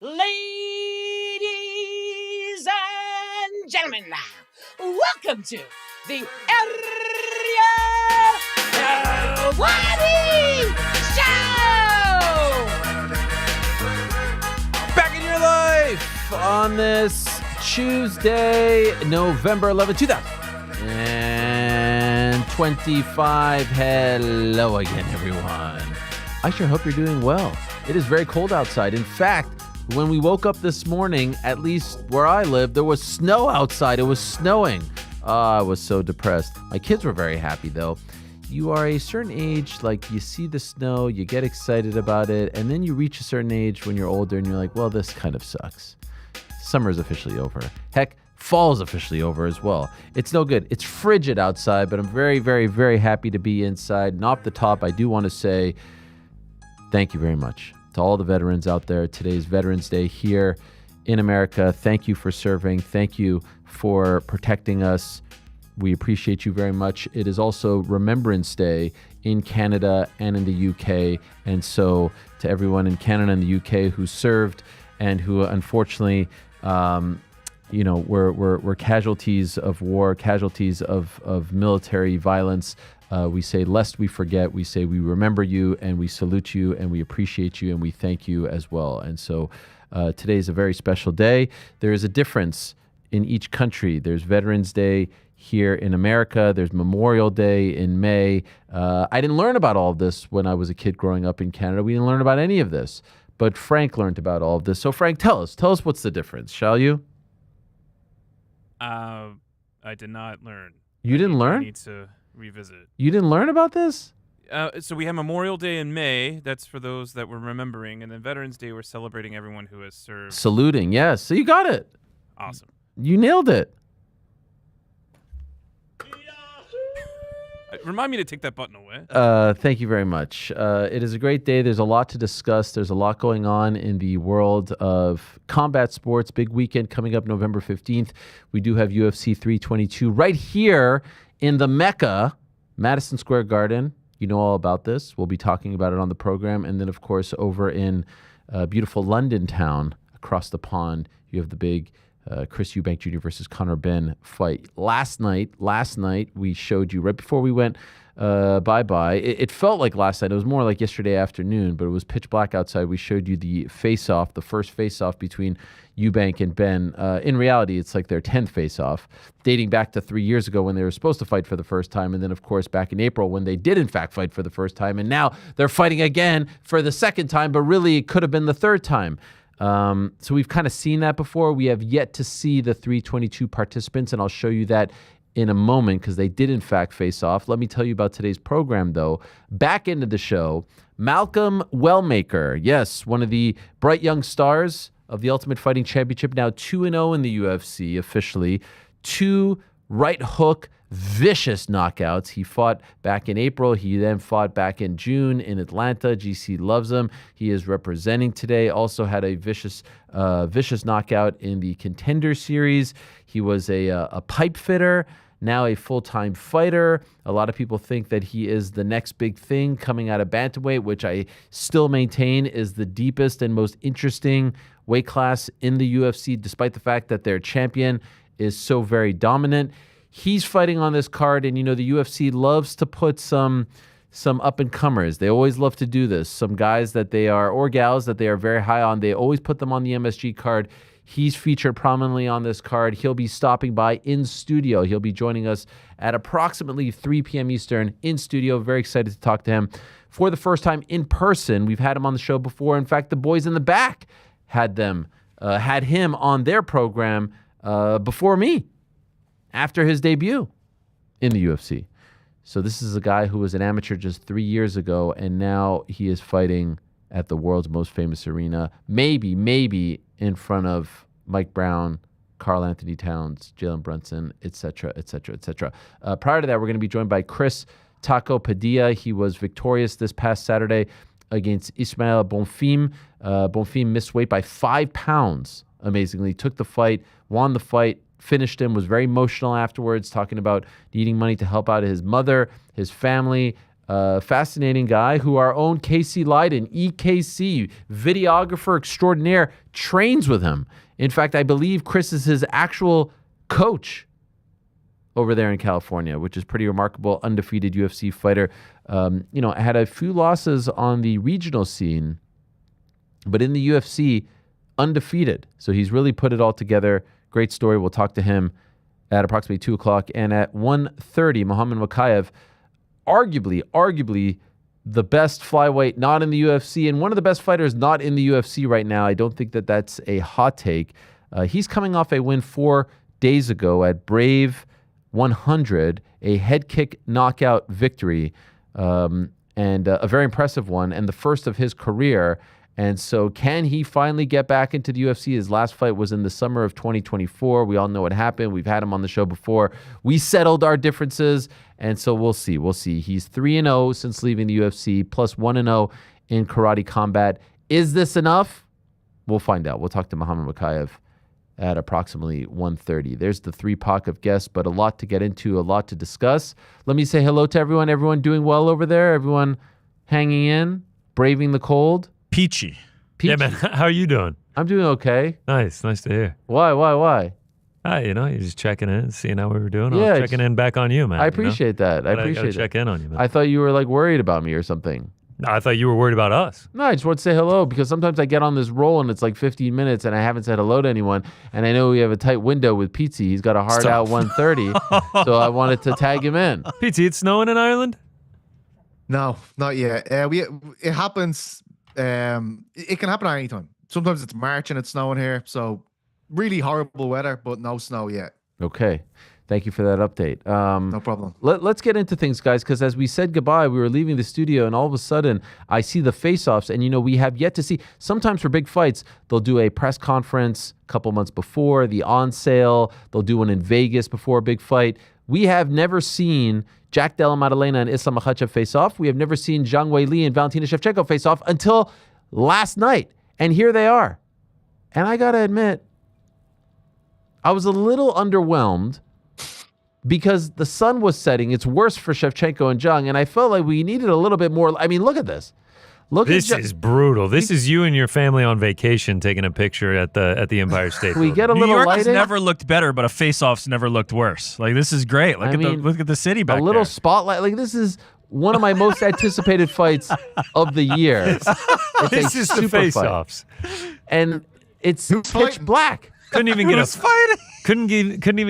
Ladies and gentlemen, welcome to the Ariel Helwani Show! Back in your life on this Tuesday, November 11, 2025. Hello again, everyone. I sure hope you're doing well. It is very cold outside. In fact, when we woke up this morning, at least where I live, there was snow outside. It was snowing. I was so depressed. My kids were very happy, though. You are a certain age, like you see the snow, you get excited about it, and then you reach a certain age when you're older and you're like, well, this kind of sucks. Summer is officially over. Heck, fall is officially over as well. It's no good. It's frigid outside, but I'm very, very, very happy to be inside. And off the top, I do want to say thank you very much to all the veterans out there. Today's Veterans Day here in America. Thank you for serving. Thank you for protecting us. We appreciate you very much. It is also Remembrance Day in Canada and in the UK. And so to everyone in Canada and the UK who served and who unfortunately, were casualties of war, casualties of military violence, we say, lest we forget, we say we remember you and we salute you and we appreciate you and we thank you as well. And so today is a very special day. There is a difference in each country. There's Veterans Day here in America. There's Memorial Day in May. I didn't learn about all of this when I was a kid growing up in Canada. We didn't learn about any of this, but Frank learned about all of this. So Frank, tell us what's the difference, shall you? I did not learn. You didn't learn? I need to revisit. You didn't learn about this? So we have Memorial Day in May. That's for those that we're remembering. And then Veterans Day, we're celebrating everyone who has served. Saluting, yes. So you got it. Awesome. You nailed it. Remind me to take that button away. Thank you very much. It is a great day. There's a lot to discuss. There's a lot going on in the world of combat sports. Big weekend coming up November 15th. We do have UFC 322 right here in the Mecca, Madison Square Garden. You know all about this. We'll be talking about it on the program. And then, of course, over in beautiful London town across the pond, you have the big Chris Eubank Jr. versus Conor Benn fight. Last night, we showed you, right before we went bye-bye, it felt like last night. It was more like yesterday afternoon, but it was pitch black outside. We showed you the face-off, the first face-off between Eubank and Benn. In reality, it's like their 10th face-off, dating back to 3 years ago when they were supposed to fight for the first time, and then, of course, back in April when they did, in fact, fight for the first time, and now they're fighting again for the second time, but really it could have been the third time. So we've kind of seen that before. We have yet to see the 322 participants, and I'll show you that in a moment because they did, in fact, face off. Let me tell you about today's program, though. Back into the show, Malcolm Wellmaker. Yes, one of the bright young stars of the Ultimate Fighting Championship, now 2-0 in the UFC officially. 2 right hook vicious knockouts. He fought back in April. He then fought back in June in Atlanta. GC loves him. He is representing today. Also had a vicious knockout in the Contender Series. He was a pipe fitter, now a full-time fighter. A lot of people think that he is the next big thing coming out of bantamweight, which I still maintain is the deepest and most interesting weight class in the UFC, despite the fact that their champion is so very dominant. He's fighting on this card, and, the UFC loves to put some up-and-comers. They always love to do this. Some guys that they are, or gals that they are very high on, they always put them on the MSG card. He's featured prominently on this card. He'll be stopping by in studio. He'll be joining us at approximately 3 p.m. Eastern in studio. Very excited to talk to him for the first time in person. We've had him on the show before. In fact, the boys in the back had him on their program before me, after his debut in the UFC. So this is a guy who was an amateur just 3 years ago, and now he is fighting at the world's most famous arena, maybe in front of Mike Brown, Carl Anthony Towns, Jalen Brunson, etc., etc., etc. Prior to that, we're going to be joined by Chris Taco Padilla. He was victorious this past Saturday against Ismael Bonfim. Bonfim missed weight by 5 pounds, amazingly. Took the fight, won the fight, finished him, was very emotional afterwards, talking about needing money to help out his mother, his family, Fascinating guy who our own Casey Leiden, EKC, videographer extraordinaire, trains with him. In fact, I believe Chris is his actual coach over there in California, which is pretty remarkable. Undefeated UFC fighter. Had a few losses on the regional scene, but in the UFC, undefeated. So he's really put it all together. Great story. We'll talk to him at approximately 2 o'clock. And at 1:30, Muhammad Mokaev, arguably the best flyweight not in the UFC and one of the best fighters not in the UFC right now. I don't think that that's a hot take. He's coming off a win 4 days ago at Brave 100, a head kick knockout victory, and a very impressive one, and the first of his career. And so can he finally get back into the UFC? His last fight was in the summer of 2024. We all know what happened. We've had him on the show before. We settled our differences, and so we'll see. We'll see. He's 3-0 since leaving the UFC, plus 1-0 in karate combat. Is this enough? We'll find out. We'll talk to Muhammad Mokaev at approximately 1:30. There's the 3-pack of guests, but a lot to get into, a lot to discuss. Let me say hello to everyone. Everyone doing well over there? Everyone hanging in, braving the cold? Peachy. Yeah, man. How are you doing? I'm doing okay. Nice to hear. Why? You're just checking in, seeing how we were doing. Yeah, I was checking in back on you, man. I appreciate that. I gotta appreciate check in on you, man. I thought you were like worried about me or something. No, I thought you were worried about us. No, I just want to say hello because sometimes I get on this roll and it's like 15 minutes and I haven't said hello to anyone. And I know we have a tight window with Pizzi. He's got a hard out 1:30, so I wanted to tag him in. Pizzi, it's snowing in Ireland? No, not yet. It happens. It can happen at any time. Sometimes it's March and it's snowing here, so really horrible weather, but no snow yet. Okay. Thank you for that update. No problem. Let's get into things, guys, because as we said goodbye, we were leaving the studio, and all of a sudden, I see the face-offs, and, we have yet to see. Sometimes for big fights, they'll do a press conference a couple months before, the on-sale. They'll do one in Vegas before a big fight. We have never seen Jack Della Maddalena and Islam Makhachev face off. We have never seen Zhang Weili and Valentina Shevchenko face off until last night. And here they are. And I got to admit, I was a little underwhelmed because the sun was setting. It's worse for Shevchenko and Zhang. And I felt like we needed a little bit more. I mean, look at this. This is brutal. This is you and your family on vacation taking a picture at the Empire State Building. We get a New little York has lighting. never looked better, but a face-off's never looked worse. Like, this is great. Look at the city back there. A little spotlight. Like, this is one of my most anticipated fights of the year. This is the face-offs. And it's pitch fighting? black. Couldn't even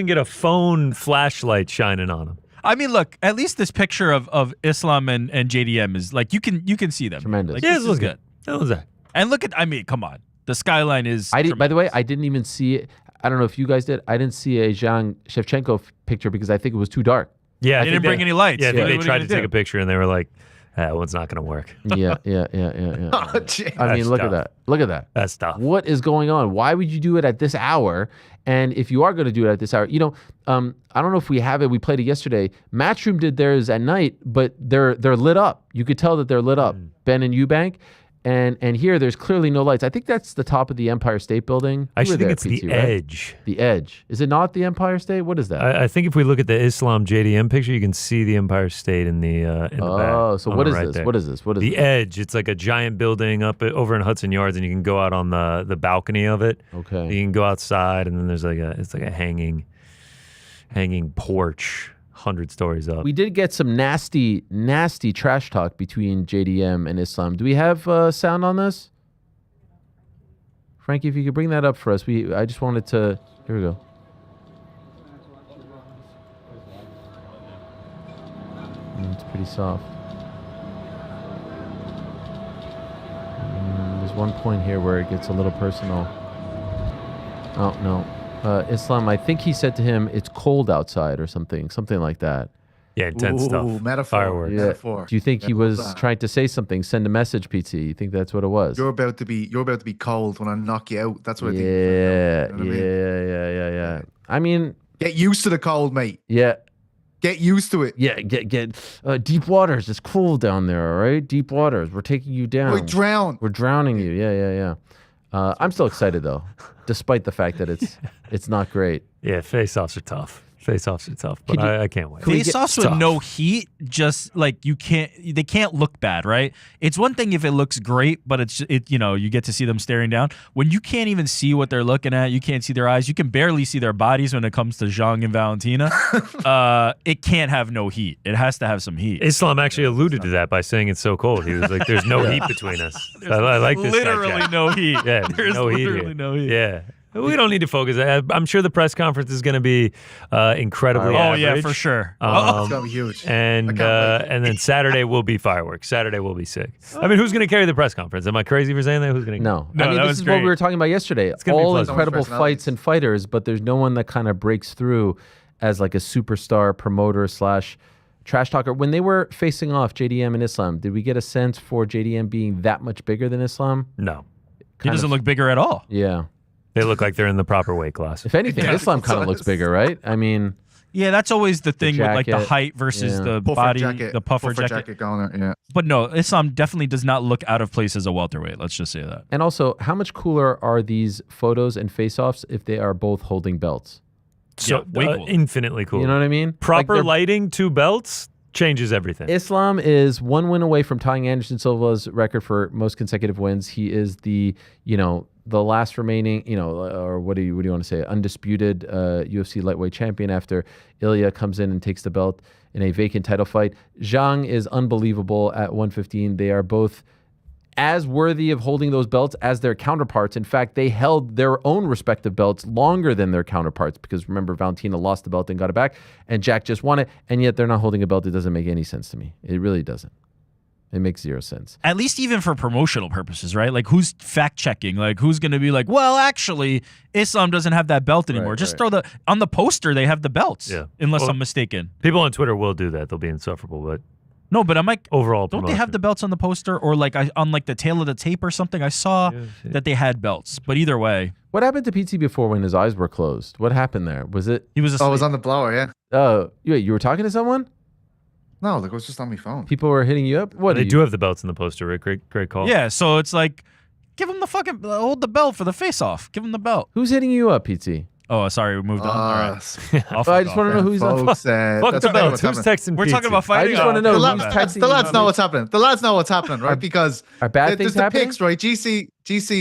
get a phone flashlight shining on him. I mean, look, at least this picture of Islam and JDM is like, you can see them. Tremendous. Like, Yeah, this it was is good. That was that. And look at, come on. The skyline is. By the way, I didn't even see it. I don't know if you guys did. I didn't see a Zhang Shevchenko picture because I think it was too dark. Yeah, They didn't bring any lights. Yeah, I think What they are tried you to gonna take a do? picture and they were like, that one's not going to work. Yeah. Oh, gee. I mean, That's look tough. at that. Look at that. That's tough. What is going on? Why would you do it at this hour? And if you are going to do it at this hour, I don't know if we have it. We played it yesterday. Matchroom did theirs at night, but they're lit up. You could tell that they're lit up. Ben and Eubank. And here, there's clearly no lights. I think that's the top of the Empire State Building. I You were actually think there, it's the PT, right? edge. The Edge. Is it not the Empire State? What is that? I think if we look at the Islam JDM picture, you can see the Empire State in the back. Oh, so on what the is right this? there. What is this? What is The this? Edge. It's like a giant building over in Hudson Yards, and you can go out on the balcony of it. Okay. You can go outside, and then there's it's like a hanging porch, 100 stories up. We did get some nasty trash talk between JDM and Islam. Do we have sound on this? Frankie, if you could bring that up for us. I just wanted to. Here we go. It's pretty soft. There's one point here where it gets a little personal. Oh, no. Islam, I think he said to him, it's cold outside or something like that. Yeah, intense stuff. Metaphor. Fireworks. Yeah. Metaphor. Do you think he Metaphor was that. trying to say something, send a message, PT? You think that's what it was? You're about to be cold when I knock you out. That's what I think. Yeah, You know what I mean? yeah. I mean, Get used to the cold, mate. yeah, Get used to it. get deep waters. It's cool down there, all right? Deep waters. We're taking you down. We drown. We're drowning you. Yeah. I'm still excited though, despite the fact that it's not great. Yeah, face-offs are tough. Face-offs itself, but I can't wait. Face-offs with no heat, just like they can't look bad, right? It's one thing if it looks great, but you get to see them staring down. When you can't even see what they're looking at, you can't see their eyes, you can barely see their bodies when it comes to Zhang and Valentina. It can't have no heat. It has to have some heat. Islam actually alluded to that by saying it's so cold. He was like, "There's no heat between us." I like this. Literally no heat. Yeah, there's no heat literally here. no heat. Yeah. We don't need to focus. I'm sure the press conference is going to be incredibly average. Yeah, for sure. It's gonna be huge. And then Saturday will be fireworks. Saturday will be sick. I mean, who's going to carry the press conference? Am I crazy for saying that? Who's going to? No. No, I mean, that this was is great. what we were talking about yesterday. gonna be All pleasant. incredible Personalities. fights and fighters, but there's no one that kind of breaks through as like a superstar promoter / trash talker. When they were facing off, JDM and Islam, did we get a sense for JDM being that much bigger than Islam? No. He doesn't look bigger at all. Yeah. They look like they're in the proper weight class. If anything, Islam kind of looks bigger, right? I mean, Yeah, that's always the thing with like the jacket, height versus yeah. the Puffer body, jacket, the puffer jacket. going there. Yeah. But no, Islam definitely does not look out of place as a welterweight. Let's just say that. and also, how much cooler are these photos and face-offs if they are both holding belts? So way cooler. infinitely cool. You know what I mean? Proper Like, they're- lighting, 2 belts changes everything. Islam is 1 win away from tying Anderson Silva's record for most consecutive wins. He is the last remaining, or what do you want to say, undisputed UFC lightweight champion after Ilya comes in and takes the belt in a vacant title fight. Zhang is unbelievable at 115. They are both as worthy of holding those belts as their counterparts. In fact, they held their own respective belts longer than their counterparts because remember, Valentina lost the belt and got it back, and Jack just won it, and yet they're not holding a belt. It doesn't make any sense to me. It really doesn't. It makes zero sense. At least even for promotional purposes, right? Like who's fact checking? Like who's going to be like, well, actually, Islam doesn't have that belt anymore. Right, Just right. throw on the poster. They have the belts. Yeah. Unless Well- I'm mistaken. People on Twitter will do that. They'll be insufferable, but No, but I'm like, overall don't promotion. they have the belts on the poster or like on like the tail of the tape or something? I saw that they had belts. But either way, What happened to PT before when his eyes were closed? What happened there? Was it? he was asleep. Oh, it was on the blower. Yeah. Oh, wait, you were talking to someone? No, like it was just on my phone. People were hitting you up? What? They do have the belts in the poster, Rick. Great call. Yeah, so it's like, give him the fucking hold the belt for the face off. Give him the belt. Who's hitting you up, PT? Oh, sorry, we moved on. All right. I'll I fuck just off. want to know who he's on. Folks, Fuck that's the okay, belts. what's Who's happening. texting We're talking pizza? about fighting. I just wanna know The who's lads, texting the you lads up. know what's happening. The lads know what's happening, right? Because Are bad there's things the happening? picks, right? GC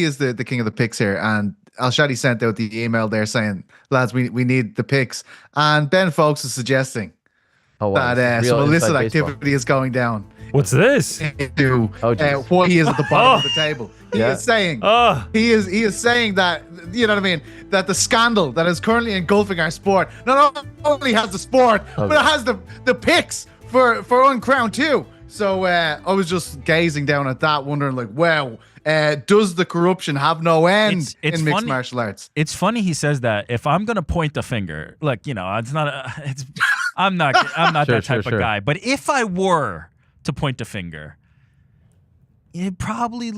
is the king of the picks here, and Al Shadi sent out the email there saying, "Lads, we need the picks." And Ben Folks is suggesting Oh, wow, that this is real some illicit inside baseball. activity is going down What's this? into Oh, geez. what he is at the bottom of the table. He Yeah. is saying. Oh, He is saying that, you know what I mean, that the scandal that is currently engulfing our sport not only has the sport, but it has the picks for Uncrowned too. So I was just gazing down at that, wondering like, wow, does the corruption have no end It's in mixed funny. martial arts? It's funny he says that. If I'm gonna point the finger, like it's not. I'm not Sure, that type sure. of guy. But if I were to point the finger, it'd probably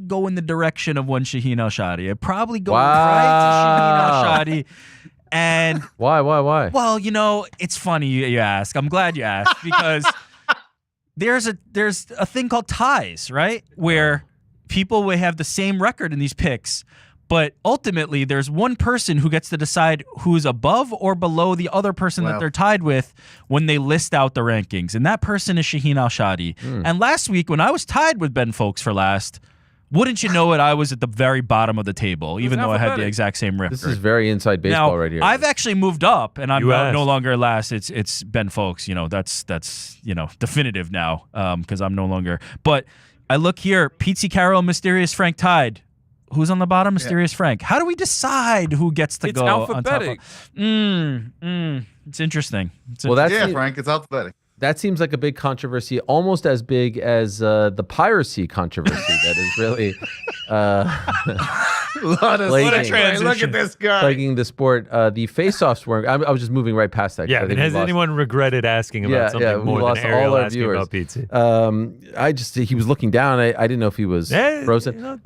go in the direction of one Shaheen Al Shadi. It'd probably go right to Shaheen Al Shadi. And Why? well, it's funny you ask. I'm glad you asked because there's a thing called ties, right? Where people will have the same record in these picks, but ultimately there's one person who gets to decide who's above or below the other person that Wow. they're tied with when they list out the rankings. And that person is Shaheen Al Shadi. And last week when I was tied with Ben Folks for last, wouldn't you know it, I was at the very bottom of the table, even though I had the alphabetic. exact same record. This is very inside baseball Now, right here. I've actually moved up, and I'm You asked. no longer last. It's Ben Folks. That's definitive now because I'm no longer. But I look here, Pete Carroll, Mysterious Frank tied. Who's on the bottom? Mysterious Frank. How do we decide who gets to It's go alphabetic. on top of? It's interesting. well, that's Yeah, Frank, it's alphabetic. that seems like a big controversy, almost as big as the piracy controversy. That is really What a Plaguing. transition. Look at this guy. plaguing the sport. The face-offs weren't. I was just moving right past that. 'cause I yeah. think And we has lost- anyone regretted asking about Yeah, something we more than lost all Ariel our asking viewers. about pizza? He was looking down. I didn't know if he was Yeah, frozen.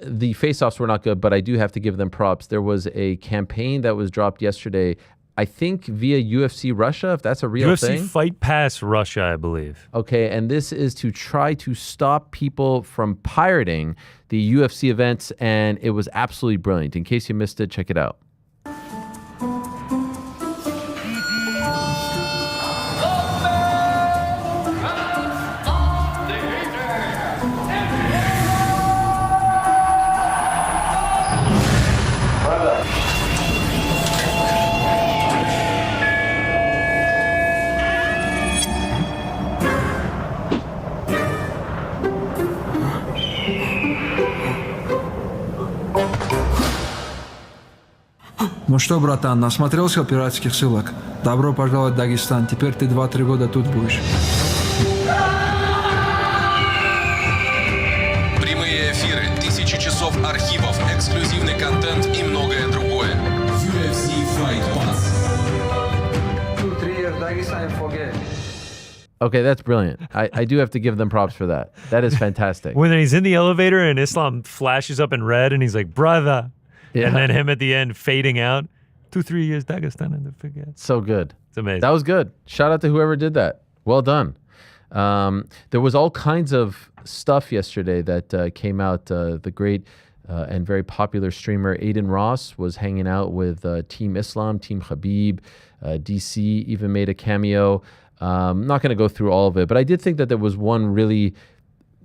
The face-offs were not good, but I do have to give them props. There was a campaign that was dropped yesterday, I think via UFC Russia, if that's a real UFC thing. Fight Pass Russia, I believe. Okay, and this is to try to stop people from pirating the UFC events, and it was absolutely brilliant. In case you missed it, check it out. Ну что, братан, насмотрелся пиратских ссылок? Добро пожаловать в Дагестан. Теперь ты 2-3 года тут будешь. Прямые эфиры, тысячи часов архивов, эксклюзивный контент и многое другое. UFC Fight Pass. 2-3 years Dagestan and forget. Okay, that's brilliant. I do have to give them props for that. That is fantastic. When he's in the elevator and Islam flashes up in red and he's like, brother. Yeah. And then him at the end fading out. 2-3 years Dagestan and forget. So good. It's amazing. That was good. Shout out to whoever did that. Well done. There was all kinds of stuff yesterday that came out. The great and very popular streamer Aiden Ross was hanging out with Team Islam, Team Khabib. DC even made a cameo. I'm not going to go through all of it, but I did think that there was one really,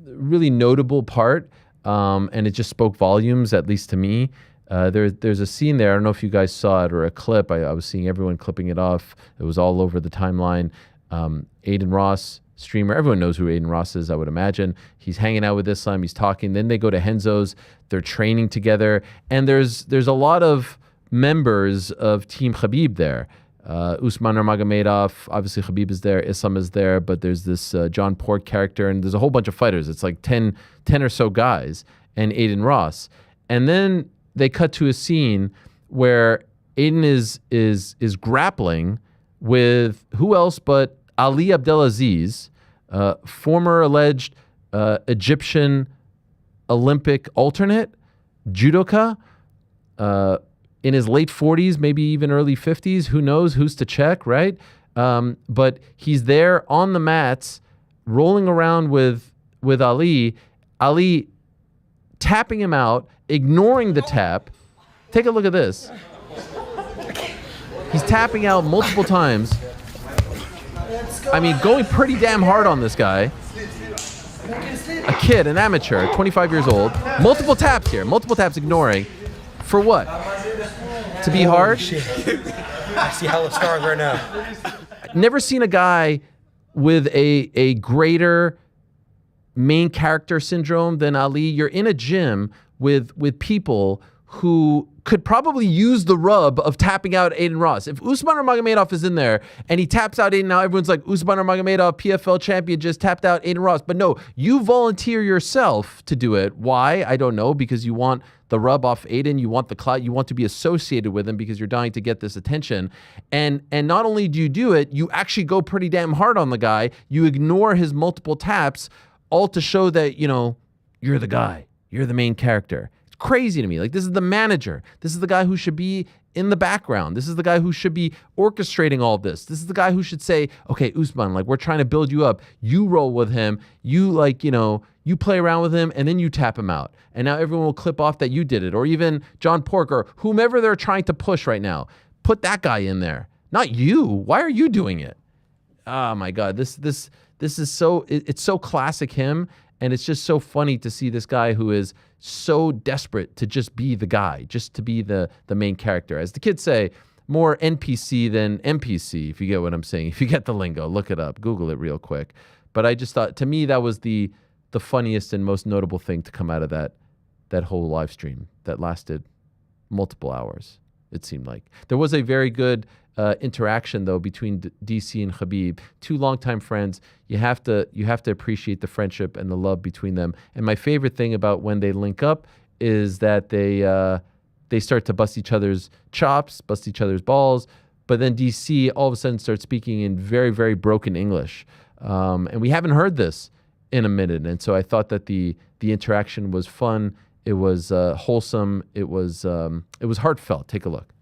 really notable part, and it just spoke volumes, at least to me. There's a scene there. I don't know if you guys saw it or a clip. I was seeing everyone clipping it off. It was all over the timeline. Aiden Ross, streamer. Everyone knows who Aiden Ross is, I would imagine. He's hanging out with Islam. He's talking. Then they go to Henzo's. They're training together. And there's a lot of members of Team Khabib there. Usman Nurmagomedov, obviously Khabib is there, Islam is there, but there's this John Pork character, and there's a whole bunch of fighters. It's like 10 or so guys, and Aiden Ross. And then they cut to a scene where Aiden is grappling with who else but Ali Abdelaziz, former alleged Egyptian Olympic alternate, judoka, in his late 40s, maybe even early 50s. Who knows? Who's to check, right? But he's there on the mats, rolling around with Ali. Ali tapping him out, ignoring the tap. Take a look at this. He's tapping out multiple times. I mean, going pretty damn hard on this guy. A kid, an amateur, 25 years old. Multiple taps here, multiple taps ignoring. For what? To be hard? I see hella stars right now. Never seen a guy with a greater main character syndrome than Ali. You're in a gym with people who could probably use the rub of tapping out Aiden Ross. If Usman Nurmagomedov is in there and he taps out Aiden, now everyone's like, Usman Nurmagomedov, PFL champion, just tapped out Aiden Ross. But no, you volunteer yourself to do it. Why? I don't know, because you want the rub off Aiden, you want the clout, you want to be associated with him because you're dying to get this attention. And not only do you do it, you actually go pretty damn hard on the guy. You ignore his multiple taps, all to show that, you know, you're the guy. You're the main character. It's crazy to me. Like, this is the manager. This is the guy who should be in the background. This is the guy who should be orchestrating all this. This is the guy who should say, okay, Usman, like, we're trying to build you up. You roll with him. You, like, you know, you play around with him, and then you tap him out. And now everyone will clip off that you did it. Or even John Pork or whomever they're trying to push right now. Put that guy in there. Not you. Why are you doing it? Oh, my God. This is so, it's so classic him. And it's just so funny to see this guy who is so desperate to just be the guy, just to be the main character. As the kids say, more NPC than NPC, if you get what I'm saying. If you get the lingo, look it up, Google it real quick. But I just thought, to me, that was the funniest and most notable thing to come out of that whole live stream that lasted multiple hours, it seemed like. There was a very good interaction, though, between DC and Khabib, two longtime friends. You have to appreciate the friendship and the love between them. And my favorite thing about when they link up is that they start to bust each other's chops, bust each other's balls. But then DC all of a sudden starts speaking in very, very broken English, and we haven't heard this in a minute. And so I thought that the interaction was fun. It was wholesome. It was heartfelt. Take a look.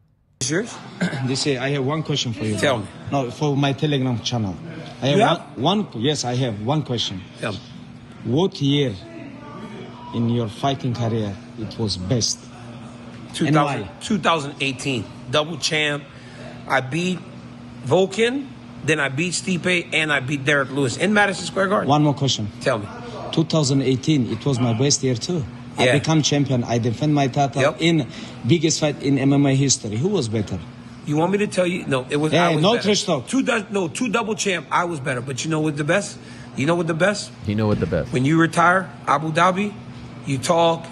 Yours? I have one question for you. Tell me. No, for my Telegram channel. I have one. Yes, I have one question. Tell me. What year in your fighting career it was best? 2018. Double champ. I beat Volkan, then I beat Stipe, and I beat Derek Lewis in Madison Square Garden. One more question. Tell me. 2018, it was my best year too. Yeah. I become champion. I defend my title in biggest fight in MMA history. Who was better? You want me to tell you? No, it was. Yeah, I was no better. trash talk. Two double champ. I was better, but you know what the best? You know what the best? You know what the best? When you retire, Abu Dhabi, you talk,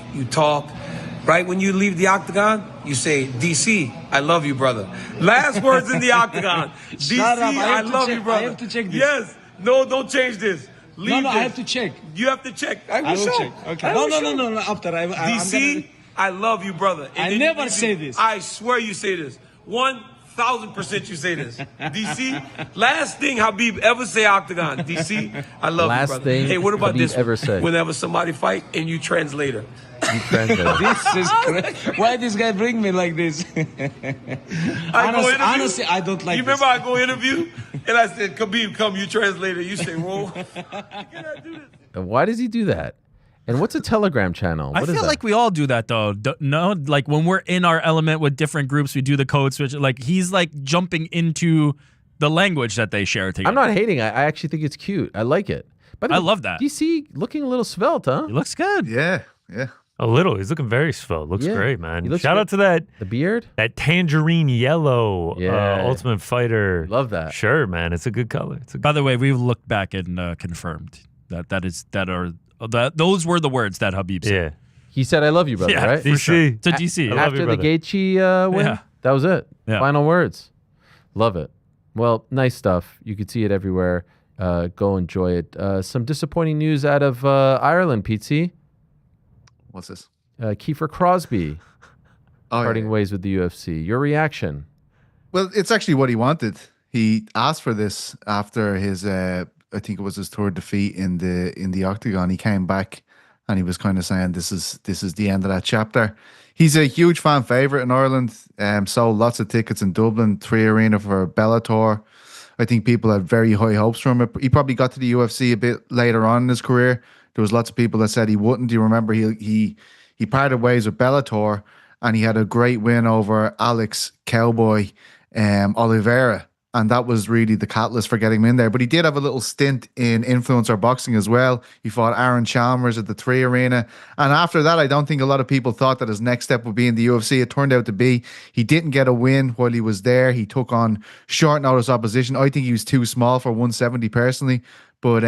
Right when you leave the octagon, you say, DC, I love you, brother. Last words in the octagon. DC, I love you, brother. I have to check this. Yes. No, don't change this. Leave No, this. I have to check. You have to check. I will show. check. Okay. No. After DC, I love you, brother. And I then never you- say this. I swear you say this. 1,000% you say this. DC, last thing Habib ever say octagon. DC, I love Last you, brother. thing Hey, what about Habib this? ever say. Whenever somebody fight and you translate her. You translate. This is crazy. Why this guy bring me like this? Honestly, I don't like You this. remember I go interview and I said, Khabib, come, you translate it. You say, whoa. You cannot do this. Why does he do that? And what's a Telegram channel? I What is feel that? like we all do that though. No, like when we're in our element with different groups, we do the code switch. Like he's like jumping into the language that they share together. I'm not hating. I actually think it's cute. I like it. But I love that. DC looking a little svelte, huh? He looks good. Yeah. A little. He's looking very svelte. Looks Yeah. great, man. He looks Shout great. out to that The beard? tangerine yellow Yeah. Ultimate Fighter. Love that. Sure, man. It's a good color. It's a good By the way, we've looked back and confirmed those were the words that Habib said. Yeah. He said, I love you, brother, Yeah, right? DC. sure. To DC. I love After you, the brother. Gaethje win, Yeah. that was it. Yeah. Final words. Love it. Well, nice stuff. You could see it everywhere. Go enjoy it. Some disappointing news out of Ireland, Pete. What's this? Kiefer Crosby Oh, parting yeah. ways with the UFC. Your reaction? Well, it's actually what he wanted. He asked for this after his, I think it was his third defeat in the octagon. He came back and he was kind of saying, "This is the end of that chapter." He's a huge fan favorite in Ireland. Sold lots of tickets in Dublin, 3 Arena for Bellator. I think people had very high hopes from it. He probably got to the UFC a bit later on in his career. There was lots of people that said he wouldn't. Do you remember he parted ways with Bellator and he had a great win over Alex Cowboy Oliveira. And that was really the catalyst for getting him in there. But he did have a little stint in influencer boxing as well. He fought Aaron Chalmers at the 3 Arena. And after that, I don't think a lot of people thought that his next step would be in the UFC. It turned out to be he didn't get a win while he was there. He took on short notice opposition. I think he was too small for 170 personally. But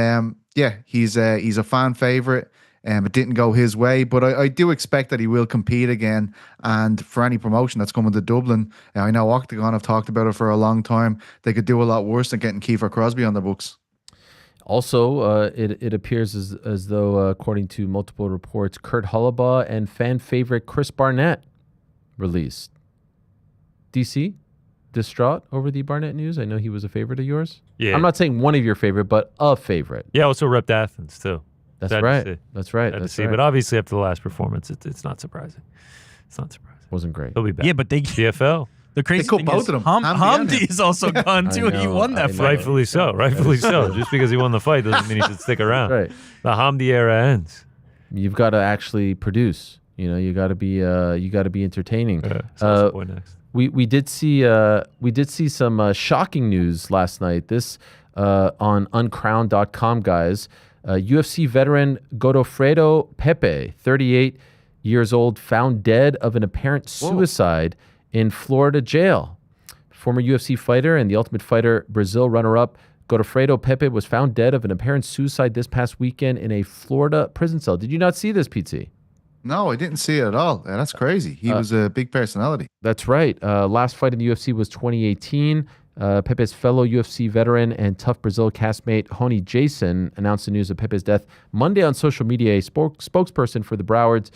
yeah, he's a fan favorite. It didn't go his way, but I do expect that he will compete again. And for any promotion that's coming to Dublin, I know Octagon have talked about it for a long time. They could do a lot worse than getting Kiefer Crosby on their books. Also, it appears as though, according to multiple reports, Kurt Hollabaugh and fan favorite Chris Barnett released. DC, distraught over the Barnett news? I know he was a favorite of yours. Yeah. I'm not saying one of your favorite, but a favorite. Yeah, also repped Athens, too. That's Sad to right. see. That's right. Sad to That's see. right. But obviously, after the last performance, it's not surprising. It's not surprising. Wasn't great. He'll be back. Yeah, but they CFL. the crazy They cut thing both is of them, Hamdi Hamdi and is also gone too. He know, won that I know. fight. Rightfully so. Rightfully so. Just because he won the fight doesn't mean he should stick around. Right. The Hamdi era ends. You've got to actually produce. You got to be entertaining. So boy next. We did see some shocking news last night. This on uncrowned.com, guys. UFC veteran Godofredo Pepe, 38 years old, found dead of an apparent suicide in Florida jail. Former UFC fighter and the Ultimate Fighter Brazil runner-up Godofredo Pepe was found dead of an apparent suicide this past weekend in a Florida prison cell. Did you not see this, Pete? No, I didn't see it at all. That's crazy. He was a big personality. That's right. Last fight in the UFC was 2018. Pepe's fellow UFC veteran and Tough Brazil castmate Honi Jason announced the news of Pepe's death Monday on social media. A spokesperson for the Broward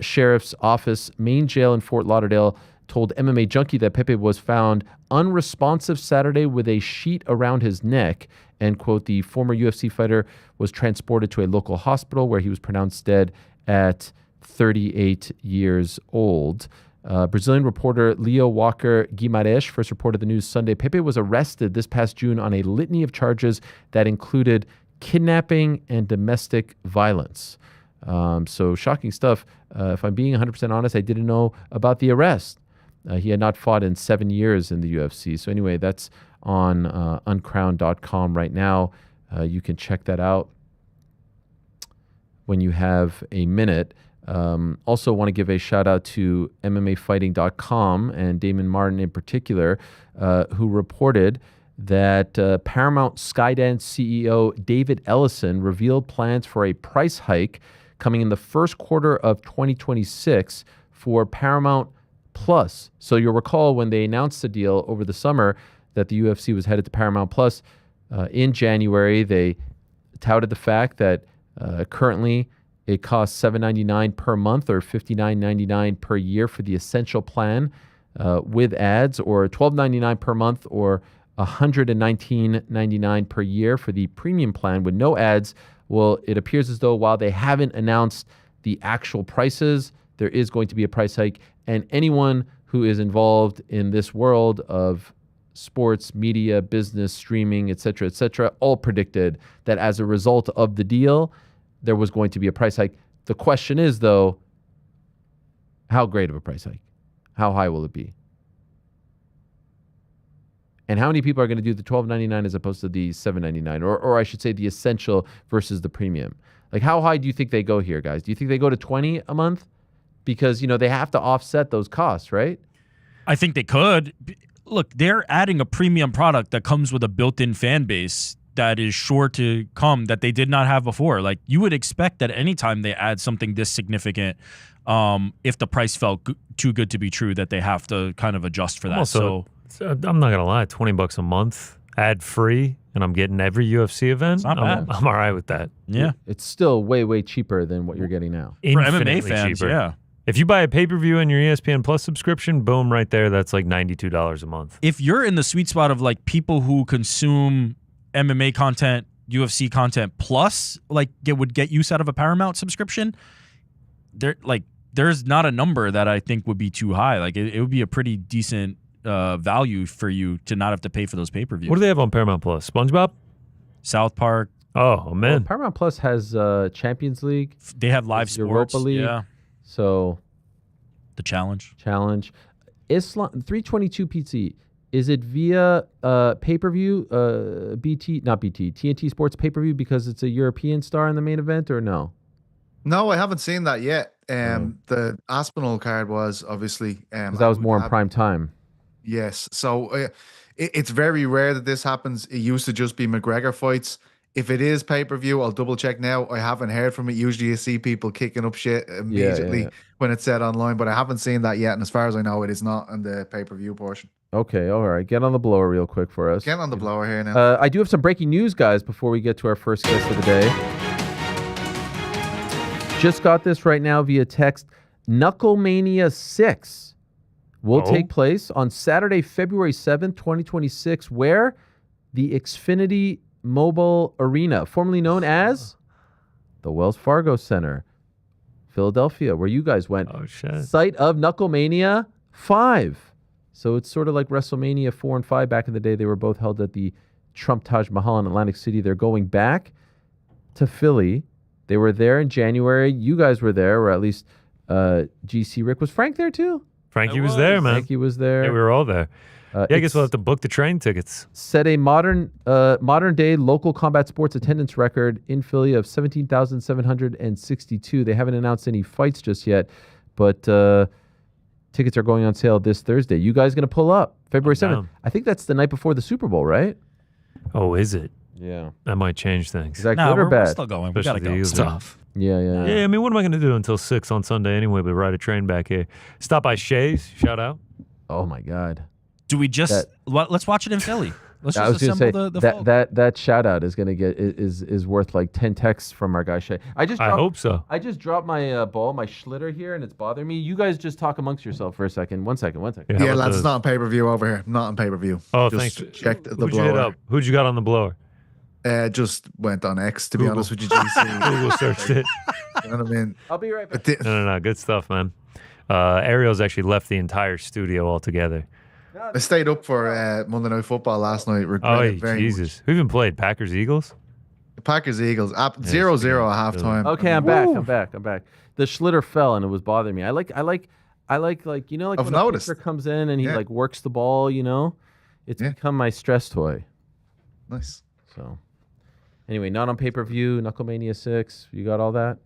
Sheriff's Office main jail in Fort Lauderdale told MMA Junkie that Pepe was found unresponsive Saturday with a sheet around his neck. And, quote, the former UFC fighter was transported to a local hospital where he was pronounced dead at 38 years old. Brazilian reporter Leo Walker Guimarães first reported the news Sunday. Pepe was arrested this past June on a litany of charges that included kidnapping and domestic violence. So shocking stuff. If I'm being 100% honest, I didn't know about the arrest. He had not fought in 7 years in the UFC. So anyway, that's on uncrowned.com right now. You can check that out when you have a minute. Also want to give a shout out to MMAfighting.com and Damon Martin in particular, who reported that Paramount Skydance CEO David Ellison revealed plans for a price hike coming in the first quarter of 2026 for Paramount Plus. So you'll recall when they announced the deal over the summer that the UFC was headed to Paramount Plus in January, they touted the fact that currently it costs $7.99 per month or $59.99 per year for the essential plan with ads, or $12.99 per month or $119.99 per year for the premium plan with no ads. Well, it appears as though while they haven't announced the actual prices, there is going to be a price hike, and anyone who is involved in this world of sports, media, business, streaming, et cetera, all predicted that as a result of the deal, there was going to be a price hike. The question is, though, how great of a price hike? How high will it be? And how many people are going to do the $12.99 as opposed to the $7.99? Or I should say the essential versus the premium. Like, how high do you think they go here, guys? Do you think they go to $20 a month? Because, they have to offset those costs, right? I think they could. Look, they're adding a premium product that comes with a built-in fan base that is sure to come that they did not have before. Like, you would expect that anytime they add something this significant, if the price felt too good to be true, that they have to kind of adjust for that. Also, so I'm not going to lie, $20 a month, ad-free, and I'm getting every UFC event. Not bad. I'm all right with that. Yeah. It's still way, way cheaper than what you're getting now. For MMA fans, cheaper. yeah. If you buy a pay-per-view and your ESPN Plus subscription, boom, right there, that's like $92 a month. If you're in the sweet spot of like people who consume MMA content, UFC content, plus like would get use out of a Paramount subscription, there's not a number that I think would be too high. Like it would be a pretty decent value for you to not have to pay for those pay-per-views. What do they have on Paramount Plus? SpongeBob? South Park. Oh, man. Well, Paramount Plus has Champions League. They have live sports. Europa League. Yeah. So the challenge. Islam 322 PT. Is it via pay-per-view? TNT Sports pay-per-view because it's a European star in the main event, or no? No, I haven't seen that yet. The Aspinall card was obviously because that was more in prime time. Yes, so it's very rare that this happens. It used to just be McGregor fights. If it is pay-per-view, I'll double check now. I haven't heard from it. Usually you see people kicking up shit immediately when it's said online, but I haven't seen that yet. And as far as I know, it is not in the pay-per-view portion. Okay, all right. Get on the blower real quick for us. Get on the blower here now. I do have some breaking news, guys, before we get to our first guest of the day. Just got this right now via text. Knucklemania 6 will take place on Saturday, February 7th, 2026, where the Xfinity Mobile Arena, formerly known as the Wells Fargo Center, Philadelphia, where you guys went. Oh, shit. Site of Knucklemania 5. So it's sort of like WrestleMania 4 and 5 back in the day. They were both held at the Trump Taj Mahal in Atlantic City. They're going back to Philly. They were there in January. You guys were there, or at least GC Rick. Was Frank there too? Frankie was there, man. Frankie was there. Yeah, we were all there. I guess we'll have to book the train tickets. Set a modern day local combat sports attendance record in Philly of 17,762. They haven't announced any fights just yet, but tickets are going on sale this Thursday. You guys going to pull up February 7th? I think that's the night before the Super Bowl, right? Oh, is it? Yeah. That might change things. Is that good or bad? We're still going. We got to go. It's tough. Yeah. Yeah, I mean, what am I going to do until 6 on Sunday anyway but ride a train back here? Stop by Shay's. Shout out. Oh, my God. Do we just let's watch it in Philly? Let's I was just going to assemble say the that shout out is going to get is worth like 10 texts from our guy Shay. I hope so. I just dropped my ball, my schlitter here, and it's bothering me. You guys just talk amongst yourself for a second. One second. Yeah, lads, it's not on pay-per-view over here. Not on pay-per-view. Oh, just thanks. Checked the Who'd you hit blower. up? Who'd you got on the blower? Just went on X, to be honest with you, GC. Google searched it. You know what I mean? I'll be right back. No. Good stuff, man. Ariel's actually left the entire studio altogether. I stayed up for Monday Night Football last night. Regretted very Jesus. Who even played? Packers-Eagles? much. Packers-Eagles. 0-0 at halftime. Okay, I'm back. The schlitter fell and it was bothering me. I like like I've when noticed. a pitcher comes in and he like works the ball, it's become my stress toy. Nice. So anyway, not on pay-per-view, Knucklemania 6. You got all that?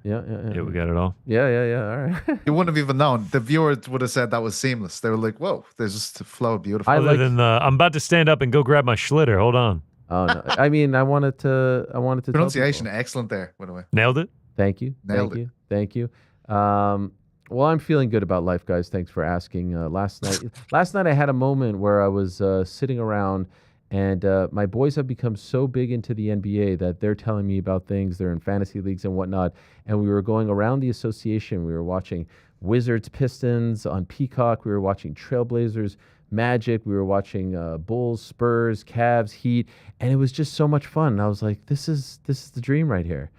Yeah, we got it all. Yeah. All right. You wouldn't have even known. The viewers would have said that was seamless. They were like, "Whoa, there's just a flow, beautiful." Other than I'm about to stand up and go grab my schlitter. Hold on. Oh no! I mean, I wanted to. Tell Pronunciation people. excellent there, by the way. Nailed it. Thank you. Nailed Thank you. Well, I'm feeling good about life, guys. Thanks for asking. Last night I had a moment where I was sitting around, and my boys have become so big into the NBA that they're telling me about things. They're in fantasy leagues and whatnot. And we were going around the association. We were watching Wizards Pistons on Peacock. We were watching Trailblazers Magic. We were watching Bulls, Spurs, Cavs, Heat, and it was just so much fun. And I was like, this is the dream right here.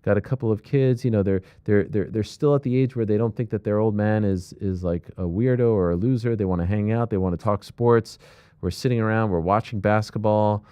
Got a couple of kids, they're still at the age where they don't think that their old man is like a weirdo or a loser. They want to hang out. They want to talk sports. We're sitting around. We're watching basketball.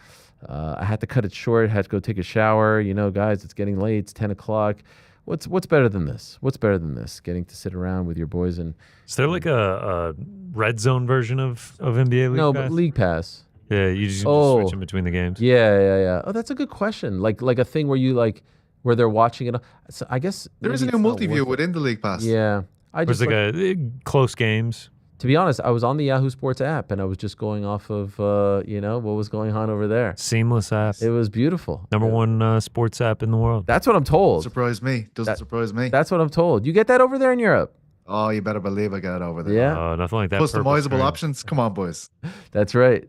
I had to cut it short. Had to go take a shower. Guys, it's getting late. It's 10 o'clock. What's better than this? What's better than this? Getting to sit around with your boys and. Is there like a red zone version of NBA League No, Pass? but League Pass. Yeah, you just switch in between the games. Yeah. Oh, that's a good question. Like a thing where you where they're watching it. So I guess there is a new multi-view within the League Pass. Yeah, There's like close games. To be honest, I was on the Yahoo Sports app and I was just going off of what was going on over there. Seamless app. It was beautiful. Number one sports app in the world. That's what I'm told. Surprise me. Doesn't surprise me. That's what I'm told. You get that over there in Europe? Oh, you better believe I got it over there. Yeah. Oh, nothing like that. Customizable options. Come on, boys. That's right.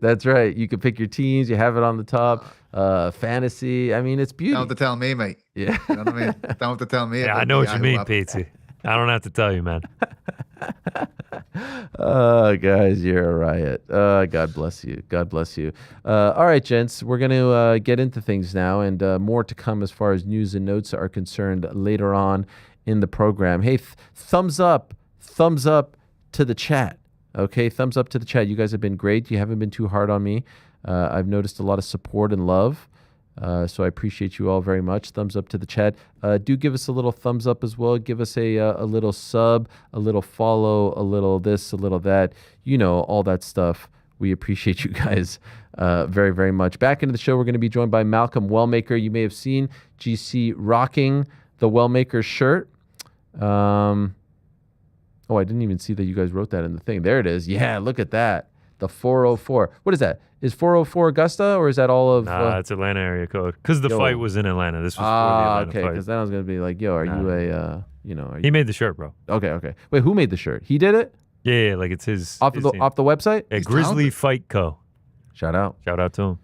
You can pick your teams. You have it on the top. Fantasy. I mean, it's beautiful. Don't have to tell me, mate. Yeah. You know what I mean? Don't have to tell me. Yeah, I know what you mean, Petey. I don't have to tell you, man. Guys, you're a riot. God bless you. God bless you. All right, gents, we're going to get into things now, and more to come as far as news and notes are concerned later on in the program. Hey, thumbs up to the chat. Okay, thumbs up to the chat. You guys have been great. You haven't been too hard on me. I've noticed a lot of support and love. So I appreciate you all very much. Thumbs up to the chat. Do give us a little thumbs up as well. Give us a little sub, a little follow, a little this, a little that. All that stuff. We appreciate you guys very, very much. Back into the show, we're going to be joined by Malcolm Wellmaker. You may have seen GC rocking the Wellmaker shirt. Oh, I didn't even see that you guys wrote that in the thing. There it is. Yeah, look at that. The 404. What is that? Is 404 Augusta or is that all of? Nah, it's Atlanta area code. Because the fight was in Atlanta. This was for the Atlanta okay. fight. Because then I was gonna be like, yo, are you a, He made the shirt, bro. Okay. Wait, who made the shirt? He did it? Yeah, like it's his. Off his the team. website? Yeah, Grizzly Fight Co. Shout out to him.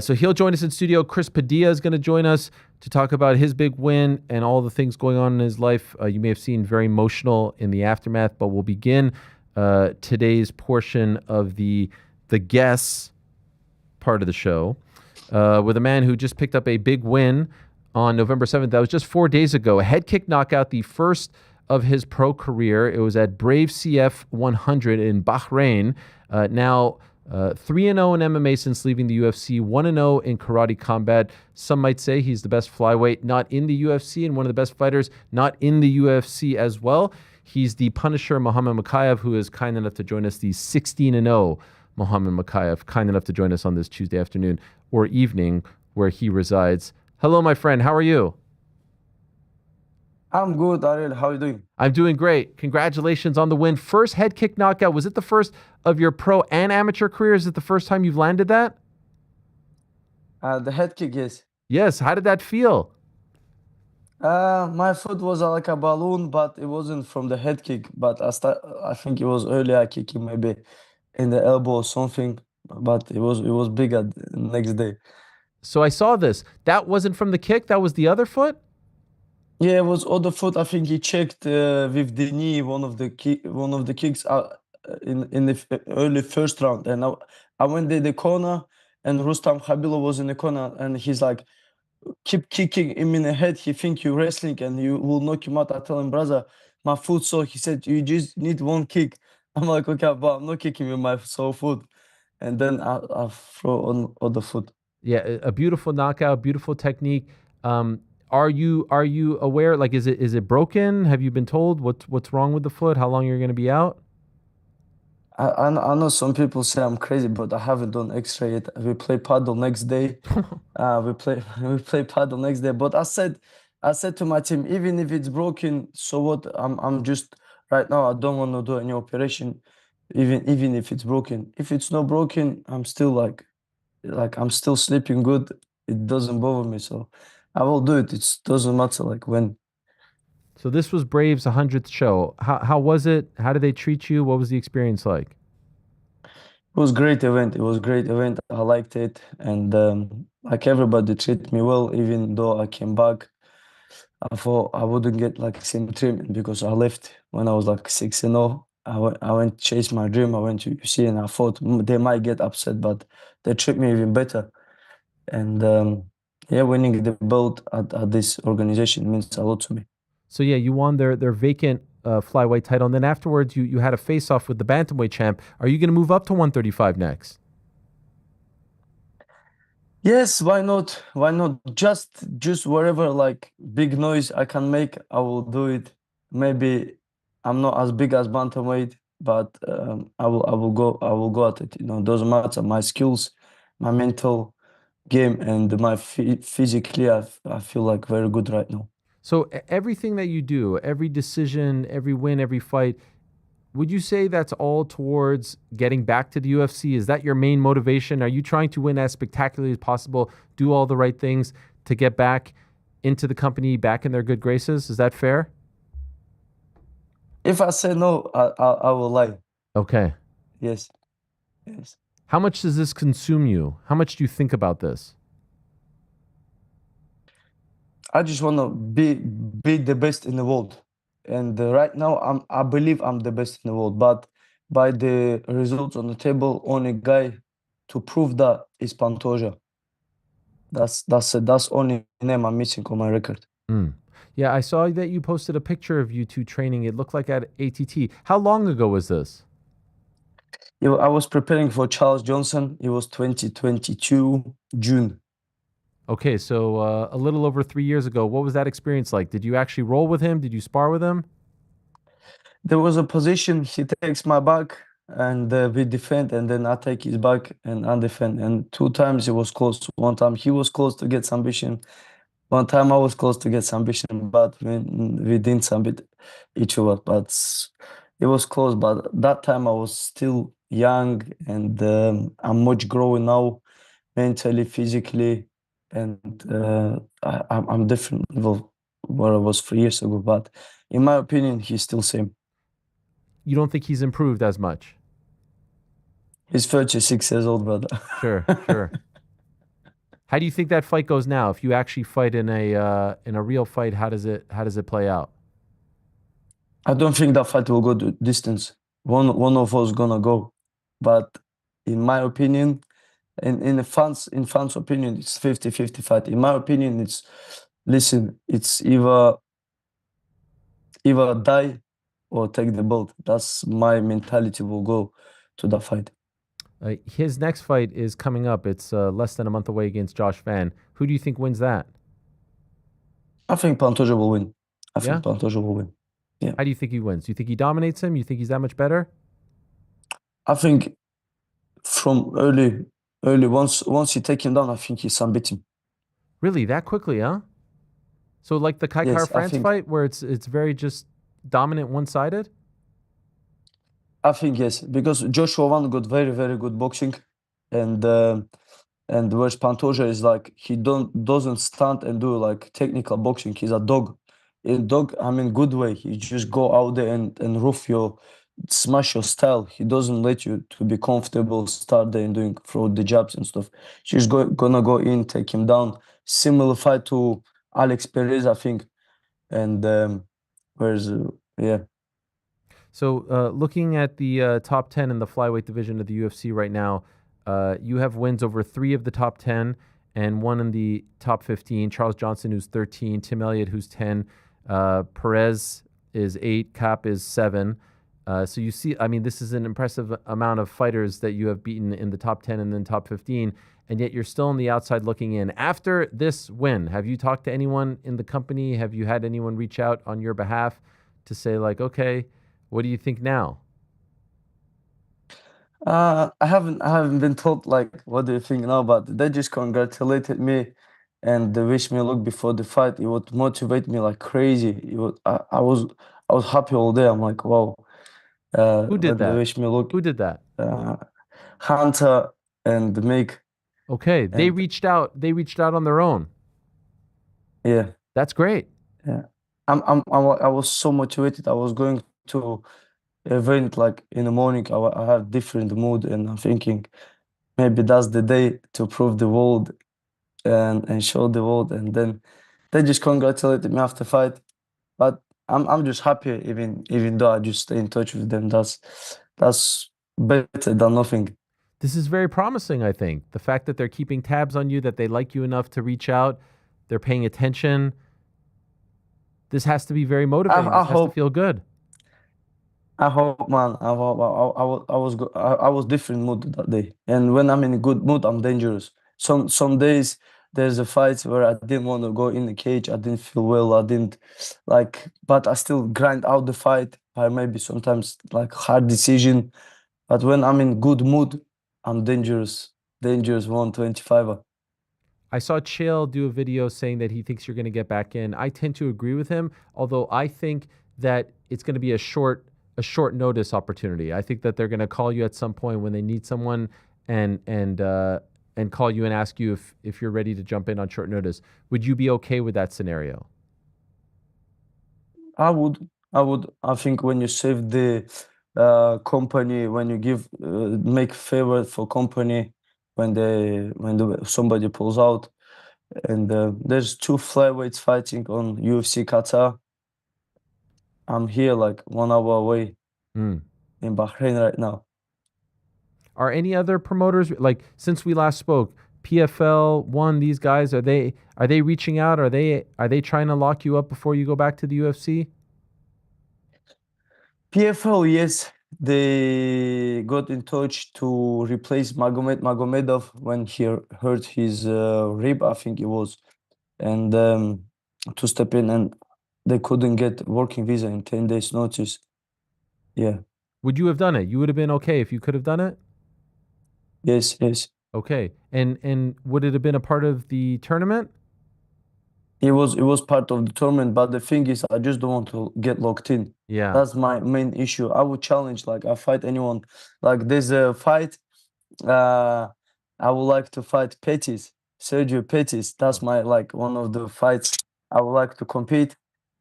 So he'll join us in studio. Chris Padilla is going to join us to talk about his big win and all the things going on in his life. You may have seen very emotional in the aftermath, but we'll begin today's portion of the guests part of the show with a man who just picked up a big win on November 7th. That was just 4 days ago. A head kick knockout, the first of his pro career. It was at Brave CF 100 in Bahrain. Now 3-0 in MMA since leaving the UFC, 1-0 in karate combat. Some might say he's the best flyweight not in the UFC and one of the best fighters not in the UFC as well. He's the Punisher Muhammad Mokaev, who is kind enough to join us, the 16-0 Muhammad Mokaev, kind enough to join us on this Tuesday afternoon or evening where he resides. Hello, my friend. How are you? I'm good, Ariel. How are you doing? I'm doing great. Congratulations on the win. First head kick knockout. Was it the first of your pro and amateur career? Is it the first time you've landed that? The head kick, yes. Yes. How did that feel? My foot was like a balloon, but it wasn't from the head kick. But I think it was earlier kicking, maybe in the elbow or something. But it was bigger the next day. So I saw this. That wasn't from the kick. That was the other foot. Yeah, it was other foot. I think he checked with the knee one of the kicks in the early first round, and I went in the corner, and Rustam Khabila was in the corner, and he's like, keep kicking him in the head. He think you wrestling and you will knock him out. I tell him, brother, my foot sore. He said, you just need one kick. I'm like, okay, but I'm not kicking with my sore foot, and then I throw on other foot. Yeah, a beautiful knockout, beautiful technique. Are you aware? Like, is it broken? Have you been told what's wrong with the foot? How long you're going to be out? I know some people say I'm crazy, but I haven't done X-ray yet. We play paddle next day. we play paddle next day. But I said to my team, even if it's broken, so what? I'm just right now. I don't want to do any operation, even if it's broken. If it's not broken, I'm still like I'm still sleeping good. It doesn't bother me, so I will do it. It doesn't matter like when. So this was Brave's 100th show. How was it? How did they treat you? What was the experience like? It was great event. It was great event. I liked it, and like everybody treated me well. Even though I came back, I thought I wouldn't get like same treatment because I left when I was like 6-0. I went chase my dream. I went to UFC, and I thought they might get upset, but they treat me even better. And yeah, winning the belt at this organization means a lot to me. So yeah, you won their vacant flyweight title, and then afterwards you had a face-off with the bantamweight champ. Are you going to move up to 135 next? Yes, why not? Why not? Just wherever like big noise I can make, I will do it. Maybe I'm not as big as bantamweight, but I will go at it. You know, doesn't matter my skills, my mental game, and my physically. I feel like very good right now. So everything that you do, every decision, every win, every fight, would you say that's all towards getting back to the UFC? Is that your main motivation? Are you trying to win as spectacularly as possible, do all the right things to get back into the company, back in their good graces? Is that fair? If I say no, I will lie. Okay. Yes, yes. How much does this consume you? How much do you think about this? I just want to be the best in the world, and right now I believe I'm the best in the world. But by the results on the table, only guy to prove that is Pantoja. That's only name I'm missing on my record. Mm. Yeah, I saw that you posted a picture of you two training. It looked like at ATT. How long ago was this? I was preparing for Charles Johnson. It was 2022 June. Okay, so a little over 3 years ago. What was that experience like? Did you actually roll with him? Did you spar with him? There was a position, he takes my back, and we defend, and then I take his back and I defend. And 2 times it was close. One time he was close to get submission. One time I was close to get submission, but we didn't submit each other. But it was close. But that time I was still young, and I'm much growing now, mentally, physically, and I'm different level where I was 3 years ago. But in my opinion, he's still same. You don't think he's improved as much? He's 36 years old, brother. Sure, sure. How do you think that fight goes now? If you actually fight in a real fight, how does it play out? I don't think that fight will go to distance. One of us gonna go, but in my opinion, in the fans opinion, it's 50-50 fight. In my opinion, it's either die or take the belt. That's my mentality. Will go to that fight. His next fight is coming up. It's less than a month away against Josh Van. Who do you think wins that? I think Pantoja will win. I Yeah? think Pantoja will win. Yeah. How do you think he wins? Do you think he dominates him? You think he's that much better? I think from early once you take him down, I think he's unbeaten. Really, that quickly, huh? So like the Kai Yes, I France think- fight where it's very just dominant one-sided? I think yes, because Joshua One got very, very good boxing, and whereas Pantoja is like he doesn't stand and do like technical boxing. He's a dog. A dog, I mean, good way. He just go out there and roof your, smash your style. He doesn't let you to be comfortable, start there and doing throw the jabs and stuff. She's gonna go in, take him down. Similar fight to Alex Perez, I think. And whereas yeah. So looking at the top 10 in the flyweight division of the UFC right now, you have wins over 3 of the top 10 and 1 in the top 15. Charles Johnson, who's 13, Tim Elliott, who's 10, Perez is 8, Cap is 7. So you see, I mean, this is an impressive amount of fighters that you have beaten in the top 10 and then top 15, and yet you're still on the outside looking in. After this win, have you talked to anyone in the company? Have you had anyone reach out on your behalf to say like, okay, what do you think now? I haven't been told like what do you think now, but they just congratulated me and they wish me luck before the fight. It would motivate me like crazy. I was happy all day. I'm like, wow. Who did when they that? wish me luck. Who did that? Hunter and Mick. Okay, they And- reached out. They reached out on their own. Yeah. That's great. Yeah. I was so motivated. I was going to event like in the morning. I have different mood, and I'm thinking maybe that's the day to prove the world and show the world. And then they just congratulated me after fight. But I'm just happy, even though I just stay in touch with them. That's better than nothing. This is very promising, I think. The fact that they're keeping tabs on you, that they like you enough to reach out, they're paying attention. This has to be very motivating. I This has to hope feel good. I hope, man. I was different mood that day, and when I'm in a good mood, I'm dangerous. Some days there's a fight where I didn't want to go in the cage. I didn't feel well. I didn't like, but I still grind out the fight by maybe sometimes like hard decision. But when I'm in good mood, I'm dangerous. Dangerous 125. I saw Chael do a video saying that he thinks you're going to get back in. I tend to agree with him, although I think that it's going to be a short notice opportunity. I think that they're going to call you at some point when they need someone and call you and ask you if you're ready to jump in on short notice. Would you be okay with that scenario? I would. I think when you save the company, when you give make favor for company, when somebody pulls out, and there's two flyweights fighting on UFC Qatar. I'm here like 1 hour away in Bahrain right now. Are any other promoters, like since we last spoke, PFL, One, these guys, are they reaching out? Are they trying to lock you up before you go back to the UFC? PFL, yes, they got in touch to replace Magomedov when he hurt his rib, I think it was, and to step in, and they couldn't get working visa in 10 days notice. Yeah. Would you have done it? You would have been okay if you could have done it? Yes. Okay. And would it have been a part of the tournament? It was part of the tournament, but the thing is, I just don't want to get locked in. Yeah. That's my main issue. I would challenge, like, I fight anyone. Like, there's a fight, I would like to fight Sergio Pettis. That's my, like, one of the fights I would like to compete.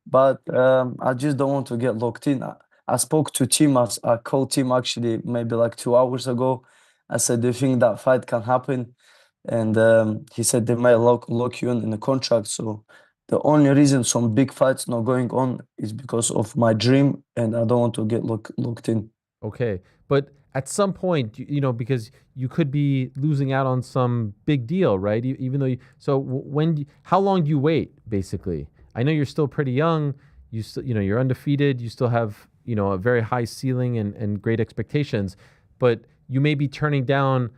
But I just don't want to get locked in. I spoke to Tim. I called Tim actually maybe like 2 hours ago. I said, do you think that fight can happen? And he said they might lock you in the contract. So the only reason some big fights not going on is because of my dream, and I don't want to get locked in. Okay. But at some point, because you could be losing out on some big deal, right? Even though how long do you wait, basically? I know you're still pretty young. You still, you're undefeated. You still have, a very high ceiling and great expectations, but you may be turning down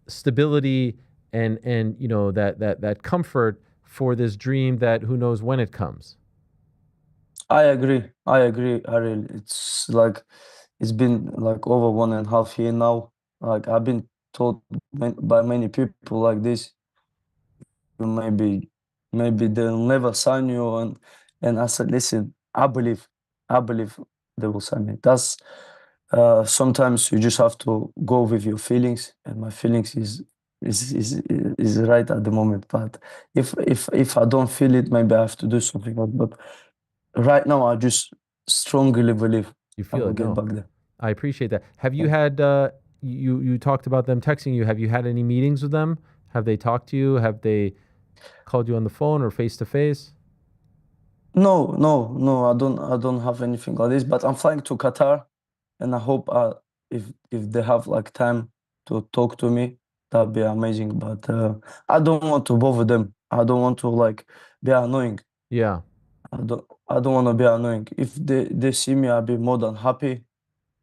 stability and that comfort for this dream that who knows when it comes. I agree, Ariel. It's like it's been like over 1.5 years now. Like I've been told by many people like this, maybe they'll never sign you, and I said, listen, I believe they will sign me. That's sometimes you just have to go with your feelings, and my feelings is right at the moment. But if I don't feel it, maybe I have to do something. But right now, I just strongly believe I will get back there. I appreciate that. Have you had you talked about them texting you? Have you had any meetings with them? Have they talked to you? Have they called you on the phone or face to face? No. I don't have anything like this. But I'm flying to Qatar, and I hope if they have like time to talk to me, that'd be amazing. But I don't want to bother them. I don't want to like be annoying. Yeah. I don't want to be annoying. If they see me, I'll be more than happy.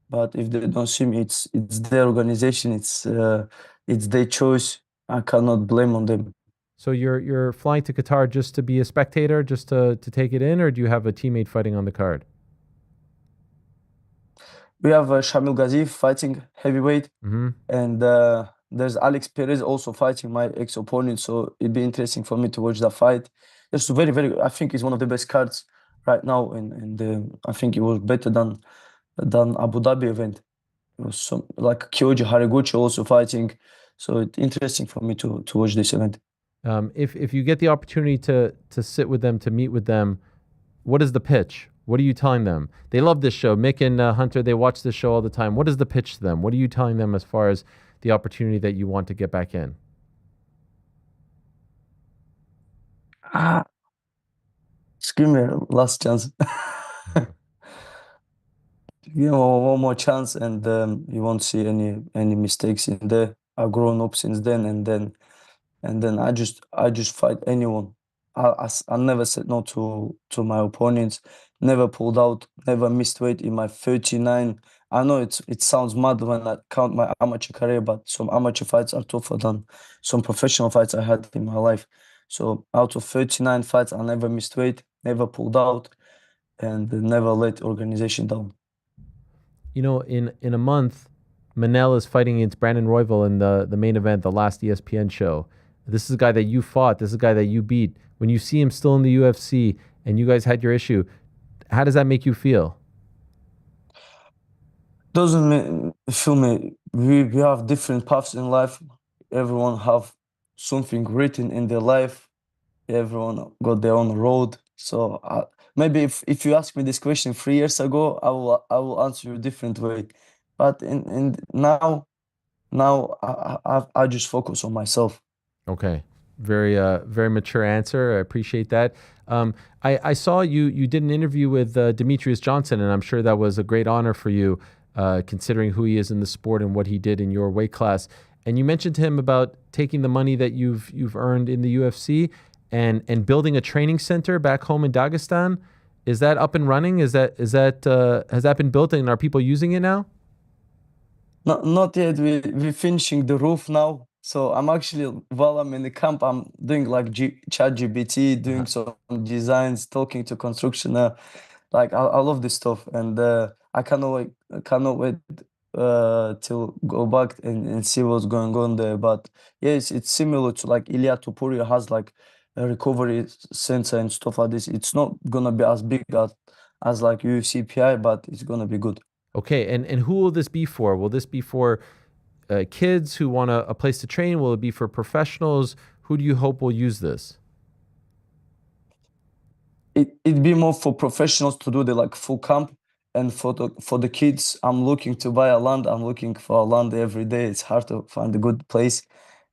But if they don't see me, it's their organization. It's their choice. I cannot blame on them. So you're flying to Qatar just to be a spectator, just to take it in, or do you have a teammate fighting on the card? We have Shamil Ghazi fighting heavyweight, and there's Alex Perez also fighting my ex-opponent. So it'd be interesting for me to watch that fight. It's very, very. I think it's one of the best cards right now, and I think it was better than Abu Dhabi event. It was like Kyoji Haraguchi also fighting. So it's interesting for me to watch this event. If you get the opportunity to sit with them, to meet with them, what is the pitch? What are you telling them? They love this show. Mick and Hunter, they watch this show all the time. What is the pitch to them? What are you telling them as far as the opportunity that you want to get back in? Just give me a last chance. Give me one more chance, and you won't see any mistakes in there. I've grown up since then, and then I just fight anyone. I never said no to my opponents. Never pulled out. Never missed weight in my 39. I know it sounds mad when I count my amateur career, but some amateur fights are tougher than some professional fights I had in my life. So out of 39 fights, I never missed weight, never pulled out, and never let organization down. You know, in a month, Manel is fighting against Brandon Royval in the main event, the last ESPN show. This is a guy that you fought. This is a guy that you beat. When you see him still in the UFC and you guys had your issue, how does that make you feel? Doesn't feel me. We have different paths in life. Everyone have something written in their life. Everyone got their own road. So maybe if you ask me this question 3 years ago, I will answer you a different way. But in now I just focus on myself. Okay. Very mature answer. I appreciate that. I saw you did an interview with Demetrius Johnson, and I'm sure that was a great honor for you, considering who he is in the sport and what he did in your weight class. And you mentioned to him about taking the money that you've earned in the UFC and building a training center back home in Dagestan. Is that up and running? Has that been built, and are people using it now? Not yet. We're finishing the roof now. So I'm actually, while I'm in the camp, I'm doing like ChatGPT, doing some designs, talking to constructioner. Like I love this stuff, and I cannot wait till go back and see what's going on there. But yes, it's similar to like Ilya Topuria has like a recovery center and stuff like this. It's not gonna be as big as like UFC PI, but it's gonna be good. Okay, and who will this be for? Will this be for kids who want a place to train? Will it be for professionals? Who do you hope will use this? It'd be more for professionals to do the like full camp, and for the kids, I'm looking to buy a land. I'm looking for a land every day. It's hard to find a good place,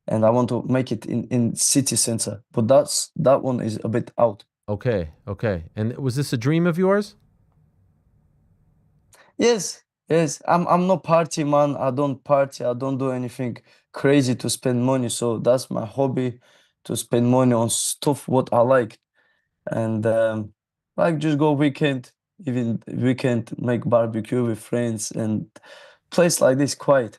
and I want to make it in city center. But that one is a bit out. Okay. And was this a dream of yours? Yes. I'm not party man. I don't party. I don't do anything crazy to spend money. So that's my hobby, to spend money on stuff what I like, and like just go weekend, even weekend, make barbecue with friends, and place like this quiet.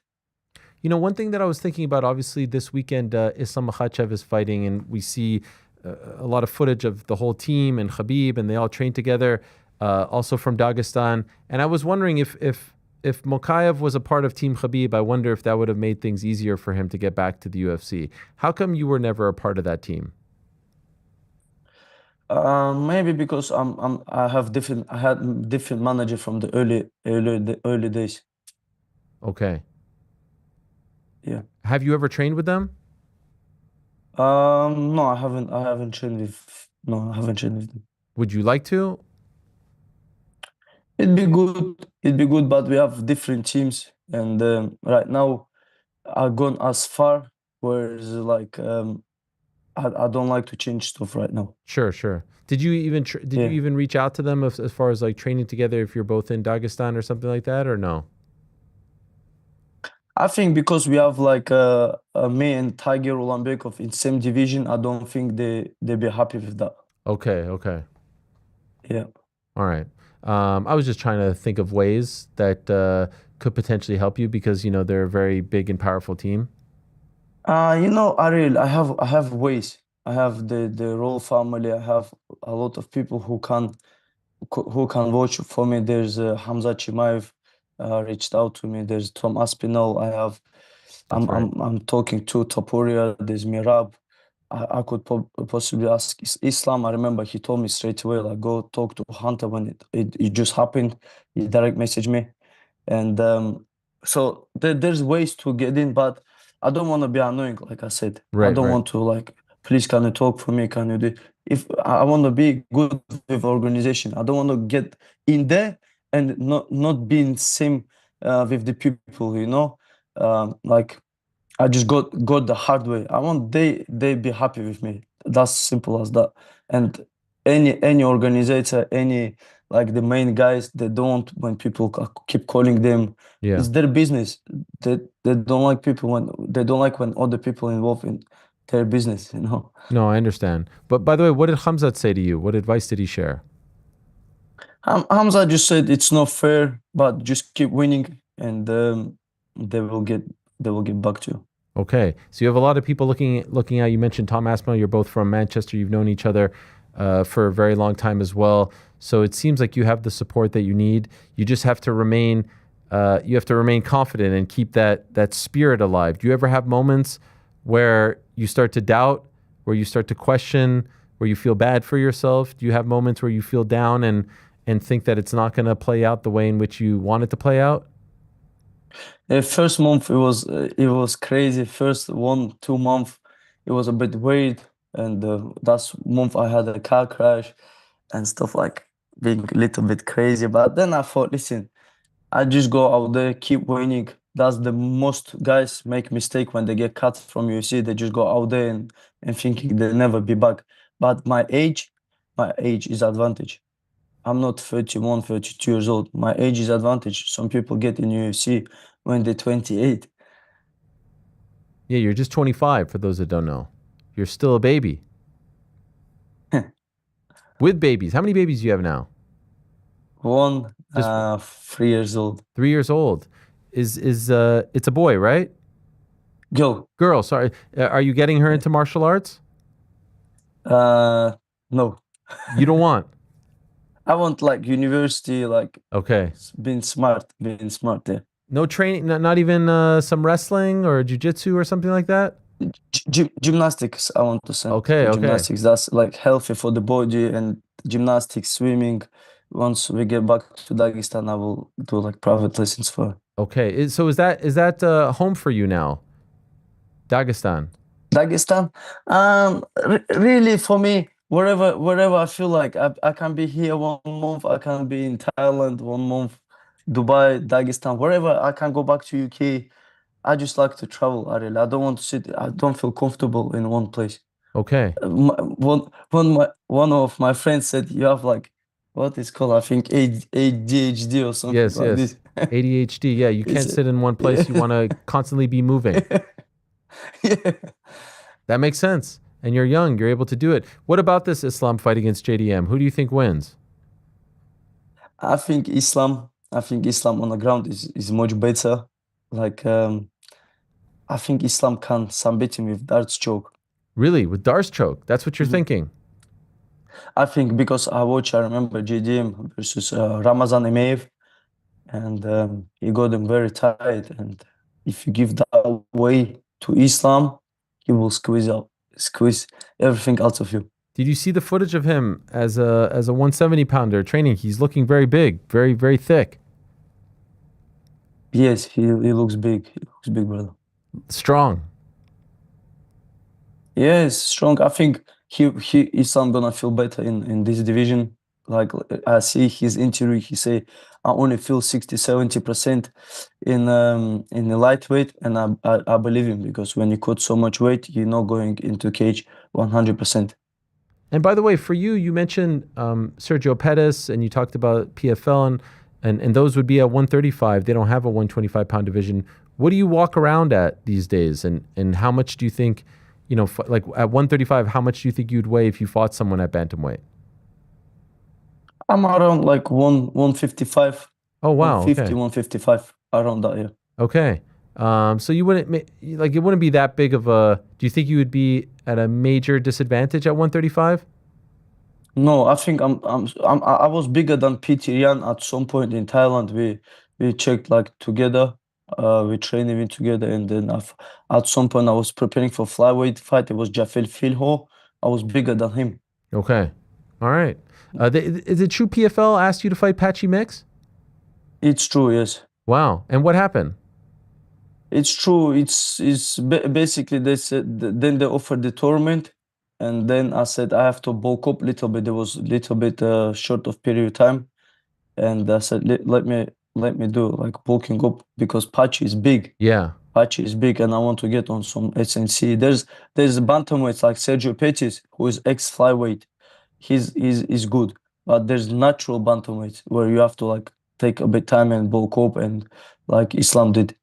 You know, one thing that I was thinking about, obviously this weekend, Islam Makhachev is fighting, and we see a lot of footage of the whole team and Khabib, and they all train together. Also from Dagestan. And I was wondering if Mokaev was a part of Team Khabib, I wonder if that would have made things easier for him to get back to the UFC. How come you were never a part of that team? Maybe because I had different manager from the early days. Okay. Yeah. Have you ever trained with them? No, I haven't trained with. No, I haven't trained with them. Would you like to? It'd be good, but we have different teams, and right now I've gone as far, whereas like I don't like to change stuff right now. Sure. Did you even reach out to them as far as like training together if you're both in Dagestan or something like that, or no? I think because we have like me and Tiger Ulanbekov in same division, I don't think they'd be happy with that. Okay. Yeah. All right. I was just trying to think of ways that could potentially help you because, you know, they're a very big and powerful team. Ariel, I have ways. I have the Royal family. I have a lot of people who can watch for me. There's Hamza Chimaev reached out to me. There's Tom Aspinall. I'm talking to Topuria. There's Mirab. I could possibly ask Islam. I remember he told me straight away, like, go talk to Hunter when it just happened. He direct messaged me. And so there's ways to get in, but I don't want to be annoying, like I said. Right, I don't want to like please, can you talk for me? Can you do? If I want to be good with organization, I don't want to get in there and not being same with the people, you know. Like I just got the hard way. I want they be happy with me. That's simple as that. And any organizer, any like the main guys, they don't when people keep calling them. Yeah. It's their business. They don't like people when they don't like when other people involved in their business. You know. No, I understand. But by the way, what did Hamzat say to you? What advice did he share? Hamza just said it's not fair, but just keep winning, and they will get back to you. Okay, so you have a lot of people looking at. You mentioned Tom Aspinall. You're both from Manchester. You've known each other for a very long time as well. So it seems like you have the support that you need. You just have to remain. You have to remain confident and keep that spirit alive. Do you ever have moments where you start to doubt, where you start to question, where you feel bad for yourself? Do you have moments where you feel down and think that it's not going to play out the way in which you want it to play out? First month it was crazy. First 1-2 months it was a bit weird, and that's month I had a car crash and stuff like being a little bit crazy. But then I thought, listen, I just go out there, keep winning. That's the most guys make mistake when they get cut from UFC. They just go out there and thinking they'll never be back. But my age is advantage. I'm not 31, 32 years old. My age is advantage. Some people get in UFC when they're 28. Yeah, you're just 25, for those that don't know. You're still a baby. With babies. How many babies do you have now? One, 3 years old. 3 years old. Is it's a boy, right? Girl, sorry. Are you getting her into martial arts? No. You don't want? I want like university, like okay, being smart, yeah. No training, not even some wrestling or jiu-jitsu or something like that? Gymnastics, I want to say. Okay. Gymnastics, that's like healthy for the body, and gymnastics, swimming. Once we get back to Dagestan, I will do like private lessons for. Okay, so is that home for you now? Dagestan? Really for me, wherever I feel like I can be here 1 month, I can be in Thailand 1 month, Dubai, Dagestan, wherever I can go back to UK. I just like to travel, Ariel. I don't want to sit. I don't feel comfortable in one place. Okay. One of my friends said you have like what is called, I think, ADHD or something like this. ADHD. Yeah, you can't sit in one place. You want to constantly be moving. Yeah. That makes sense. And you're young. You're able to do it. What about this Islam fight against JDM? Who do you think wins? I think Islam on the ground is much better. Like I think Islam can submit him with darts choke. Really? With darts choke? That's what you're thinking? I think because I remember JDM versus Ramazan Emaev, and he got them very tight. And if you give that way to Islam, he will squeeze everything out of you. Did you see the footage of him as a 170 pounder training? He's looking very big, very, very thick. Yes, he looks big. He looks big, brother. Strong. Yes, strong. I think Islam gonna feel better in this division. Like I see his injury, he say I only feel 60-70% in the lightweight, and I believe him, because when you cut so much weight, you're not going into cage 100%. And by the way, for you, you mentioned Sergio Pettis, and you talked about PFL, and those would be at 135. They don't have a 125 pound division. What do you walk around at these days, and how much do you think, like at 135, how much do you think you'd weigh if you fought someone at bantamweight? I'm around like 155. Oh wow, 150, okay. 155, around that, yeah. Okay, so you wouldn't it wouldn't be that big of a. Do you think you would be at a major disadvantage at 135? No, I think I was bigger than PT Ryan at some point in Thailand. We checked like together. We trained even together, and then at some point I was preparing for flyweight fight. It was Jafel Filho. I was bigger than him. Okay, all right. Is it true PFL asked you to fight Patchy Mix? It's true, yes. Wow, and what happened? It's true. It's basically they said then they offered the tournament, and then I said I have to bulk up a little bit. There was a little bit short of period of time, and I said let me do like bulking up because Pachi is big. Yeah. Pachi is big, and I want to get on some SNC. There's bantamweights like Sergio Pettis, who is ex-flyweight. He's good, but there's natural bantamweights where you have to like take a bit time and bulk up, and like Islam did.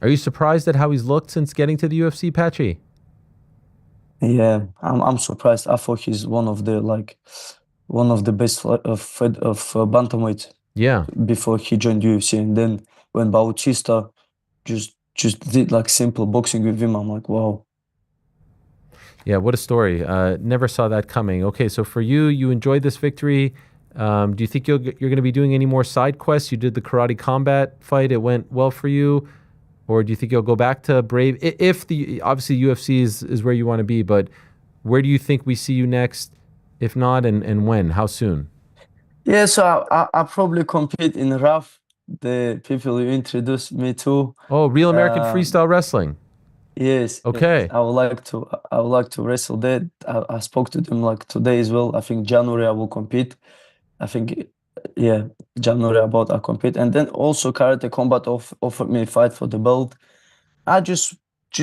Are you surprised at how he's looked since getting to the UFC, Pachi? Yeah, I'm surprised. I thought he's one of the best bantamweights. Yeah. Before he joined UFC, and then when Bautista just did like simple boxing with him, I'm like, wow. Yeah, what a story. Never saw that coming. Okay, so for you, you enjoyed this victory. Do you think you're going to be doing any more side quests? You did the karate combat fight. It went well for you. Or do you think you'll go back to Brave? Obviously UFC is where you want to be, but where do you think we see you next? If not, and when? How soon? Yeah, so I probably compete in RAF, the people you introduced me to. Oh, Real American Freestyle Wrestling. Yes. Okay. Yes. I would like to wrestle there. I spoke to them like today as well. I think January I will compete. I think, yeah, January I compete. And then also Karate Combat offered me a fight for the belt. I just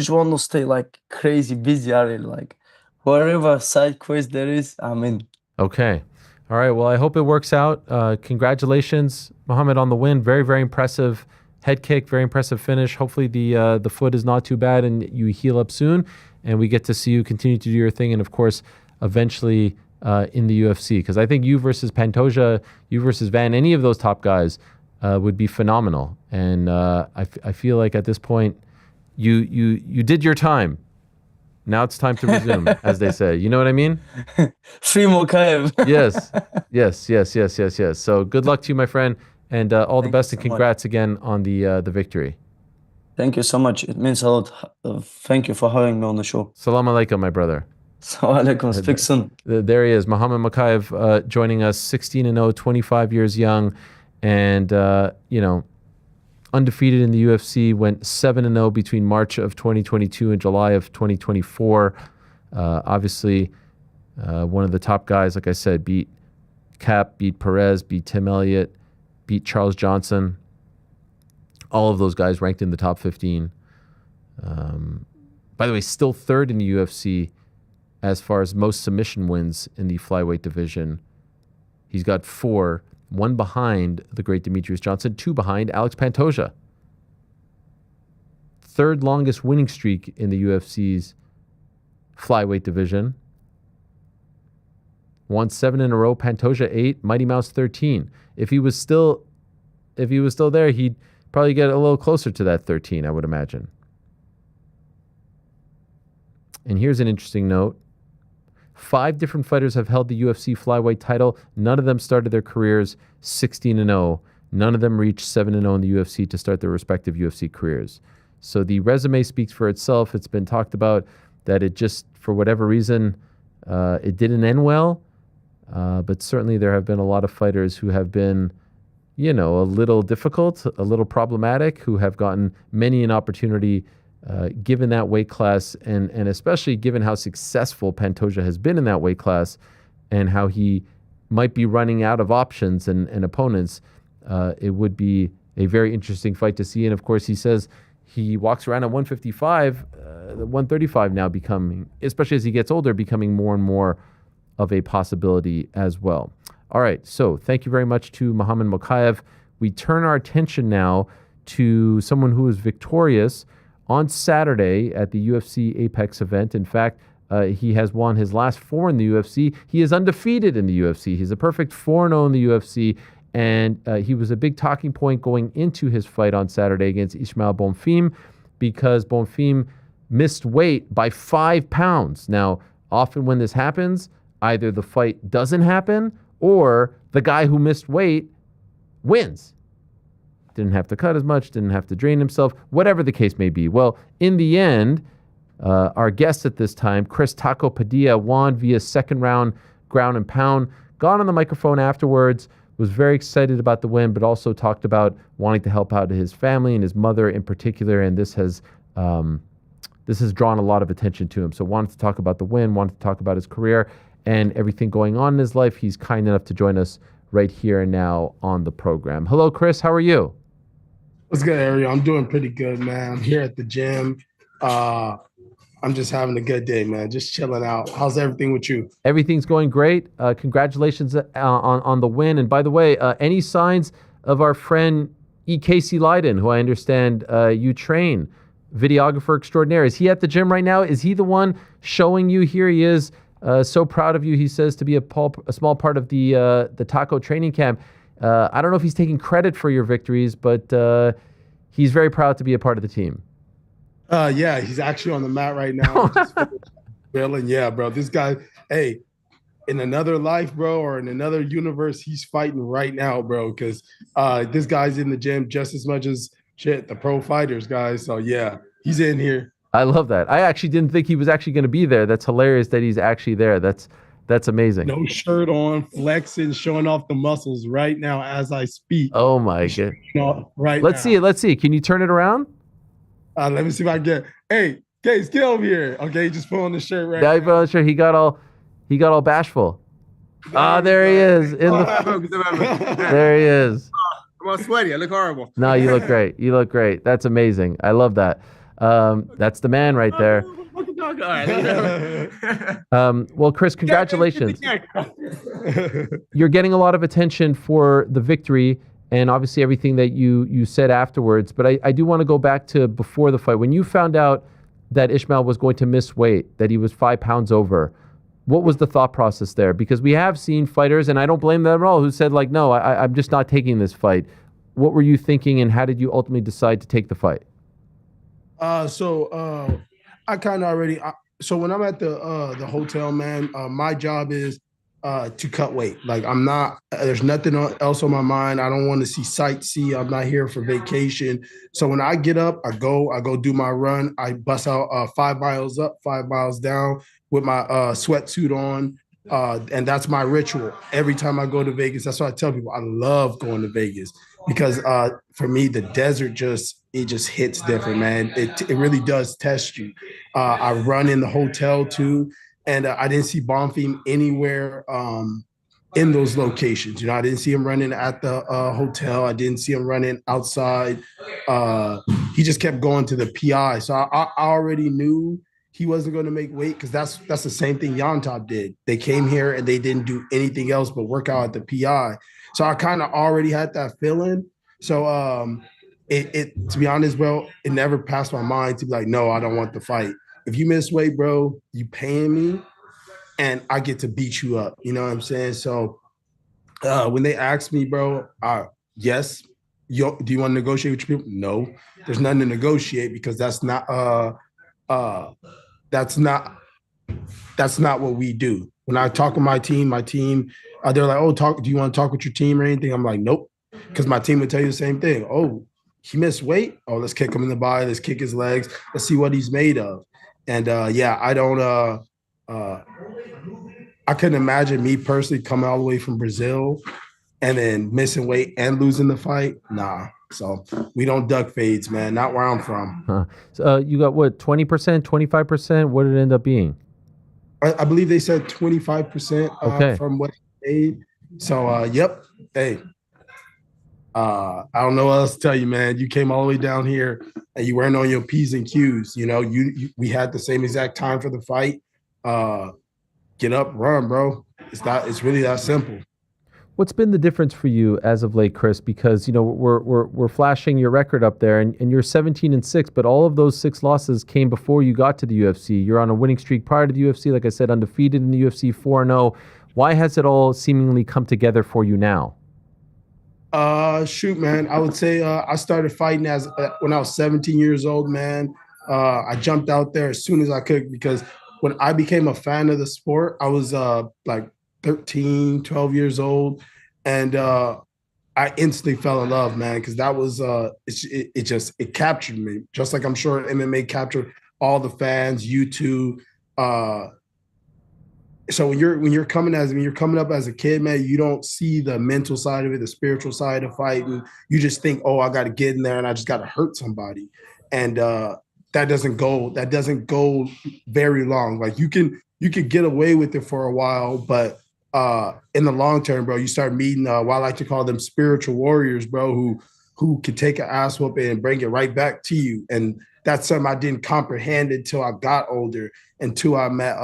want to stay like crazy busy, Ariel. Like wherever side quest there is, I'm in. Okay. All right. Well, I hope it works out. Congratulations, Mohammed, on the win. Very, very impressive head kick. Very impressive finish. Hopefully the foot is not too bad and you heal up soon, and we get to see you continue to do your thing. And of course, eventually in the UFC, because I think you versus Pantoja, you versus Van, any of those top guys would be phenomenal. And I feel like at this point, you did your time. Now it's time to resume, as they say. You know what I mean? Free Mokaev. Yes. So good luck to you, my friend, and all the best, and congrats again on the victory. Thank you so much. It means a lot. Thank you for having me on the show. Salam alaikum, my brother. Salam alaikum. Speak soon. There he is, Mohammed Mokaev, joining us, 16-0, 25 years young, and undefeated in the UFC, went 7-0 between March of 2022 and July of 2024. Obviously, one of the top guys, like I said, beat Cap, beat Perez, beat Tim Elliott, beat Charles Johnson. All of those guys ranked in the top 15. By the way, still third in the UFC as far as most submission wins in the flyweight division. He's got 4. 1 behind the great Demetrius Johnson, 2 behind Alex Pantoja. 3rd longest winning streak in the UFC's flyweight division. Won 7 in a row. Pantoja 8, Mighty Mouse 13. If he was still there, he'd probably get a little closer to that 13, I would imagine. And here's an interesting note. 5 different fighters have held the UFC flyweight title. None of them started their careers 16-0. None of them reached 7-0 in the UFC to start their respective UFC careers. So the resume speaks for itself. It's been talked about that it just, for whatever reason, it didn't end well. But certainly there have been a lot of fighters who have been, a little difficult, a little problematic, who have gotten many an opportunity given that weight class, and especially given how successful Pantoja has been in that weight class and how he might be running out of options and opponents. It would be a very interesting fight to see. And of course, he says he walks around at 155, 135 now becoming, especially as he gets older, becoming more and more of a possibility as well. All right, so thank you very much to Mohammed Mokaev. We turn our attention now to someone who was victorious on Saturday at the UFC Apex event. In fact, he has won his last 4 in the UFC. He is undefeated in the UFC. He's a perfect 4-0 in the UFC, and he was a big talking point going into his fight on Saturday against Ismael Bonfim, because Bonfim missed weight by 5 pounds. Now, often when this happens, either the fight doesn't happen or the guy who missed weight wins. Didn't have to cut as much, didn't have to drain himself, whatever the case may be. Well, in the end, our guest at this time, Chris Taco Padilla, won via 2nd round ground and pound. Got on the microphone afterwards, was very excited about the win, but also talked about wanting to help out his family and his mother in particular. And this has this has drawn a lot of attention to him. So wanted to talk about the win, wanted to talk about his career and everything going on in his life. He's kind enough to join us right here and now on the program. Hello, Chris. How are you? What's good, Ariel? I'm doing pretty good, man. I'm here at the gym. I'm just having a good day, man. Just chilling out. How's everything with you? Everything's going great. Congratulations on the win. And by the way, any signs of our friend E. Casey Leiden, who I understand you train, videographer extraordinaire? Is he at the gym right now? Is he the one showing you? Here he is, so proud of you. He says to be a small part of the taco training camp. I don't know if he's taking credit for your victories, but he's very proud to be a part of the team. Yeah, he's actually on the mat right now. Just feeling, yeah, bro. This guy, hey, in another life, bro, or in another universe, he's fighting right now, bro, because this guy's in the gym just as much as the pro fighters, guys. So, yeah, he's in here. I love that. I actually didn't think he was actually going to be there. That's hilarious that he's actually there. That's amazing. No shirt on, flexing, showing off the muscles right now as I speak. Oh, my God. Right Let's see it. Let's see. Can you turn it around? Let me see if I can get. Hey, Case, get over here. Okay, just put on the shirt right now. He put on the shirt. He got all bashful. There he is. There he is. I'm all sweaty. I look horrible. No, you look great. You look great. That's amazing. I love that. That's the man right there. Well, Chris, congratulations. You're getting a lot of attention for the victory and obviously everything that you said afterwards. But I do want to go back to before the fight. When you found out that Ismael was going to miss weight, that he was 5 pounds over, what was the thought process there? Because we have seen fighters, and I don't blame them at all, who said, like, no, I'm just not taking this fight. What were you thinking, and how did you ultimately decide to take the fight? So I kind of already so when I'm at the hotel, man, my job is to cut weight. Like, I'm not, there's nothing else on my mind. I don't want to see sightsee. I'm not here for vacation. So when I get up, I go do my run. I bust out 5 miles up, 5 miles down with my sweatsuit on. And that's my ritual. Every time I go to Vegas, that's why I tell people I love going to Vegas, because for me, the desert just hits different, man. It really does test you. I run in the hotel too. And I didn't see Bonfim anywhere in those locations. You know, I didn't see him running at the hotel. I didn't see him running outside. He just kept going to the PI. So I already knew he wasn't going to make weight, because that's the same thing Yontop did. They came here and they didn't do anything else but work out at the PI. So I kind of already had that feeling. So it to be honest, bro, it never passed my mind to be like, no, I don't want the fight. If you miss weight, bro, you paying me and I get to beat you up. You know what I'm saying? So when they asked me, bro, yes. Do you want to negotiate with your people? No. There's nothing to negotiate, because that's not what we do. When I talk with my team, they're like, oh, do you want to talk with your team or anything? I'm like, nope. Because my team would tell you the same thing. Oh, he missed weight? Oh, let's kick him in the body. Let's kick his legs. Let's see what he's made of. And yeah, I don't I couldn't imagine me personally coming all the way from Brazil and then missing weight and losing the fight. Nah. So we don't duck fades, man. Not where I'm from. So you got what, 20%, 25%? What did it end up being? I believe they said 25% from what they made. So yep. Hey. I don't know what else to tell you, man. You came all the way down here and you weren't on your P's and Q's. You know, we had the same exact time for the fight. Get up, run, bro. It's really that simple. What's been the difference for you as of late, Chris? Because, you know, we're flashing your record up there, and you're 17-6, but all of those 6 losses came before you got to the UFC. You're on a winning streak prior to the UFC. Like I said, undefeated in the UFC, 4-0. Why has it all seemingly come together for you now? Shoot, man. I would say I started fighting when I was 17 years old, man. I jumped out there as soon as I could, because when I became a fan of the sport, I was like 13, 12 years old. And I instantly fell in love, man, because that was it captured me, just like I'm sure MMA captured all the fans, you too. So when you're coming up as a kid, man, you don't see the mental side of it, the spiritual side of fighting. You just think, oh, I got to get in there and I just got to hurt somebody. And that doesn't go very long. Like you can get away with it for a while, but in the long term, bro, you start meeting what I like to call them spiritual warriors, bro, who can take an ass whooping and bring it right back to you. And that's something I didn't comprehend until I got older, until I met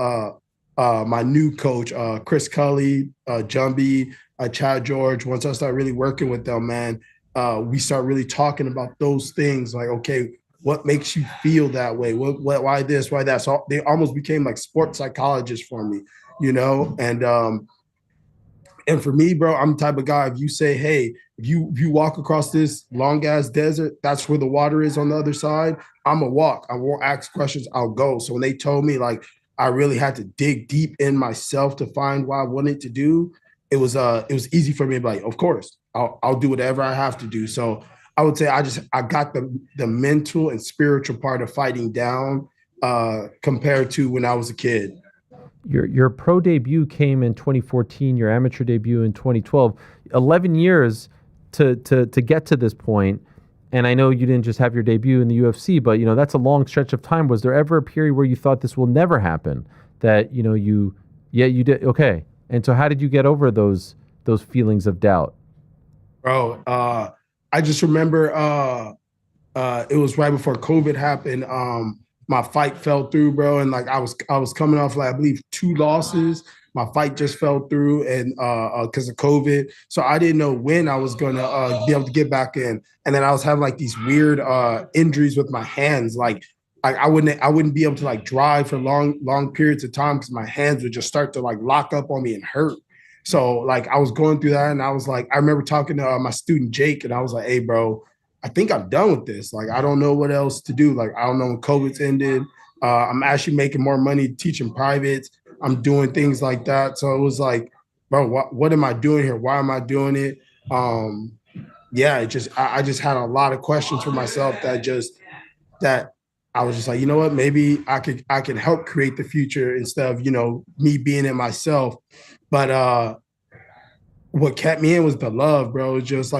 my new coach, Chris Cully, Jumby, Chad George. Once I started really working with them, man, we start really talking about those things. Like, okay, what makes you feel that way? Why this? Why that? So they almost became like sports psychologists for me, you know. And for me, bro, I'm the type of guy. If you say, hey, if you walk across this long ass desert, that's where the water is on the other side. I'm a walk. I won't ask questions. I'll go. So when they told me like I really had to dig deep in myself to find what I wanted to do, it was easy for me to be like, of course, I'll do whatever I have to do. So I would say I got the mental and spiritual part of fighting down compared to when I was a kid. Your pro debut came in 2014, your amateur debut in 2012. 11 years to get to this point. And I know you didn't just have your debut in the UFC, but that's a long stretch of time. Was there ever a period where you thought this will never happen? That you did, okay. And so how did you get over those feelings of doubt? Bro, I just remember it was right before COVID happened. My fight fell through, bro, and like I was coming off like I believe 2 losses. My fight just fell through, and because of COVID, so I didn't know when I was gonna be able to get back in. And then I was having like these weird injuries with my hands, like I wouldn't be able to like drive for long periods of time because my hands would just start to like lock up on me and hurt. So like I was going through that, and I was like, I remember talking to my student Jake, and I was like, hey, bro, I think I'm done with this. Like, I don't know what else to do. Like, I don't know when COVID's ended. I'm actually making more money teaching privates. I'm doing things like that. So it was like, bro, what am I doing here? Why am I doing it? I just had a lot of questions for myself that I was just like, you know what? Maybe I can help create the future instead of, me being it myself. But what kept me in was the love, bro. Just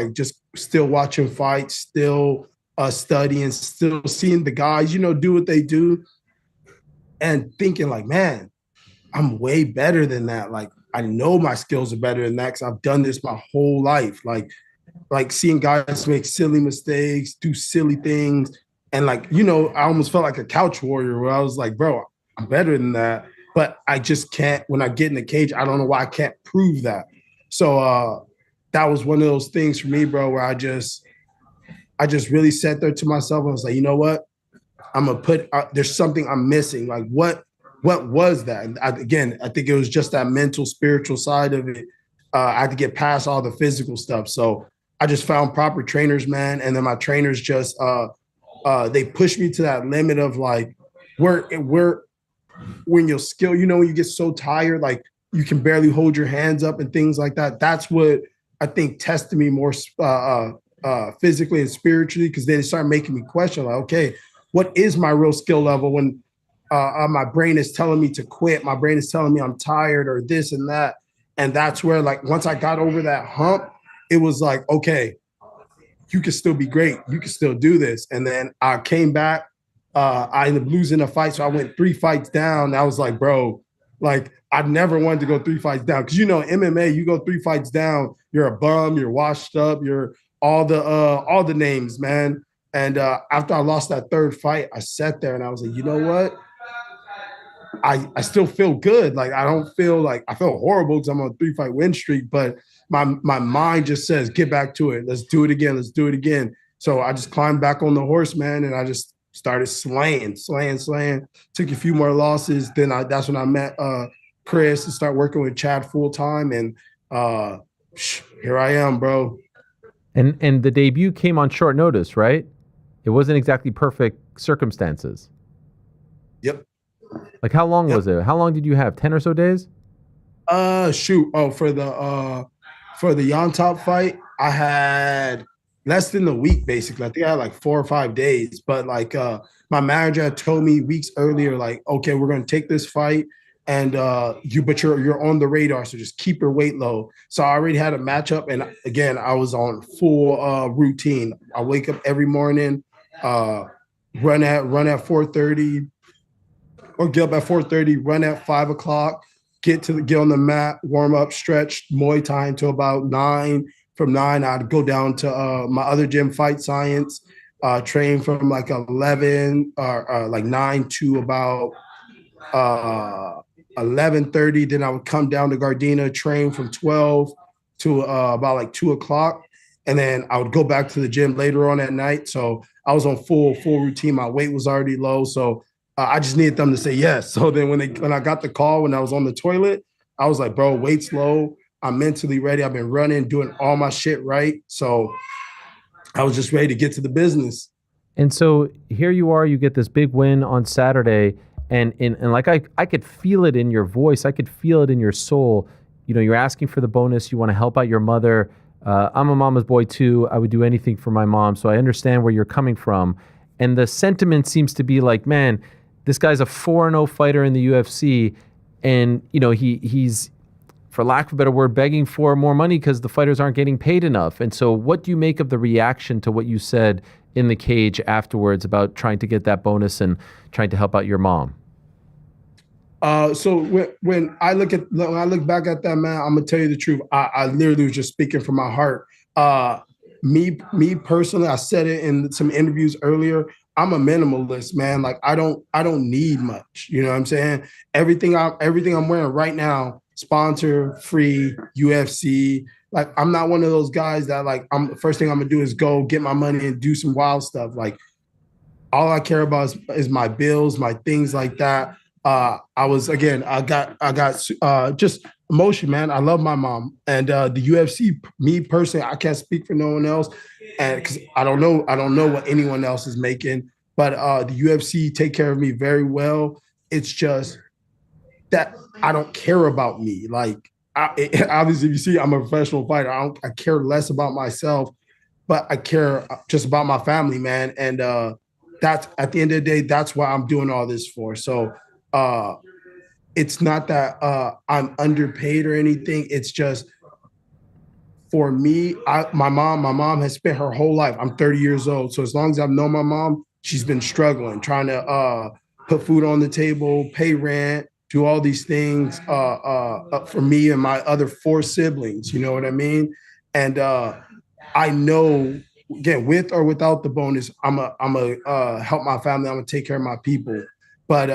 still watching fights, still studying, still seeing the guys, do what they do, and thinking like, man, I'm way better than that. Like, I know my skills are better than that because I've done this my whole life. Like seeing guys make silly mistakes, do silly things, and I almost felt like a couch warrior where I was like, bro, I'm better than that, but I just can't. When I get in the cage, I don't know why I can't prove that. So that was one of those things for me, bro, where I just really sat there to myself and was like, you know what? I'm going to put there's something I'm missing. Like, what was that? And I think it was just that mental, spiritual side of it. I had to get past all the physical stuff. So I just found proper trainers, man. And then my trainers just they pushed me to that limit of like, when your skill, when you get so tired, like, you can barely hold your hands up and things like that. That's what I think tested me more physically and spiritually, because then it started making me question, like, okay, what is my real skill level when my brain is telling me to quit? My brain is telling me I'm tired or this and that. And that's where, like, once I got over that hump, it was like, okay, you can still be great. You can still do this. And then I came back. I ended up losing a fight. So I went 3 fights down. I was like, bro, like, I never wanted to go 3 fights down. Because, MMA, you go 3 fights down, you're a bum, you're washed up, you're all the names, man. And after I lost that 3rd fight, I sat there and I was like, you know what? I still feel good. Like, I don't feel like I feel horrible because I'm on a 3-fight win streak, but my mind just says, get back to it. Let's do it again. Let's do it again. So I just climbed back on the horse, man, and I just started slaying. Took a few more losses. Then that's when I met Chris and start working with Chad full time, and here I am, bro. And the debut came on short notice, right? It wasn't exactly perfect circumstances. Yep. Like, how long was it? How long did you have? 10 or so days? Shoot. Oh, for the Yon Top fight, I had less than a week, basically. I think I had like 4 or 5 days. But like my manager had told me weeks earlier, like, okay, we're gonna take this fight, and you're on the radar, so just keep your weight low. So I already had a matchup, and again, I was on full routine. I wake up every morning, run at 4:30, or get up at 4:30, run at 5 o'clock, get on the mat, warm up, stretch, Muay Thai until about 9. From 9, I'd go down to my other gym, Fight Science, train from like 11 or like 9 to about 11:30. Then I would come down to Gardena, train from 12 to about like 2 o'clock. And then I would go back to the gym later on at night. So I was on full routine. My weight was already low. So I just needed them to say yes. So then when I got the call, when I was on the toilet, I was like, bro, weight's low. I'm mentally ready. I've been running, doing all my shit right. So I was just ready to get to the business. And so here you are, you get this big win on Saturday, and like I could feel it in your voice. I could feel it in your soul. You know, you're asking for the bonus. You want to help out your mother. I'm a mama's boy too. I would do anything for my mom. So I understand where you're coming from. And the sentiment seems to be like, man, this guy's a 4-0 fighter in the UFC. And, you know, he's, for lack of a better word, begging for more money because the fighters aren't getting paid enough. And so what do you make of the reaction to what you said in the cage afterwards about trying to get that bonus and trying to help out your mom? So when I look back at that, man, I'm gonna tell you the truth. I literally was just speaking from my heart. Me personally, I said it in some interviews earlier. I'm a minimalist, man. Like I don't need much. You know what I'm saying? Everything I'm wearing right now, sponsor free, UFC. Like I'm not one of those guys that like first thing I'm gonna do is go get my money and do some wild stuff. Like all I care about is my bills, my things like that. I got just emotion, man. I love my mom, and the UFC. Me personally, I can't speak for no one else, and because I don't know what anyone else is making. But the UFC take care of me very well. It's just that I don't care about me. Like obviously, if you see, I'm a professional fighter. I care less about myself, but I care just about my family, man. And that's at the end of the day, that's what I'm doing all this for. So. It's not that I'm underpaid or anything. It's just for me, my mom has spent her whole life. I'm 30 years old. So as long as I've known my mom, she's been struggling, trying to put food on the table, pay rent, do all these things for me and my other 4 siblings. You know what I mean? And I know, again, with or without the bonus, I'm a help my family. I'm gonna take care of my people. But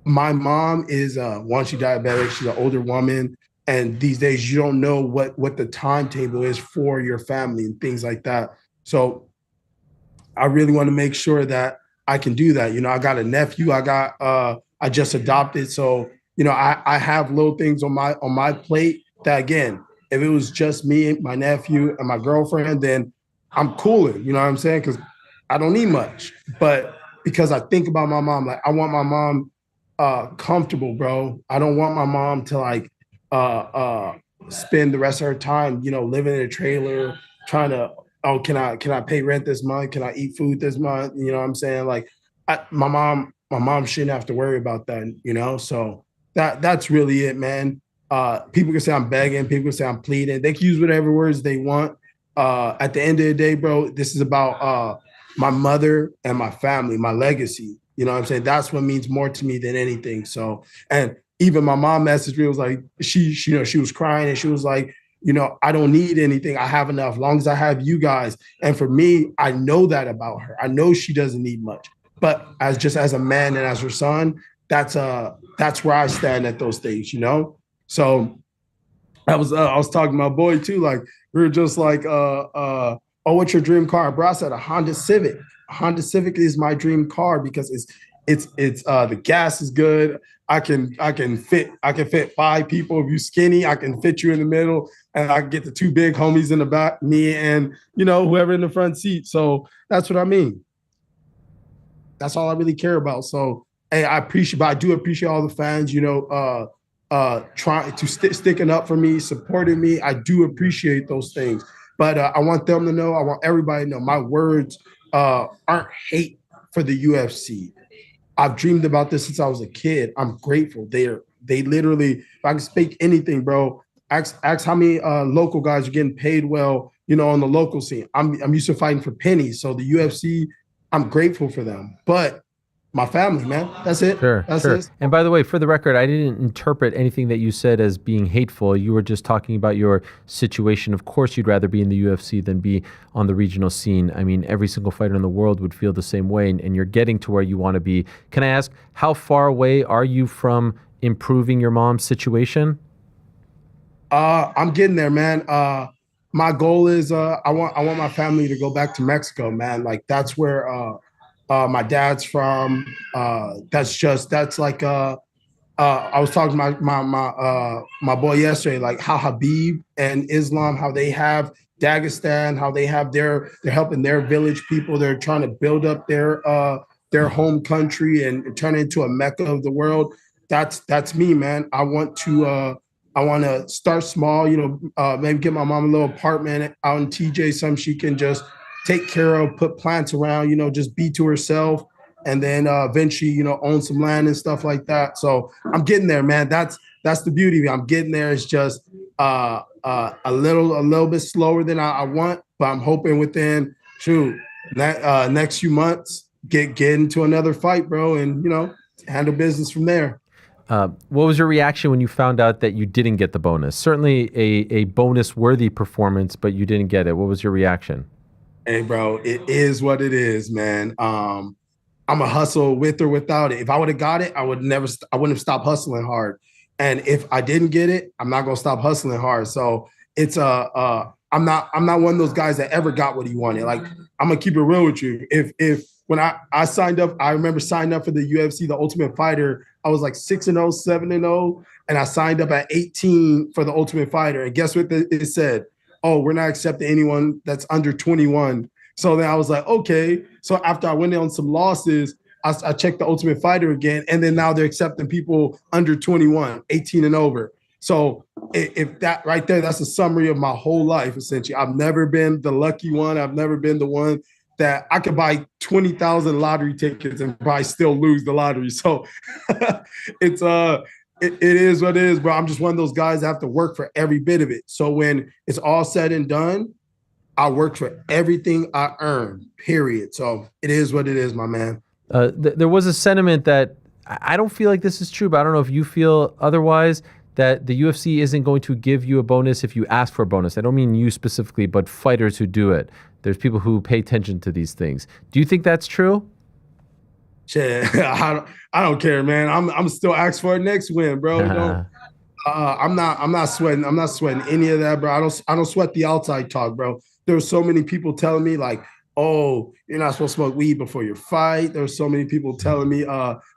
my mom is she's diabetic. She's an older woman, and these days you don't know what the timetable is for your family and things like that. So I really want to make sure that I can do that. You know, I got a nephew. I just adopted, so you know I have little things on my plate that, again, if it was just me, my nephew, and my girlfriend, then I'm cooling. You know what I'm saying? Because I don't need much, but because I think about my mom, like I want my mom comfortable, bro. I don't want my mom to like spend the rest of her time, you know, living in a trailer, trying to, can I pay rent this month? Can I eat food this month? You know what I'm saying? Like my mom shouldn't have to worry about that, you know? So that's really it, man. People can say I'm begging, people can say I'm pleading. They can use whatever words they want. At the end of the day, bro, this is about my mother and my family, my legacy. You know what I'm saying? That's what means more to me than anything. So, and even my mom messaged me, was like, she was crying and she was like, you know, I don't need anything. I have enough, as long as I have you guys. And for me, I know that about her. I know she doesn't need much. But as a man and as her son, that's where I stand at those things, you know? So I was talking to my boy too, like we were just like, oh, what's your dream car? Bro, I said a Honda Civic. Honda Civic is my dream car because it's the gas is good. I can fit 5 people. If you're skinny, I can fit you in the middle, and I can get the 2 big homies in the back, me and, you know, whoever in the front seat. So that's what I mean. That's all I really care about. So hey, I do appreciate all the fans, you know, trying to sticking up for me, supporting me. I do appreciate those things, but I want them to know. I want everybody to know my words aren't hate for the UFC. I've dreamed about this since I was a kid. I'm grateful. They literally, if I can speak anything, bro, ask how many local guys are getting paid well, you know, on the local scene. I'm used to fighting for pennies. So the UFC I'm grateful for them. But my family, man, that's it. Sure, That's sure. it. And by the way, for the record, I didn't interpret anything that you said as being hateful. You were just talking about your situation. Of course, you'd rather be in the UFC than be on the regional scene. I mean, every single fighter in the world would feel the same way, and you're getting to where you want to be. Can I ask, how far away are you from improving your mom's situation? I'm getting there, man. My goal is I want my family to go back to Mexico, man. Like that's where my dad's from. That's like I was talking to my boy yesterday, like how Habib and Islam, how they have Dagestan, how they have they're helping their village people. They're trying to build up their home country and turn it into a Mecca of the world. That's me, man. I want to start small, maybe get my mom a little apartment out in TJ, something she can just take care of, put plants around, just be to herself, and then eventually, own some land and stuff like that. So I'm getting there, man. That's the beauty of it. I'm getting there. It's just a little bit slower than I want, but I'm hoping within next few months get into another fight, bro, and handle business from there. What was your reaction when you found out that you didn't get the bonus? Certainly a bonus-worthy performance, but you didn't get it. What was your reaction? Hey, bro, it is what it is, man. I'm a hustle with or without it. If I would have got it, I wouldn't have stopped hustling hard. And if I didn't get it, I'm not gonna stop hustling hard. So it's I'm not one of those guys that ever got what he wanted. Like I'm gonna keep it real with you. If when I signed up, I remember signing up for the UFC, the Ultimate Fighter. I was like 6-0, 7-0, and I signed up at 18 for the Ultimate Fighter. And guess what it said? Oh, we're not accepting anyone that's under 21. So then I was like, okay. So after I went on some losses, I checked the Ultimate Fighter again, and then now they're accepting people under 21, 18 and over. So if that right there, that's a summary of my whole life, essentially. I've never been the lucky one. I've never been the one that I could buy 20,000 lottery tickets and probably still lose the lottery. So it is what it is, bro. I'm just one of those guys that have to work for every bit of it. So when it's all said and done, I work for everything I earn, period. So it is what it is, my man. There was a sentiment that I don't feel like this is true, but I don't know if you feel otherwise, that the UFC isn't going to give you a bonus if you ask for a bonus. I don't mean you specifically, but fighters who do it. There's people who pay attention to these things. Do you think that's true? Shit, I don't care, man. I'm still asked for it next win, bro. I'm not sweating any of that, bro. I don't sweat the outside talk, bro. There's so many people telling me like, oh, you're not supposed to smoke weed before your fight. There's so many people telling me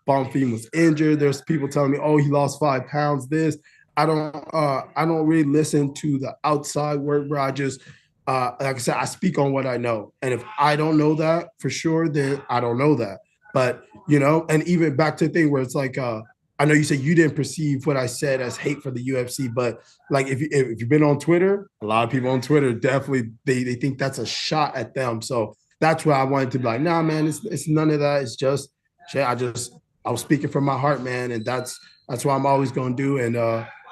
Bonfim was injured. There's people telling me, oh, he lost 5 pounds. This. I don't really listen to the outside word, bro. I just like I said, I speak on what I know. And if I don't know that for sure, then I don't know that. But, and even back to the thing where it's like, I know you said you didn't perceive what I said as hate for the UFC, but like if you've been on Twitter, a lot of people on Twitter definitely they think that's a shot at them. So that's why I wanted to be like, nah, man, it's none of that. It's just shit. I was speaking from my heart, man, and that's what I'm always gonna do. And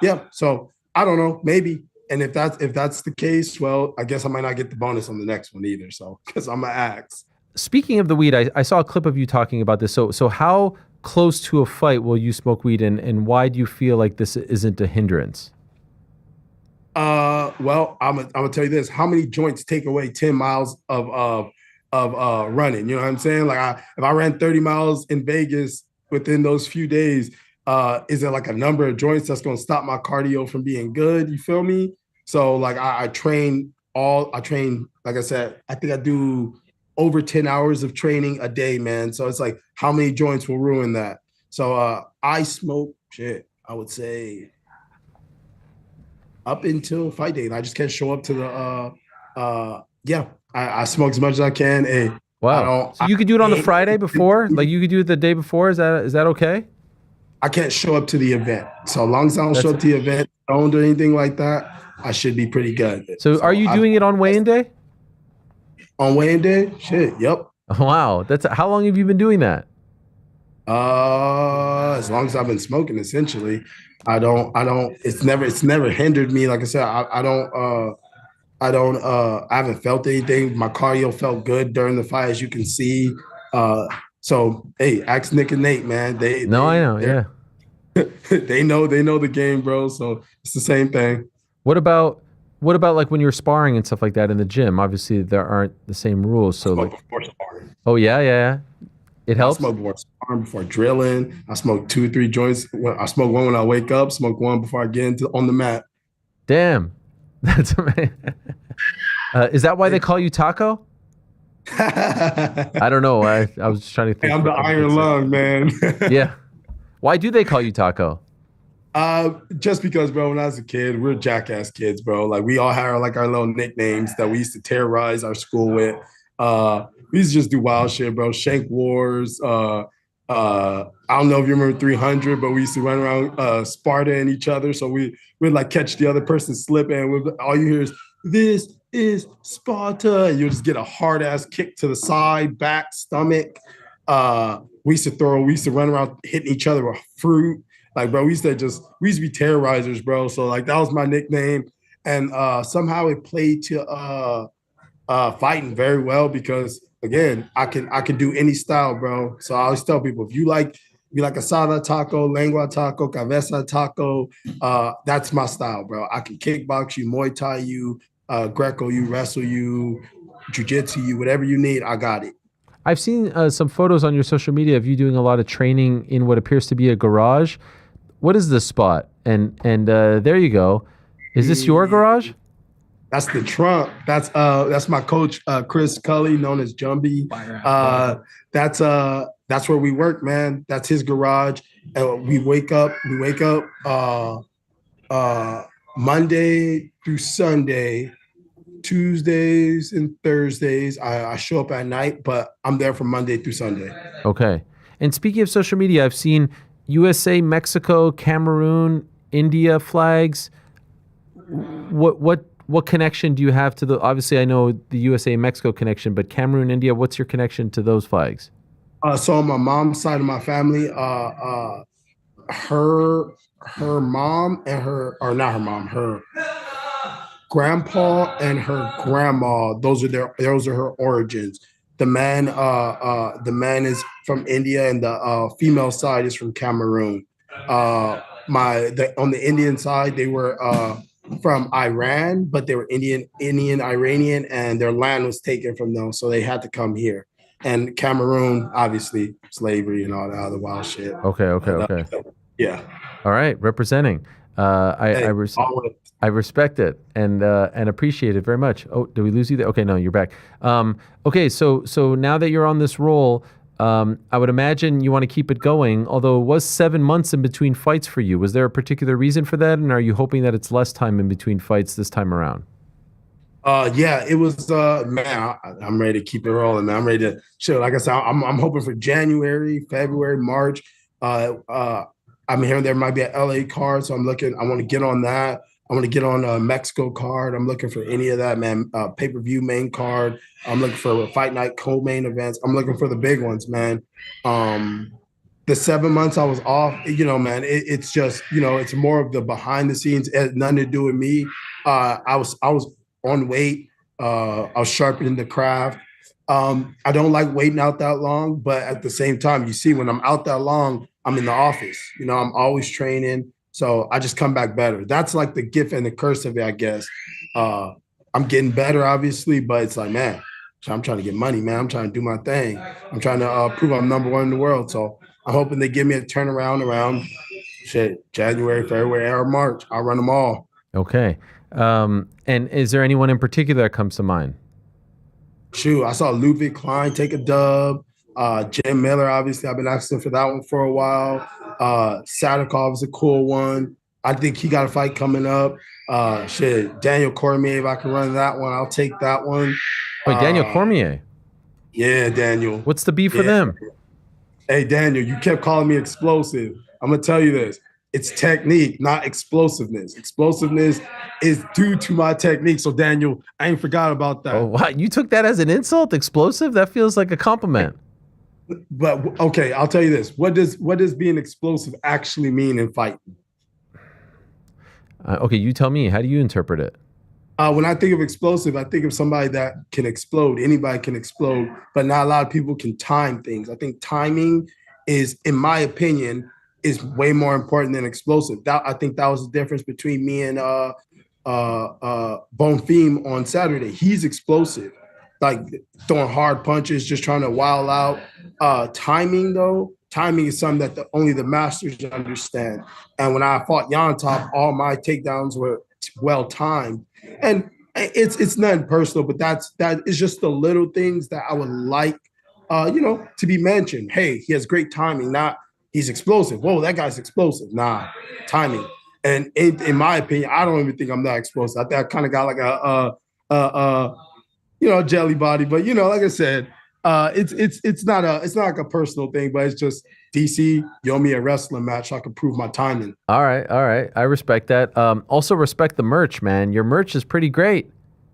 yeah, so I don't know, maybe. And if that's the case, well, I guess I might not get the bonus on the next one either. So because I'm gonna ask. Speaking of the weed, I saw a clip of you talking about this. So how close to a fight will you smoke weed, and why do you feel like this isn't a hindrance? Well, I'm gonna tell you this: how many joints take away 10 miles of running? You know what I'm saying? Like if I ran 30 miles in Vegas within those few days, is there like a number of joints that's gonna stop my cardio from being good? You feel me? So like I train, like I said, I think I do over 10 hours of training a day, man. So it's like, how many joints will ruin that? So I smoke shit, I would say up until fight day. I just can't show up to the I smoke as much as I can. Hey, wow. So you could do it on the Friday before? Like you could do it the day before? Is that okay? I can't show up to the event. So as long as I don't show up to the event, don't do anything like that, I should be pretty good. So are you doing it on weigh-in day? On weigh-in day? Shit, yep. Wow. How long have you been doing that? As long as I've been smoking, essentially. I it's never hindered me. Like I said, I haven't felt anything. My cardio felt good during the fight, as you can see. So hey, ask Nick and Nate, man. I know, yeah. they know the game, bro. So it's the same thing. What about like when you're sparring and stuff like that in the gym? Obviously, there aren't the same rules. So like, before sparring. Oh yeah. It helps. I smoke before sparring, before drilling. I smoke 2 or 3 joints. I smoke one when I wake up. Smoke one before I get on the mat. Damn, that's amazing. Is that why they call you Taco? I don't know. I was just trying to think. Hey, I'm the iron lung, man. Yeah. Why do they call you Taco? Just because, bro, when I was a kid, we're jackass kids, bro. Like we all had like our little nicknames that we used to terrorize our school with. We used to just do wild shit, bro. Shank Wars. I don't know if you remember 300, but we used to run around Sparta and each other. So we'd like catch the other person slipping. And all you hear is, "This is Sparta." And you'll just get a hard ass kick to the side, back, stomach. We used to run around hitting each other with fruit. Like, bro, we used to be terrorizers, bro. So like that was my nickname. And somehow it played to fighting very well because again, I can do any style, bro. So I always tell people, if you like asada taco, lengua taco, cabeza taco, that's my style, bro. I can kickbox you, Muay Thai you, Greco you, wrestle you, jiu-jitsu you, whatever you need, I got it. I've seen some photos on your social media of you doing a lot of training in what appears to be a garage. What is this spot? And there you go. Is this your garage? That's the trunk. That's my coach, Chris Cully, known as Jumby. That's where we work, man. That's his garage. We wake up Monday through Sunday. Tuesdays and Thursdays, I show up at night, but I'm there from Monday through Sunday. Okay. And speaking of social media, I've seen USA, Mexico, Cameroon, India flags. What connection do you have to obviously I know the USA Mexico connection, but Cameroon, India, what's your connection to those flags? So on my mom's side of my family, her mom and her grandpa and her grandma, those are her origins. The man is from India and the female side is from Cameroon. On the Indian side, they were from Iran, but they were Indian, Iranian, and their land was taken from them, so they had to come here. And Cameroon, obviously, slavery and all that other wild shit. Okay. Yeah. All right, representing. I respect it and appreciate it very much. Oh, did we lose you there? Okay, no, you're back. Okay, so now that you're on this roll, I would imagine you want to keep it going, although it was 7 months in between fights for you. Was there a particular reason for that, and are you hoping that it's less time in between fights this time around? Yeah, it was, man, I'm ready to keep it rolling, man. I'm ready to chill. Like I said, I'm hoping for January, February, March. I'm hearing there might be an LA card, so I want to get on that. I want to get on a Mexico card. I'm looking for any of that, man. Pay-per-view main card. I'm looking for fight night co-main events. I'm looking for the big ones, man. The 7 months I was off, man, it's just, it's more of the behind the scenes. It had nothing to do with me. I was on weight. I was sharpening the craft. I don't like waiting out that long, but at the same time, you see, when I'm out that long, I'm in the office. I'm always training. So I just come back better. That's like the gift and the curse of it, I guess. I'm getting better, obviously, but it's like, man, I'm trying to get money, man. I'm trying to do my thing. I'm trying to prove I'm number one in the world. So I'm hoping they give me a turnaround around January, February, or March. I'll run them all. Okay. And is there anyone in particular that comes to mind? Shoot, I saw Ludwig Klein take a dub. Jim Miller, obviously, I've been asking for that one for a while. Sadikov is a cool one. I think he got a fight coming up. Daniel Cormier, if I can run that one, I'll take that one. Wait, Daniel Cormier? Yeah, Daniel. What's the beef for them? Hey, Daniel, you kept calling me explosive. I'm going to tell you this. It's technique, not explosiveness. Explosiveness is due to my technique. So, Daniel, I ain't forgot about that. Oh, what? You took that as an insult? Explosive? That feels like a compliment. But, okay, I'll tell you this. What does being explosive actually mean in fighting? Okay, you tell me. How do you interpret it? When I think of explosive, I think of somebody that can explode. Anybody can explode, but not a lot of people can time things. I think timing is, in my opinion, is way more important than explosive. I think that was the difference between me and Bonfim on Saturday. He's explosive, like throwing hard punches, just trying to wild out. Timing is something that only the masters understand. And when I fought Yontop, all my takedowns were well timed. And it's nothing personal, but that is just the little things that I would like, to be mentioned. Hey, he has great timing. Not he's explosive. Whoa, that guy's explosive. Nah, timing. And in my opinion, I don't even think I'm that explosive. I think I kind of got like a jelly body. But like I said, it's not like a personal thing, but it's just DC, you owe me a wrestling match so I can prove my timing. All right. I respect that. Also respect the merch, man. Your merch is pretty great.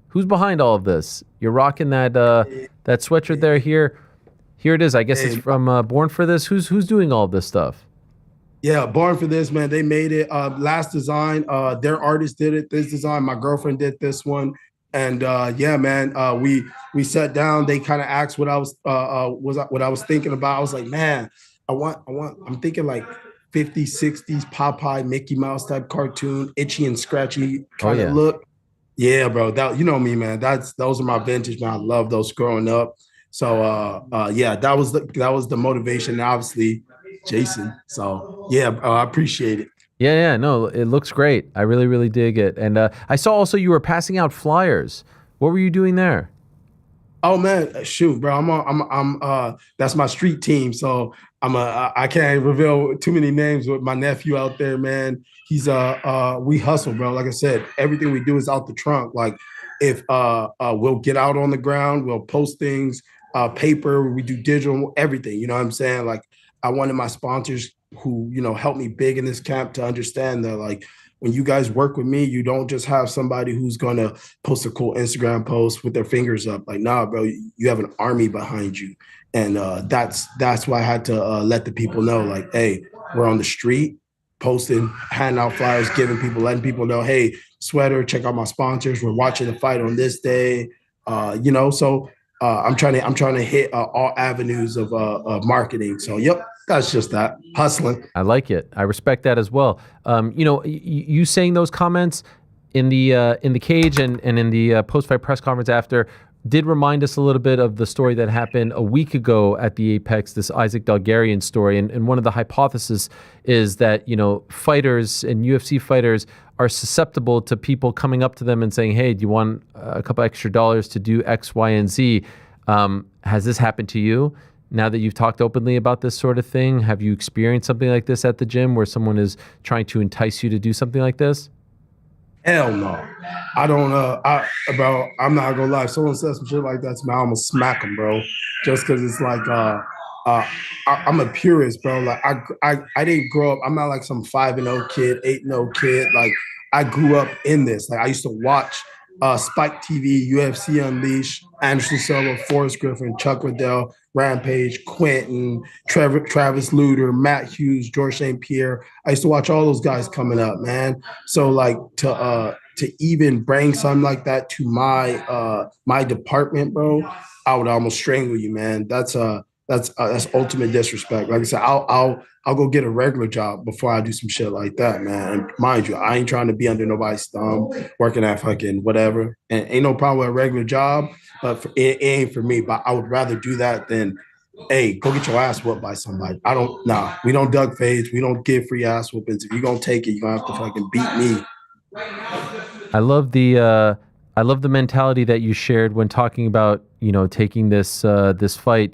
Who's behind all of this? You're rocking that sweatshirt there. Here it is. I guess it's from Born for This. Who's doing all of this stuff? Yeah, Born for This, man. They made it. Last design, their artist did it. This design, my girlfriend did this one. And man, we sat down. They kind of asked what I was thinking about. I was like, man, I'm thinking like 50s, 60s Popeye, Mickey Mouse type cartoon, itchy and scratchy kind of look. Yeah, bro. That, you know me, man. Those are my vintage, man. I love those growing up. So that was the motivation. And obviously, Jason. So I appreciate it. Yeah, no, it looks great. I really, really dig it. And I saw also you were passing out flyers. What were you doing there? Oh man, shoot, bro. I'm that's my street team. So I can't reveal too many names with my nephew out there, man. He's we hustle, bro. Like I said, everything we do is out the trunk. Like if we'll get out on the ground, we'll post things, paper, we do digital, everything. You know what I'm saying? Like I wanted my sponsors who, helped me big in this camp to understand that, like, when you guys work with me, you don't just have somebody who's going to post a cool Instagram post with their fingers up. Like, nah, bro, you have an army behind you. And that's why I had to let the people know, like, hey, we're on the street posting, handing out flyers, letting people know, hey, sweater, check out my sponsors. We're watching the fight on this day. So I'm trying to hit all avenues of marketing. So, yep. That's just that hustling. I like it. I respect that as well. You saying those comments in the cage and in the post-fight press conference after did remind us a little bit of the story that happened a week ago at the Apex, this Isaac Dalgarian story. And one of the hypotheses is that, fighters and UFC fighters are susceptible to people coming up to them and saying, hey, do you want a couple extra dollars to do X, Y, and Z? Has this happened to you? Now that you've talked openly about this sort of thing, have you experienced something like this at the gym where someone is trying to entice you to do something like this? Hell no. I don't, bro, I'm not gonna lie. If someone says some shit like that to me, I almost smack them, bro. Just because it's like, I'm a purist, bro. Like, I didn't grow up, I'm not like some 5-0 kid, 8-0 kid. Like, I grew up in this. Like, I used to watch Spike TV, UFC Unleashed, Anderson Silva, Forrest Griffin, Chuck Liddell, Rampage, Quentin, Travis Luter, Matt Hughes, George St. Pierre. I used to watch all those guys coming up, man. So like to even bring something like that to my department, bro, I would almost strangle you, man. That's ultimate disrespect. Like I said, I'll go get a regular job before I do some shit like that, man. And mind you, I ain't trying to be under nobody's thumb, working at fucking whatever. And ain't no problem with a regular job, but it ain't for me. But I would rather do that than, hey, go get your ass whooped by somebody. We don't duck fades. We don't give free ass whoopings. If you're gonna take it, you're gonna have to fucking beat me. I love the mentality that you shared when talking about, taking this fight.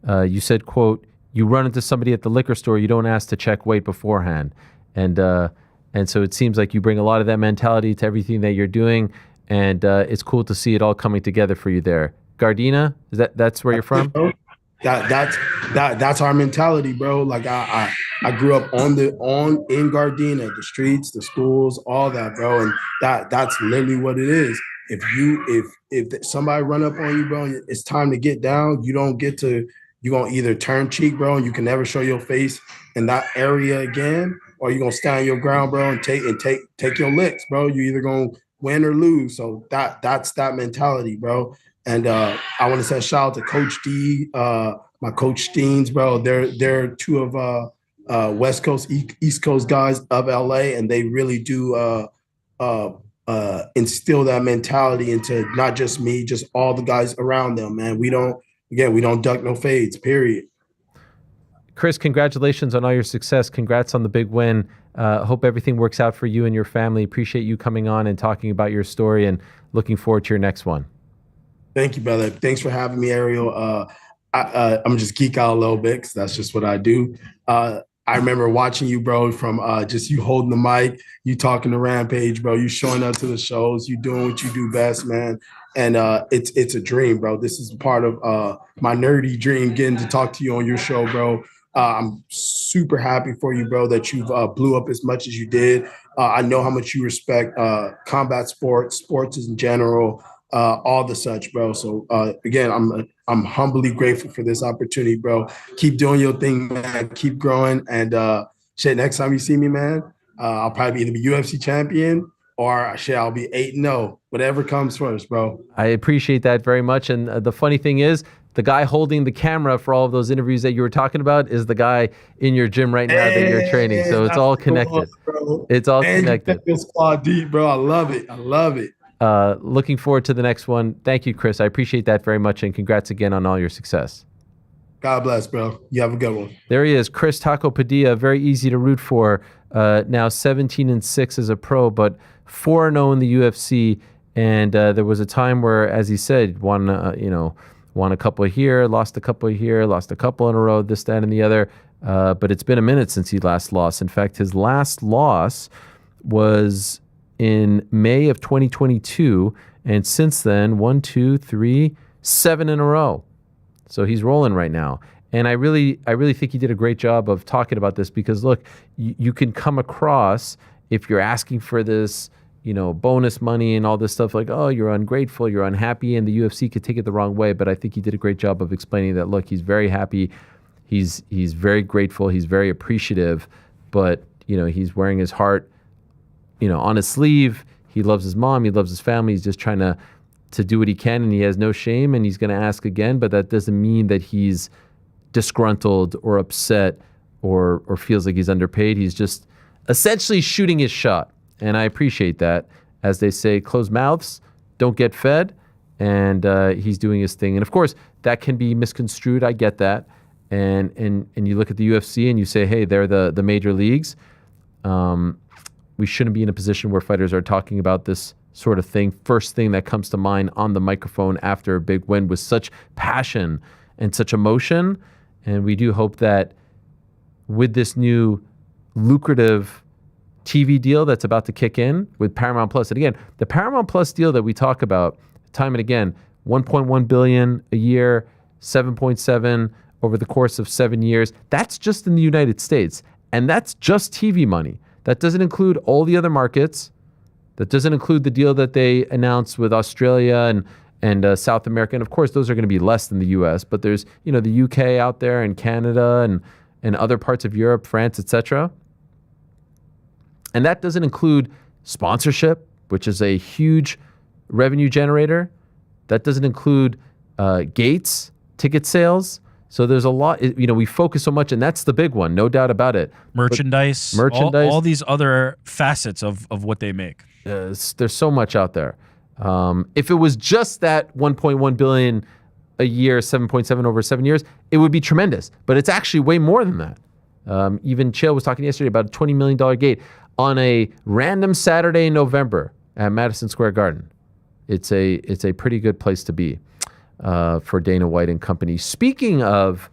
You said, quote, you run into somebody at the liquor store, you don't ask to check weight beforehand. And so it seems like you bring a lot of that mentality to everything that you're doing. And it's cool to see it all coming together for you there. Gardena, that's where you're from? That's our mentality, bro. Like I grew up in Gardena, the streets, the schools, all that, bro. And that's literally what it is. If somebody run up on you, bro, it's time to get down. You don't get to, you're going to either turn cheek, bro, and you can never show your face in that area again, or you're going to stand your ground, bro, and take your licks, bro. You either going to win or lose. So that's that mentality, bro. And I want to say shout out to Coach D, my coach Steens, bro. They're two of West Coast, East Coast guys of LA, and they really do instill that mentality into not just me, just all the guys around them, man. We don't duck no fades, period. Chris, congratulations on all your success. Congrats on the big win. Hope everything works out for you and your family. Appreciate you coming on and talking about your story, and looking forward to your next one. Thank you, brother. Thanks for having me, Ariel. I'm just geek out a little bit because that's just what I do. I remember watching you, bro, from just you holding the mic, you talking to Rampage, bro, you showing up to the shows, you doing what you do best, man. And it's a dream, bro. This is part of my nerdy dream, getting to talk to you on your show, bro. I'm super happy for you, bro, that you've blew up as much as you did. I know how much you respect combat sports in general, all the such, bro. So again, I'm humbly grateful for this opportunity, bro. Keep doing your thing, man. Keep growing. And next time you see me, man, I'll probably either be UFC champion or I'll be 8-0. Whatever comes first, bro. I appreciate that very much. And the funny thing is, the guy holding the camera for all of those interviews that you were talking about is the guy in your gym right now that you're training. So it's all connected. It's all connected. Squad deep, bro. I love it. Looking forward to the next one. Thank you, Chris. I appreciate that very much, and congrats again on all your success. God bless, bro. You have a good one. There he is, Chris Taco Padilla. Very easy to root for. Now 17-6 as a pro, but 4-0 in the UFC. And there was a time where, as he said, won a couple here, lost a couple here, lost a couple in a row, this, that, and the other. But it's been a minute since he last lost. In fact, his last loss was in May of 2022, and since then, 7 in a row. So he's rolling right now. And I really think he did a great job of talking about this, because look, you can come across, if you're asking for this, bonus money and all this stuff, like, oh, you're ungrateful, you're unhappy, and the UFC could take it the wrong way. But I think he did a great job of explaining that, look, he's very happy, he's very grateful, he's very appreciative, but he's wearing his heart on his sleeve. He loves his mom, he loves his family, he's just trying to do what he can, and he has no shame, and he's going to ask again. But that doesn't mean that he's disgruntled or upset or feels like he's underpaid. He's just essentially shooting his shot, and I appreciate that. As they say, closed mouths don't get fed, and he's doing his thing. And of course, that can be misconstrued. I get that. And you look at the UFC and you say, hey, they're the major leagues. We shouldn't be in a position where fighters are talking about this sort of thing. First thing that comes to mind on the microphone after a big win with such passion and such emotion. And we do hope that with this new lucrative TV deal that's about to kick in with Paramount Plus, and again, the Paramount Plus deal that we talk about time and again, $1.1 billion a year, 7.7 over the course of 7 years. That's just in the United States, and that's just TV money. That doesn't include all the other markets. That doesn't include the deal that they announced with Australia and South America. And of course, those are going to be less than the US, but there's, the UK out there and Canada and other parts of Europe, France, etc. And that doesn't include sponsorship, which is a huge revenue generator. That doesn't include gates, ticket sales. So there's a lot, we focus so much, and that's the big one, no doubt about it. Merchandise. All these other facets of what they make. There's so much out there. If it was just that $1.1 billion a year, 7.7 over 7 years, it would be tremendous. But it's actually way more than that. Even Chael was talking yesterday about a $20 million gate on a random Saturday in November at Madison Square Garden. It's a pretty good place to be for Dana White and company. Speaking of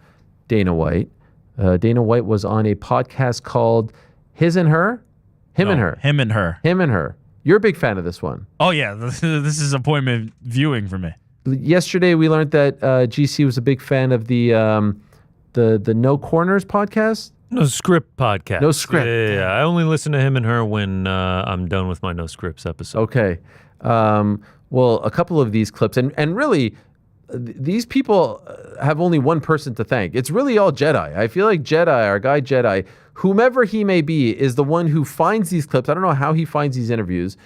Dana White was on a podcast called Him and Her. You're a big fan of this one. Oh yeah, this is appointment viewing for me. Yesterday we learned that GC was a big fan of the No Corners podcast. No Script podcast. No Script. Yeah. I only listen to Him and Her when I'm done with my No Scripts episode. Okay. Well, a couple of these clips, and really, these people have only one person to thank. It's really all Jedi. I feel like Jedi, our guy Jedi, whomever he may be, is the one who finds these clips. I don't know how he finds these interviews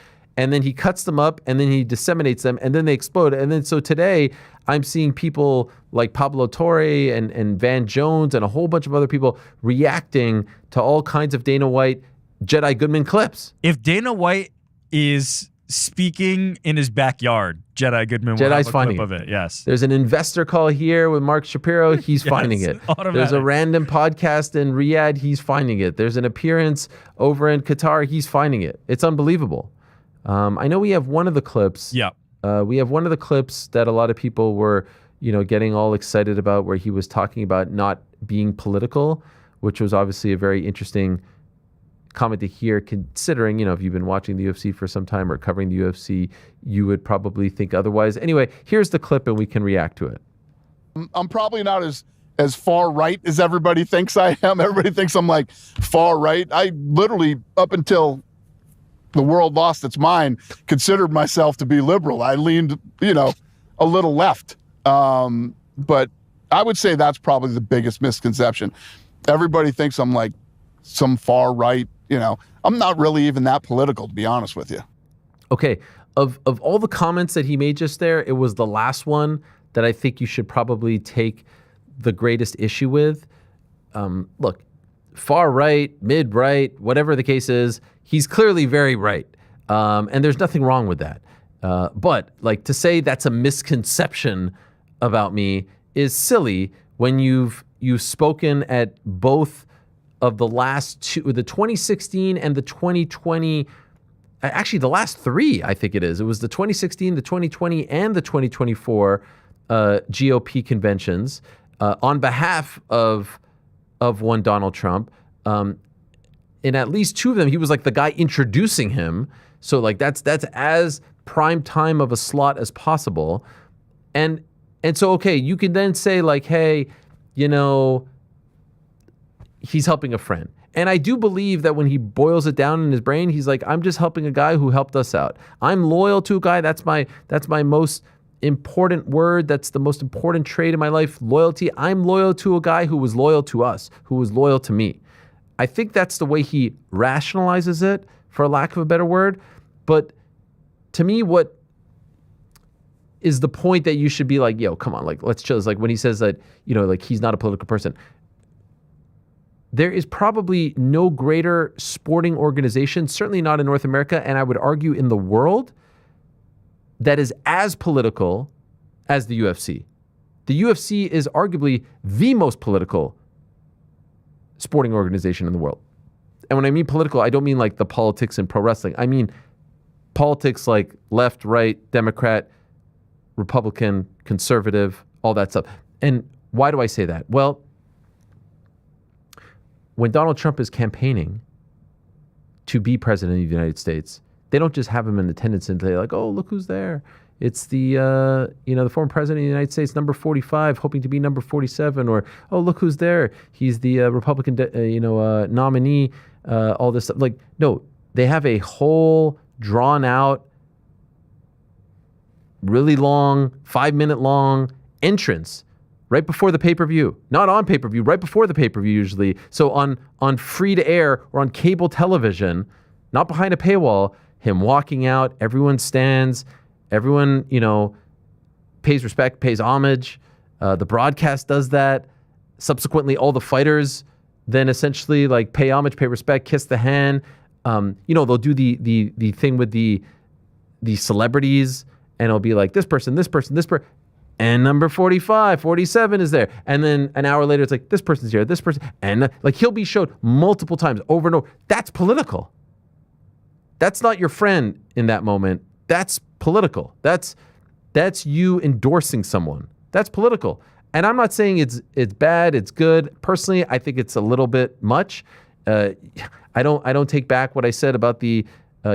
and then he cuts them up, and then he disseminates them, and then they explode. And then so today, I'm seeing people like Pablo Torre and Van Jones and a whole bunch of other people reacting to all kinds of Dana White Jedi Goodman clips. If Dana White is speaking in his backyard, Jedi Goodman will have a finding clip of it. Yes. There's an investor call here with Mark Shapiro. He's finding it. Automatic. There's a random podcast in Riyadh. He's finding it. There's an appearance over in Qatar. He's finding it. It's unbelievable. I know we have one of the clips. Yeah. We have one of the clips that a lot of people were, getting all excited about, where he was talking about not being political, which was obviously a very interesting comment to hear, considering, if you've been watching the UFC for some time or covering the UFC, you would probably think otherwise. Anyway, here's the clip and we can react to it. I'm probably not as far right as everybody thinks I am. Everybody thinks I'm like far right. I literally, up until the world lost its mind, considered myself to be liberal. I leaned, a little left. But I would say that's probably the biggest misconception. Everybody thinks I'm like some far right, I'm not really even that political, to be honest with you. Okay. Of all the comments that he made just there, it was the last one that I think you should probably take the greatest issue with. Look, far right, mid right, whatever the case is, he's clearly very right. And there's nothing wrong with that. But like to say that's a misconception about me is silly when you've spoken at both of the last two, the 2016 and the 2020, actually the last three, I think it is. It was the 2016, the 2020, and the 2024 GOP conventions on behalf of one Donald Trump. In at least two of them, he was like the guy introducing him. So like that's as prime time of a slot as possible. And so, okay, you can then say like, hey, he's helping a friend. And I do believe that when he boils it down in his brain, he's like, I'm just helping a guy who helped us out. I'm loyal to a guy. That's my most important word. That's the most important trait in my life, loyalty. I'm loyal to a guy who was loyal to us, who was loyal to me. I think that's the way he rationalizes it, for lack of a better word. But to me, what is the point that you should be like, yo, come on, like, let's chill. It's like when he says that, like he's not a political person. There is probably no greater sporting organization, certainly not in North America, and I would argue in the world, that is as political as the UFC. The UFC is arguably the most political sporting organization in the world. And when I mean political, I don't mean like the politics in pro wrestling. I mean politics like left, right, Democrat, Republican, conservative, all that stuff. And why do I say that? Well, when Donald Trump is campaigning to be president of the United States, they don't just have him in attendance and they're like, oh, look who's there. It's the former president of the United States, number 45, hoping to be number 47, or, oh, look who's there. He's the Republican, nominee, all this stuff. Like, no, they have a whole drawn out, really long, 5-minute long entrance right before the pay-per-view. Not on pay-per-view, right before the pay-per-view usually. So on free to air or on cable television, not behind a paywall, him walking out, everyone stands, everyone, pays respect, pays homage. The broadcast does that. Subsequently, all the fighters then essentially like pay homage, pay respect, kiss the hand. They'll do the thing with the celebrities, and it'll be like this person, and number 45, 47 is there. And then an hour later, it's like, this person's here, this person. And like he'll be showed multiple times over and over. That's political. That's not your friend in that moment. That's political. That's you endorsing someone. That's political. And I'm not saying it's bad, it's good. Personally, I think it's a little bit much. I don't take back what I said about the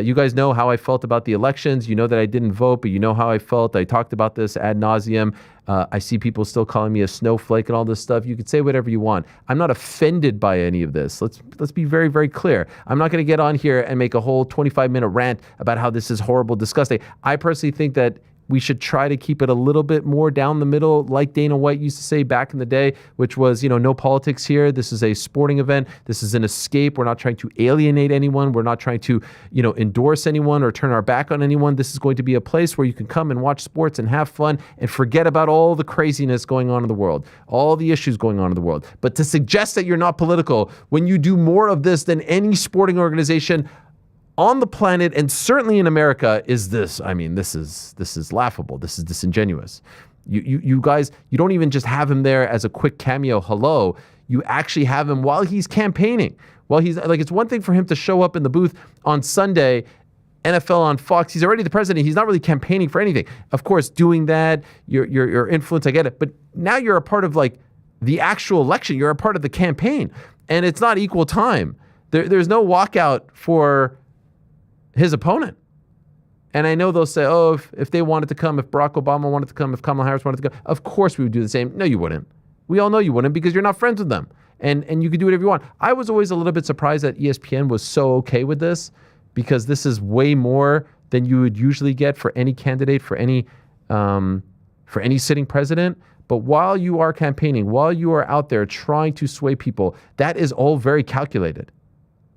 you guys know how I felt about the elections. You know that I didn't vote, but you know how I felt. I talked about this ad nauseum. I see people still calling me a snowflake and all this stuff. You could say whatever you want. I'm not offended by any of this. Let's be very, very clear. I'm not going to get on here and make a whole 25-minute rant about how this is horrible, disgusting. I personally think that we should try to keep it a little bit more down the middle, like Dana White used to say back in the day, which was, no politics here. This is a sporting event. This is an escape. We're not trying to alienate anyone. We're not trying to, endorse anyone or turn our back on anyone. This is going to be a place where you can come and watch sports and have fun and forget about all the craziness going on in the world, all the issues going on in the world. But to suggest that you're not political when you do more of this than any sporting organization on the planet, and certainly in America, is this. I mean, this is laughable. This is disingenuous. You guys, you don't even just have him there as a quick cameo hello. You actually have him while he's campaigning. While he's like, it's one thing for him to show up in the booth on Sunday, NFL on Fox. He's already the president. He's not really campaigning for anything. Of course, doing that, your influence, I get it. But now you're a part of like the actual election. You're a part of the campaign, and it's not equal time. There's no walkout for his opponent. And I know they'll say, oh, if they wanted to come, if Barack Obama wanted to come, if Kamala Harris wanted to come, of course we would do the same. No, you wouldn't. We all know you wouldn't because you're not friends with them. And you could do whatever you want. I was always a little bit surprised that ESPN was so okay with this, because this is way more than you would usually get for any candidate, for any sitting president. But while you are campaigning, while you are out there trying to sway people, that is all very calculated.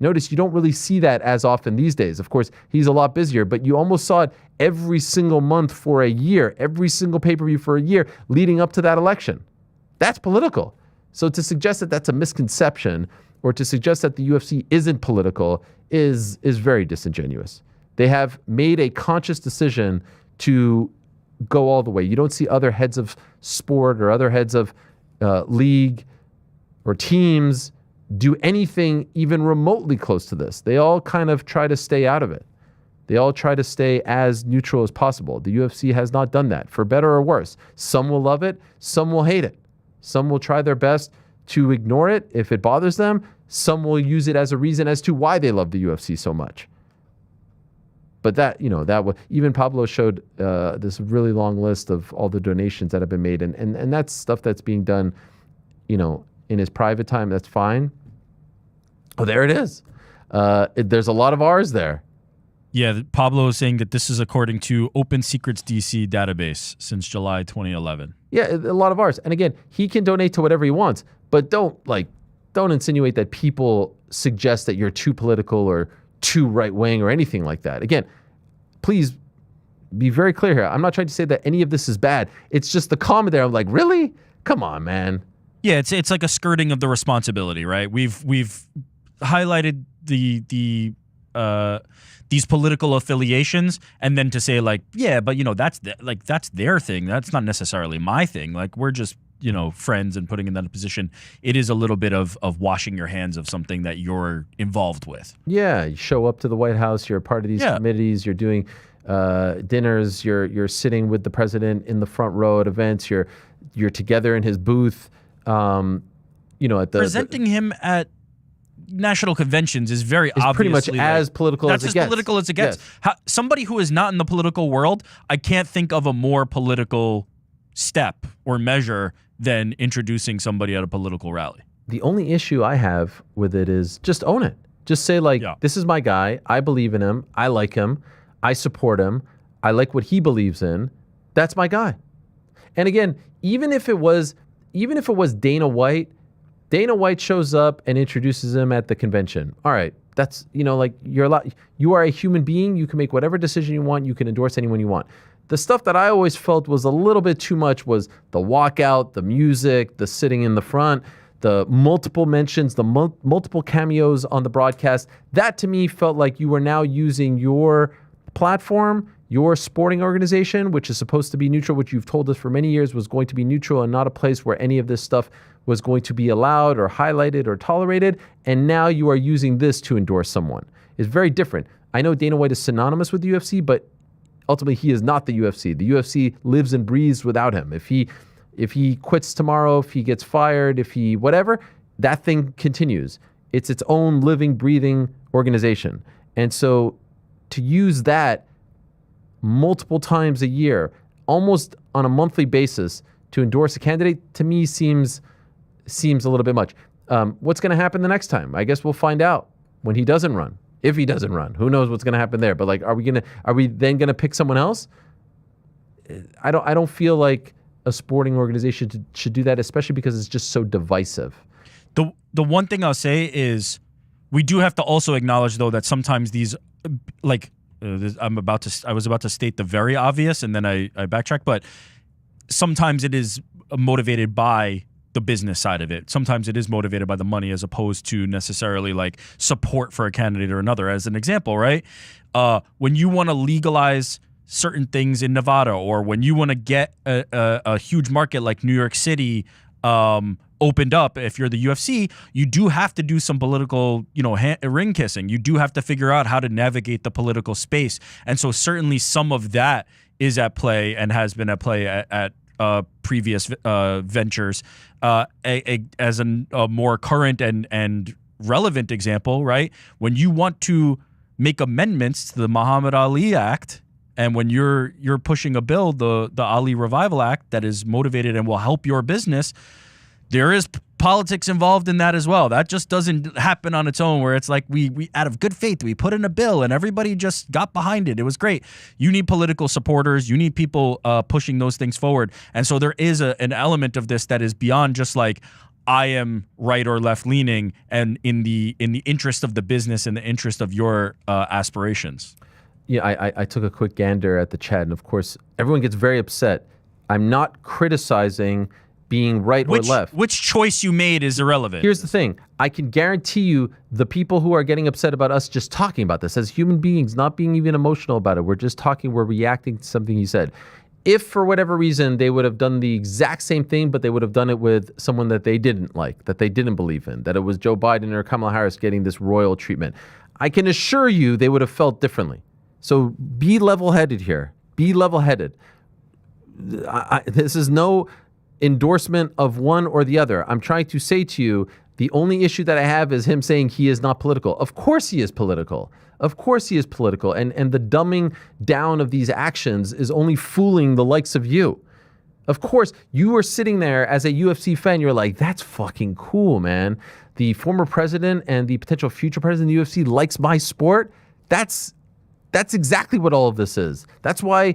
Notice you don't really see that as often these days. Of course, he's a lot busier, but you almost saw it every single month for a year, every single pay-per-view for a year leading up to that election. That's political. So to suggest that that's a misconception, or to suggest that the UFC isn't political, is very disingenuous. They have made a conscious decision to go all the way. You don't see other heads of sport or other heads of league or teams do anything even remotely close to this. They all kind of try to stay out of it. They all try to stay as neutral as possible. The UFC has not done that, for better or worse. Some will love it, some will hate it. Some will try their best to ignore it if it bothers them. Some will use it as a reason as to why they love the UFC so much. But that even Pablo showed this really long list of all the donations that have been made, and that's stuff that's being done, in his private time. That's fine. Oh, there it is. There's a lot of R's there. Yeah, Pablo is saying that this is according to Open Secrets DC database since July 2011. Yeah, a lot of R's. And again, he can donate to whatever he wants, but don't insinuate that people suggest that you're too political or too right-wing or anything like that. Again, please be very clear here. I'm not trying to say that any of this is bad. It's just the comment there. I'm like, really? Come on, man. Yeah, it's like a skirting of the responsibility, right? We've highlighted these political affiliations, and then to say like, yeah, but that's their thing. That's not necessarily my thing. Like, we're just friends and putting in that position. It is a little bit of washing your hands of something that you're involved with. Yeah, you show up to the White House. You're a part of these committees. You're doing dinners. You're sitting with the president in the front row at events. You're together in his booth. At presenting him at national conventions is very obviously pretty much as political as it gets. That's as political as it gets. Yes. Somebody who is not in the political world, I can't think of a more political step or measure than introducing somebody at a political rally. The only issue I have with it is just own it. Just say this is my guy. I believe in him. I like him. I support him. I like what he believes in. That's my guy. And again, even if it was Dana White shows up and introduces him at the convention. All right, that's you're allowed. You are a human being. You can make whatever decision you want. You can endorse anyone you want. The stuff that I always felt was a little bit too much was the walkout, the music, the sitting in the front, the multiple mentions, the multiple cameos on the broadcast. That to me felt like you were now using your platform, your sporting organization, which is supposed to be neutral, which you've told us for many years was going to be neutral and not a place where any of this stuff was going to be allowed or highlighted or tolerated. And now you are using this to endorse someone. It's very different. I know Dana White is synonymous with the UFC, but ultimately he is not the UFC. The UFC lives and breathes without him. If he quits tomorrow, if he gets fired, if he whatever, that thing continues. It's its own living, breathing organization. And so to use that multiple times a year, almost on a monthly basis, to endorse a candidate, to me seems a little bit much. What's going to happen the next time? I guess we'll find out when he doesn't run. If he doesn't run, who knows what's going to happen there? But are we then going to pick someone else? I don't feel like a sporting organization should do that, especially because it's just so divisive. The one thing I'll say is we do have to also acknowledge, though, that sometimes these, like, I was about to state the very obvious, and then I backtrack, but sometimes it is motivated by the business side of it. Sometimes it is motivated by the money as opposed to necessarily like support for a candidate or another. As an example, right? When you want to legalize certain things in Nevada, or when you want to get a huge market like New York City opened up, if you're the UFC, you do have to do some political, ring kissing. You do have to figure out how to navigate the political space. And so certainly some of that is at play and has been at play at previous ventures. As a more current and relevant example, right? When you want to make amendments to the Muhammad Ali Act, and when you're pushing a bill, the Ali Revival Act, that is motivated and will help your business, there is politics involved in that as well. That just doesn't happen on its own, where it's like we out of good faith, we put in a bill and everybody just got behind it. It was great. You need political supporters. You need people pushing those things forward. And so there is an element of this that is beyond just like, I am right or left leaning, and in the interest of the business and the interest of your aspirations. Yeah, I took a quick gander at the chat, and of course, everyone gets very upset. I'm not criticizing being right or left. Which choice you made is irrelevant. Here's the thing. I can guarantee you the people who are getting upset about us just talking about this as human beings, not being even emotional about it, we're just talking, we're reacting to something you said. If for whatever reason they would have done the exact same thing, but they would have done it with someone that they didn't like, that they didn't believe in, that it was Joe Biden or Kamala Harris getting this royal treatment, I can assure you they would have felt differently. So be level-headed here. Be level-headed. This is no endorsement of one or the other. I'm trying to say to you, the only issue that I have is him saying he is not political. Of course he is political. Of course he is political. And the dumbing down of these actions is only fooling the likes of you. Of course, you are sitting there as a UFC fan, you're like, that's fucking cool, man. The former president and the potential future president of the UFC likes my sport. That's exactly what all of this is. That's why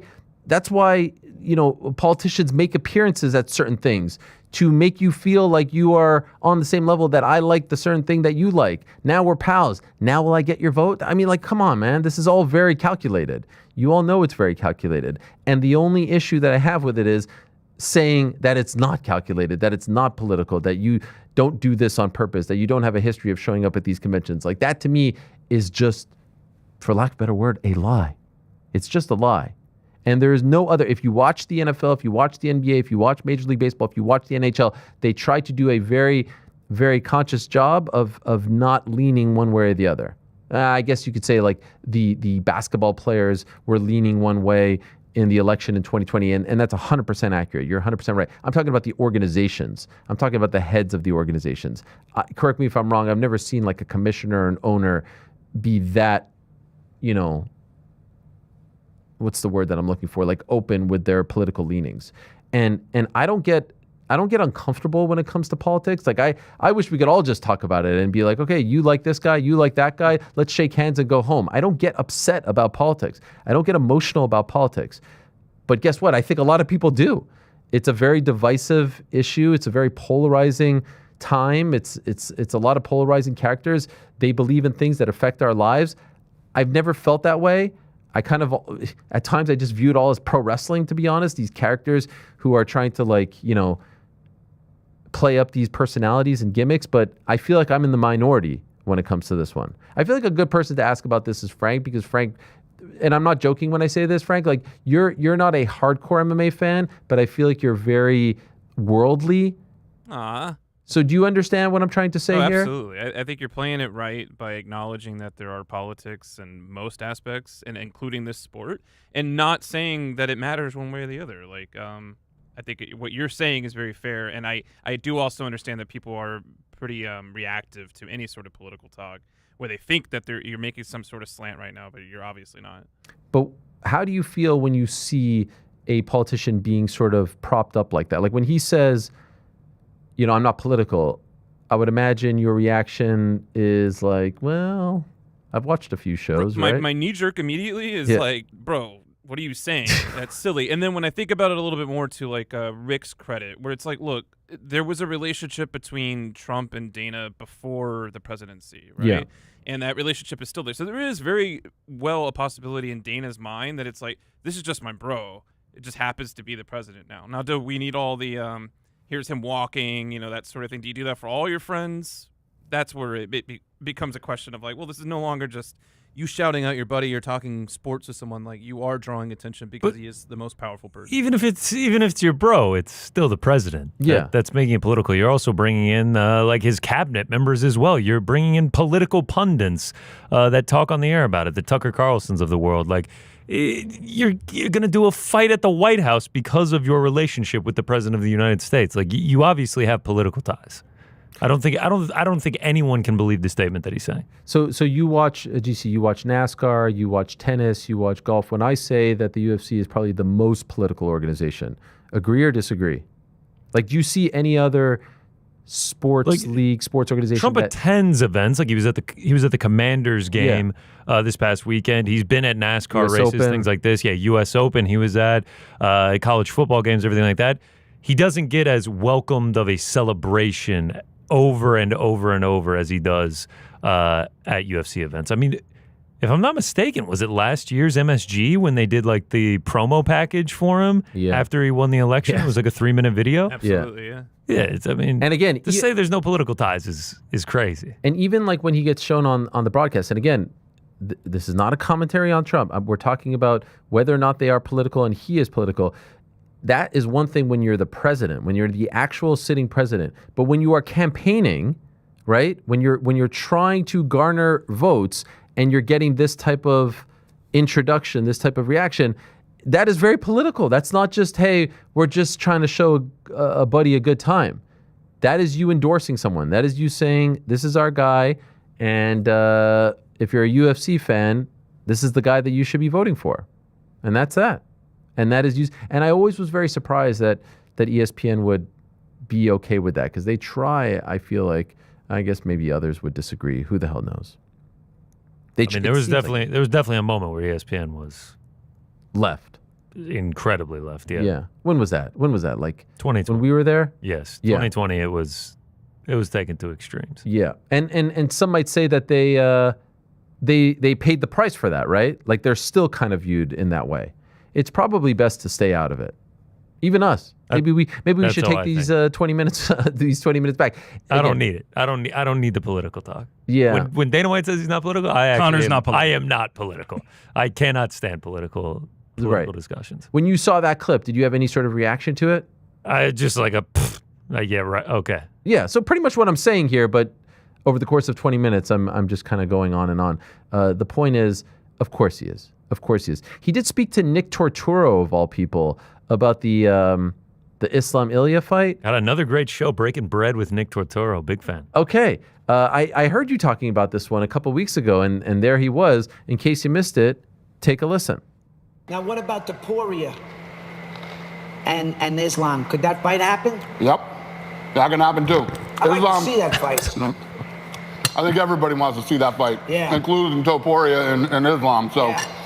politicians make appearances at certain things to make you feel like you are on the same level, that I like the certain thing that you like. Now we're pals. Now will I get your vote? I mean, like, come on, man. This is all very calculated. You all know it's very calculated. And the only issue that I have with it is saying that it's not calculated, that it's not political, that you don't do this on purpose, that you don't have a history of showing up at these conventions. Like, that to me is just, for lack of a better word, a lie. It's just a lie. And there is no other. If you watch the NFL, if you watch the NBA, if you watch Major League Baseball, if you watch the NHL, they try to do a very, very conscious job of not leaning one way or the other. I guess you could say like the basketball players were leaning one way in the election in 2020, and that's 100% accurate. You're 100% right. I'm talking about the organizations. I'm talking about the heads of the organizations. Correct me if I'm wrong. I've never seen like a commissioner or an owner be that, what's the word that I'm looking for? Like open with their political leanings. And I don't get uncomfortable when it comes to politics. Like I wish we could all just talk about it and be like, okay, you like this guy, you like that guy, let's shake hands and go home. I don't get upset about politics. I don't get emotional about politics. But guess what? I think a lot of people do. It's a very divisive issue. It's a very polarizing time. It's a lot of polarizing characters. They believe in things that affect our lives. I've never felt that way. At times I just view it all as pro wrestling, to be honest. These characters who are trying to play up these personalities and gimmicks, but I feel like I'm in the minority when it comes to this one. I feel like a good person to ask about this is Frank, because Frank, and I'm not joking when I say this, Frank, like you're not a hardcore MMA fan, but I feel like you're very worldly. So do you understand what I'm trying to say here? Absolutely. I think you're playing it right by acknowledging that there are politics in most aspects, and including this sport, and not saying that it matters one way or the other. Like, I think what you're saying is very fair, and I do also understand that people are pretty reactive to any sort of political talk, where they think that you're making some sort of slant right now, but you're obviously not. But how do you feel when you see a politician being sort of propped up like that? Like when he says, I'm not political, I would imagine your reaction is like, well, I've watched a few shows, right? My knee jerk immediately is like, bro, what are you saying? That's silly. And then when I think about it a little bit more to like Rick's credit, where it's like, look, there was a relationship between Trump and Dana before the presidency, right? Yeah. And that relationship is still there. So there is very well a possibility in Dana's mind that it's like, this is just my bro. It just happens to be the president now. Now, do we need all the here's him walking, that sort of thing? Do you do that for all your friends? That's where it becomes a question of like, well, this is no longer just you shouting out your buddy or talking sports with someone. Like, you are drawing attention because he is the most powerful person. Even if it's your bro, it's still the president. Yeah. That's making it political. You're also bringing in like his cabinet members as well. You're bringing in political pundits that talk on the air about it, the Tucker Carlsons of the world. Like, you're going to do a fight at the White House because of your relationship with the president of the United States. Like, you obviously have political ties. I don't think anyone can believe the statement that he's saying. So you watch GC, you watch NASCAR, you watch tennis, you watch golf. When I say that the UFC is probably the most political organization, agree or disagree? Like, do you see any other sports league, sports organization? Trump attends events. Like, he was at the Commanders game this past weekend. He's been at NASCAR US races, Open. things like this. Yeah, U.S. Open. He was at college football games, everything like that. He doesn't get as welcomed of a celebration over and over and over as he does at UFC events. I mean, if I'm not mistaken, was it last year's MSG when they did like the promo package for him after he won the election? It was like a 3-minute video. Absolutely, yeah. Yeah, and again, to say there's no political ties is crazy. And even like when he gets shown on the broadcast, and again, this is not a commentary on Trump. We're talking about whether or not they are political, and he is political. That is one thing when you're the president, when you're the actual sitting president. But when you are campaigning, right? When you're trying to garner votes and you're getting this type of introduction, this type of reaction, that is very political. That's not just, hey, we're just trying to show a buddy a good time. That is you endorsing someone. That is you saying, this is our guy. And if you're a UFC fan, this is the guy that you should be voting for. And that's that. And that is used. And I always was very surprised that ESPN would be okay with that, because they try. I feel like, I guess maybe others would disagree. Who the hell knows? There was definitely a moment where ESPN was left, incredibly left. Yeah. Yeah. When was that? Like 2020. When we were there? Yes. Yeah. 2020. It was taken to extremes. Yeah. And some might say that they paid the price for that, right? Like, they're still kind of viewed in that way. It's probably best to stay out of it. Even us. Maybe we should take these 20 minutes back. Again, I don't need it. I don't need the political talk. Yeah. When Dana White says he's not political, Connor's not political. I am not political. I cannot stand political discussions. When you saw that clip, did you have any sort of reaction to it? I just like yeah, right. Okay. Yeah. So pretty much what I'm saying here, but over the course of 20 minutes, I'm just kind of going on and on. The point is, of course he is. Of course he is. He did speak to Nick Torturo, of all people, about the Islam Ilya fight. Got another great show, Breaking Bread with Nick Torturo. Big fan. Okay. I heard you talking about this one a couple weeks ago, and there he was. In case you missed it, take a listen. Now, what about the Poria and Islam? Could that fight happen? Yep. That can happen too. I'd like to see that fight. I think everybody wants to see that fight, including Topuria and Islam. So. Yeah.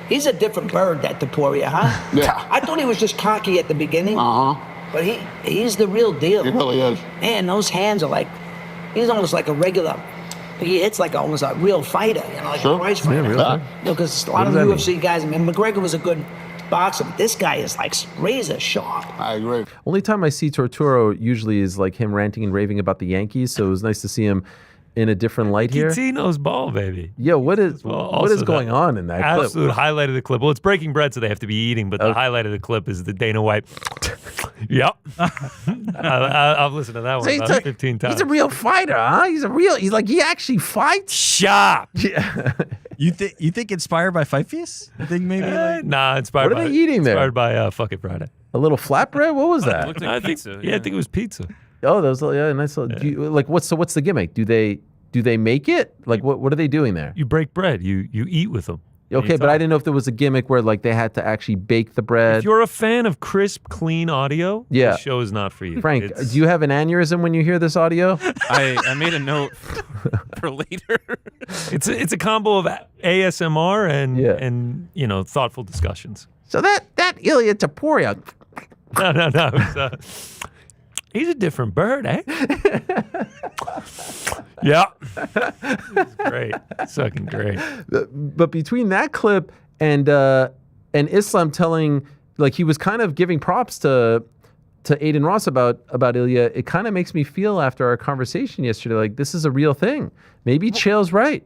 He's a different bird, that Topuria, huh? Yeah. I thought he was just cocky at the beginning. But he's the real deal. He really is. Man, those hands are like, he's almost like a regular, he hits like almost a real fighter, like a prize fighter. Yeah, really. Because a lot of the UFC guys, I mean, McGregor was a good boxer, but this guy is like razor sharp. I agree. Only time I see Torturo usually is like him ranting and raving about the Yankees, so it was nice to see him in a different light here. Tino's ball, baby. Yo, what is going on in that clip? Absolute highlight of the clip. Well, it's Breaking Bread, so they have to be eating, but the highlight of the clip is the Dana White. Yep. I've listened to that one about 15 times. He's a real fighter, huh? He's like, he actually fights? Shop. Yeah. You think inspired by Fight Feast? You think maybe Nah, inspired What by are they eating there? Inspired by Fuck It Friday. A little flatbread? What was that? It looked like pizza. I think it was pizza. Oh, that was nice. What's the gimmick? Do they make it? Like, what are they doing there? You break bread. You eat with them. Okay, but I didn't know if there was a gimmick where like they had to actually bake the bread. If you're a fan of crisp, clean audio, Yeah. the show is not for you. Frank, do you have an aneurysm when you hear this audio? I made a note for later. It's a combo of ASMR and thoughtful discussions. So that Ilya Taporia. No. He's a different bird, eh? Yeah. It's great. It's fucking great. But between that clip and Islam telling, like, he was kind of giving props to Aiden Ross about Ilya, it kind of makes me feel after our conversation yesterday, like this is a real thing. Maybe Chael's right.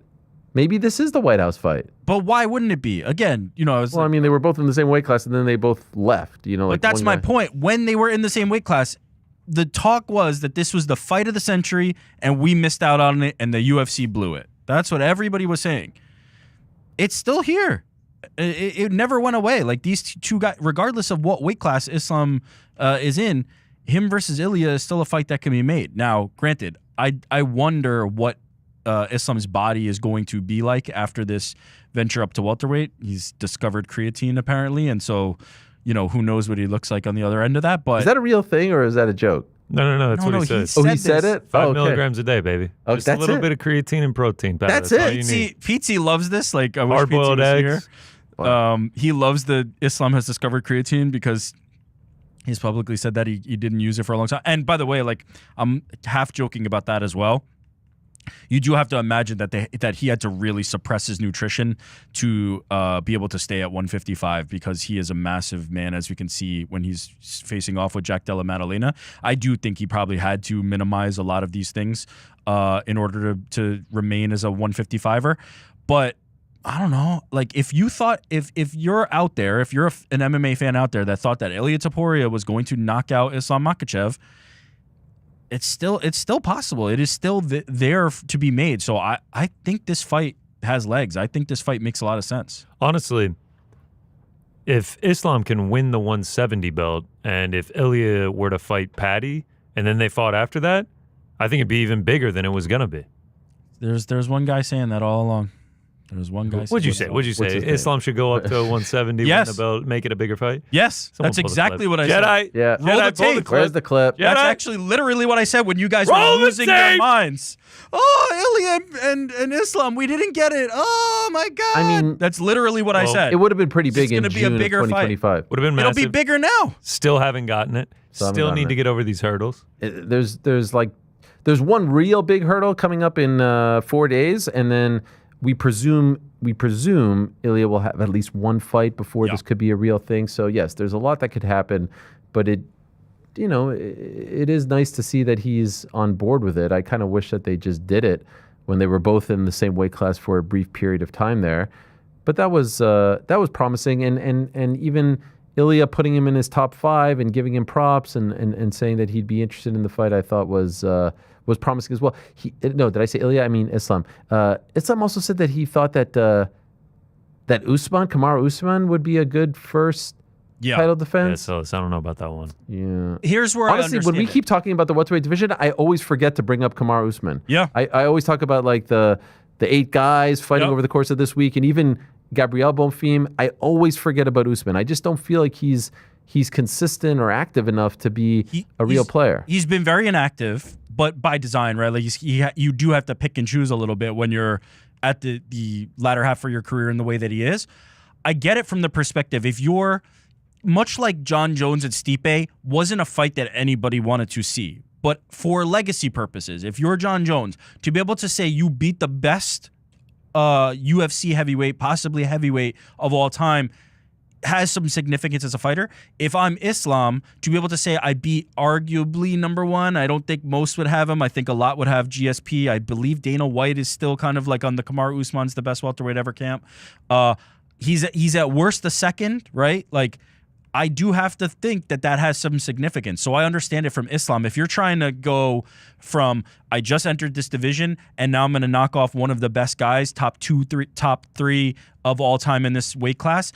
Maybe this is the White House fight. But why wouldn't it be? Again, I mean, they were both in the same weight class, and then they both left. But that's my point. When they were in the same weight class, the talk was that this was the fight of the century, and we missed out on it, and the UFC blew it. That's what everybody was saying. It's still here. It never went away. Like, these two guys, regardless of what weight class Islam is in, him versus Ilya is still a fight that can be made. Now, granted, I wonder what Islam's body is going to be like after this venture up to welterweight. He's discovered creatine apparently, and so who knows what he looks like on the other end of that. But is that a real thing or is that a joke? No, that's what he said. He said it? 5 milligrams a day, baby. Oh, Just a little bit of creatine and protein. Pat. That's all it. you need. Pizzi loves this. Like, I wish Hard-boiled Pizzi was eggs. here. He loves the Islam has discovered creatine because he's publicly said that he didn't use it for a long time. And by the way, like, I'm half joking about that as well. You do have to imagine that he had to really suppress his nutrition to be able to stay at 155 because he is a massive man, as we can see when he's facing off with Jack Della Maddalena. I do think he probably had to minimize a lot of these things in order to remain as a 155er. But I don't know. Like, if you thought, if you're out there, if you're an MMA fan out there that thought that Ilya Taporia was going to knock out Islam Makhachev, it's still possible. It is still there to be made. So I think this fight has legs. I think this fight makes a lot of sense. Honestly, if Islam can win the 170 belt and if Ilya were to fight Paddy and then they fought after that, I think it'd be even bigger than it was going to be. There's one guy saying that all along. There's one guy. What'd you say? Islam should go up to 170, Yes. win the belt, make it a bigger fight? Yes, Someone that's pull the exactly clip. what I Jedi, said. Yeah. Roll the Jedi, pull tape. Where's the clip? That's Jedi. actually literally what I said when you guys Roll were the losing your tape. minds. Oh, Ilya and Islam, we didn't get it. Oh my God. I mean, that's literally what I said. It would have been pretty big in gonna be a June of bigger fight. 2025. Would have been It'll massive. be bigger now. Still haven't gotten it. Still haven't Still gotten need to it. get over these hurdles. There's one real big hurdle coming up in 4 days, and then we presume Ilya will have at least one fight before this could be a real thing. So yes, there's a lot that could happen, but it is nice to see that he's on board with it. I kind of wish that they just did it when they were both in the same weight class for a brief period of time there. But that was promising, and even Ilya putting him in his top 5 and giving him props and saying that he'd be interested in the fight, I thought was promising as well. Did I say Ilya? I mean Islam. Islam also said that he thought that Kamaru Usman would be a good first title defense. Yeah, so I don't know about that one. Yeah. Here's where honestly, I understand when we keep talking about the welterweight division, I always forget to bring up Kamaru Usman. Yeah. I always talk about like the 8 guys fighting over the course of this week, and even Gabriel Bonfim. I always forget about Usman. I just don't feel like he's consistent or active enough to be a real player. He's been very inactive, but by design, right? Like you do have to pick and choose a little bit when you're at the latter half of your career in the way that he is. I get it from the perspective. If you're much like John Jones and Stipe, wasn't a fight that anybody wanted to see. But for legacy purposes, if you're John Jones, to be able to say you beat the best UFC heavyweight, possibly heavyweight of all time, has some significance as a fighter. If I'm Islam, to be able to say I beat arguably number 1, I don't think most would have him. I think a lot would have GSP. I believe Dana White is still kind of like on the Kamaru Usman's the best welterweight ever camp. He's at worst the second, right? Like, I do have to think that has some significance. So I understand it from Islam. If you're trying to go from I just entered this division and now I'm going to knock off one of the best guys, top 3 of all time in this weight class,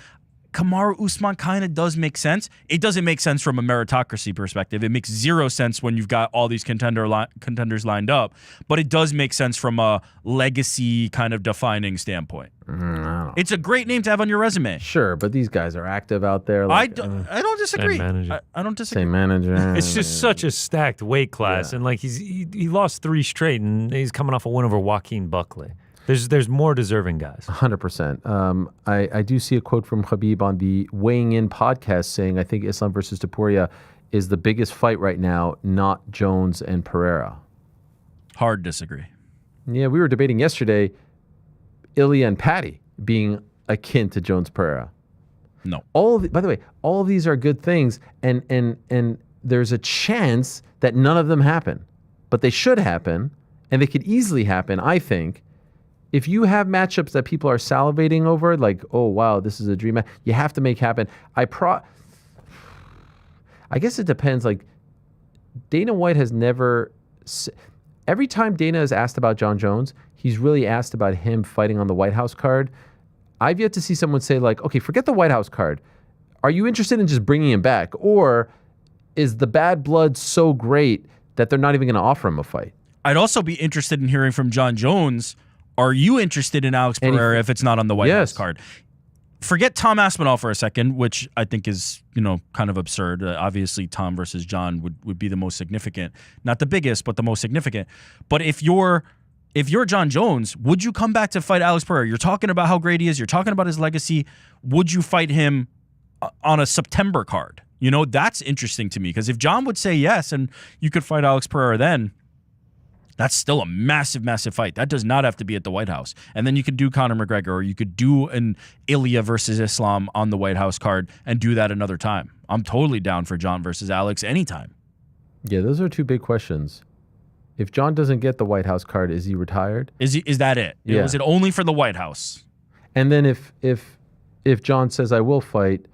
Kamaru Usman kind of does make sense. It doesn't make sense from a meritocracy perspective. It makes zero sense when you've got all these contenders lined up, but it does make sense from a legacy kind of defining standpoint. It's a great name to have on your resume. Sure, but these guys are active out there. I don't disagree. I don't disagree. Same manager. It's just such a stacked weight class, and like he lost 3 straight, and he's coming off a win over Joaquin Buckley. There's more deserving guys. 100%. I do see a quote from Khabib on the Weighing In podcast saying, I think Islam versus Topuria is the biggest fight right now, not Jones and Pereira. Hard disagree. Yeah, we were debating yesterday Ilya and Patty being akin to Jones Pereira. No. By the way, all of these are good things, and there's a chance that none of them happen, but they should happen, and they could easily happen, I think. If you have matchups that people are salivating over, like, oh, wow, this is a dream match, you have to make happen. I guess it depends. Like, Dana White has never... Every time Dana is asked about John Jones, he's really asked about him fighting on the White House card. I've yet to see someone say, like, okay, forget the White House card. Are you interested in just bringing him back? Or is the bad blood so great that they're not even going to offer him a fight? I'd also be interested in hearing from John Jones. Are you interested in Alex Pereira if it's not on the White House card? Forget Tom Aspinall for a second, which I think is, kind of absurd. Obviously, Tom versus John would be the most significant. Not the biggest, but the most significant. But if you're John Jones, would you come back to fight Alex Pereira? You're talking about how great he is. You're talking about his legacy. Would you fight him on a September card? That's interesting to me, because if John would say yes and you could fight Alex Pereira then, that's still a massive, massive fight. That does not have to be at the White House. And then you could do Conor McGregor, or you could do an Ilya versus Islam on the White House card and do that another time. I'm totally down for John versus Alex anytime. Yeah, those are two big questions. If John doesn't get the White House card, is he retired? Is that it? Yeah. Is it only for the White House? And then if John says, I will fight,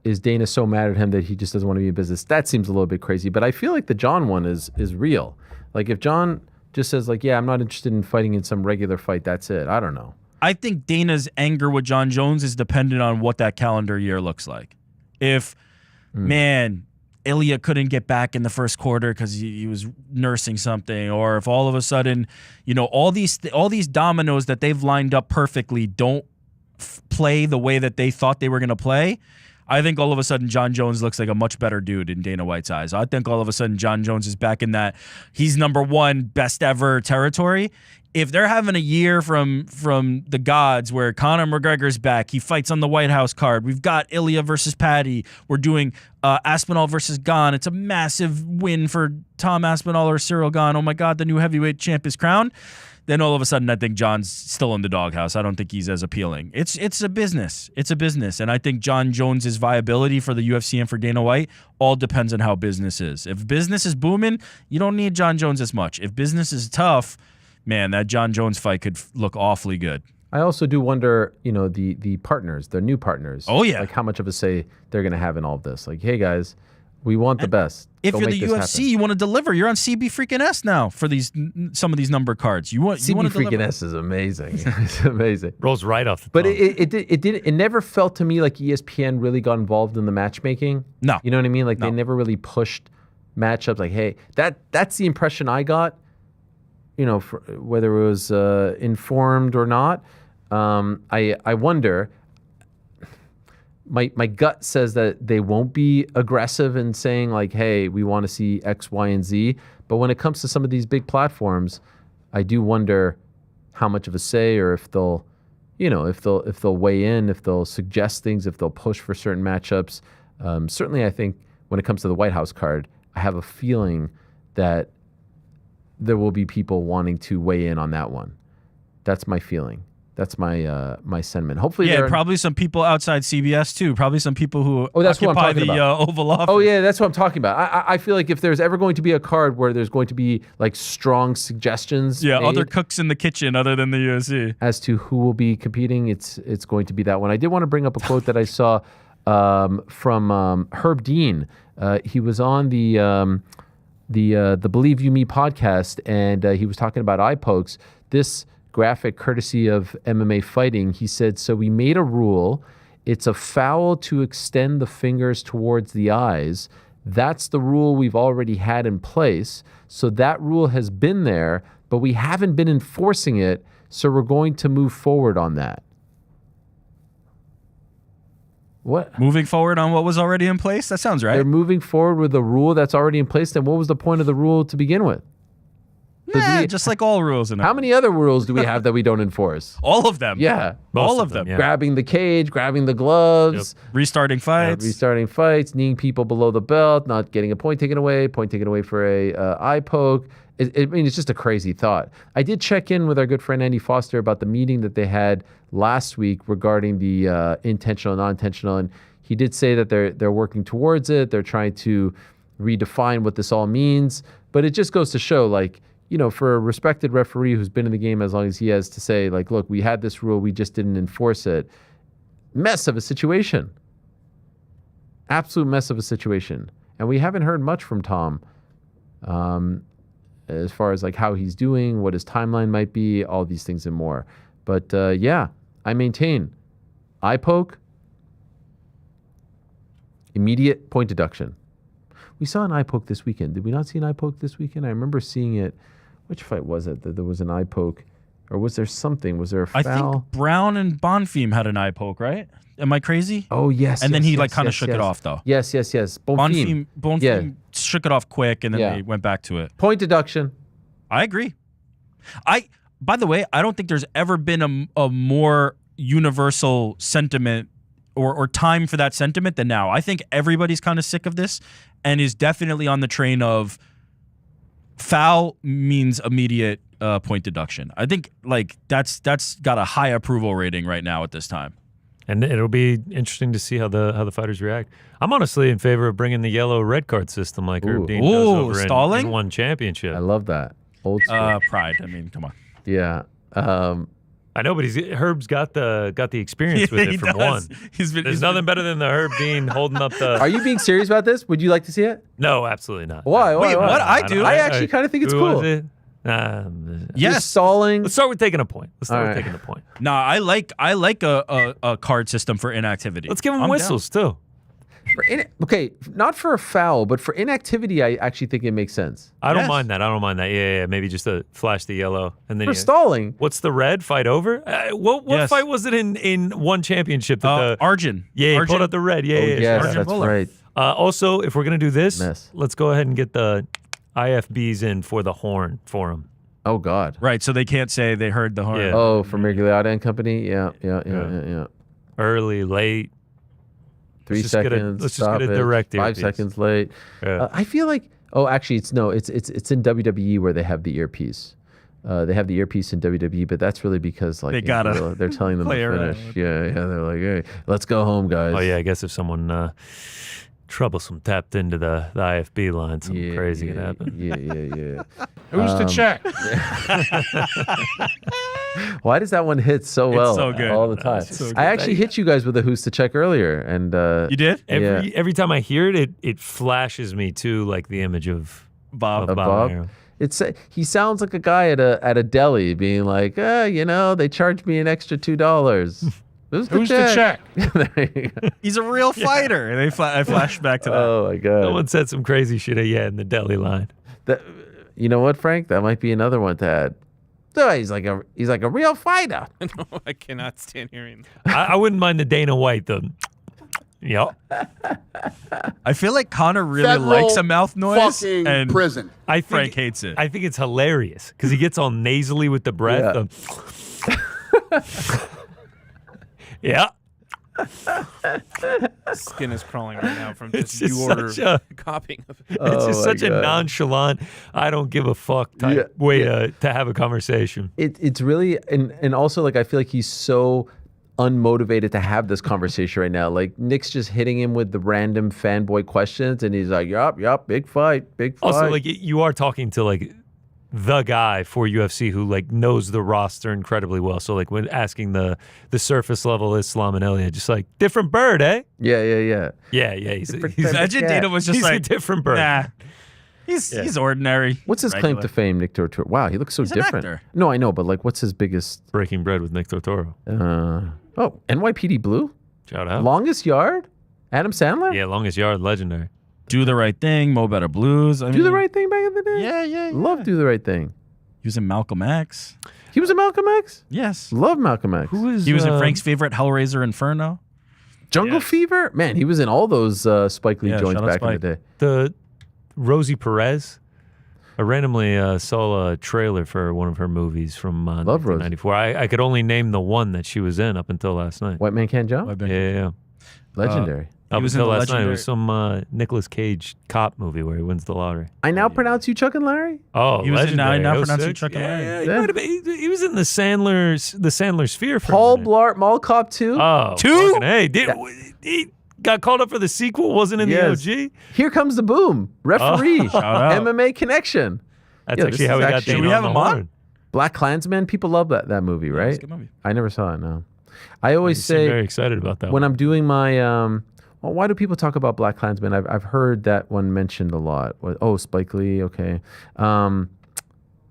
is Dana so mad at him that he just doesn't want to be in business? That seems a little bit crazy. But I feel like the John one is real. Like, if John just says, like, yeah, I'm not interested in fighting in some regular fight, that's it. I don't know. I think Dana's anger with John Jones is dependent on what that calendar year looks like. If, man, Ilya couldn't get back in the first quarter because he was nursing something, or if all of a sudden, all these dominoes that they've lined up perfectly don't play the way that they thought they were going to play, I think all of a sudden John Jones looks like a much better dude in Dana White's eyes. I think all of a sudden John Jones is back in that he's #1 best ever territory. If they're having a year from the gods where Conor McGregor's back, he fights on the White House card. We've got Ilya versus Patty. We're doing Aspinall versus Gane. It's a massive win for Tom Aspinall or Cyril Gane. Oh my God, the new heavyweight champ is crowned. Then all of a sudden, I think John's still in the doghouse. I don't think he's as appealing. It's a business. It's a business. And I think John Jones's viability for the UFC and for Dana White all depends on how business is. If business is booming, you don't need John Jones as much. If business is tough, man, that John Jones fight could look awfully good. I also do wonder, the partners, their new partners. Oh, yeah. Like, how much of a say they're going to have in all of this. Like, hey, guys, we want the best. If Go you're make the this UFC, happen. you want to deliver. You're on CB freaking S now for some of these number cards. You want CB to freaking deliver. S is amazing. It's amazing. Rolls right off the But tongue. it never felt to me like ESPN really got involved in the matchmaking. No. You know what I mean? Like, No. they never really pushed matchups. Like, hey, that's the impression I got. Whether it was informed or not. I wonder. My gut says that they won't be aggressive in saying, like, hey, we want to see X, Y, and Z. But when it comes to some of these big platforms, I do wonder how much of a say, or if they'll weigh in, if they'll suggest things, if they'll push for certain matchups. Certainly, I think when it comes to the White House card, I have a feeling that there will be people wanting to weigh in on that one. That's my feeling. That's my sentiment. Hopefully, Probably some people outside CBS too. Probably some people who that's what I'm occupy talking the about. Oval Office. Oh yeah, that's what I'm talking about. I feel like if there's ever going to be a card where there's going to be like strong suggestions, Yeah, made other cooks in the kitchen other than the UFC. as to who will be competing, it's going to be that one. I did want to bring up a quote that I saw from Herb Dean. He was on the Believe You Me podcast, and he was talking about eye pokes. This graphic, courtesy of MMA Fighting, he said, so we made a rule. It's a foul to extend the fingers towards the eyes. That's the rule we've already had in place. So that rule has been there, but we haven't been enforcing it. So we're going to move forward on that. What? Moving forward on what was already in place? That sounds right. They're moving forward with a rule that's already in place. Then what was the point of the rule to begin with? Yeah, just like all rules. How many other rules do we have that we don't enforce? All of them. Yeah. All of them. Yeah. Grabbing the cage, grabbing the gloves. Restarting fights. Restarting fights, kneeing people below the belt, not getting a point taken away for a eye poke. I mean, it's just a crazy thought. I did check in with our good friend Andy Foster about the meeting that they had last week regarding the intentional and non-intentional, and he did say that they're working towards it. They're trying to redefine what this all means, but it just goes to show, like, you know, for a respected referee who's been in the game as long as he has, to say, like, look, we had this rule, we just didn't enforce it. Mess of a situation. Absolute mess of a situation. And we haven't heard much from Tom as far as like how he's doing, what his timeline might be, all these things and more. But yeah, I maintain eye poke, immediate point deduction. We saw an eye poke this weekend. Did we not see an eye poke this weekend? I remember seeing it. Which fight was it that there was an eye poke? Or was there something? Was there a foul? I think Brown and Bonfim had an eye poke, right? Am I crazy? Oh, yes. And then yes, he yes, kind of yes, shook yes. it off, though. Yes. Bonfim. Bonfim shook it off quick, and then they went back to it. Point deduction. I agree. By the way, I don't think there's ever been a more universal sentiment or time for that sentiment than now. I think everybody's kind of sick of this and is definitely on the train of foul means immediate point deduction. I think like that's got a high approval rating right now at this time. And it'll be interesting to see how the fighters react. I'm honestly in favor of bringing the yellow red card system like Herb Dean does over in one championship. I love that. Old school. Pride. I mean, come on. Yeah. I know, but Herb's got the experience with it from one. There's nothing better than the Herb Dean holding up the. Are you being serious about this? Would you like to see it? No, absolutely not. Why? Wait, what? I do. I actually kind of think it's cool. Yes. Stalling. Let's start with taking a point. Taking a point. No, I like a card system for inactivity. Let's give them whistles too. Okay, not for a foul, but for inactivity, I actually think it makes sense. I don't mind that. Yeah. Maybe just to flash the yellow and then for stalling. What's the red? Fight over? What fight was it in one championship? That Arjun. Yeah, he pulled out the red. Yeah, yes, that's right. Also, if we're gonna do this, let's go ahead and get the IFBs in for the horn for him. Oh God. Right, so they can't say they heard the horn. Yeah. Oh, from Migliotta and Company. Yeah. Early, late. 3 seconds. Let's just get a direct 5 seconds late. Yeah. I feel like. Oh, actually, it's in WWE where they have the earpiece. They have the earpiece in WWE, but that's really because like they're telling them to finish. Yeah. They're like, hey, let's go home, guys. Oh yeah, I guess if someone troublesome tapped into the IFB line, something crazy could happen. Yeah. Who's to check? Why does that one hit so well It's so good. all the time? So good. I actually hit you guys with a who's to check earlier, and you did? Every time I hear it flashes me to like the image of Bob. He sounds like a guy at a deli being like, they charged me an extra $2. Who's to check? There you go. He's a real fighter. And I flash back to that. Oh my God. Someone said some crazy shit in the deli line. You know what, Frank? That might be another one to add. So he's like a real fighter. No, I cannot stand hearing that. I wouldn't mind the Dana White though. Yep. I feel like Connor really likes a mouth noise. And prison. Frank hates it. I think it's hilarious because he gets all nasally with the breath. Yeah. Skin is crawling right now from just your copying of it. It's just such a nonchalant, I don't give a fuck type way to have a conversation. It's really, and also like I feel like he's so unmotivated to have this conversation right now. Like Nick's just hitting him with the random fanboy questions, and he's like, "Yup, big fight." Also, like you are talking to like the guy for UFC who like knows the roster incredibly well. So like when asking the surface level Islam and Elliott, just like different bird, eh? Yeah. He's Imagine Dana was just he's like a different bird. Nah. He's ordinary. What's his claim to fame, Nick Tortoro? Wow, he looks so He's different. an actor. No, I know, but like, what's his biggest Breaking Bread with Nick Tortoro? NYPD Blue? Shout out. Longest Yard? Adam Sandler? Yeah, Longest Yard, legendary. Do the Right Thing, Mo Better Blues. Do the Right Thing back in the day? Yeah. Love Do the Right Thing. He was in Malcolm X. He was in Malcolm X? Yes. Love Malcolm X. Who is? He was in Frank's favorite Hellraiser Inferno. Jungle Fever? Man, he was in all those Spike Lee joints shout out back in the Spike. day. The Rosie Perez. I randomly saw a trailer for one of her movies from Love Rosie. 1994. I could only name the one that she was in up until last night. White Man Can't Jump? Yeah. Legendary. Up was in until the last night, it legendary- was some Nicolas Cage cop movie where he wins the lottery. I now pronounce you Chuck and Larry? Oh, He was in legendary. Now 06. Pronounced You Chuck and Larry. Yeah, Yeah. He, might have been, he was in the Sandler Sphere for Paul a minute. Blart Mall Cop 2? Oh, Two? fucking hey, he got called up for the sequel, wasn't in Yes. the OG? Here Comes the Boom. Referee. Shout out. MMA Connection. That's Yeah, actually this how is he got actually- Dana Should we have on him the on? horn. Black Klansman. People love that movie, right? It's a good movie. I never saw it, no. I always You seem say very excited about that when one. I'm doing my well, why do people talk about Black Klansman? I've heard that one mentioned a lot. Oh, Spike Lee, okay.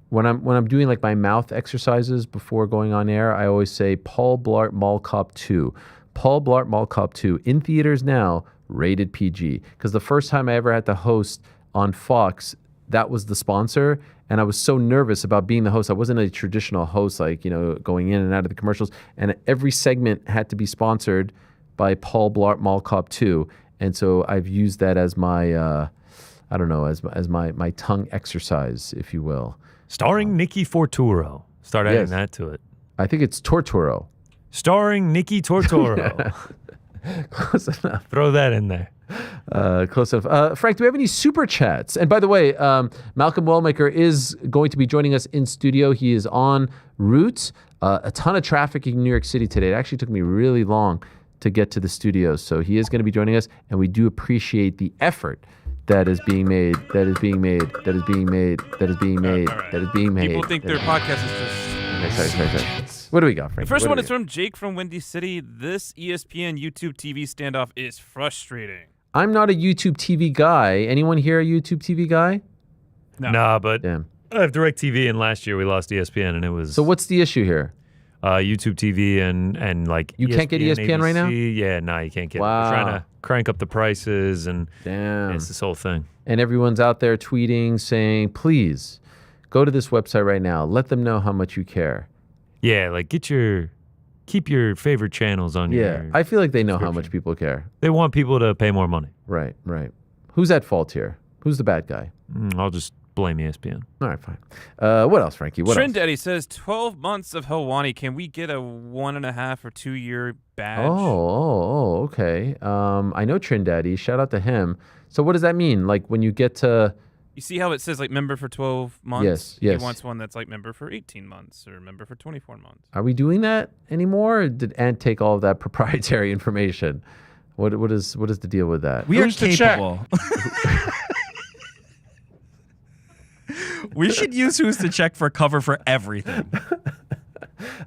When I'm doing like my mouth exercises before going on air, I always say Paul Blart Mall Cop 2. Paul Blart Mall Cop 2 in theaters now, rated PG. Because the first time I ever had to host on Fox, that was the sponsor, and I was so nervous about being the host. I wasn't a traditional host, like, going in and out of the commercials, and every segment had to be sponsored by Paul Blart Mall Cop 2, and so I've used that as my, I don't know, as my tongue exercise, if you will. Starring Nikki Forturo. Start adding Yes. that to it. I think it's Tortoro. Starring Nikki Tortoro. Close enough. Throw that in there. Close enough. Frank, do we have any super chats? And by the way, Malcolm Wellmaker is going to be joining us in studio. He is en route. A ton of traffic in New York City today. It actually took me really long to get to the studio. So he is going to be joining us, and we do appreciate the effort that is being made, that is being made, that is being made, that is being made, that is being made. People think their podcast is just... Sorry. What do we got, Frank? The first What one do is we from Jake from Windy City. This ESPN YouTube TV standoff is frustrating. got? I'm not a YouTube TV guy. Anyone here a YouTube TV guy? No. Nah, but Damn. I have DirecTV, and last year we lost ESPN, and it was So what's the issue here? YouTube TV and like You can't get ESPN right now? ABC. Yeah, no, you can't get it. Wow. We're trying to crank up the prices, and Damn. it's this whole thing. And everyone's out there tweeting saying, please go to this website right now. Let them know how much you care. Yeah, like keep your favorite channels on Yeah, your. I feel like they know how much people care. They want people to pay more money. Right. Who's at fault here? Who's the bad guy? I'll just blame ESPN. All right, fine. What else, Frankie? What Trend else? Daddy says 12 months of Helwani. Can we get a 1.5 or 2 year badge? Oh, okay. I know Trindaddy. Shout out to him. So what does that mean? Like when you get to... You see how it says like member for 12 months? Yes. He wants one that's like member for 18 months or member for 24 months. Are we doing that anymore? Or did Ant take all of that proprietary information? What is the deal with that? We are capable. We should use Who's to Check for cover for everything.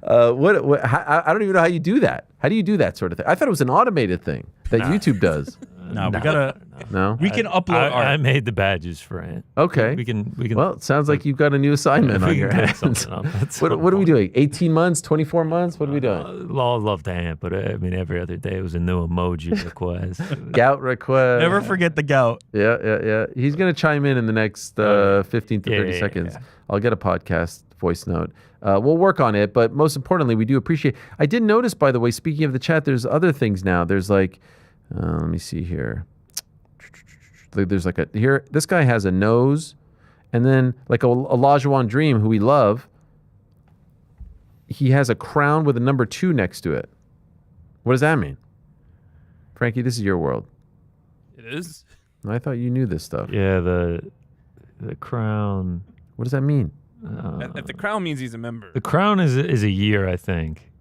I don't even know how you do that. How do you do that sort of thing? I thought it was an automated thing that YouTube does. No, we gotta. No, we can upload art. I made the badges for Ant. Okay. We can. Well, it sounds like you've got a new assignment we on can your cook hands. something up. That's What are we doing? 18 months, 24 months? What are we doing? I'll love to Ant, but I mean, every other day it was a new emoji request. Gout request. Never forget the gout. Yeah. He's going to chime in the next 15 to 30 Yeah. seconds. I'll get a podcast voice note. We'll work on it, but most importantly, we do appreciate. I did notice, by the way, speaking of the chat, there's other things now. There's like, let me see here. There's like this guy has a nose, and then like a Olajuwon Dream, who we love. He has a crown with a number 2 next to it. What does that mean? Frankie, this is your world. It is? I thought you knew this stuff. Yeah, the crown. What does that mean? If the crown means he's a member. The crown is a year, I think.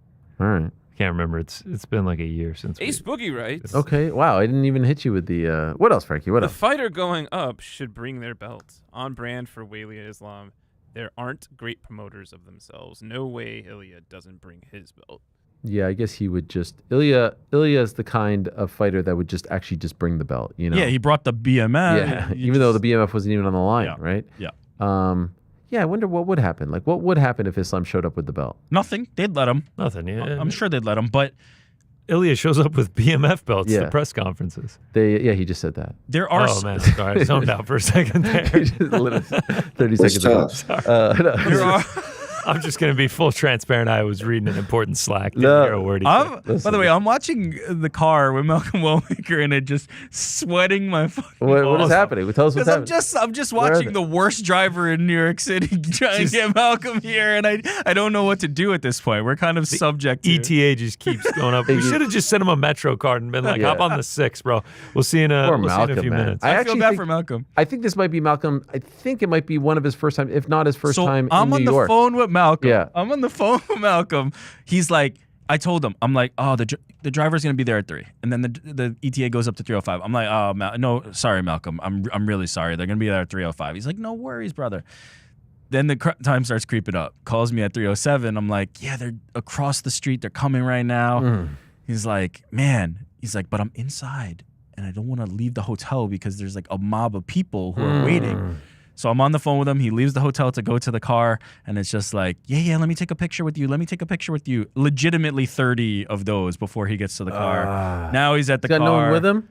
All right. Can't remember. It's been like a year since. Ace Boogie writes. Okay. Wow. I didn't even hit you with the. What else, Frankie? What The else? fighter going up should bring their belt. On brand for Walia Islam. There aren't great promoters of themselves. No way Ilya doesn't bring his belt. Yeah, I guess he would just. Ilya is the kind of fighter that would just actually just bring the belt. You know. Yeah, he brought the BMF. Yeah. Even though the BMF wasn't even on the line, right? Yeah. Yeah. I wonder what would happen. Like, what would happen if Islam showed up with the belt? Nothing. They'd let him. Nothing. Yeah. I'm sure they'd let him. But Ilya shows up with BMF belts Yeah. to press conferences. He just said that. There are. Oh man, sorry, I zoned out for a second there. 30 seconds ago. There are. I'm just gonna be full transparent. I was reading an important Slack. Didn't hear a word he said. By the way, I'm watching the car with Malcolm Wellmaker in it, just sweating my fucking What balls is off. happening? Tell us what's happening. I'm just Where are watching they? the worst driver in New York City trying to get Malcolm here, and I don't know what to do at this point. We're kind of subject to ETA just keeps going up. We should have just sent him a Metro card and been like, Yeah. hop on the 6, bro. We'll see you in a, Poor we'll see you in a Malcolm, few man. minutes. I feel actually bad think- for Malcolm. I think this might be Malcolm. I think it might be one of his first time, if not his first time I'm in on New the York. phone with Malcolm. Yeah. I'm on the phone with Malcolm. He's like, I told him, I'm like, oh, the driver's gonna be there at 3, and then the ETA goes up to 3:05. I'm like, oh, no, sorry, Malcolm. I'm really sorry. They're gonna be there at 3:05. He's like, no worries, brother. Then the time starts creeping up. Calls me at 3:07. I'm like, yeah, they're across the street. They're coming right now. He's like, man. He's like, but I'm inside, and I don't want to leave the hotel because there's like a mob of people who are waiting. So I'm on the phone with him. He leaves the hotel to go to the car, and it's just like, yeah, let me take a picture with you. Let me take a picture with you. Legitimately 30 of those before he gets to the car. Now he's at the He's got car. no one with him?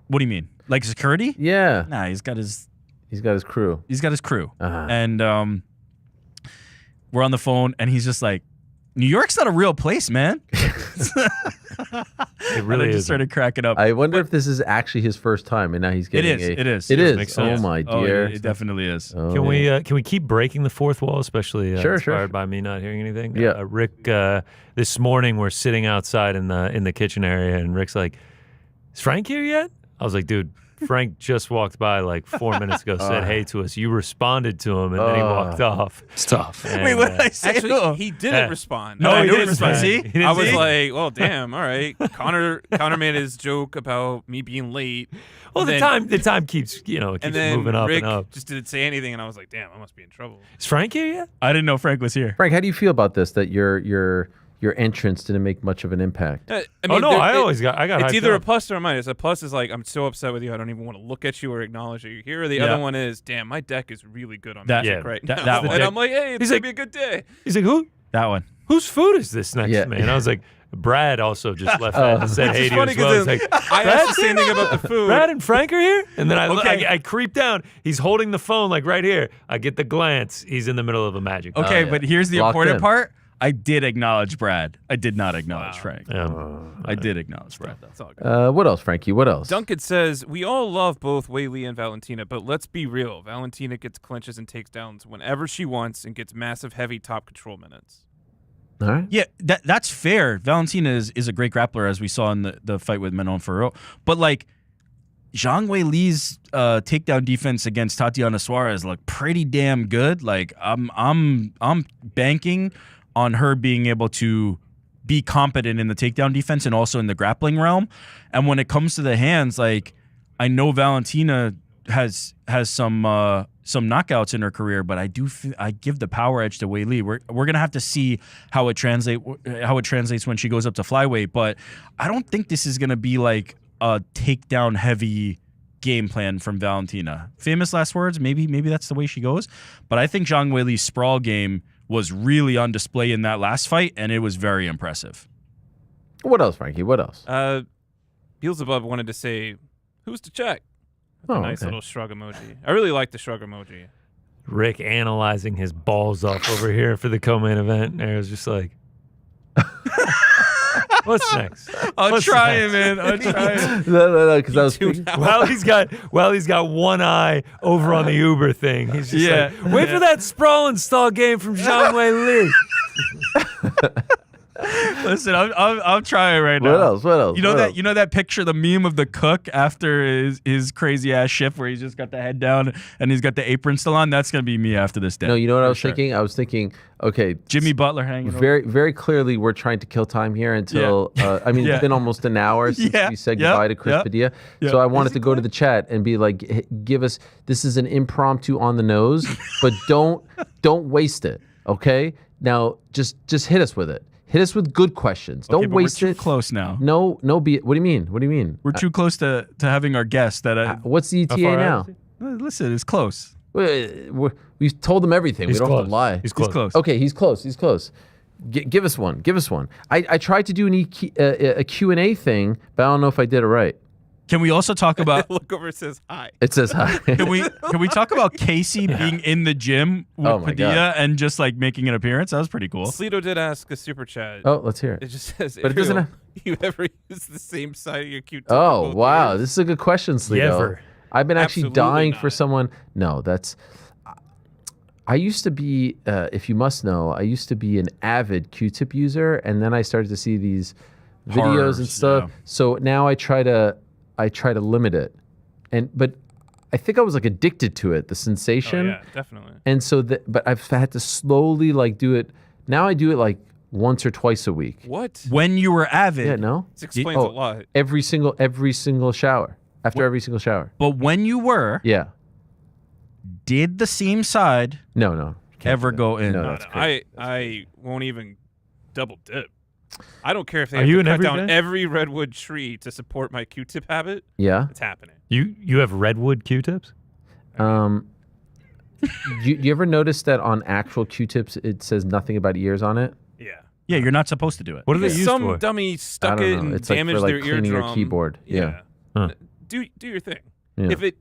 What do you mean? Like security? Yeah. Nah, he's got his crew. He's got his crew. Uh-huh. And we're on the phone, and he's just like, New York's not a real place, man. It And really I just is. started cracking up. I wonder if this is actually his first time, and now he's getting It is. It is. Makes Oh sense. my Oh, dear. it definitely is. Oh, Can yeah. we keep breaking the fourth wall, especially Sure. inspired by me not hearing anything? Yeah. Rick, this morning we're sitting outside in the kitchen area, and Rick's like, "Is Frank here yet?" I was like, "Dude, Frank just walked by like 4 minutes ago, said hey to us. You responded to him, and then he walked off. It's tough. And, Wait, what did I say? Actually, he didn't respond. No, he he didn't didn't respond. respond. See? He didn't I was see? like, well, damn, all right. Connor made his joke about me being late. Well, the time keeps it And keeps then moving up Rick and up. just didn't say anything, and I was like, damn, I must be in trouble. Is Frank here yet? I didn't know Frank was here. Frank, how do you feel about this? That your entrance didn't make much of an impact. I Oh, no, I got It's hyped either a up. plus or a minus. A plus is like, I'm so upset with you, I don't even want to look at you or acknowledge that you're here. Or the Yeah. other one is, damn, my deck is really good on That- magic yeah, right that- now. that one. And I'm like, hey, it's He's going like- to be a good day. He's like, who? That one. Whose food is this next Yeah. to me? And I was like, Brad also just left that and said hey It's to you funny as well. It's because like, I asked the same thing about the food. Brad and Frank are here? And then Okay. I creep down. He's holding the phone like right here. I get the glance. He's in the middle of a magic. Okay, yeah. but here's the Locked important in. part. I did acknowledge Brad. I did not acknowledge Frank. I did acknowledge Brad. That's all good. What else, Frankie? What else? Duncan says, we all love both Weili and Valentina, but let's be real. Valentina gets clinches and takedowns whenever she wants and gets massive, heavy top control minutes. All right. Yeah, that's fair. Valentina is a great grappler, as we saw in the fight with Manon Ferro. But like, Zhang Weili's takedown defense against Tatiana Suarez looked pretty damn good. Like, I'm banking on her being able to be competent in the takedown defense and also in the grappling realm. And when it comes to the hands, like, I know Valentina has some knockouts in her career, but I give the power edge to Weili. We're gonna have to see how it translates when she goes up to flyweight. But I don't think this is gonna be like a takedown heavy game plan from Valentina. Famous last words. Maybe that's the way she goes. But I think Zhang Weili's sprawl game was really on display in that last fight, and it was very impressive. What else, Frankie? What else? Beelzebub wanted to say, who's to check? With a nice okay. little shrug emoji. I really like the shrug emoji. Rick analyzing his balls off over here for the co-main event. And I was just like, what's next? I'm trying, man. I'm trying. No, because I was thinking, While he's got one eye over on the Uber thing. He's just like, wait for that sprawl and stall game from Zhang Weili. Listen, I'm trying right now. What else? You know What that else? you know that picture, the meme of the cook after his crazy ass shift, where he's just got the head down and he's got the apron still on. That's gonna be me after this day. No, you know what I was For sure. thinking? I was thinking, okay, Jimmy Butler hanging. very, very clearly, we're trying to kill time here until. I mean, Yeah. it's been almost an hour since Yeah. we said Yep. goodbye to Chris Yep. Padilla. Yep. So I wanted to go to the chat and be like, give us. This is an impromptu on the nose, but don't waste it. Okay, now just hit us with it. Hit us with good questions. Okay, Don't but waste we're too it. Close now. No. What do you mean? What do you mean? We're too close to having our guest. What's the ETA far now? out is Listen, it's close. We've told them everything. He's we don't have close. to lie. He's close. He's close. Okay, he's close. He's close. Give us one. Give us one. I tried to do a Q&A thing, but I don't know if I did it right. Can we also talk about? Look over. It says hi. It says hi. Can we talk about Casey being in the gym with Padilla and just like making an appearance? That was pretty cool. Slito did ask a super chat. Oh, let's hear it. It just says, but it doesn't have... you ever use the same side of your Q-tip? Oh, wow. This is a good question, Slito. Never. I've been actually Absolutely dying not. for someone. No, that's... I used to be, if you must know, I used to be an avid Q-tip user, and then I started to see these videos and stuff. Yeah. So now I try to limit it, but I think I was like addicted to it, the sensation. Oh, yeah, definitely. And so but I've had to slowly like do it. Now I do it like once or twice a week. What? When you were avid. Yeah, no. This explains a lot. Every single shower. After every single shower. But when you were, Yeah. did the seam side No. ever go in? No, No, that's no, crazy. I won't even double dip. I don't care if they Are have you to an cut down everyday? every redwood tree to support my Q-tip habit. Yeah. It's happening. You have redwood Q-tips? You ever notice that on actual Q-tips it says nothing about ears on it? Yeah. Yeah, you're not supposed to do it. What are they Because used some for? dummy I stuck don't it know. and It's like damaged for like their cleaning eardrum. your keyboard. Yeah. Huh. Do your thing. Yeah. If it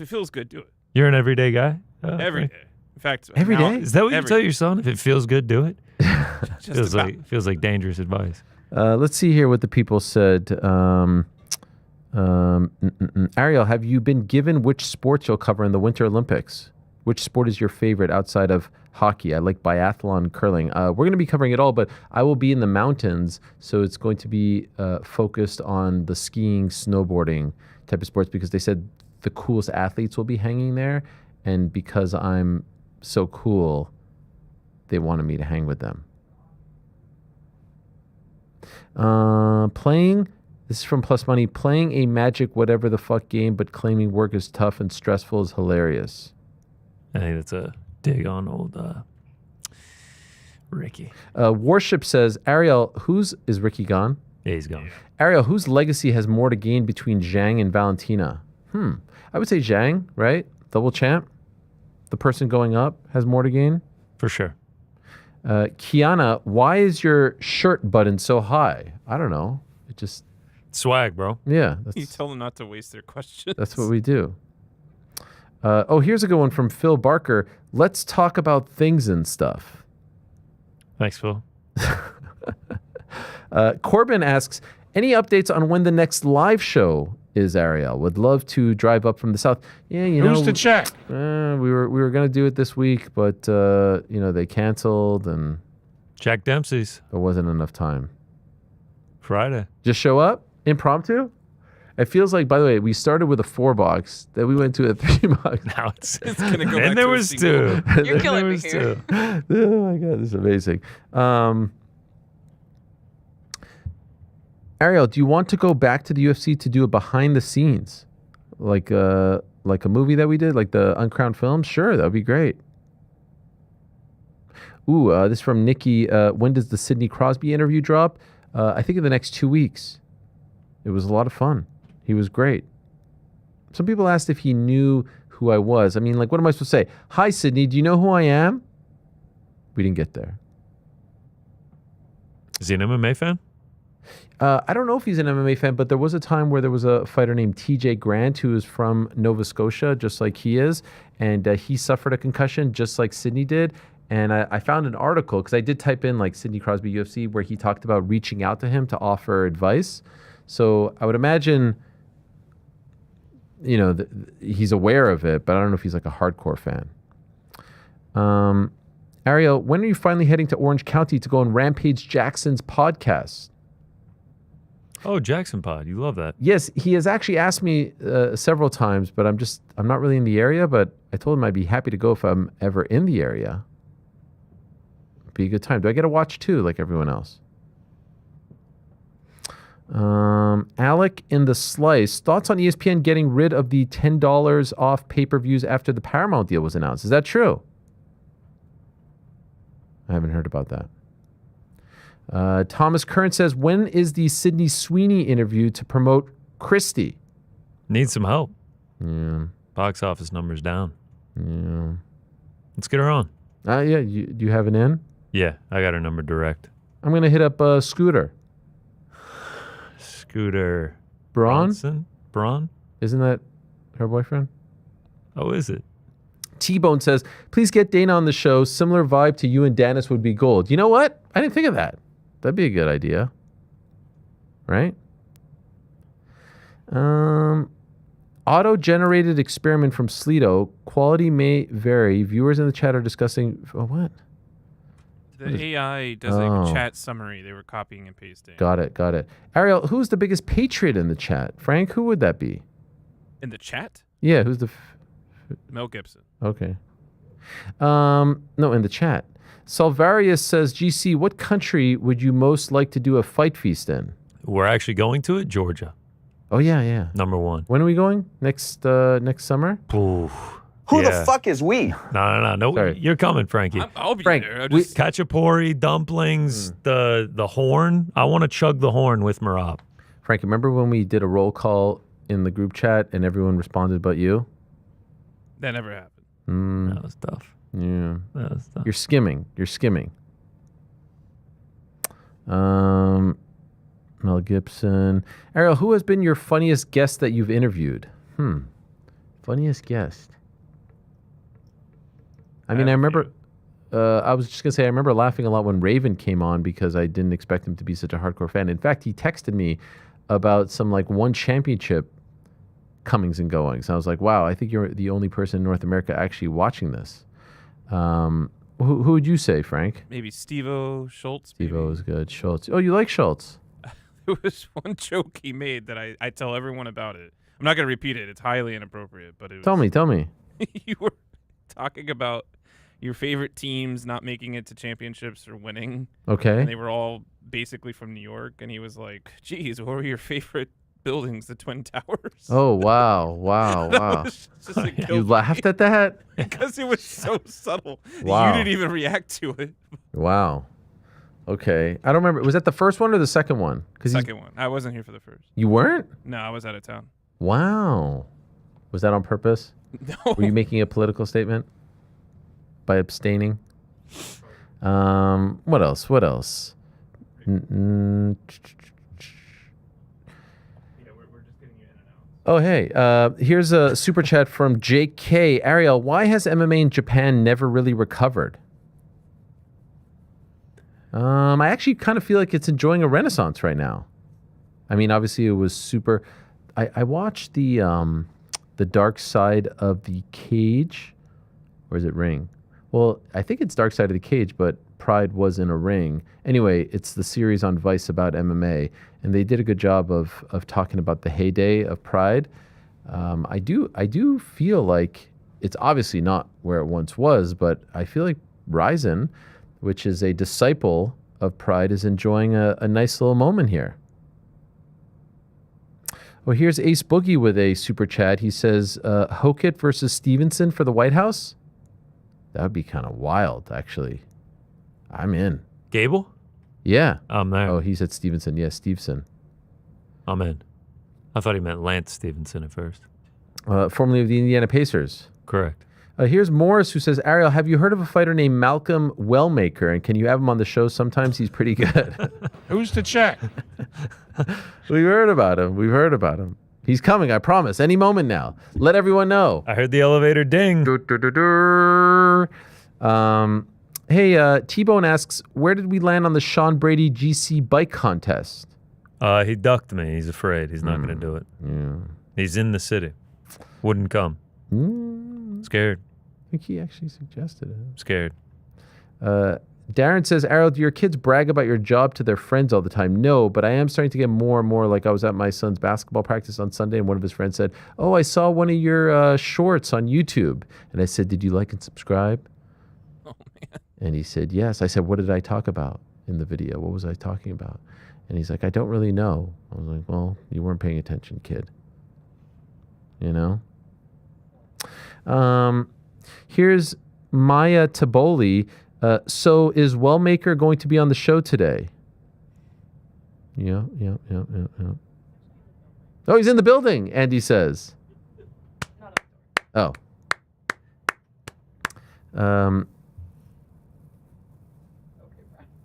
feels good, do it. You're an everyday guy? Every day. In fact, Every now- day? Is that what you every tell day. your son? If it feels good, do it? Just about. Feels like dangerous advice. Let's see here what the people said. Ariel, have you been given which sports you'll cover in the Winter Olympics? Which sport is your favorite outside of hockey? I like biathlon, curling. We're going to be covering it all, but I will be in the mountains, so it's going to be focused on the skiing, snowboarding type of sports because they said the coolest athletes will be hanging there, and because I'm so cool, they wanted me to hang with them. This is from Plus Money. Playing a magic whatever the fuck game, but claiming work is tough and stressful is hilarious. I think that's a dig on old Ricky. Warship says, Ariel, is Ricky gone? Yeah, he's gone. Ariel, whose legacy has more to gain between Zhang and Valentina? I would say Zhang, right? Double champ. The person going up has more to gain. For sure. Kiana, why is your shirt button so high? I don't know. It just... Swag, bro. Yeah. You tell them not to waste their questions. That's what we do. Here's a good one from Phil Barker. Let's talk about things and stuff. Thanks, Phil. Corbin asks, any updates on when the next live show is, Ariel? Would love to drive up from the south. Yeah, Who's to check? We were going to do it this week, but they canceled and Jack Dempsey's. There wasn't enough time. Friday. Just show up? Impromptu? It feels like, by the way, we started with a 4-box, then we went to a 3-box. Now it's gonna go and back there to a was single. 2. You're killing me There was here. 2. Oh my God, this is amazing. Ariel, do you want to go back to the UFC to do a behind the scenes? Like a movie that we did, like the Uncrowned Films? Sure, that would be great. Ooh, this is from Nikki. When does the Sidney Crosby interview drop? I think in the next 2 weeks. It was a lot of fun. He was great. Some people asked if he knew who I was. I mean, like, what am I supposed to say? Hi, Sidney, do you know who I am? We didn't get there. Is he an MMA fan? I don't know if he's an MMA fan, but there was a time where there was a fighter named TJ Grant who is from Nova Scotia, just like he is, and he suffered a concussion just like Sidney did. And I found an article, because I did type in like Sidney Crosby UFC, where he talked about reaching out to him to offer advice. So I would imagine, he's aware of it, but I don't know if he's like a hardcore fan. Ariel, when are you finally heading to Orange County to go on Rampage Jackson's podcast? Oh, Jackson Pod. You love that. Yes, he has actually asked me several times, but I'm not really in the area, but I told him I'd be happy to go if I'm ever in the area. Be a good time. Do I get to watch too, like everyone else? Alec in the Slice. Thoughts on ESPN getting rid of the $10 off pay-per-views after the Paramount deal was announced? Is that true? I haven't heard about that. Thomas Curran says, when is the Sydney Sweeney interview to promote Christie? Needs some help. Yeah. Box office numbers down. Yeah. Let's get her on. Yeah. Do you have an in? Yeah, I got her number direct. I'm going to hit up Scooter. Scooter Braun? Braun? Isn't that her boyfriend? Oh, is it? T-Bone says, please get Dana on the show. Similar vibe to you and Dennis would be gold. You know what? I didn't think of that. That'd be a good idea. Right? Auto-generated experiment from Sleeto. Quality may vary. Viewers in the chat are discussing... Oh, what? The AI does a chat summary. They were copying and pasting. Got it. Ariel, who's the biggest patriot in the chat? Frank, who would that be? In the chat? Yeah, who's the... Mel Gibson. Okay. No, in the chat. Salvarius says, GC, what country would you most like to do a fight feast in? We're actually going to it, Georgia. Oh, yeah. Number 1. When are we going? Next summer? Oof. Who the fuck is we? No. Sorry. You're coming, Frankie. I'll be Frank, there. Khachapuri, dumplings, the horn. I want to chug the horn with Marab. Frank, remember when we did a roll call in the group chat and everyone responded but you? That never happened. That was tough. Yeah. That was tough. You're skimming. Mel Gibson. Ariel, who has been your funniest guest that you've interviewed? Funniest guest. I mean, I remember, I was just going to say, I remember laughing a lot when Raven came on because I didn't expect him to be such a hardcore fan. In fact, he texted me about some one championship comings and goings. I was like, wow, I think you're the only person in North America actually watching this. Who would you say, Frank? Maybe Steve-O Schultz. Steve-O is good. Schultz. Oh, you like Schultz? There was one joke he made that I tell everyone about it. I'm not going to repeat it. It's highly inappropriate. But it was, Tell me. You were talking about your favorite teams not making it to championships or winning. Okay. And they were all basically from New York. And he was like, geez, what were your favorite buildings? The Twin Towers? Oh, wow. You laughed at that? Because it was so subtle. Wow. You didn't even react to it. Wow. Okay. I don't remember. Was that the first one or the second one? Second one. I wasn't here for the first. You weren't? No, I was out of town. Wow. Was that on purpose? No. Were you making a political statement by abstaining? What else? Oh, hey. Here's a super chat from JK. Ariel, why has MMA in Japan never really recovered? I actually kind of feel like it's enjoying a renaissance right now. I mean, obviously it was super... I watched the Dark Side of the Cage, or is it Ring? Well, I think it's Dark Side of the Cage, but Pride was in a ring. Anyway, it's the series on Vice about MMA, and they did a good job of talking about the heyday of Pride. I do feel like it's obviously not where it once was, but I feel like Ryzen, which is a disciple of Pride, is enjoying a nice little moment here. Well, here's Ace Boogie with a super chat. He says, Hokit versus Stevenson for the White House? That would be kind of wild, actually. I'm in. Gable? Yeah. I'm there. Oh, he said Stevenson. Yeah, Stevenson. I'm in. I thought he meant Lance Stevenson at first. Formerly of the Indiana Pacers. Correct. Here's Morris who says, Ariel, have you heard of a fighter named Malcolm Wellmaker? And can you have him on the show? Sometimes he's pretty good. Who's to check? We've heard about him. He's coming, I promise. Any moment now. Let everyone know. I heard the elevator ding. Hey, T-Bone asks, where did we land on the Sean Brady GC bike contest? He ducked me. He's afraid. He's not going to do it. Yeah. He's in the city. Wouldn't come. Scared. I think he actually suggested it. Scared. Darren says, Ariel, do your kids brag about your job to their friends all the time? No, but I am starting to get more and more. Like I was at my son's basketball practice on Sunday, and one of his friends said, oh, I saw one of your shorts on YouTube. And I said, did you like and subscribe? Oh, man. And he said, yes. I said, what did I talk about in the video? What was I talking about? And he's like, I don't really know. I was like, well, you weren't paying attention, kid. You know? Here's Maya Taboli. So is Wellmaker going to be on the show today? Yeah. Oh, he's in the building, Andy says. Oh.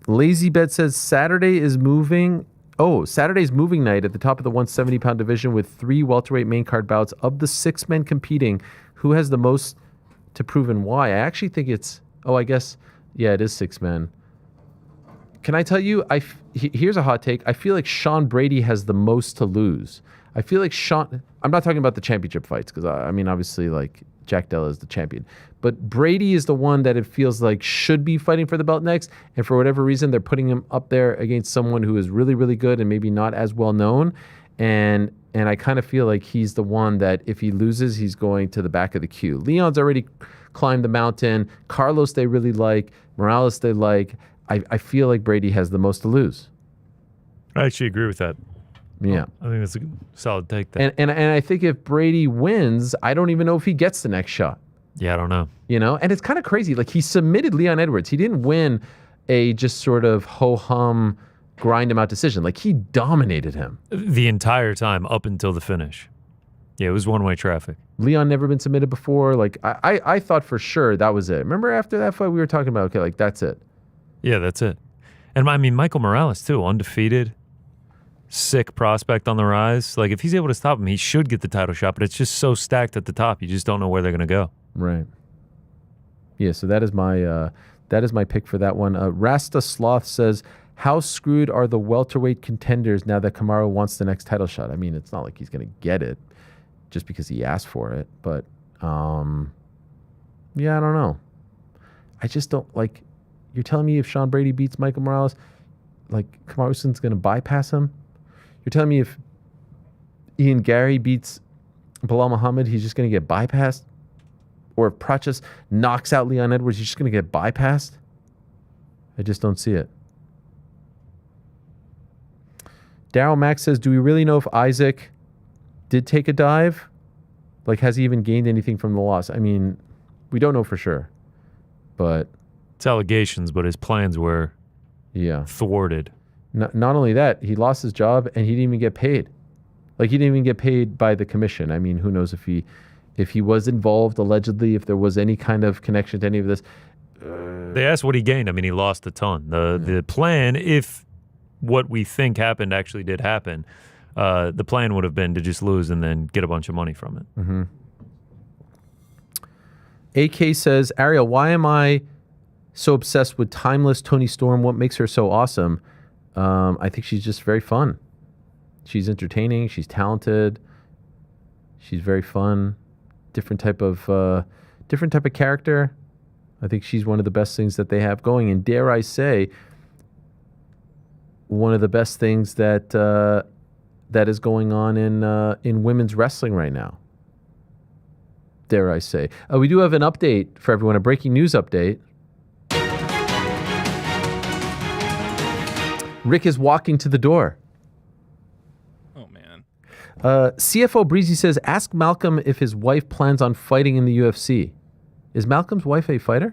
Lazy Bet says Saturday is moving. Oh, Saturday's moving night at the top of the 170-pound division with 3 welterweight main card bouts. Of the 6 men competing, who has the most to prove and why? I actually think it's... Oh, I guess... Yeah, it is 6 men. Can I tell you? Here's a hot take. I feel like Sean Brady has the most to lose. I feel like Sean... I'm not talking about the championship fights because, I mean, obviously, like, Jack Della is the champion. But Brady is the one that it feels like should be fighting for the belt next. And for whatever reason, they're putting him up there against someone who is really, really good and maybe not as well known. And I kind of feel like he's the one that if he loses, he's going to the back of the queue. Leon's already climbed the mountain. Carlos they really like. Morales they like. I feel like Brady has the most to lose. I actually agree with that. Yeah. I think that's a solid take there. And I think if Brady wins, I don't even know if he gets the next shot. Yeah, I don't know. You know, and it's kind of crazy. Like, he submitted Leon Edwards. He didn't win a just sort of ho-hum, grind him out decision. Like, he dominated him. The entire time up until the finish. Yeah, it was one-way traffic. Leon never been submitted before. Like, I thought for sure that was it. Remember after that fight we were talking about, okay, like, that's it. Yeah, that's it. And I mean, Michael Morales, too, undefeated. Sick prospect on the rise. Like, if he's able to stop him, he should get the title shot, but it's just so stacked at the top. You just don't know where they're going to go. Right. Yeah, so that is my pick for that one. Rasta Sloth says, how screwed are the welterweight contenders now that Kamaru wants the next title shot? I mean, it's not like he's going to get it just because he asked for it, but yeah, I don't know. I just don't, like, you're telling me if Sean Brady beats Michael Morales, like, Kamaru Usman's going to bypass him? You're telling me if Ian Gary beats Bilal Muhammad, he's just going to get bypassed? Or if Prachas knocks out Leon Edwards, he's just going to get bypassed? I just don't see it. Daryl Mack says, do we really know if Isaac did take a dive? Like, has he even gained anything from the loss? I mean, we don't know for sure. But it's allegations, but his plans were thwarted. Not only that, he lost his job and he didn't even get paid. Like, he didn't even get paid by the commission. I mean, who knows if he was involved, allegedly, if there was any kind of connection to any of this. They asked what he gained. I mean, he lost a ton. The plan, if what we think happened actually did happen, the plan would have been to just lose and then get a bunch of money from it. Mm-hmm. AK says, Ariel, why am I so obsessed with timeless Toni Storm? What makes her so awesome? I think she's just very fun. She's entertaining. She's talented. She's very fun. Different type of character. I think she's one of the best things that they have going. And dare I say, one of the best things that that is going on in women's wrestling right now. Dare I say. We do have an update for everyone, a breaking news update. Rick is walking to the door. Oh, man. CFO Breezy says, ask Malcolm if his wife plans on fighting in the UFC. Is Malcolm's wife a fighter?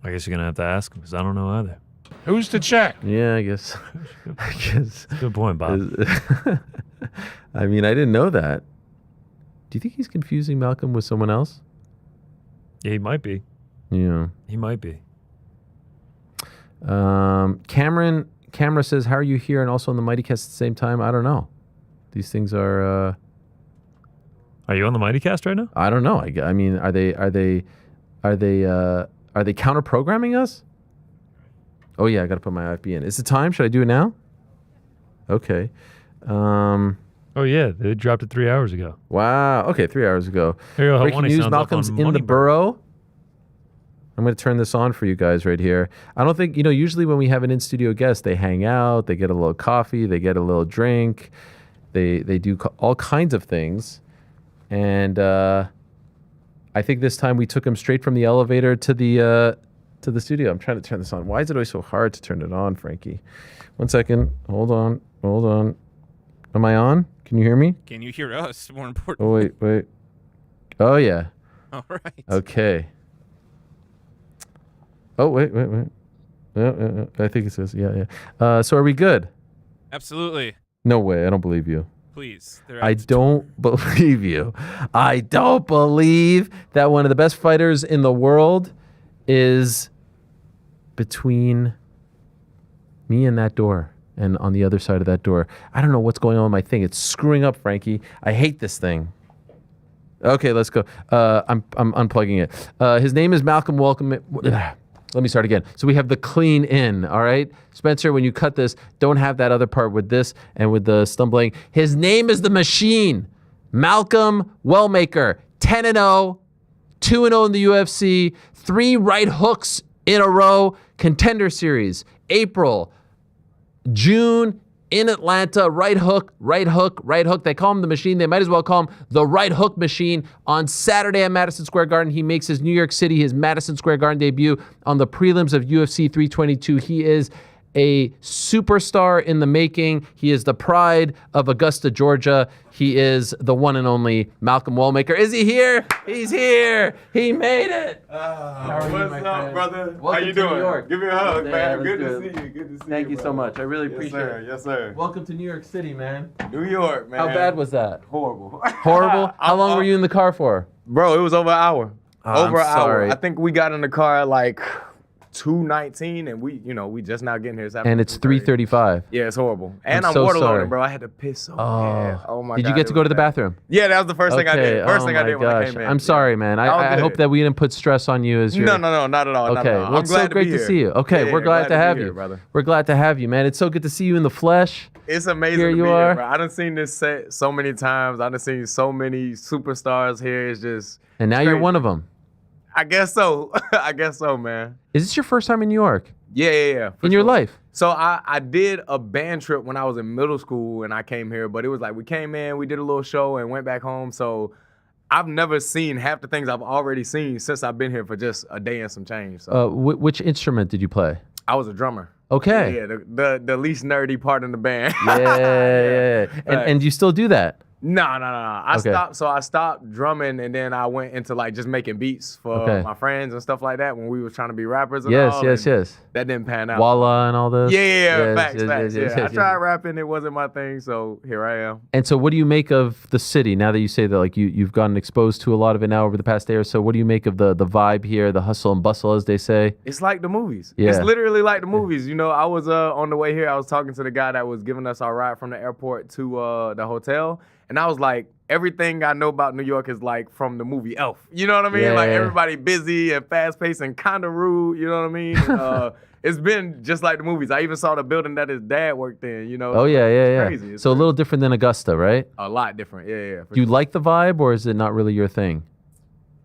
I guess you're going to have to ask him because I don't know either. Who's to check? Yeah, I guess. Good point, Bob. I mean, I didn't know that. Do you think he's confusing Malcolm with someone else? Yeah, he might be. Yeah. He might be. Camera says, how are you here and also on the Mighty Cast at the same time? I don't know. These things are... Are you on the Mighty Cast right now? I don't know. I mean, are they counter programming us? Oh yeah, I got to put my IFB in. Is it time? Should I do it now? Okay. Oh yeah, they dropped it 3 hours ago. Wow. Okay, 3 hours ago. Ariel Breaking Helwani news: Malcolm's in the burrow. I'm going to turn this on for you guys right here. I don't think, usually when we have an in-studio guest, they hang out, they get a little coffee, they get a little drink, they do all kinds of things. And I think this time we took him straight from the elevator to the studio. I'm trying to turn this on. Why is it always so hard to turn it on, Frankie? 1 second. Hold on. Am I on? Can you hear me? Can you hear us? More important. Oh, wait. Oh, yeah. All right. Okay. Oh, wait. I think it says, yeah. So are we good? Absolutely. No way. I don't believe you. Please. I don't believe you. I don't believe that one of the best fighters in the world is between Me and that door. And on the other side of that door, I don't know what's going on with my thing. It's screwing up, Frankie. I hate this thing. Okay, let's go. I'm unplugging it. His name is Malcolm Wellmaker. Let me start again. So we have the clean in, all right? Spencer, when you cut this, don't have that other part with this and with the stumbling. His name is the Machine. Malcolm Wellmaker, 10-0, 2-0 in the UFC, 3 right hooks in a row, Contender Series, April, June in Atlanta, right hook, right hook, right hook. They call him the Machine. They might as well call him the Right Hook Machine. On Saturday at Madison Square Garden, he makes his New York City, his Madison Square Garden debut on the prelims of UFC 322. He is a superstar in the making. He is the pride of Augusta, Georgia. He is the one and only Malcolm Wellmaker. Is he here? He's here. He made it. What's up, brother? Welcome How you to New doing? York. Give me a hug, Yeah, man. Good let's to do it. see you. Good to see you. Thank you so brother. much. I really appreciate Yes, sir. it. Yes, sir. Welcome to New York City, man. New York, man. How bad was that? Horrible. Horrible? How long were you in the car for? Bro, it was over an hour. Oh, Over I'm an hour. sorry. I think we got in the car at like 2:19, and we just now getting here. And it's 3:35. Yeah, it's horrible. And I'm so waterloaded, sorry. bro. I had to piss so bad. Oh my god. Did you get to go to the bathroom? Yeah, that was the first thing I did. First thing I did when I came in. I'm sorry, man. I hope that we didn't put stress on you as you're... No, not at all. Okay, Not at all. well, I'm it's glad so great be to here. see you. Okay, Yeah, we're glad to be have here, you. brother. We're glad to have you, man. It's so good to see you in the flesh. It's amazing Here to you be are. here, bro. I done seen this set so many times. I done seen so many superstars here. It's just... And now you're one of them. I guess so. I guess so, man. Is this your first time in New York? Yeah. In your life? So I did a band trip when I was in middle school and I came here, but it was like we came in, we did a little show and went back home. So I've never seen half the things I've already seen since I've been here for just a day and some change. So Which instrument did you play? I was a drummer. Okay. Yeah, the least nerdy part in the band. Yeah. And you still do that? No. I stopped drumming and then I went into like just making beats for my friends and stuff like that when we was trying to be rappers and all. Yes. That didn't pan out. Walla and all this? Yeah, facts. Yes. I tried rapping, it wasn't my thing, so here I am. And so what do you make of the city now that you say that like you've gotten exposed to a lot of it now over the past day or so? What do you make of the vibe here, the hustle and bustle as they say? It's like the movies. Yeah. It's literally like the movies. You know, I was on the way here, I was talking to the guy that was giving us our ride from the airport to the hotel. And I was like, everything I know about New York is like from the movie Elf. You know what I mean? Yeah, like yeah. everybody busy and fast paced and kind of rude. You know what I mean? And, it's been just like the movies. I even saw the building that his dad worked in. You know? Oh yeah. It's crazy. So a little different than Augusta, right? A lot different. Yeah. Do you like the vibe or is it not really your thing?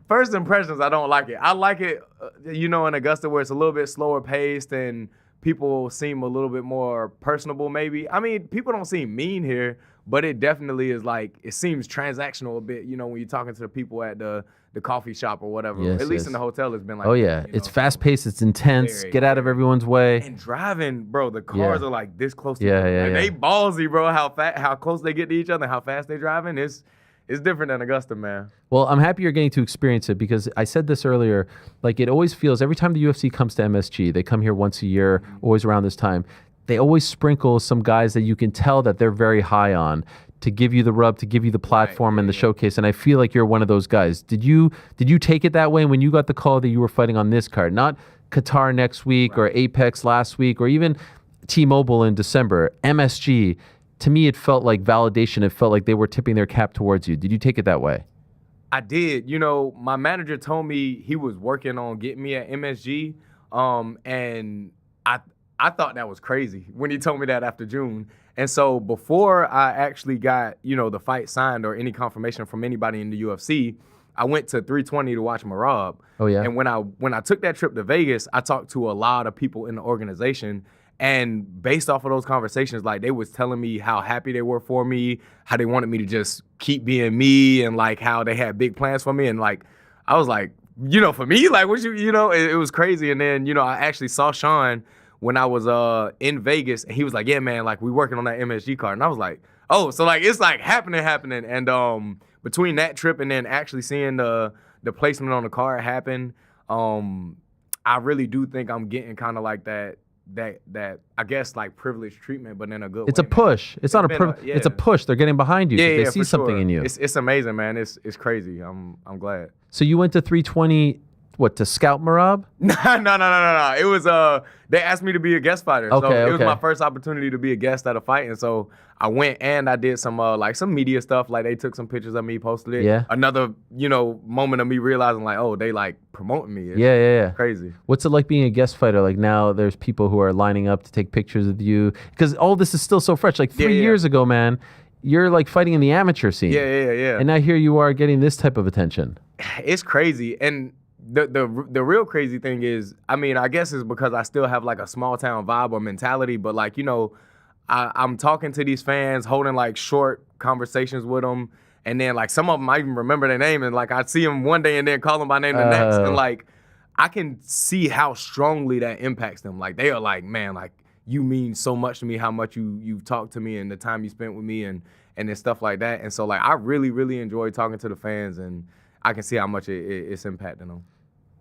First impressions, I don't like it. I like it, in Augusta where it's a little bit slower paced and people seem a little bit more personable maybe. I mean, people don't seem mean here, but it definitely is like, it seems transactional a bit, when you're talking to the people at the coffee shop or whatever. Yes, at least yes. in the hotel, it's been like, Oh yeah, it's fast paced, it's intense. Get out of everyone's way. And driving, bro, the cars are like this close to Yeah, each other. yeah, Like, yeah. they ballsy, bro, how close they get to each other, how fast they driving. It's different than Augusta, man. Well, I'm happy you're getting to experience it because I said this earlier, like it always feels every time the UFC comes to MSG, they come here once a year, always around this time, they always sprinkle some guys that you can tell that they're very high on to give you the rub, to give you the platform and the showcase. And I feel like you're one of those guys. Did you take it that way when you got the call that you were fighting on this card? Not Qatar next week or Apex last week or even T-Mobile in December, MSG. To me, it felt like validation. It felt like they were tipping their cap towards you. Did you take it that way? I did. My manager told me he was working on getting me at MSG, and I thought that was crazy when he told me that after June. And so before I actually got, the fight signed or any confirmation from anybody in the UFC, I went to 320 to watch Marab. Oh yeah. And when I took that trip to Vegas, I talked to a lot of people in the organization. And based off of those conversations, like they was telling me how happy they were for me, how they wanted me to just keep being me, and like how they had big plans for me. And like, I was like, for me, like what it was crazy. And then, I actually saw Sean when I was in Vegas, and he was like, yeah, man, like we working on that MSG card. And I was like, oh, so like it's like happening. And between that trip and then actually seeing the placement on the card happen, I really do think I'm getting kind of like that I guess like privileged treatment, but in a good way. It's a push. It's not a privilege. It's a push. They're getting behind you because they see for something sure. in you. It's amazing, man. It's crazy. I'm glad. So you went to 320 what, to scout Merab? No. It was they asked me to be a guest fighter. So it was okay. my first opportunity to be a guest at a fight. And so I went and I did some like some media stuff. Like they took some pictures of me, posted it. Yeah. Another, moment of me realizing like, oh, they like promoting me. It's Yeah. crazy. What's it like being a guest fighter? Like now there's people who are lining up to take pictures of you because all this is still so fresh. Like 3 years ago, man, you're like fighting in the amateur scene. Yeah. And now here you are getting this type of attention. It's crazy. And the real crazy thing is, I mean, I guess it's because I still have like a small town vibe or mentality, but like, I'm talking to these fans, holding like short conversations with them. And then like some of them I even remember their name and like I'd see them one day and then call them by name the next. And like, I can see how strongly that impacts them. Like they are like, man, like you mean so much to me, how much you've talked to me and the time you spent with me and then stuff like that. And so like, I really, really enjoy talking to the fans and I can see how much it's impacting them.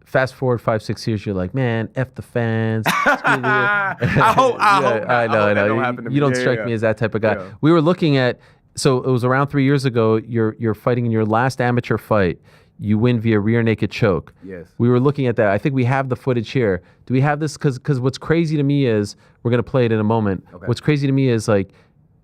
Fast forward 5-6 years, you're like, man, F the fans. I hope I know. You don't strike me as that type of guy. Yeah. We were looking at, so it was around 3 years ago, you're fighting in your last amateur fight. You win via rear naked choke. Yes. We were looking at that. I think we have the footage here. Do we have this? Because what's crazy to me is, we're going to play it in a moment. Okay. What's crazy to me is like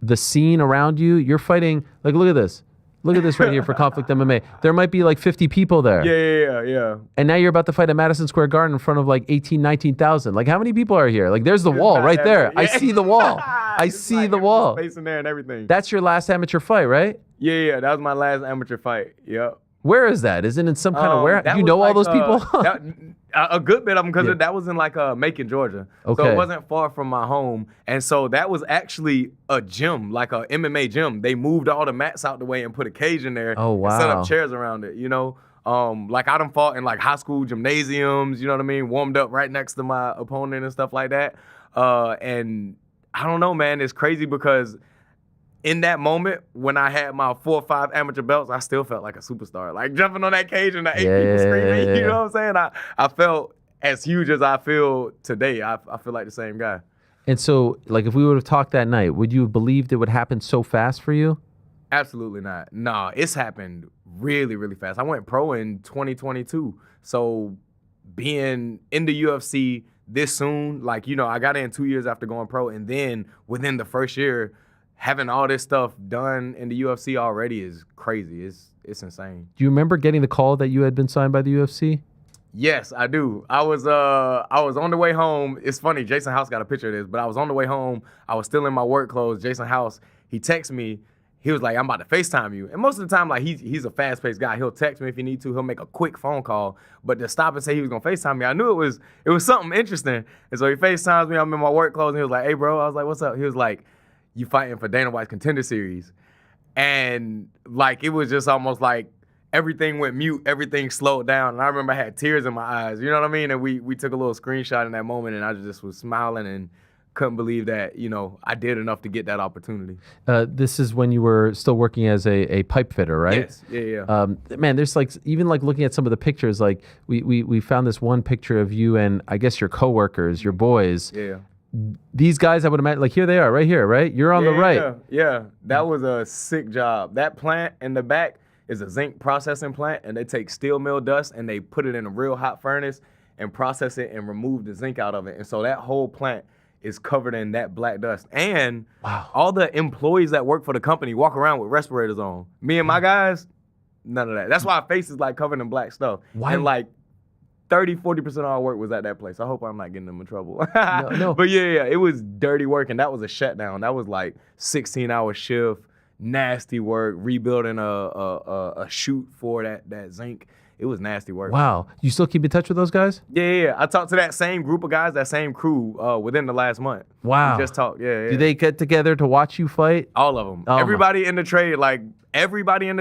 the scene around you, you're fighting, like look at this. Look at this right here for Conflict MMA. There might be like 50 people there. Yeah. And now you're about to fight at Madison Square Garden in front of like 18, 19,000. Like how many people are here? Like there's the wall right there. Yeah. I see the wall. I see the wall. Space in there and everything. That's your last amateur fight, right? Yeah. That was my last amateur fight. Yep. Where is that? Is it in some kind of warehouse? Do you know all those people? A good bit of them because that was in like Macon, Georgia. Okay. So it wasn't far from my home. And so that was actually a gym, like a MMA gym. They moved all the mats out the way and put a cage in there. Oh, wow. And set up chairs around it, Like I done fought in like high school gymnasiums, you know what I mean? Warmed up right next to my opponent and stuff like that. And I don't know, man. It's crazy because in that moment, when I had my 4 or 5 amateur belts, I still felt like a superstar. Like jumping on that cage and the 8 people screaming, you know what I'm saying? I felt as huge as I feel today. I feel like the same guy. And so, like, if we would have talked that night, would you have believed it would happen so fast for you? Absolutely not. No, it's happened really, really fast. I went pro in 2022. So being in the UFC this soon, like, I got in 2 years after going pro. And then within the first year, having all this stuff done in the UFC already is crazy. It's insane. Do you remember getting the call that you had been signed by the UFC? Yes, I do. I was on the way home. It's funny, Jason House got a picture of this, but I was on the way home. I was still in my work clothes. Jason House, he texted me. He was like, I'm about to FaceTime you. And most of the time, like he's a fast-paced guy. He'll text me if he need to. He'll make a quick phone call. But to stop and say he was gonna FaceTime me, I knew it was something interesting. And so he FaceTimes me. I'm in my work clothes, and he was like, hey, bro. I was like, what's up? He was like, you fighting for Dana White's Contender Series. And like, it was just almost like everything went mute, everything slowed down. And I remember I had tears in my eyes, you know what I mean? And we took a little screenshot in that moment and I just was smiling and couldn't believe that, I did enough to get that opportunity. This is when you were still working as a pipe fitter, right? Yes, yeah. Man, there's like, even like looking at some of the pictures, like we found this one picture of you and I guess your coworkers, your boys. Yeah. These guys, I would imagine, like here they are, right here, right? You're on the right. Yeah, that was a sick job. That plant in the back is a zinc processing plant, and they take steel mill dust and they put it in a real hot furnace and process it and remove the zinc out of it. And so that whole plant is covered in that black dust. And all the employees that work for the company walk around with respirators on. Me and my guys, none of that. That's why our face is like covered in black stuff. Why? And like 30-40% of our work was at that place. I hope I'm not getting them in trouble. No. But yeah, it was dirty work, and that was a shutdown. That was like 16-hour shift, nasty work, rebuilding a chute for that zinc. It was nasty work. Wow. You still keep in touch with those guys? Yeah. I talked to that same group of guys, that same crew, within the last month. Wow. We just talked. Yeah. Do they get together to watch you fight? All of them. Everybody in the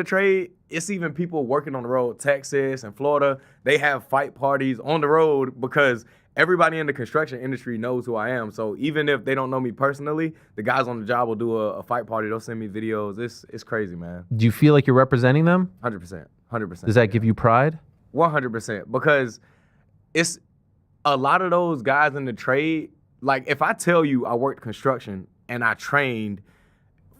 trade, it's even people working on the road, Texas and Florida. They have fight parties on the road because everybody in the construction industry knows who I am. So even if they don't know me personally, the guys on the job will do a fight party. They'll send me videos. It's crazy, man. Do you feel like you're representing them? 100%. Does that give you pride? 100%. Because it's a lot of those guys in the trade. Like if I tell you I worked construction and I trained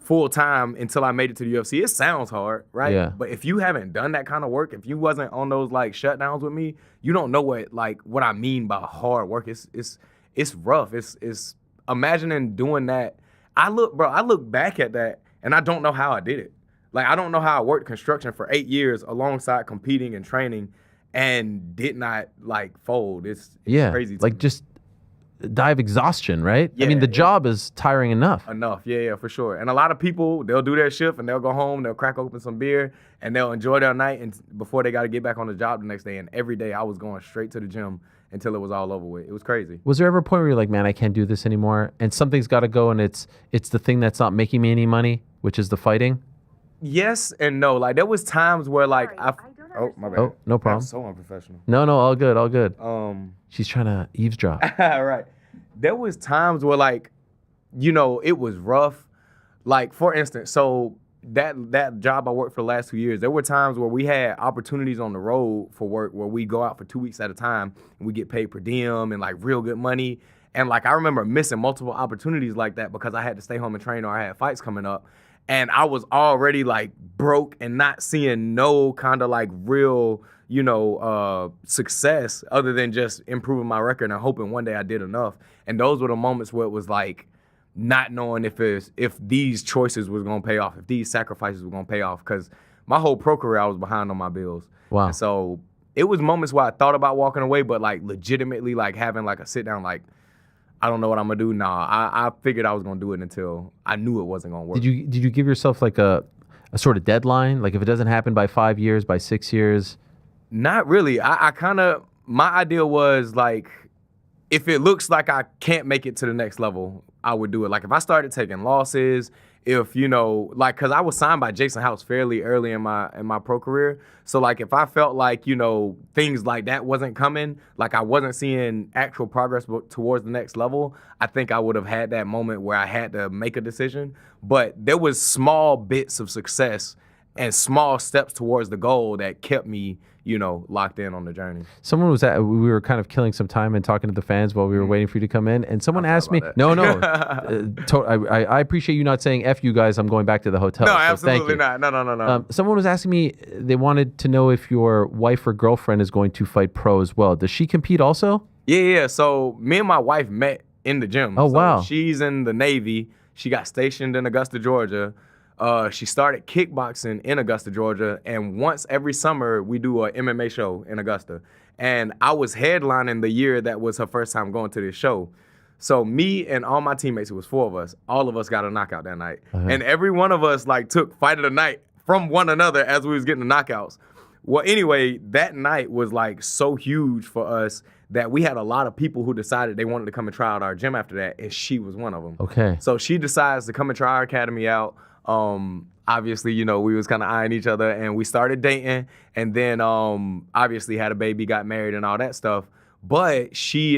full time until I made it to the UFC. It sounds hard, right? Yeah. But if you haven't done that kind of work, if you wasn't on those like shutdowns with me, you don't know what I mean by hard work. It's rough. It's imagining doing that. I look back at that and I don't know how I did it. Like, I don't know how I worked construction for 8 years alongside competing and training and did not like fold. It's crazy. Like just dive exhaustion, right? Yeah, I mean, the job is tiring enough. Yeah, for sure. And a lot of people, they'll do their shift and they'll go home, they'll crack open some beer and they'll enjoy their night and before they got to get back on the job the next day. And every day I was going straight to the gym until it was all over with. It was crazy. Was there ever a point where you're like, man, I can't do this anymore, and something's got to go, and it's the thing that's not making me any money, which is the fighting? Yes and no. Like, there was times where like oh, my bad. Oh, no problem. That's so unprofessional. No, all good. She's trying to eavesdrop. Right. There was times where like, it was rough. Like, for instance, so that job I worked for the last 2 years, there were times where we had opportunities on the road for work where we go out for 2 weeks at a time and we get paid per diem and like real good money. And like, I remember missing multiple opportunities like that because I had to stay home and train or I had fights coming up. And I was already like broke and not seeing no kind of like real, success other than just improving my record and hoping one day I did enough. And those were the moments where it was like not knowing if these choices was gonna pay off, if these sacrifices were gonna pay off. Because my whole pro career I was behind on my bills. Wow. And so it was moments where I thought about walking away, but like legitimately like having like a sit down like, I don't know what I'm gonna do. Nah, I figured I was gonna do it until I knew it wasn't gonna work. Did you give yourself like a sort of deadline? Like if it doesn't happen by 5 years, by 6 years? Not really. I kind of, my idea was like, if it looks like I can't make it to the next level, I would do it. Like if I started taking losses, if cause I was signed by Jason House fairly early in my pro career. So like if I felt like, things like that wasn't coming, like I wasn't seeing actual progress towards the next level, I think I would have had that moment where I had to make a decision. But there was small bits of success and small steps towards the goal that kept me, locked in on the journey. Someone was we were kind of killing some time and talking to the fans while we were waiting for you to come in, and someone asked me, no, I appreciate you not saying F you guys, I'm going back to the hotel. No, so absolutely not. No. Someone was asking me, they wanted to know if your wife or girlfriend is going to fight pro as well. Does she compete also? Yeah. So me and my wife met in the gym. Oh, so wow. She's in the Navy. She got stationed in Augusta, Georgia. She started kickboxing in Augusta, Georgia, and once every summer we do a MMA show in Augusta. And I was headlining the year that was her first time going to this show. So me and all my teammates, it was 4 of us, all of us got a knockout that night. Uh-huh. And every one of us like took fight of the night from one another as we was getting the knockouts. Well, anyway, that night was like so huge for us that we had a lot of people who decided they wanted to come and try out our gym after that, and she was one of them. Okay. So she decides to come and try our academy out. Obviously, we was kind of eyeing each other and we started dating and then obviously had a baby, got married and all that stuff. But she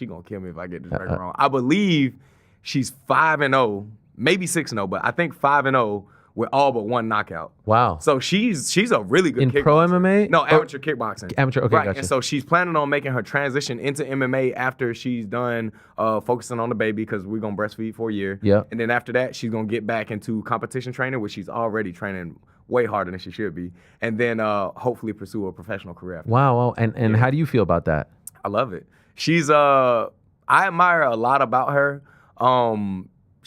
gonna kill me if I get this record wrong. I believe she's 5-0, maybe 6-0, but I think 5-0 with all but one knockout. Wow. So she's a really good kickboxer. In pro MMA? No, amateur kickboxing. Amateur, okay, right. gotcha. And so she's planning on making her transition into MMA after she's done focusing on the baby because we're going to breastfeed for a year. Yeah. And then after that, she's going to get back into competition training, which she's already training way harder than she should be. And then hopefully pursue a professional career after Wow. And how do you feel about that? I love it. She's I admire a lot about her.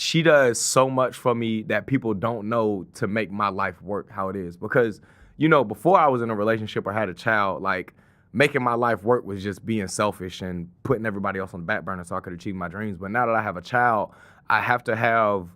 She does so much for me that people don't know to make my life work how it is. Because, before I was in a relationship or had a child, like making my life work was just being selfish and putting everybody else on the back burner so I could achieve my dreams. But now that I have a child, I have to have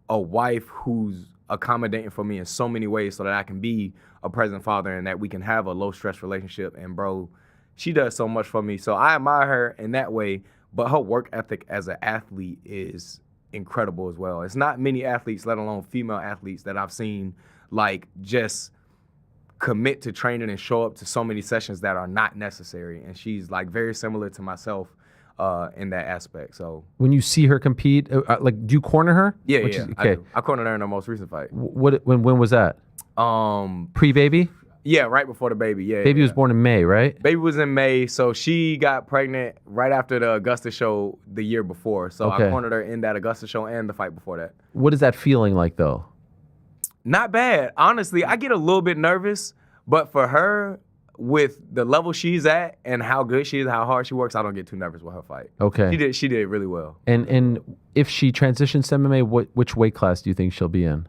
a wife who's accommodating for me in so many ways so that I can be a present father and that we can have a low stress relationship. And bro, she does so much for me. So I admire her in that way, but her work ethic as an athlete is incredible as well. It's not many athletes, let alone female athletes, that I've seen like just commit to training and show up to so many sessions that are not necessary. And she's like very similar to myself in that aspect. So when you see her compete, like do you corner her? Yeah. I cornered her in her most recent fight. When was that? Pre-baby? Yeah, right before the baby. Yeah. Baby was born in May, right? Baby was in May, so she got pregnant right after the Augusta show the year before. So Okay. I cornered her in that Augusta show and the fight before that. What is that feeling like, though? Not bad. Honestly, I get a little bit nervous, but for her, with the level she's at and how good she is, how hard she works, I don't get too nervous with her fight. Okay. She did really well. And if she transitions to MMA, which weight class do you think she'll be in?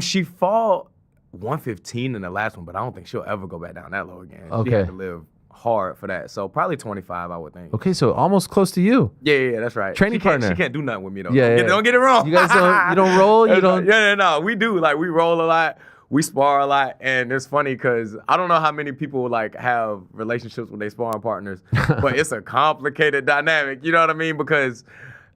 She fought 115 in the last one, but I don't think she'll ever go back down that low again. She Okay. had to live hard for that. So probably 25, I would think. Okay, so almost close to you. Yeah, that's right. Training partner. She can't do nothing with me though. Yeah, Don't get it wrong. You guys you don't roll. You That's don't. right. No. We do. Like we roll a lot. We spar a lot, and it's funny because I don't know how many people like have relationships with their sparring partners, but it's a complicated dynamic. You know what I mean? Because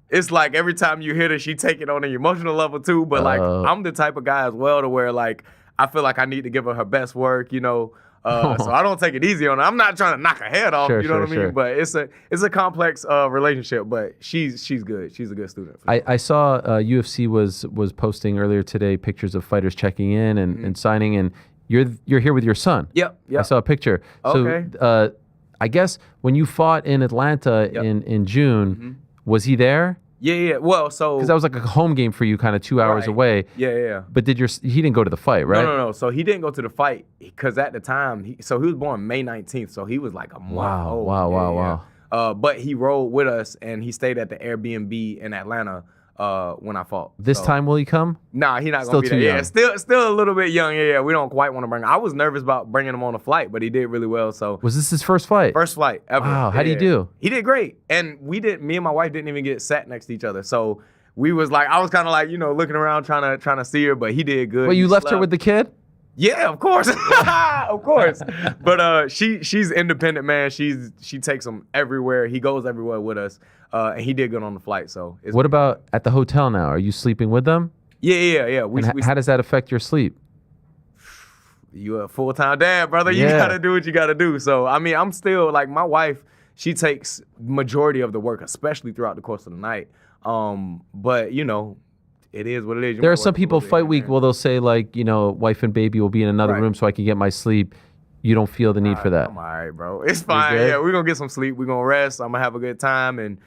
it's like every time you hit her, she take it on an emotional level too. But like I'm the type of guy as well to where like I feel like I need to give her best work. You know. So I don't take it easy on her. I'm not trying to knock her head off, Sure, you know what I mean? sure. But it's a complex relationship. But she's good. She's a good student. I saw UFC was posting earlier today pictures of fighters checking in and signing, and you're here with your son. Yep. I saw a picture. Okay. So I guess when you fought in Atlanta in June, was he there? Yeah. Well, so Because that was like a home game for you, kind of 2 hours Right. away. Yeah. But he didn't go to the fight, right? No. So he didn't go to the fight because at the time, he was born May 19th, so he was like a month old. Wow. But he rode with us and he stayed at the Airbnb in Atlanta when I fought. This time will he come? Nah, he not Still gonna be too there. young. Yeah, still a little bit young. Yeah. We don't quite want to bring him. I was nervous about bringing him on a flight, but he did really well. So Was this his first fight? first flight ever. Wow, how'd he do? He did great. And me and my wife didn't even get sat next to each other. So we was like, I was kind of like, looking around trying to see her, but he did good. Wait, you He left her slept. with the kid? Yeah, of course. Of course. But she's independent, man. She takes him everywhere. He goes everywhere with us. And he did good on the flight. So What about at the hotel now? Are you sleeping with them? Yeah. And how does that affect your sleep? You a full-time dad, brother. You Yeah. gotta do what you gotta do. So I mean, I'm still like my wife, she takes majority of the work, especially throughout the course of the night. But it is what it is. You There are might some work a people little bit fight here and week there. will they'll say like, wife and baby will be in another Right. room so I can get my sleep. You don't feel the need for that. I'm all right, bro. It's fine. good? Yeah, we're gonna get some sleep. We're gonna rest. I'm gonna have a good time. And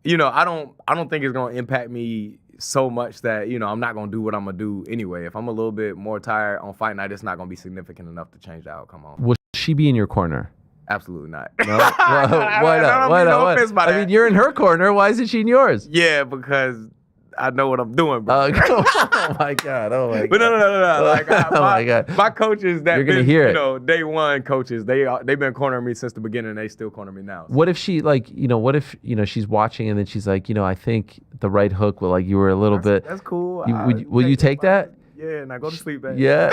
I don't think it's gonna impact me so much that, I'm not gonna do what I'm gonna do anyway. If I'm a little bit more tired on fight night, it's not gonna be significant enough to change the outcome on. Will she be in your corner? Absolutely not. No? Why not? Why not? offense by I that. mean, you're in her corner. Why isn't she in yours? Yeah, because I know what I'm doing, bro. Oh my God. Oh my God. But no. Like, Oh my God. My coaches that You're gonna been, hear it. day one coaches, they've been cornering me since the beginning. They still corner me now. What if she what if, she's watching and then she's like, I think the right hook will you were a little bit. That's cool. Will you take that? Yeah, now go to sleep, baby. Yeah.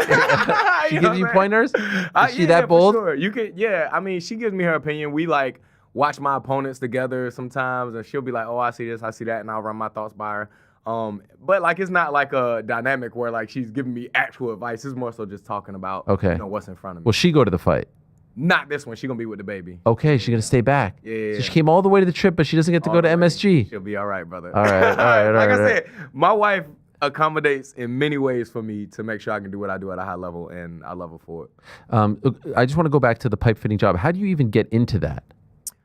She You gives know what you I'm pointers? saying? Is she that bold? For sure. You could, yeah. I mean, she gives me her opinion. We like watch my opponents together sometimes, and she'll be like, "Oh, I see this, I see that," and I'll run my thoughts by her. But like, it's not like a dynamic where like she's giving me actual advice. It's more so just talking about what's in front of me. Will she go to the fight? Not this one. She's gonna be with the baby. Okay, she's gonna stay back. Yeah. So she came all the way to the trip, but she doesn't get to go to MSG. She'll be all right, brother. All right. Like I said, my wife accommodates in many ways for me to make sure I can do what I do at a high level, and I love her for it. Look, I just want to go back to the pipe fitting job. How do you even get into that?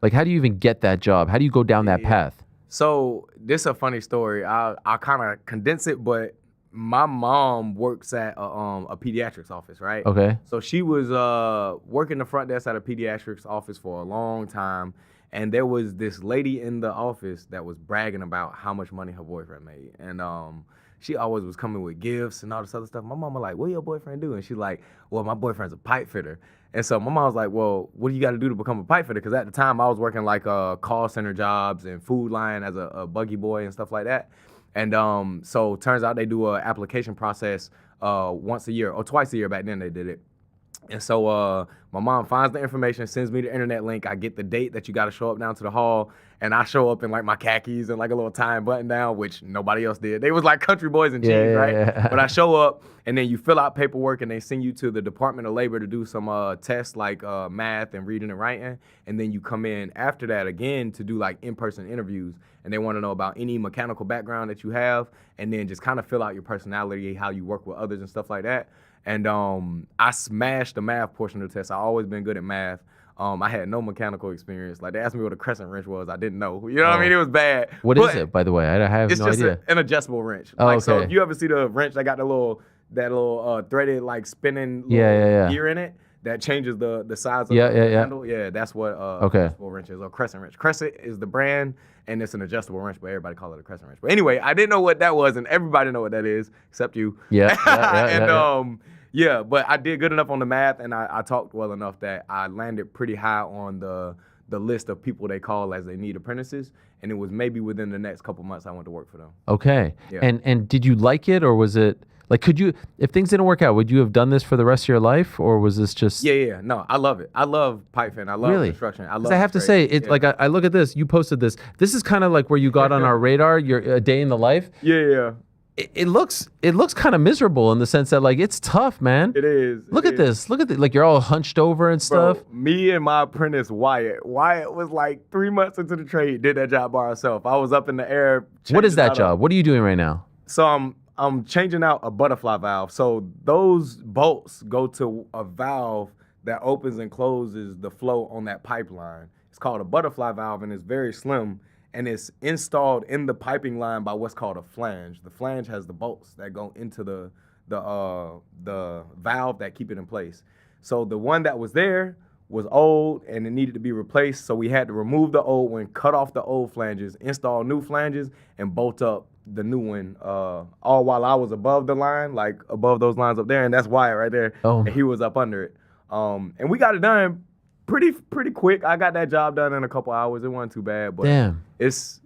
Like, how do you even get that job? How do you go down that path? So this is a funny story. I'll kind of condense it, but my mom works at a pediatrics office, right? Okay. So she was working the front desk at a pediatrics office for a long time, and there was this lady in the office that was bragging about how much money her boyfriend made, and she always was coming with gifts and all this other stuff. My mama like, what your boyfriend do? And she's like, well, my boyfriend's a pipe fitter. And so my mom was like, well, what do you got to do to become a pipe fitter? Because at the time I was working like call center jobs and food line as a buggy boy and stuff like that. And so turns out they do an application process once a year or twice a year. Back then they did it. And so my mom finds the information, sends me the internet link. I get the date that you got to show up down to the hall. And I show up in like my khakis and like a little tie and button down, which nobody else did. They was like country boys and jeans, right? Yeah. But I show up and then you fill out paperwork and they send you to the Department of Labor to do some tests like math and reading and writing. And then you come in after that again to do like in-person interviews. And they want to know about any mechanical background that you have and then just kind of fill out your personality, how you work with others and stuff like that. And I smashed the math portion of the test. I always been good at math. I had no mechanical experience. Like, they asked me what a crescent wrench was. I didn't know. You know what I mean? It was bad. What is it, by the way? I have It's no just idea. an adjustable wrench. Oh, Like, so okay. if you ever see the wrench that got that little threaded, like, spinning little gear in it that changes the size of the handle, that's what adjustable wrench is, or crescent wrench. Crescent is the brand, and it's an adjustable wrench, but everybody call it a crescent wrench. But anyway, I didn't know what that was, and everybody know what that is, except you. But I did good enough on the math, and I talked well enough that I landed pretty high on the list of people they call as they need apprentices, and it was maybe within the next couple months I went to work for them. Okay. Yeah. And did you like it, or was it like, could you, if things didn't work out, would you have done this for the rest of your life, or was this just? Yeah. No, I love it. I love pipe fitting. I love construction. I love. I have to say, it like I look at this. You posted this. This is kind of like where you got on our radar. Your a day in the life. Yeah. It looks kind of miserable in the sense that, like, it's tough, man. It is. Look at this. Look at like you're all hunched over and stuff. Bro, me and my apprentice Wyatt was like 3 months into the trade, did that job by herself. I was up in the air. What is that job? What are you doing right now? So I'm changing out a butterfly valve. So those bolts go to a valve that opens and closes the flow on that pipeline. It's called a butterfly valve, and it's very slim. And it's installed in the piping line by what's called a flange. The flange has the bolts that go into the valve that keep it in place. So the one that was there was old and it needed to be replaced. So we had to remove the old one, cut off the old flanges, install new flanges, and bolt up the new one. All while I was above the line, like above those lines up there, and that's Wyatt right there. Oh. And he was up under it. And we got it done pretty quick. I got that job done in a couple hours. It wasn't too bad, but Damn.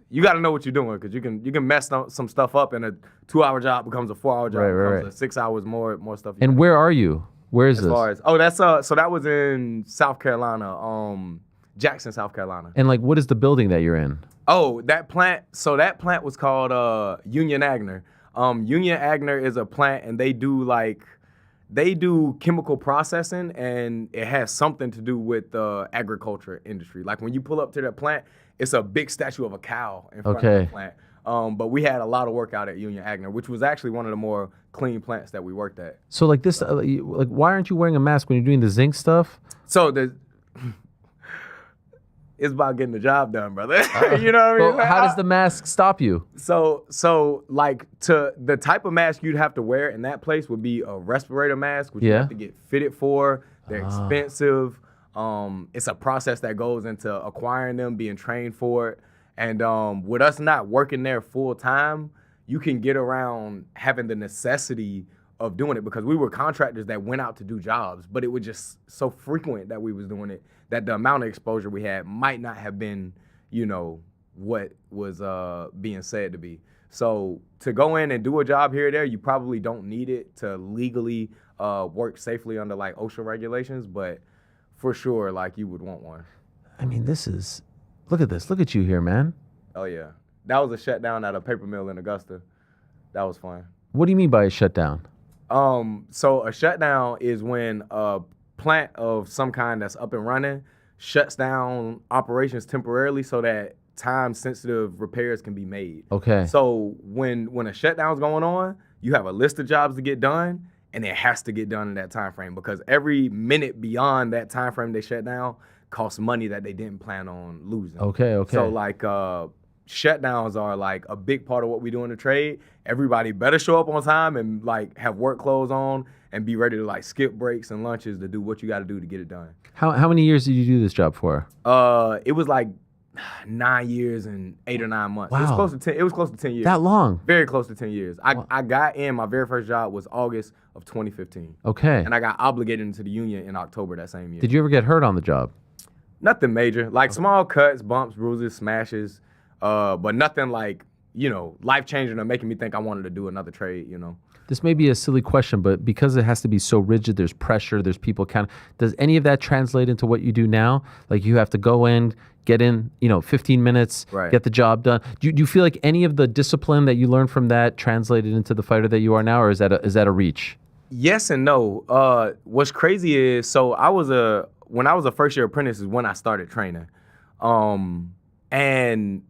You got to know what you're doing, because you can mess some stuff up, and a 2-hour job becomes a 4-hour job, becomes a 6 hours more stuff. And where are you? Where is this? So that was in South Carolina, Jackson, South Carolina. And like, what is the building that you're in? Oh, that plant. So that plant was called Union Agner. Union Agner is a plant, and they do chemical processing, and it has something to do with the agriculture industry. Like, when you pull up to that plant, it's a big statue of a cow in front of the plant. But we had a lot of work out at Union Agner, which was actually one of the more clean plants that we worked at. So like this, like, why aren't you wearing a mask when you're doing the zinc stuff? So it's about getting the job done, brother. You know what I mean? Well, how does the mask stop you? So like, to the type of mask you'd have to wear in that place would be a respirator mask, which you have to get fitted for. They're expensive. It's a process that goes into acquiring them, being trained for it. And with us not working there full time, you can get around having the necessity of doing it, because we were contractors that went out to do jobs, but it was just so frequent that we was doing it that the amount of exposure we had might not have been, what was being said to be. So to go in and do a job here or there, you probably don't need it to legally work safely under like OSHA regulations, but for sure, like, you would want one. I mean, look at this. Look at you here, man. Oh yeah. That was a shutdown at a paper mill in Augusta. That was fun. What do you mean by a shutdown? So a shutdown is when a plant of some kind that's up and running shuts down operations temporarily so that time-sensitive repairs can be made. Okay. So when a shutdown's going on, you have a list of jobs to get done, and it has to get done in that time frame, because every minute beyond that time frame they shut down costs money that they didn't plan on losing. Okay. So like, shutdowns are like a big part of what we do in the trade. Everybody better show up on time and like have work clothes on and be ready to like skip breaks and lunches to do what you got to do to get it done. How many years did you do this job for? It was like 9 years and 8 or 9 months. Wow. It was close to 10 years. That long? Very close to 10 years. I got in, my very first job was August of 2015. Okay. And I got obligated into the union in October that same year. Did you ever get hurt on the job? Nothing major, like small cuts, bumps, bruises, smashes, but nothing like, life-changing or making me think I wanted to do another trade, This may be a silly question, but because it has to be so rigid, there's pressure, there's people does any of that translate into what you do now? Like, you have to go in, get in, 15 minutes, get the job done. Do you feel like any of the discipline that you learned from that translated into the fighter that you are now, or is that a reach? Yes and no. What's crazy is, so when I was a first-year apprentice is when I started training. And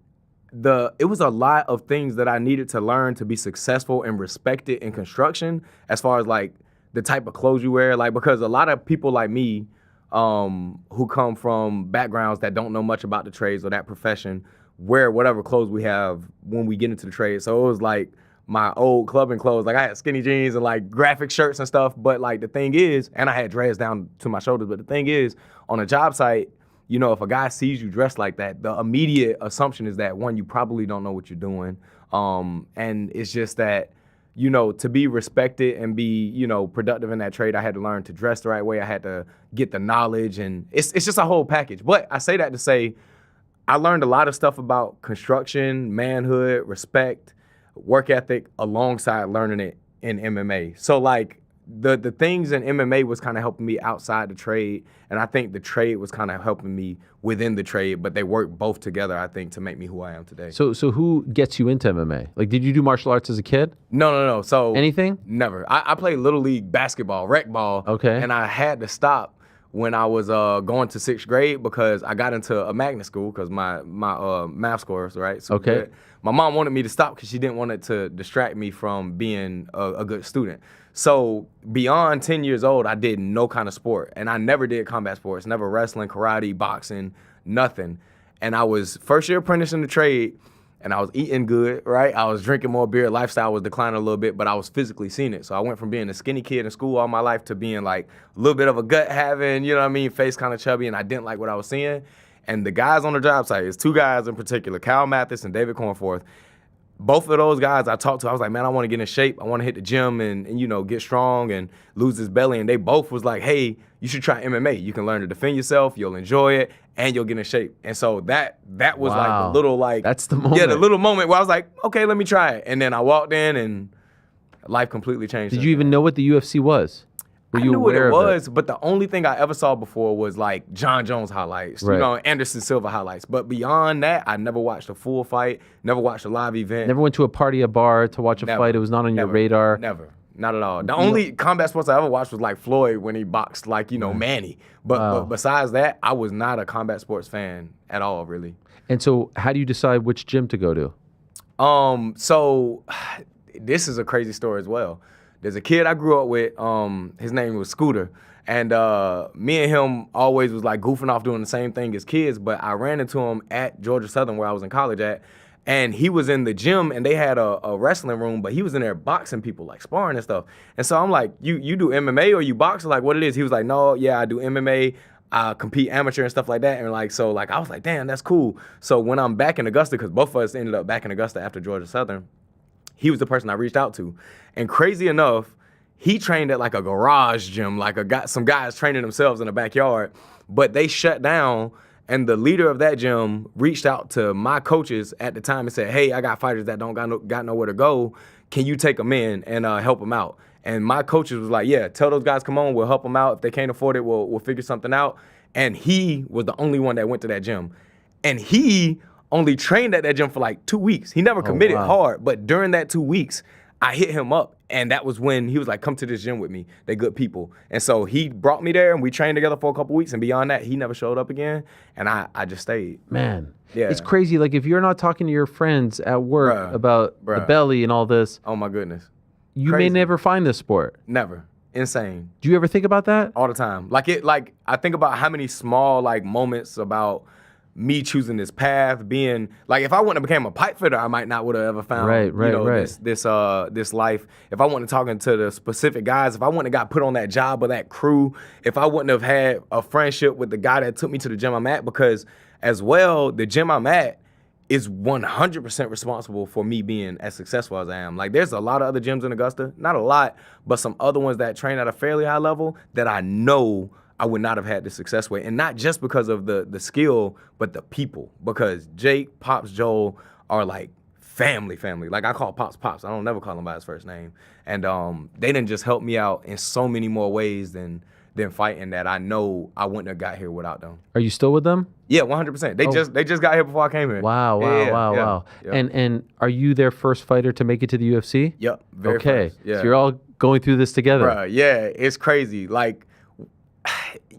it was a lot of things that I needed to learn to be successful and respected in construction, as far as like the type of clothes you wear, like, because a lot of people like me who come from backgrounds that don't know much about the trades or that profession wear whatever clothes we have when we get into the trade. So it was like my old clubbing clothes. Like I had skinny jeans and like graphic shirts and stuff. But like the thing is, and I had dreads down to my shoulders. But the thing is, on a job site, you know, if a guy sees you dressed like that, the immediate assumption is that, one, you probably don't know what you're doing. And it's just that, you know, to be respected and be, you know, productive in that trade, I had to learn to dress the right way. I had to get the knowledge, and it's just a whole package. But I say that to say, I learned a lot of stuff about construction, manhood, respect, work ethic, alongside learning it in MMA. So like the things in MMA was kind of helping me outside the trade, and I think the trade was kind of helping me within the trade, but they work both together, I think, to make me who I am today. So who gets you into MMA? Like, did you do martial arts as a kid? No. So anything? Never. I played Little League basketball, rec ball. Okay. And I had to stop when I was going to 6th grade because I got into a magnet school because my math scores, right? So okay. Good. My mom wanted me to stop because she didn't want it to distract me from being a good student. So beyond 10 years old, I did no kind of sport. And I never did combat sports, never wrestling, karate, boxing, nothing. And I was first year apprentice in the trade, and I was eating good, right? I was drinking more beer. Lifestyle was declining a little bit, but I was physically seeing it. So I went from being a skinny kid in school all my life to being like a little bit of a gut having, you know what I mean, face kind of chubby, and I didn't like what I was seeing. And the guys on the job site, it's two guys in particular, Kyle Mathis and David Cornforth. Both of those guys I talked to, I was like, man, I want to get in shape. I want to hit the gym and, you know, get strong and lose this belly. And they both was like, hey, you should try MMA. You can learn to defend yourself. You'll enjoy it. And you'll get in shape. And so that was like the little like. That's the moment. Yeah, the little moment where I was like, okay, let me try it. And then I walked in and life completely changed. Did you even know what the UFC was? Were you I knew what aware it of was, but the only thing I ever saw before was like John Jones highlights, Right. you know, Anderson Silva highlights. But beyond that, I never watched a full fight, never watched a live event. Never went to a party, a bar to watch a Never. fight. It was not on your Never. radar. Never. Not at all. The only combat sports I ever watched was like Floyd when he boxed like, you know, Manny. But besides that, I was not a combat sports fan at all, really. And so how do you decide which gym to go to? So this is a crazy story as well. There's a kid I grew up with, his name was Scooter. And me and him always was like goofing off doing the same thing as kids, but I ran into him at Georgia Southern where I was in college at. And he was in the gym and they had a wrestling room, but he was in there boxing people, like sparring and stuff. And so I'm like, you do MMA or you box? Like, what it is? He was like, no, yeah, I do MMA. I compete amateur and stuff like that. And like, so like, I was like, damn, that's cool. So when I'm back in Augusta, because both of us ended up back in Augusta after Georgia Southern, he was the person I reached out to. And crazy enough, he trained at like a garage gym, like some guys training themselves in the backyard, but they shut down. And the leader of that gym reached out to my coaches at the time and said, hey, I got fighters that don't got nowhere to go. Can you take them in and help them out? And my coaches was like, yeah, tell those guys, come on, we'll help them out. If they can't afford it, we'll figure something out. And he was the only one that went to that gym. And he only trained at that gym for like 2 weeks. He never committed hard, but during that 2 weeks, I hit him up, and that was when he was like, come to this gym with me. They're good people. And so he brought me there, and we trained together for a couple weeks, and beyond that, he never showed up again, and I just stayed. Man, yeah, it's crazy. Like, if you're not talking to your friends at work about the belly and all this. Oh, my goodness. You may never find this sport. Never. Insane. Do you ever think about that? All the time. Like I think about how many small, like, moments about me choosing this path, being like, if I wouldn't have became a pipe fitter, I might not would have ever found this life. If I wouldn't have talking to the specific guys, if I wouldn't have got put on that job or that crew, if I wouldn't have had a friendship with the guy that took me to the gym I'm at, because as well, the gym I'm at is 100% responsible for me being as successful as I am. Like, there's a lot of other gyms in Augusta, not a lot, but some other ones that train at a fairly high level that I know I would not have had the success with. And not just because of the skill, but the people. Because Jake, Pops, Joel are like family. Like, I call Pops. I don't never call him by his first name. And they didn't just help me out in so many more ways than fighting that I know I wouldn't have got here without them. Are you still with them? Yeah, 100%. They just got here before I came here. Wow. Yeah. And are you their first fighter to make it to the UFC? Yep. Okay. First. Yeah. So you're all going through this together. Bruh, yeah, it's crazy. Like,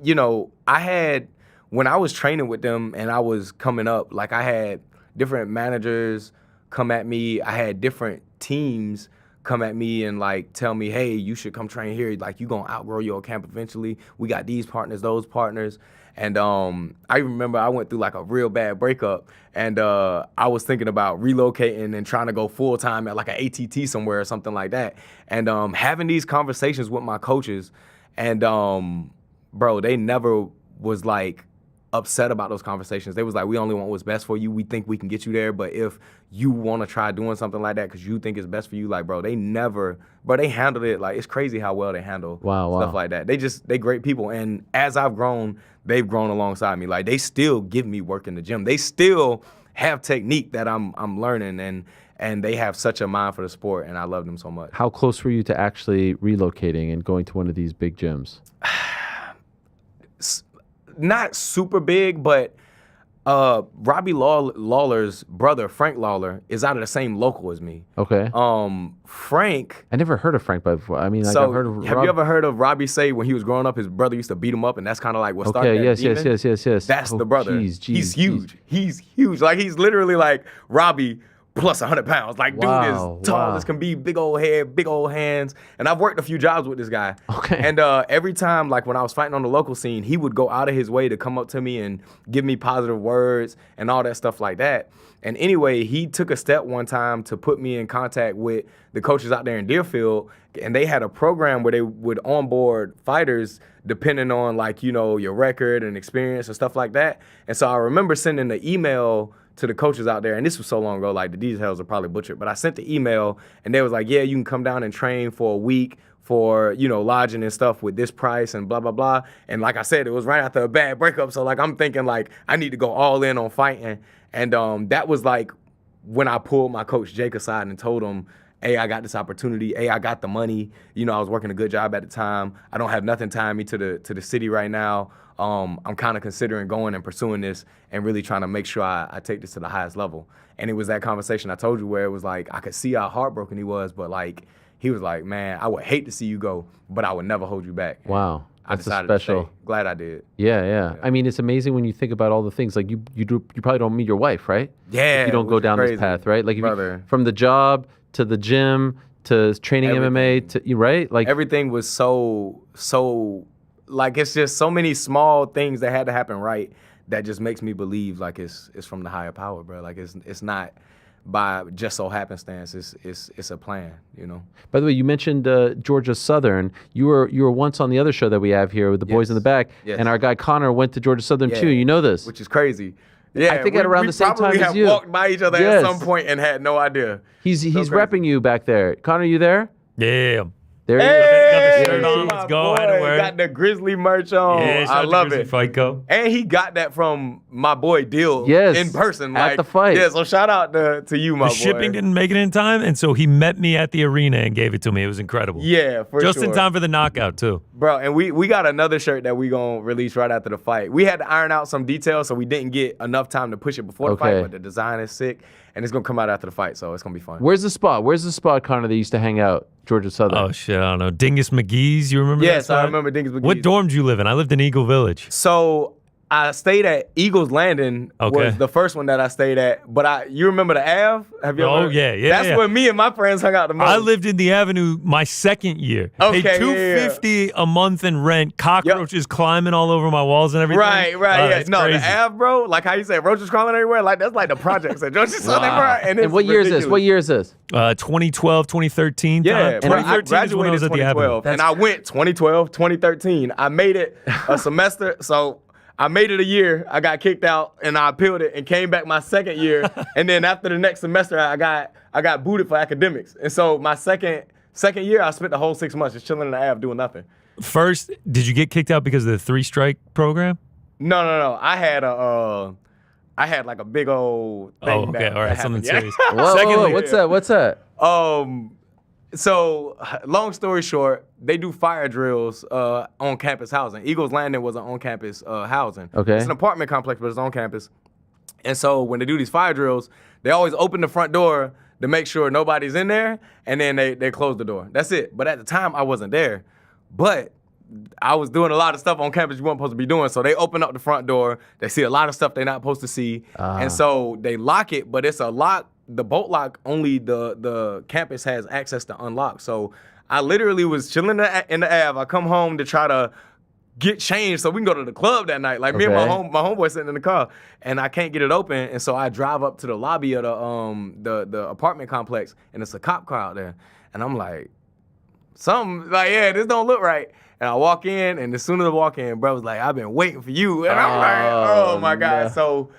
you know, when I was training with them and I was coming up, like, I had different managers come at me. I had different teams come at me and like tell me, hey, you should come train here. Like, you gonna outgrow your camp eventually. We got these partners, those partners. And I remember I went through like a real bad breakup, and I was thinking about relocating and trying to go full time at like an ATT somewhere or something like that. And having these conversations with my coaches, and bro, they never was like upset about those conversations. They was like, we only want what's best for you. We think we can get you there, but if you want to try doing something like that because you think it's best for you, like, bro, they handled it. Like, it's crazy how well they handle stuff like that. They great people. And as I've grown, they've grown alongside me. Like, they still give me work in the gym. They still have technique that I'm learning, and they have such a mind for the sport, and I love them so much. How close were you to actually relocating and going to one of these big gyms? Not super big, but Robbie Lawler's brother, Frank Lawler, is out of the same local as me. Okay. Frank. I never heard of Frank before. I mean, like, So I've heard of have you ever heard of Robbie say when he was growing up, his brother used to beat him up, and that's kind of like what started that demon? Yes. That's the brother. He's huge. He's huge. Like, he's literally like Robbie plus 100 pounds. Like, dude is tall as can be, big old head, big old hands. And I've worked a few jobs with this guy. Okay. And every time, like, when I was fighting on the local scene, he would go out of his way to come up to me and give me positive words and all that stuff like that. And anyway, he took a step one time to put me in contact with the coaches out there in Deerfield, and they had a program where they would onboard fighters depending on, like, you know, your record and experience and stuff like that. And so I remember sending the email to the coaches out there, and this was so long ago, like, the details are probably butchered, but I sent the email, and they was like, yeah, you can come down and train for a week for, you know, lodging and stuff with this price and blah, blah, blah. And like I said, it was right after a bad breakup, so, like, I'm thinking, like, I need to go all in on fighting. And that was, like, when I pulled my coach Jake aside and told him, hey, I got this opportunity. Hey, I got the money. You know, I was working a good job at the time. I don't have nothing tying me to the city right now. I'm kind of considering going and pursuing this and really trying to make sure I take this to the highest level. And it was that conversation I told you where it was like, I could see how heartbroken he was, but like, he was like, man, I would hate to see you go, but I would never hold you back. Wow. I That's decided special. to stay. Glad I did. Yeah. I mean, it's amazing when you think about all the things. Like, you probably don't meet your wife, right? Yeah. If you don't go down crazy. this path, right? Like, if Brother. from the job to the gym to training MMA to, right? Like, everything was so like, it's just so many small things that had to happen right that just makes me believe like it's from the higher power, bro. Like, it's not by just so happenstance. It's a plan, you know. By the way, you mentioned Georgia Southern. You were once on the other show that we have here with the boys in the back, and our guy Connor went to Georgia Southern too. You know this, which is crazy. Yeah, I think at around the same time probably as have you. walked by each other at some point and had no idea. He's repping you back there. Connor, you there? Yeah. There you go. Got the shirt on. Let's go. Had to wear it. Got the Grizzly merch on. Yeah, I love it. Fight go. And he got that from my boy Dill in person. at Like, the fight. Yeah, so shout out to you, my The boy. shipping didn't make it in time, and so he met me at the arena and gave it to me. It was incredible. Yeah, for Just sure. in time for the knockout, too. Bro, and we got another shirt that we gonna release right after the fight. We had to iron out some details, so we didn't get enough time to push it before the fight, but the design is sick, and it's gonna come out after the fight, so it's gonna be fun. Where's the spot, Connor, that used to hang out? Georgia Southern. Oh, shit, I don't know. Dingus McGee's, you remember that Yes, I spot? remember Dingus McGee's. What dorm did you live in? I lived in Eagle Village. So I stayed at Eagles Landing. Okay. Was the first one that I stayed at. But you remember the Ave? Have you ever? Oh, yeah. That's where me and my friends hung out the most. I lived in the Avenue my second year. Okay, Paid $250 a month in rent. Cockroaches climbing all over my walls and everything. Right. Yeah. It's No, crazy. the Ave, bro. Like how you say roaches crawling everywhere. Like that's like the projects at Georgia Southern, bro. And what year is this? What year is this? 2012, 2013. Yeah, time. bro, I 2013 is when I graduated was at the Avenue. 2012, and I went 2012, 2013. I made it a semester, so I made it a year. I got kicked out, and I appealed it, and came back my second year. And then after the next semester, I got booted for academics. And so my second year, I spent the whole 6 months just chilling in the Ave doing nothing. First, did you get kicked out because of the 3-strike program? No. I had like a big old thing. Oh, okay. that All right. happened. Something Yeah. serious. Whoa, what's that? So long story short, they do fire drills on campus housing. Eagles Landing was an on-campus housing. Okay. It's an apartment complex, but it's on campus. And so when they do these fire drills, they always open the front door to make sure nobody's in there, and then they close the door. That's it. But at the time, I wasn't there. But I was doing a lot of stuff on campus you weren't supposed to be doing. So they open up the front door. They see a lot of stuff they're not supposed to see. And so they lock it, but it's a lock the bolt lock only the campus has access to unlock. So I literally was chilling in the Ave. I come home to try to get changed so we can go to the club that night. Like me and my homeboy sitting in the car, and I can't get it open, and so I drive up to the lobby of the apartment complex, and it's a cop car out there, and I'm like, something like, yeah, this don't look right. And I walk in, and as soon as I walk in, bro was like, I've been waiting for you, and I'm like, oh my God. So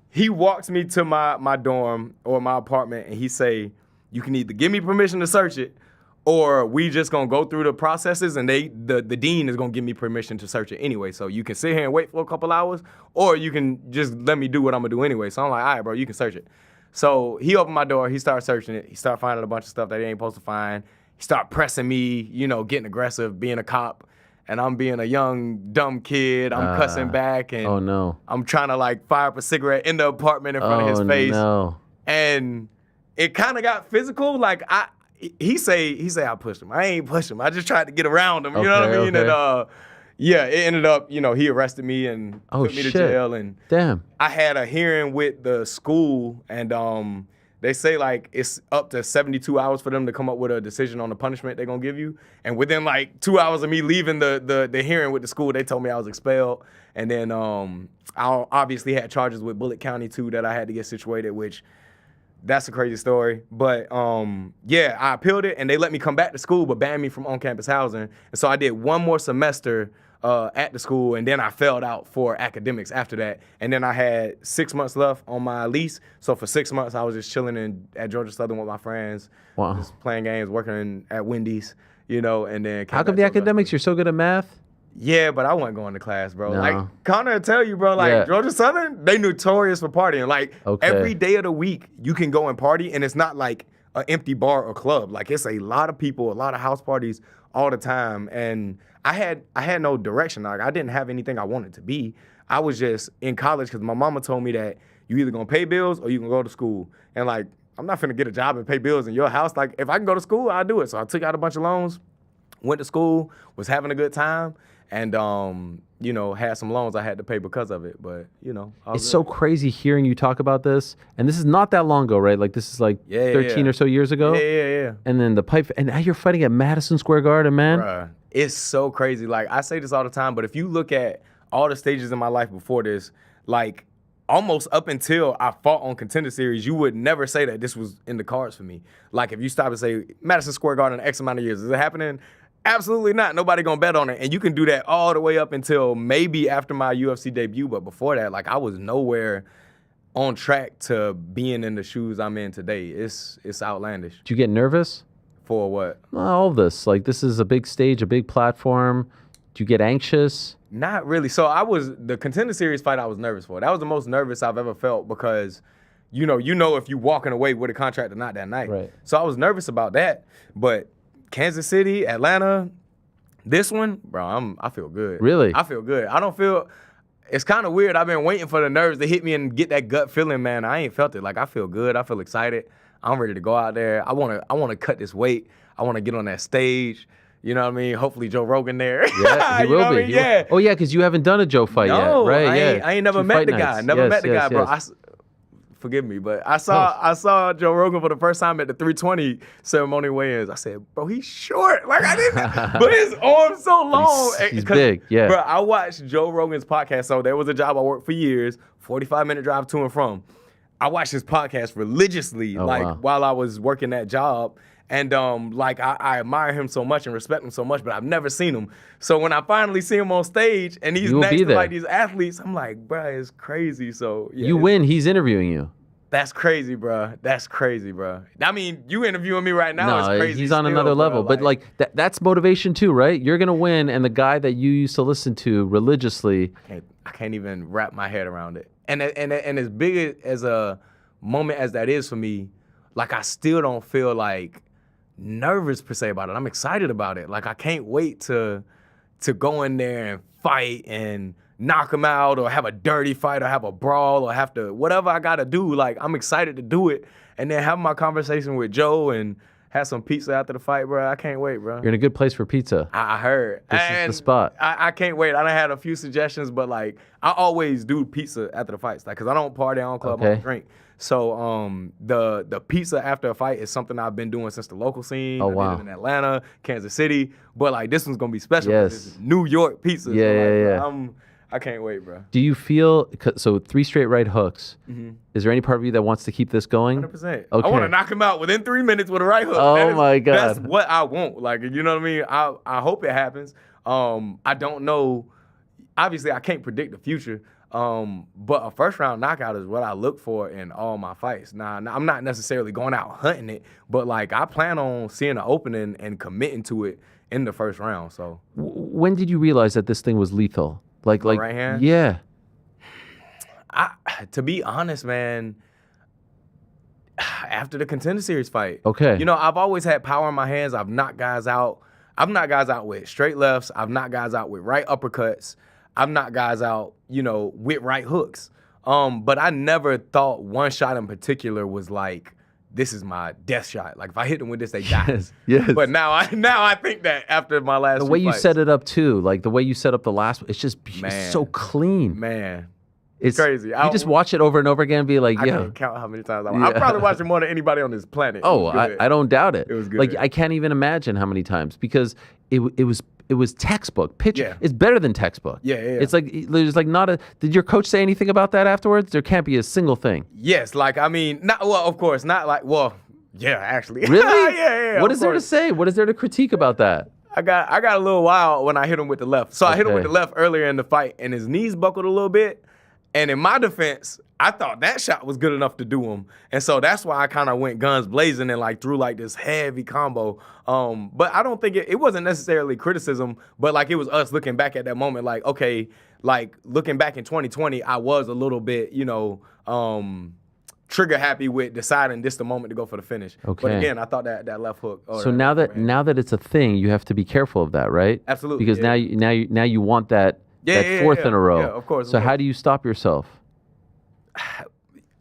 he walks me to my dorm or my apartment, and he say, you can either give me permission to search it, or we just gonna go through the processes, and the dean is gonna give me permission to search it anyway. So you can sit here and wait for a couple hours, or you can just let me do what I'm gonna do anyway. So I'm like, all right, bro, you can search it. So he opened my door, he started searching it, he started finding a bunch of stuff that he ain't supposed to find. He started pressing me, getting aggressive, being a cop, and I'm being a young, dumb kid. I'm cussing back, and oh no, I'm trying to like fire up a cigarette in the apartment in front of his face. No. And it kind of got physical. Like he say I pushed him. I ain't push him. I just tried to get around him. You know what I mean? And yeah, it ended up, he arrested me and took me to jail. And damn, I had a hearing with the school, and they say like it's up to 72 hours for them to come up with a decision on the punishment they're gonna give you. And within like 2 hours of me leaving the hearing with the school, they told me I was expelled. And then I obviously had charges with Bullitt County too that I had to get situated, which that's a crazy story. But yeah, I appealed it, and they let me come back to school but banned me from on-campus housing. And so I did one more semester at the school, and then I failed out for academics after that. And then I had 6 months left on my lease. So for 6 months, I was just chilling at Georgia Southern with my friends, just playing games, working at Wendy's, and then how come the academics? You're so good at math? Yeah, but I wasn't going to class, bro. No. Like, Connor will tell you, bro, like, Georgia Southern, they notorious for partying. Like, every day of the week, you can go and party, and it's not like an empty bar or club. Like, it's a lot of people, a lot of house parties all the time. And I had no direction. Like, I didn't have anything I wanted to be. I was just in college because my mama told me that you either gonna pay bills or you can go to school. And, like, I'm not finna get a job and pay bills in your house. Like, if I can go to school, I'll do it. So I took out a bunch of loans, went to school, was having a good time. And, had some loans I had to pay because of it. But, it's so crazy hearing you talk about this. And this is not that long ago, right? Like, this is like 13 or so years ago. Yeah. And then the pipe, and now you're fighting at Madison Square Garden, man. Bruh, it's so crazy. Like, I say this all the time, but if you look at all the stages in my life before this, like, almost up until I fought on Contender Series, you would never say that this was in the cards for me. Like, if you stop and say, Madison Square Garden, X amount of years, is it happening? Absolutely not. Nobody gonna bet on it. And you can do that all the way up until maybe after my UFC debut. But before that, like, I was nowhere on track to being in the shoes I'm in today. It's outlandish. Did you get nervous? For what? All of this. Like, this is a big stage, a big platform. Do you get anxious? Not really. So the Contender Series fight I was nervous for. That was the most nervous I've ever felt because, you know if you walking away with a contract or not that night. Right. So I was nervous about that. But Kansas City, Atlanta, this one, bro, I feel good. Really? I feel good. I don't feel, it's kind of weird. I've been waiting for the nerves to hit me and get that gut feeling, man. I ain't felt it. Like, I feel good. I feel excited. I'm ready to go out there. I want to cut this weight. I want to get on that stage. You know what I mean? Hopefully Joe Rogan there. Yeah, he will be. Yeah. Oh, yeah, because you haven't done a Joe fight yet, right? I ain't never met the guy. Never met the guy, bro. Forgive me, but I saw Joe Rogan for the first time at the 320 ceremony weigh-ins. I said, bro, he's short. Like, I didn't, but his arm's so long. He's big, yeah. Bro, I watched Joe Rogan's podcast. So there was a job I worked for years, 45-minute drive to and from. I watched his podcast religiously, while I was working that job. And I admire him so much and respect him so much, but I've never seen him. So when I finally see him on stage and he's next to like these athletes, I'm like, bro, it's crazy. So yeah, you win. He's interviewing you. That's crazy, bro. That's crazy, bro. I mean, you interviewing me right now is crazy. He's on another level. But like that's motivation too, right? You're gonna win, and the guy that you used to listen to religiously. I can't even wrap my head around it. And as big as a moment as that is for me, like, I still don't feel like nervous per se about it. I'm excited about it. Like, I can't wait to go in there and fight and knock him out or have a dirty fight or have a brawl or have to whatever I gotta do. Like, I'm excited to do it and then have my conversation with Joe and have some pizza after the fight, bro. I can't wait, bro. You're in a good place for pizza. I heard. This is the spot. I can't wait. I done had a few suggestions, but like, I always do pizza after the fights, like, cause I don't party, I don't club, I don't drink. So the pizza after a fight is something I've been doing since the local scene. Oh, I wow. did it in Atlanta, Kansas City. But like this one's gonna be special. Yes. This is New York pizza. Yeah, so, like, yeah, bro, yeah. I can't wait, bro. Do you feel so 3 straight right hooks? Mhm. Is there any part of you that wants to keep this going? 100%. Okay. I want to knock him out within 3 minutes with a right hook. Oh, my God. That's what I want. Like, you know what I mean? I hope it happens. I don't know. Obviously, I can't predict the future. But a first round knockout is what I look for in all my fights. Now, I'm not necessarily going out hunting it, but like I plan on seeing an opening and committing to it in the first round. So When did you realize that this thing was lethal? Like, right hand? Yeah. To be honest, man, after the Contender Series fight. Okay. You know, I've always had power in my hands. I've knocked guys out. I've knocked guys out with straight lefts. I've knocked guys out with right uppercuts. I've knocked guys out, you know, with right hooks. But I never thought one shot in particular was like, this is my death shot. Like if I hit them with this, they die. Yes. But now I think that after my last The two way you fights, set it up too, like the way you set up the last one, it's just it's so clean. Man. It's crazy. You just watch it over and over again and be like, I yeah. can't count how many times I probably watched it more than anybody on this planet. It Oh, was good. I don't doubt it. It was good. Like I can't even imagine how many times because it was textbook. Pitch. Yeah. It's better than textbook. Yeah, yeah, yeah. It's like there's like not a. Did your coach say anything about that afterwards? There can't be a single thing. Yes, like I mean, not well, of course, not like yeah, actually. Really? yeah. What of is there to course. say? What is there to critique about that? I got a little wild when I hit him with the left. So I hit him with Okay. the left earlier in the fight, and his knees buckled a little bit. And in my defense, I thought that shot was good enough to do him. And so that's why I kind of went guns blazing and like threw like this heavy combo. But I don't think it wasn't necessarily criticism, but like it was us looking back at that moment like, okay, like looking back in 2020, I was a little bit, you know, trigger happy with deciding this the moment to go for the finish. But Okay. again, I thought that left hook. So now that it's a thing, you have to be careful of that, right? Absolutely, Because yeah. now you want that fourth in a row. Yeah, of course. So how do you stop yourself?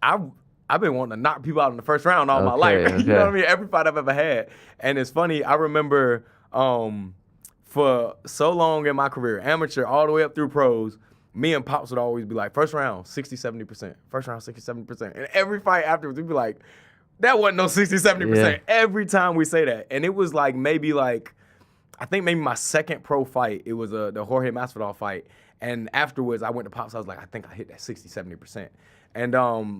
I've been wanting to knock people out in the first round all my Okay, life. You know okay. what I mean? Every fight I've ever had. And it's funny, I remember for so long in my career, amateur all the way up through pros, me and Pops would always be like, first round, 60, 70%. First round, 60, 70%. And every fight afterwards, we'd be like, that wasn't no 60, 70%. Yeah. Every time we say that. And it was like I think maybe my second pro fight, it was the Jorge Masvidal fight. And afterwards, I went to Pops. I was like, I think I hit that 60, 70%. And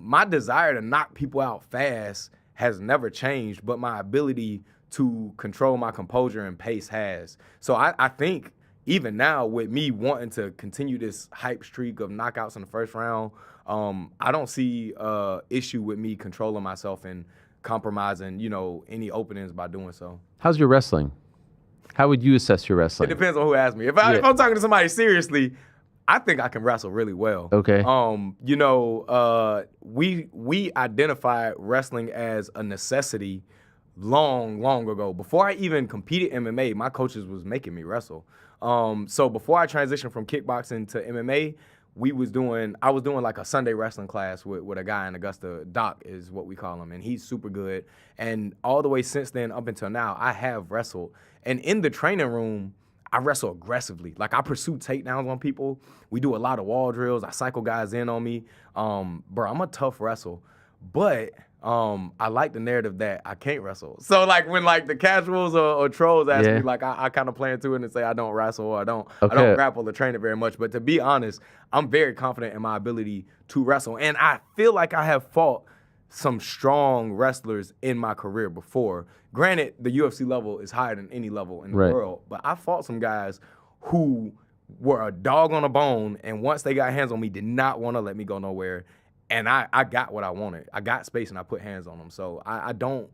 my desire to knock people out fast has never changed, but my ability to control my composure and pace has. So I think even now with me wanting to continue this hype streak of knockouts in the first round, I don't see issue with me controlling myself and compromising, you know, any openings by doing so. How's your wrestling? How would you assess your It wrestling? depends on who asks me. If I'm talking to somebody seriously, I think I can wrestle really well. Okay. You know, we identified wrestling as a necessity long ago. Before I even competed MMA, my coaches was making me wrestle. So before I transitioned from kickboxing to MMA, I was doing like a Sunday wrestling class with a guy in Augusta. Doc is what we call him, and he's super good. And all the way since then up until now, I have wrestled. And in the training room, I wrestle aggressively. Like I pursue takedowns on people. We do a lot of wall drills. I cycle guys in on me. Bro, I'm a tough wrestler. But I like the narrative that I can't wrestle. So like when like the casuals or trolls ask me, like I kind of play into it and say I don't wrestle or I don't grapple or train it very much. But to be honest, I'm very confident in my ability to wrestle. And I feel like I have fought some strong wrestlers in my career before. Granted, the UFC level is higher than any level in the world, but I fought some guys who were a dog on a bone, and once they got hands on me, did not want to let me go nowhere. And I got what I wanted. I got space and I put hands on them. So I don't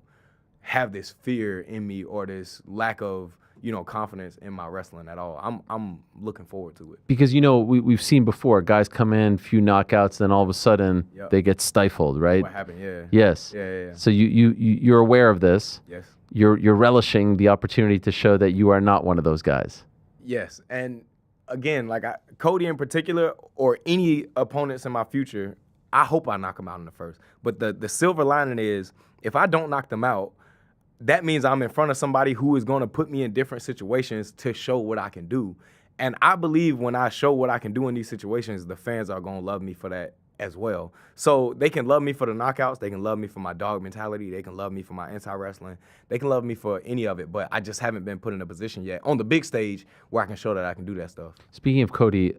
have this fear in me or this lack of, you know, confidence in my wrestling at all. I'm looking forward to it. Because, you know, we've seen before, guys come in, few knockouts, then all of a sudden they get stifled, right? What happened, yeah. Yes. Yeah. So you're aware of this. Yes. You're relishing the opportunity to show that you are not one of those guys. Yes, and again, like Cody in particular, or any opponents in my future, I hope I knock them out in the first. But the silver lining is, if I don't knock them out, that means I'm in front of somebody who is going to put me in different situations to show what I can do. And I believe when I show what I can do in these situations, the fans are going to love me for that as well. So they can love me for the knockouts. They can love me for my dog mentality. They can love me for my anti-wrestling. They can love me for any of it, but I just haven't been put in a position yet on the big stage where I can show that I can do that stuff. Speaking of Cody,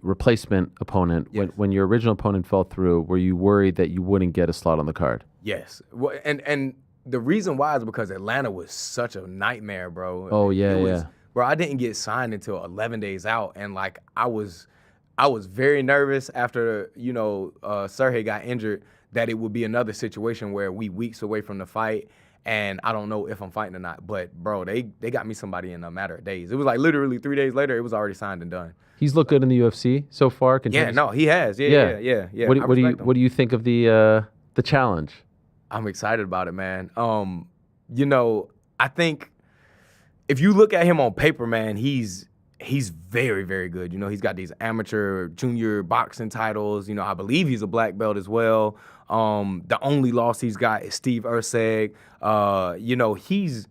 replacement opponent, Yes. when your original opponent fell through, were you worried that you wouldn't get a slot on the card? Yes. Well, and the reason why is because Atlanta was such a nightmare, bro. Oh, yeah, yeah. Bro, I didn't get signed until 11 days out, and like I was very nervous after, Sergey got injured that it would be another situation where we weeks away from the fight and I don't know if I'm fighting or not. But, bro, they got me somebody in a matter of days. It was like literally 3 days later, it was already signed and done. He's looked good in the UFC so far. Yeah, no, he has. Yeah. What do you think of the challenge? I'm excited about it, man. I think if you look at him on paper, man, he's very, very good. He's got these amateur junior boxing titles. I believe he's a black belt as well. The only loss he's got is Steve Urseg. He's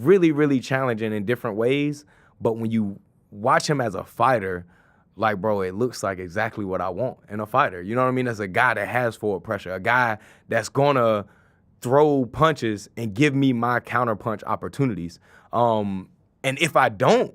really, really challenging in different ways. But when you watch him as a fighter, like, bro, it looks like exactly what I want in a fighter. You know what I mean? As a guy that has forward pressure, a guy that's gonna throw punches and give me my counterpunch opportunities. And if I don't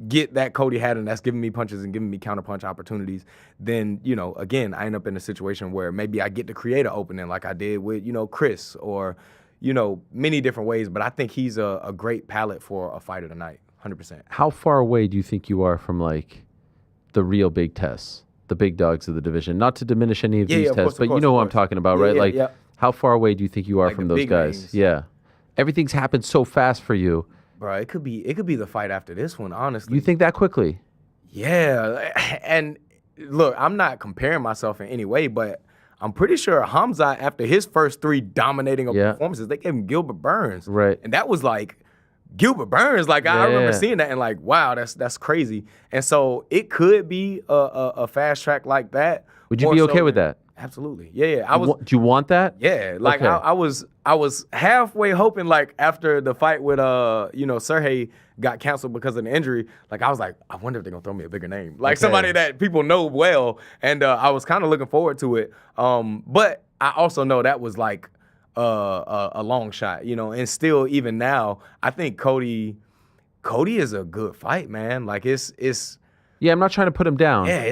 get that Cody Haddon that's giving me punches and giving me counterpunch opportunities, then, again, I end up in a situation where maybe I get to create an opening like I did with, Chris or, many different ways. But I think he's a great palette for a fighter tonight, 100%. How far away do you think you are from, like, the real big tests, the big dogs of the division? Not to diminish any of these tests, but you know who I'm talking about, right? Like, how far away do you think you are from those guys? Names. Yeah. Everything's happened so fast for you. Bro, it could be the fight after this one, honestly. You think that quickly? Yeah. And look, I'm not comparing myself in any way, but I'm pretty sure Hamza, after his first 3 dominating performances, they gave him Gilbert Burns. Right. And that was like Gilbert Burns. Like, I remember seeing that and like, wow, that's crazy. And so it could be a fast track like that. Would you be okay with that? Absolutely. Yeah. Do you want that? Yeah. Like, okay. I was halfway hoping, like, after the fight with Sergey got canceled because of the injury, like, I was like, I wonder if they're gonna throw me a bigger name, like somebody that people know well, and I was kind of looking forward to it. But I also know that was like a long shot, and still even now, I think Cody is a good fight, man. Like, it's. Yeah, I'm not trying to put him down. Yeah,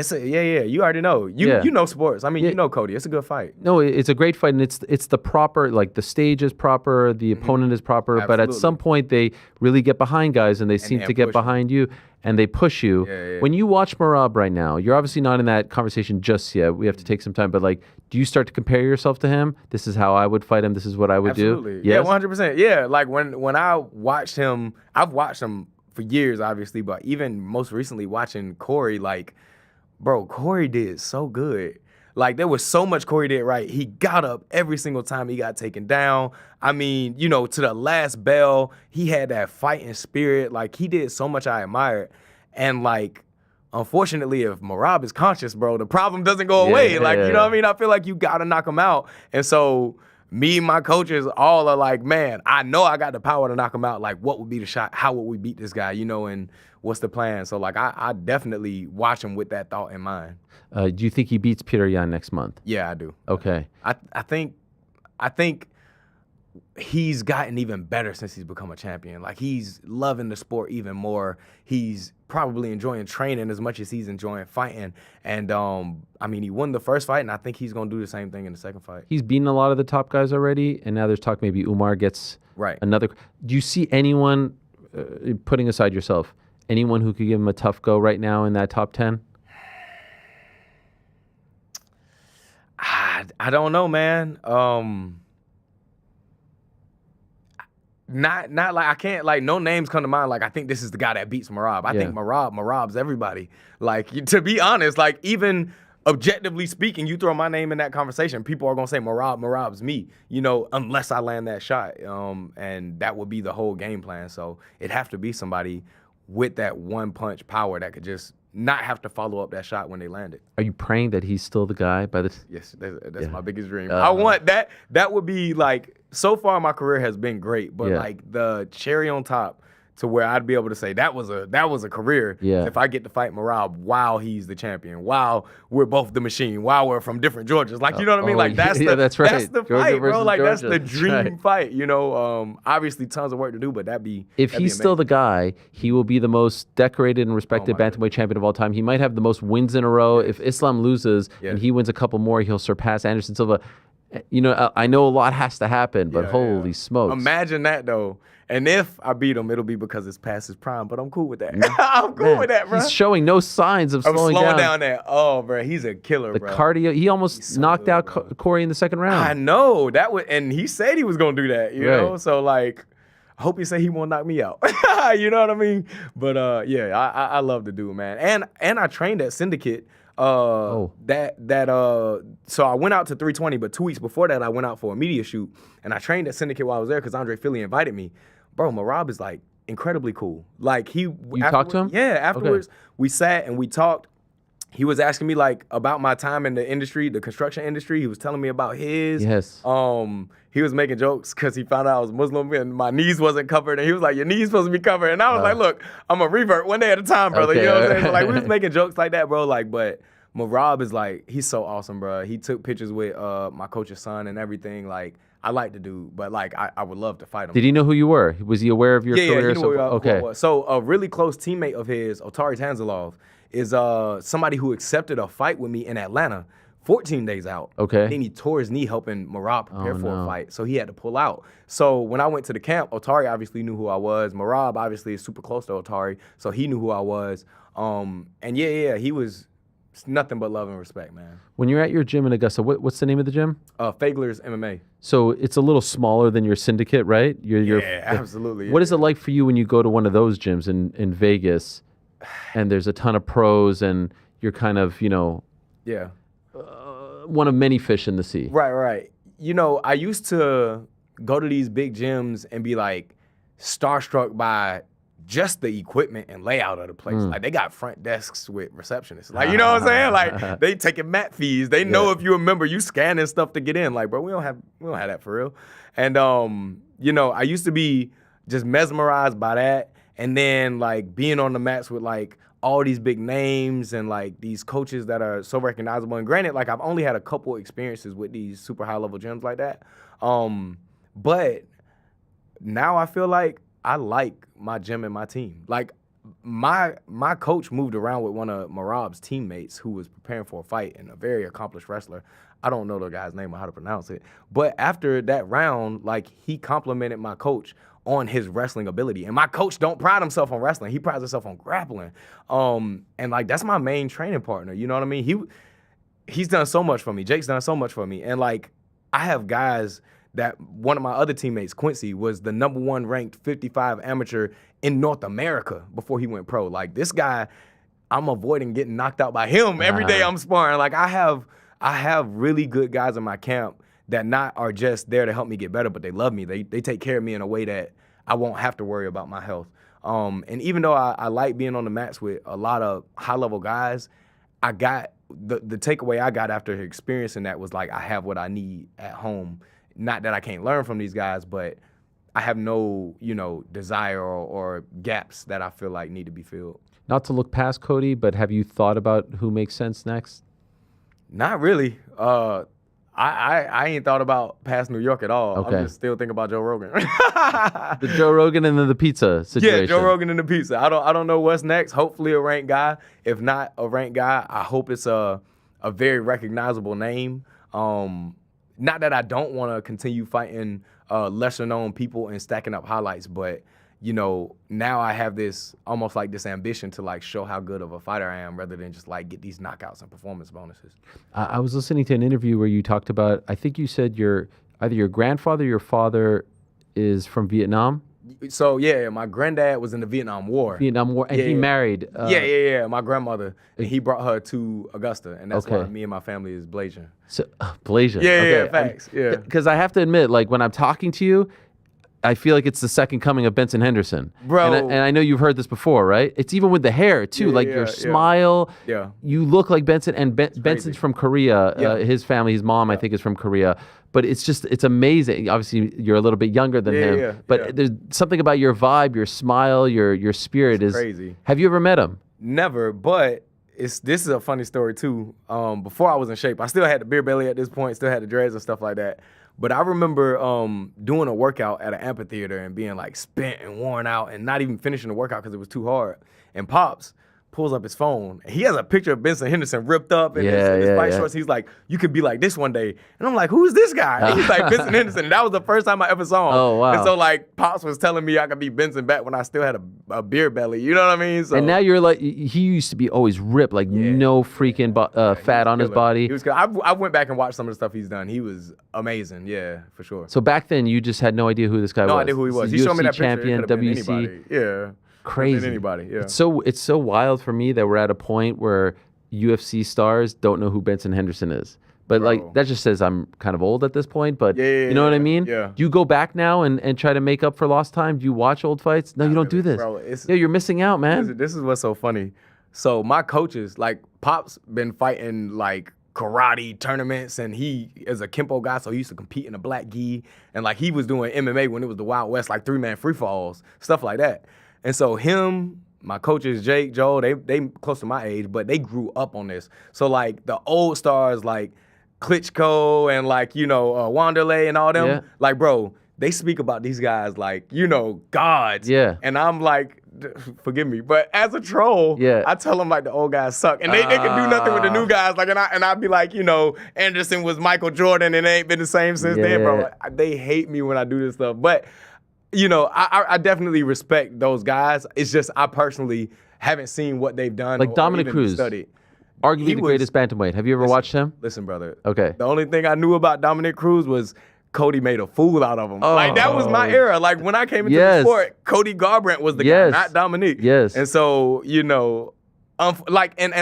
you already know. You know sports. I mean, you know Cody. It's a good fight. No, it's a great fight, and it's the proper, like, the stage is proper, the opponent is proper, Absolutely. but at some point they really get behind guys, and they seem to get behind you, and they push you. Yeah. When you watch Merab right now, you're obviously not in that conversation just yet. We have to take some time, but, like, do you start to compare yourself to him? This is how I would fight him. This is what I would Absolutely. do. Yes? Yeah, 100%. Yeah, like when I watched him, I've watched him for years, obviously, but even most recently watching Corey, like, bro, Corey did so good. Like, there was so much Corey did right. He got up every single time he got taken down. I mean, to the last bell, he had that fighting spirit. Like, he did so much I admired. And, like, unfortunately, if Merab is conscious, bro, the problem doesn't go away. You know what I mean? I feel like you got to knock him out. And so me and my coaches all are like, man, I know I got the power to knock him out. Like, what would be the shot? How would we beat this guy? And what's the plan? So, like, I definitely watch him with that thought in mind. Do you think he beats Peter Yan next month? Yeah, I do. Okay. I think he's gotten even better since he's become a champion. Like, he's loving the sport even more. He's probably enjoying training as much as he's enjoying fighting. And, I mean, he won the first fight, and I think he's going to do the same thing in the second fight. He's beaten a lot of the top guys already, and now there's talk maybe Umar gets another. Do you see anyone, putting aside yourself, anyone who could give him a tough go right now in that top 10? I don't know, man. Not like, I can't, like, no names come to mind. Like, I think this is the guy that beats Merab. I think Merab's everybody. Like, to be honest, like, even objectively speaking, you throw my name in that conversation, people are gonna say Merab's me, unless I land that shot. And that would be the whole game plan. So it'd have to be somebody with that one punch power that could just not have to follow up that shot when they land it. Are you praying that he's still the guy by this? Yes, that's my biggest dream. I want that. That would be, like, so far my career has been great, but like the cherry on top to where I'd be able to say that was a career. Yeah. If I get to fight Merab while he's the champion, while we're both the machine, while we're from different Georgias, like you know what I mean? Like that's that's right. That's the Georgia fight, bro. versus Like Georgia. that's the dream fight. You know, obviously tons of work to do, but if he's still the guy, he will be the most decorated and respected bantamweight champion of all time. He might have the most wins in a row. If Islam loses and he wins a couple more, he'll surpass Anderson Silva. You know, I know a lot has to happen, but holy smokes. Imagine that though. And if I beat him, it'll be because it's past his prime. But I'm cool with that. I'm cool with that, bro. He's showing no signs of slowing down that. Oh, bro, he's a killer, bro. The cardio. He almost knocked out Corey in the second round. I know that was, and he said he was gonna do that. You know, so like, I hope he said he won't knock me out. You know what I mean? But yeah, I love the dude, man. And I trained at Syndicate. So I went out to 320, but 2 weeks before that, I went out for a media shoot, and I trained at Syndicate while I was there because Andre Philly invited me. Bro, Merab is like incredibly cool. Like you talked to him? Yeah, afterwards we sat and we talked. He was asking me like about my time in the industry, the construction industry. He was telling me about his. Yes. He was making jokes because he found out I was Muslim and my knees wasn't covered, and he was like, "Your knees supposed to be covered," and I was like, "Look, I'm a revert one day at a time, brother." Okay. You know what I'm saying? So, like we was making jokes like that, bro. Like, but Merab is like, he's so awesome, bro. He took pictures with my coach's son and everything. Like, I like the dude, but like, I would love to fight him. Did he know who you were? Was he aware of your career? Yeah, he knew who I was. So a really close teammate of his, Otari Tanzalov, is somebody who accepted a fight with me in Atlanta 14 days out. Okay. Then he tore his knee helping Merab prepare for a fight, so he had to pull out. So when I went to the camp, Otari obviously knew who I was. Merab obviously is super close to Otari, so he knew who I was. And he was nothing but love and respect, man. When you're at your gym in Augusta, what's the name of the gym? Fagler's MMA. So it's a little smaller than your Syndicate, right? Absolutely. What is it like for you when you go to one of those gyms in Vegas, and there's a ton of pros, and you're kind of, one of many fish in the sea? Right. You know, I used to go to these big gyms and be like starstruck by just the equipment and layout of the place. Like they got front desks with receptionists. Like, you know what I'm saying? Like they taking mat fees. They know if you a member, you scanning stuff to get in. Like, bro, we don't have that for real. And I used to be just mesmerized by that. And then like being on the mats with like all these big names and like these coaches that are so recognizable. And granted, like I've only had a couple experiences with these super high level gyms like that. But now I feel like I like my gym and my team. Like my coach moved around with one of Merab's teammates who was preparing for a fight and a very accomplished wrestler. I don't know the guy's name or how to pronounce it. But after that round, like he complimented my coach on his wrestling ability. And my coach don't pride himself on wrestling. He prides himself on grappling. And like that's my main training partner. You know what I mean? He's done so much for me. Jake's done so much for me. And like I have guys that one of my other teammates, Quincy, was the #1 ranked 55 amateur in North America before he went pro. Like this guy, I'm avoiding getting knocked out by him every day I'm sparring. Like I have really good guys in my camp that not are just there to help me get better, but they love me. They take care of me in a way that I won't have to worry about my health. And even though I like being on the mats with a lot of high level guys, I got the takeaway I got after experiencing that was like I have what I need at home. Not that I can't learn from these guys, but I have no, desire or gaps that I feel like need to be filled. Not to look past Cody, but have you thought about who makes sense next? Not really. I ain't thought about past New York at all. Okay. I'm just still thinking about Joe Rogan. The Joe Rogan and then the pizza situation. Yeah, Joe Rogan and the pizza. I don't know what's next. Hopefully a ranked guy. If not a ranked guy, I hope it's a very recognizable name. Not that I don't want to continue fighting lesser known people and stacking up highlights, but now I have this almost like this ambition to like show how good of a fighter I am rather than just like get these knockouts and performance bonuses. I was listening to an interview where you talked about, I think you said either your grandfather or your father is from Vietnam. So yeah, my granddad was in the Vietnam War. And he married. My grandmother. And he brought her to Augusta, and that's why me and my family is Blasian. So Blasian. Yeah, facts. Yeah. Because I have to admit, like when I'm talking to you, I feel like it's the second coming of Benson Henderson. Bro. And I know you've heard this before, right? It's even with the hair, too. Like your smile. Yeah. You look like Benson. And Benson's from Korea. Yeah. His family, his mom, I think, is from Korea. But it's amazing. Obviously, you're a little bit younger than him. But there's something about your vibe, your smile, your spirit is crazy. Have you ever met him? Never, but this is a funny story, too. Before I was in shape, I still had the beer belly at this point, still had the dreads and stuff like that. But I remember doing a workout at an amphitheater and being like spent and worn out and not even finishing the workout because it was too hard. And Pops pulls up his phone. He has a picture of Benson Henderson ripped up in his white shorts. He's like, you could be like this one day. And I'm like, who's this guy? And he's like, Benson Henderson. And that was the first time I ever saw him. Oh, wow. And so like Pops was telling me I could be Benson back when I still had a beer belly. You know what I mean? So, and now you're like, he used to be always ripped, like no freaking fat on his body. He was good. I went back and watched some of the stuff he's done. He was amazing. Yeah, for sure. So back then you just had no idea who this guy was. No idea who he was. He showed me that champion, picture. WC. Yeah. Crazy. Anybody, yeah. It's so wild for me that we're at a point where UFC stars don't know who Benson Henderson is. But like that just says I'm kind of old at this point. But you know what I mean? Yeah. Do you go back now and try to make up for lost time? Do you watch old fights? No, you don't do this. Bro, you're missing out, man. This is what's so funny. So my coaches, like Pop's been fighting like karate tournaments, and he is a Kempo guy, so he used to compete in a black gi. And like he was doing MMA when it was the Wild West, like 3-man free falls, stuff like that. And so him, my coaches, Jake, Joe, they close to my age, but they grew up on this. So like the old stars like Klitschko and like, Wanderlei and all them, like, bro, they speak about these guys like, gods. Yeah. And I'm like, forgive me, but as a troll, I tell them like the old guys suck. And they can do nothing with the new guys. Like, and I'd be like, Anderson was Michael Jordan and they ain't been the same since then, bro. Like, they hate me when I do this stuff. But I definitely respect those guys. It's just I personally haven't seen what they've done. Like Dominic Cruz, studied. arguably the greatest bantamweight. Have you ever watched him? Listen, brother. Okay. The only thing I knew about Dominic Cruz was Cody made a fool out of him. Like that was my era. Like when I came into the sport, Cody Garbrandt was the guy, not Dominic. Yes. And so and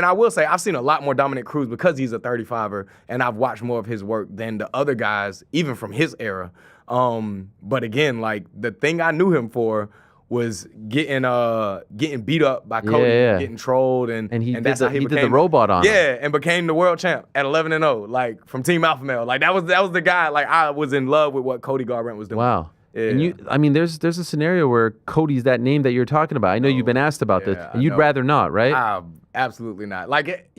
I will say I've seen a lot more Dominic Cruz because he's a 35er, and I've watched more of his work than the other guys, even from his era. But again, like the thing I knew him for was getting beat up by Cody, getting trolled, and that's how he became did the robot on him. and became the world champ at 11-0, like from Team Alpha Male. Like that was the guy. Like I was in love with what Cody Garbrandt was doing. Wow. Yeah. And there's a scenario where Cody's that name that you're talking about. I know you've been asked about this, and you'd rather not, right? Absolutely not. Like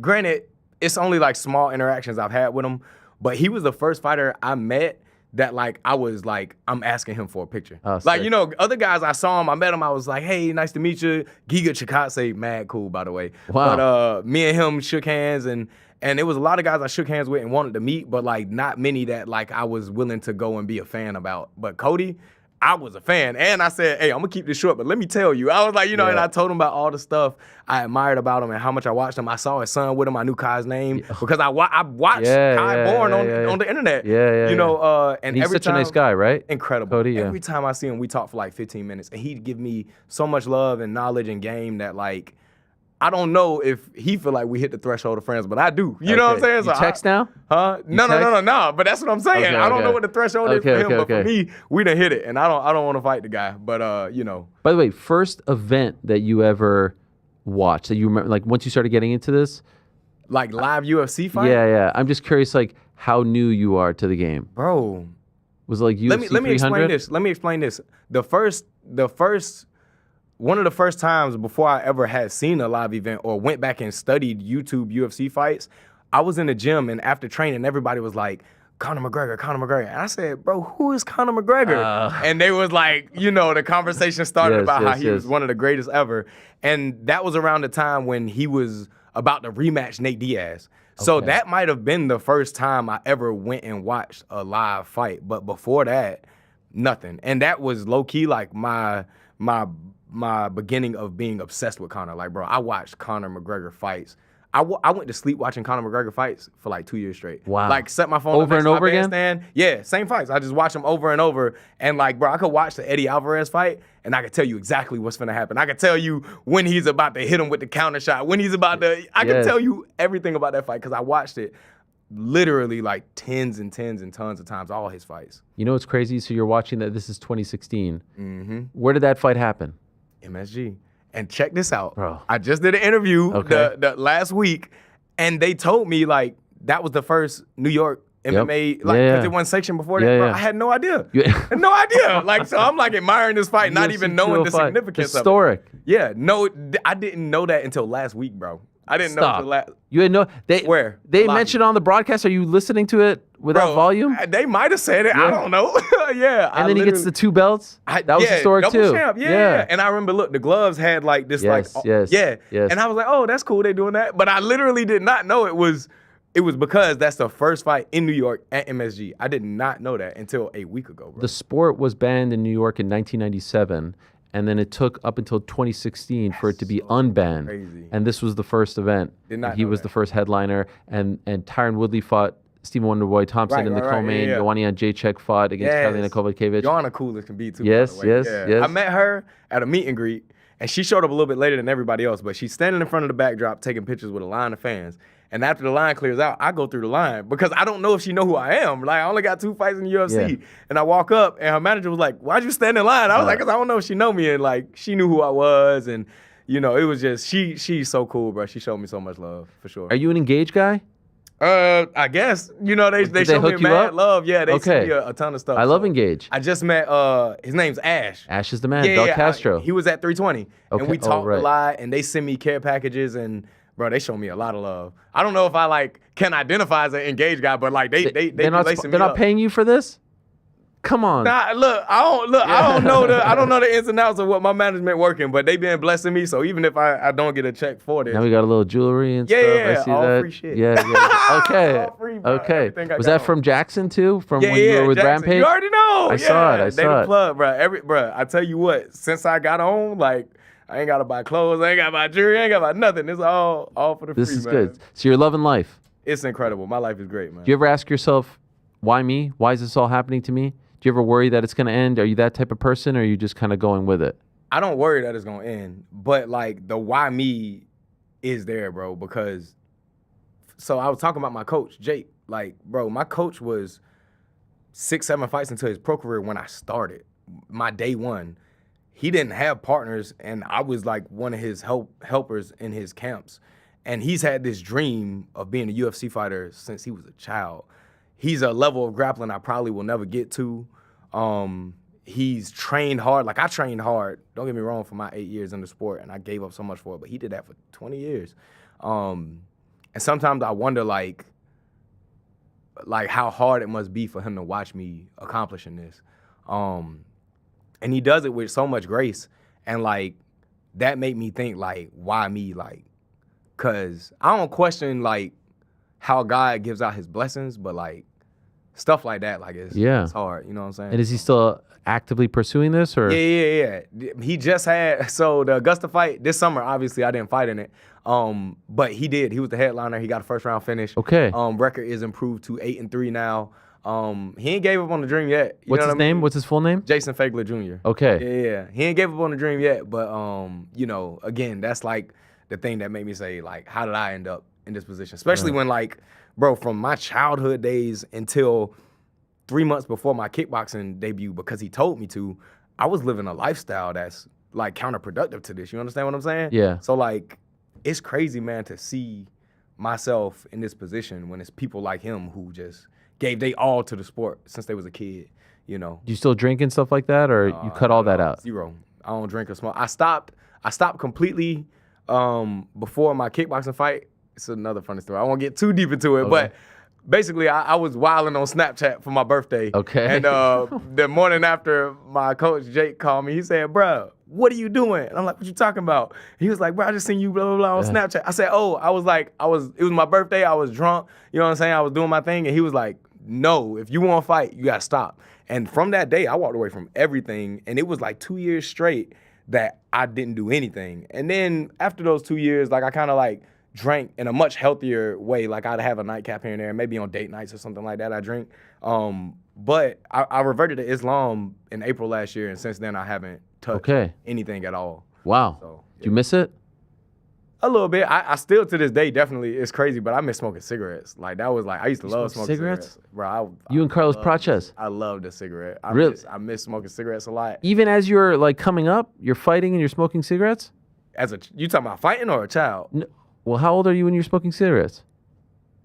granted, it's only like small interactions I've had with him, but he was the first fighter I met that like I was like, I'm asking him for a picture. Oh, like, other guys I saw him, I met him, I was like, hey, nice to meet you. Giga Chikadze, mad cool, by the way. Wow. But me and him shook hands, and it was a lot of guys I shook hands with and wanted to meet, but like not many that like I was willing to go and be a fan about. But Cody, I was a fan, and I said, hey, I'm gonna keep this short, but let me tell you. I was like, and I told him about all the stuff I admired about him and how much I watched him. I saw his son with him. I knew Kai's name because I watched Kai born on the internet. And he's every such time, a nice guy, right? Incredible. Cody, every time I see him, we talk for like 15 minutes, and he'd give me so much love and knowledge and game that like, I don't know if he feel like we hit the threshold of friends, but I do. You know what I'm saying? You text now? Huh? No. But that's what I'm saying. I don't know what the threshold is for him, but for me, we done hit it, and I don't want to fight the guy. But By the way, first event that you ever watched that you remember, like once you started getting into this, like live UFC fight. Yeah. I'm just curious, like how new you are to the game, bro. Was it like UFC Let me 300? Let me explain this. The first. One of the first times before I ever had seen a live event or went back and studied YouTube UFC fights, I was in the gym, and after training, everybody was like, Conor McGregor. And I said, bro, who is Conor McGregor? And they was like, the conversation started about how he was one of the greatest ever. And that was around the time when he was about to rematch Nate Diaz. So that might have been the first time I ever went and watched a live fight. But before that, nothing. And that was low-key like my beginning of being obsessed with Conor. Like, bro, I watched Conor McGregor fights. I went to sleep watching Conor McGregor fights for like 2 years straight. Wow. Like, set my phone over and over again? Stand. Yeah, same fights. I just watch them over and over. And like, bro, I could watch the Eddie Alvarez fight, and I could tell you exactly what's going to happen. I could tell you when he's about to hit him with the counter shot, when he's about to... I could tell you everything about that fight because I watched it literally like tens and tens and tons of times, all his fights. You know what's crazy? So you're watching that. This is 2016. Mm-hmm. Where did that fight happen? MSG. And check this out. Bro. I just did an interview Okay. the last week, and they told me like that was the first New York MMA, like, because it wasn't sanctioned before that. Yeah, Bro, yeah. I had no idea. I had no idea. Like, so I'm like admiring this fight, not UFC even knowing the 205. significance Historic. of it. Yeah, no, I didn't know that until last week, bro. I didn't know Stop. until last. You had no. They Where? They Lobby. mentioned on the broadcast. Are you listening to it without volume? They might have said it. I don't know. Yeah. And then he gets the 2 belts. That was historic double too. Champ. Yeah. And I remember, look, the gloves had like this, Yes, yes, yeah. yes. And I was like, oh, that's cool. They doing that. But I literally did not know it was because that's the first fight in New York at MSG. I did not know that until a week ago, bro. The sport was banned in New York in 1997, and then it took up until 2016 for it to be unbanned. Crazy. And this was the first event. Did not And he know was that. the first headliner, and Tyron Woodley fought Stephen Wonderboy Thompson in the co-main. Joanna Jacek fought against Karolina Kovacevic. Joanna cool as can be too. Yes, by the way. yes, Yeah. yes. I met her at a meet and greet, and she showed up a little bit later than everybody else, but she's standing in front of the backdrop taking pictures with a line of fans. And after the line clears out, I go through the line because I don't know if she know who I am. Like, I only got 2 fights in the UFC. Yeah. And I walk up, and her manager was like, why'd you stand in line? I was like, because I don't know if she know me. And, like, she knew who I was. And, you know, it was just, she's so cool, bro. She showed me so much love, for sure. Are you an engaged guy? I guess. You know, they Did showed me hook you mad up? love. Yeah, they Okay. sent me a ton of stuff. I love So, Engage. I just met, his name's Ash. Ash is the man. Del Castro. He was at 320. Okay. And we Oh, talked right. a lot, and they send me care packages, and bro, they show me a lot of love. I don't know if I like can identify as an engaged guy, but like they they're not, lacing me they're not up. paying you for this? Come on. Nah, I don't know the ins and outs of what my management working, but they been blessing me. So even if I don't get a check for this, Now we got a little jewelry and Yeah, stuff. yeah, I see all that. free shit. Yeah. Okay. All free, bro. Okay. Everything I Was got that on. from Jackson too? From yeah, when you yeah, were with Jackson. Rampage? You already know. I saw it. I They saw the it. plug, bro. I tell you what, since I got on, like I ain't gotta buy clothes, I ain't gotta buy jewelry, I ain't gotta buy nothing. It's all for the This free, is man. good. So you're loving life. It's incredible. My life is great, man. Do you ever ask yourself, why me? Why is this all happening to me? Do you ever worry that it's going to end? Are you that type of person, or are you just kind of going with it? I don't worry that it's gonna end, but like the why me is there, bro, because so I was talking about my coach, Jake. Like, bro, my coach was 6-7 fights into his pro career when I started. My day one. He didn't have partners, and I was like one of his helpers in his camps. And he's had this dream of being a UFC fighter since he was a child. He's a level of grappling I probably will never get to. He's trained hard. Like, I trained hard, don't get me wrong, for my 8 years in the sport, and I gave up so much for it, but he did that for 20 years. And sometimes I wonder, like how hard it must be for him to watch me accomplishing this. And he does it with so much grace. And, like, that made me think, like, why me? Like, because I don't question, like, how God gives out his blessings, but, like, stuff like that, like, it's hard. You know what I'm saying? And is he still actively pursuing this, or? Yeah. He just had, so the Augusta fight this summer, obviously I didn't fight in it. But he did. He was the headliner. He got a first round finish. Okay. Record is improved to 8-3 now. He ain't gave up on the dream yet. You What's know his what I mean? name? What's his full name? Jason Fagler Jr. Okay. Yeah. He ain't gave up on the dream yet, but you know, again, that's like the thing that made me say, like, how did I end up in this position? Especially when, like, bro, from my childhood days until 3 months before my kickboxing debut, because he told me to, I was living a lifestyle that's like counterproductive to this. You understand what I'm saying? Yeah. So, like, it's crazy, man, to see myself in this position when it's people like him who just gave they all to the sport since they was a kid, you know. Do you still drink and stuff like that, or you cut all that out? Zero. I don't drink or smoke. I stopped completely before my kickboxing fight. It's another funny story. I won't get too deep into it, but basically I was wilding on Snapchat for my birthday. Okay. And the morning after, my coach Jake called me. He said, "Bro, what are you doing?" And I'm like, "What you talking about?" He was like, "Bro, I just seen you blah blah blah on Snapchat." I said, "Oh," it was my birthday. I was drunk. You know what I'm saying? I was doing my thing, and he was like, "No, if you want to fight, you gotta stop." And from that day, I walked away from everything, and it was like 2 years straight that I didn't do anything. And then after those 2 years, like, I kind of like drank in a much healthier way. Like, I'd have a nightcap here and there, maybe on date nights or something like that. I drink. But I reverted to Islam in April last year, and since then I haven't touched anything at all. Wow. So, Do you miss it? A little bit. I still to this day definitely it's crazy, but I miss smoking cigarettes. Like that was like I used to love smoking cigarettes. Bro, You and Carlos Praches. I love the cigarette. Really? I miss smoking cigarettes a lot. Even as you're like coming up, you're fighting and you're smoking cigarettes? You talking about fighting or a child? No. Well, how old are you when you're smoking cigarettes?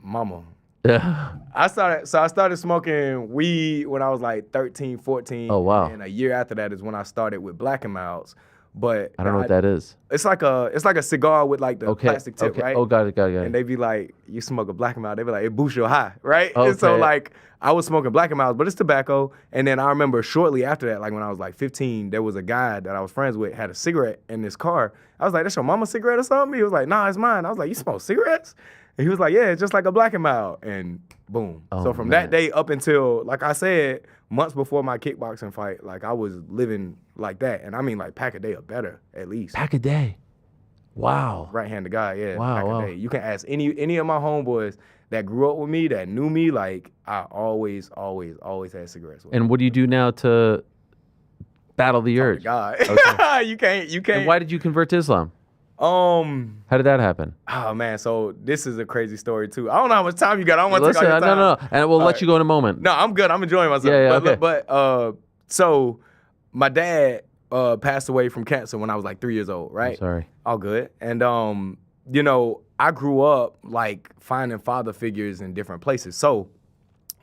Mama. Yeah. I started smoking weed when I was like 13, 14. Oh, wow. And a year after that is when I started with Black and Milds. But I don't know what that is. It's like a cigar with like the plastic tip, right? Oh, got it. And they be like, you smoke a Black and Mild, they be like, it boosts your high, right? Okay. And so like I was smoking Black and Milds, but it's tobacco. And then I remember shortly after that, like when I was like 15, there was a guy that I was friends with had a cigarette in his car. I was like, that's your mama's cigarette or something? He was like, nah, it's mine. I was like, you smoke cigarettes? And he was like, yeah, it's just like a Black and Mild. And boom. Oh, so from man. that day up until, like I said, months before my kickboxing fight, like I was living like that. And I mean like pack a day or better, at least. Pack a day. Wow. Right-handed guy, yeah. Wow, pack wow. a day. You can ask any of my homeboys that grew up with me, that knew me, like I always had cigarettes with me. And what do you do now to battle the urge? God. Okay. you can't. And why did you convert to Islam? How did that happen? Oh man, so this is a crazy story too. I don't know how much time you got. I don't want to take all your time. No. And we'll let you go in a moment. No, I'm good. I'm enjoying myself. Yeah, but, okay. But so my dad passed away from cancer when I was like 3 years old, right? I'm sorry. All good. And you know, I grew up like finding father figures in different places. So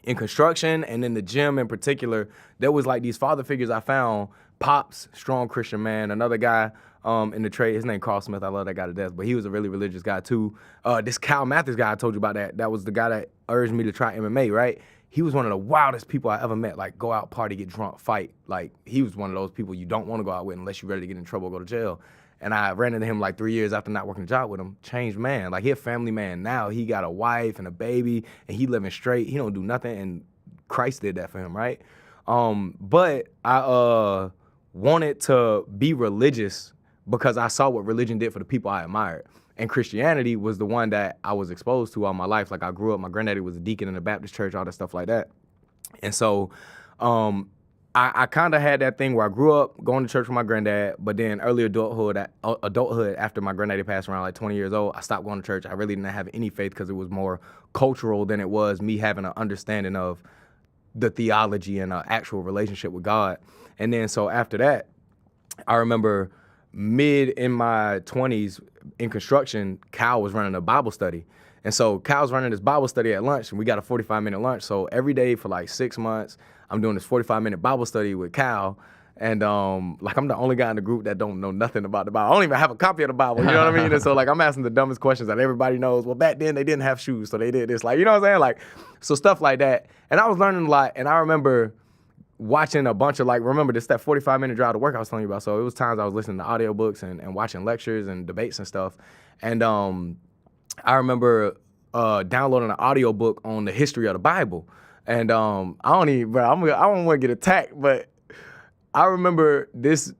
in construction and in the gym in particular, there was like these father figures I found. Pops, strong Christian man. Another guy in the trade, his name Carl Smith. I love that guy to death, but he was a really religious guy too. This Cal Mathis guy I told you about, that was the guy that urged me to try MMA, right? He was one of the wildest people I ever met. Like go out, party, get drunk, fight. Like he was one of those people you don't want to go out with unless you're ready to get in trouble, go to jail. And I ran into him like 3 years after not working a job with him. Changed man. Like he a family man now. He got a wife and a baby, and he living straight. He don't do nothing, and Christ did that for him, right? But I wanted to be religious because I saw what religion did for the people I admired. And Christianity was the one that I was exposed to all my life. Like I grew up, my granddaddy was a deacon in the Baptist church, all that stuff like that. And so I kind of had that thing where I grew up going to church with my granddad, but then early adulthood after my granddaddy passed around like 20 years old, I stopped going to church. I really didn't have any faith because it was more cultural than it was me having an understanding of the theology and an actual relationship with God. And then so after that, I remember mid in my 20s in construction, Cal was running a Bible study. And so Cal's running this Bible study at lunch, and we got a 45-minute lunch. So every day for like 6 months, I'm doing this 45-minute Bible study with Cal. And like I'm the only guy in the group that don't know nothing about the Bible. I don't even have a copy of the Bible, you know what I mean? And so like I'm asking the dumbest questions that everybody knows. Well, back then they didn't have shoes, so they did this. Like, you know what I'm saying? Like, so stuff like that. And I was learning a lot, and I remember watching a bunch of like, remember this, that 45-minute drive to work I was telling you about. So it was times I was listening to audiobooks and watching lectures and debates and stuff. And I remember downloading an audiobook on the history of the Bible. And I don't want to get attacked, but I remember this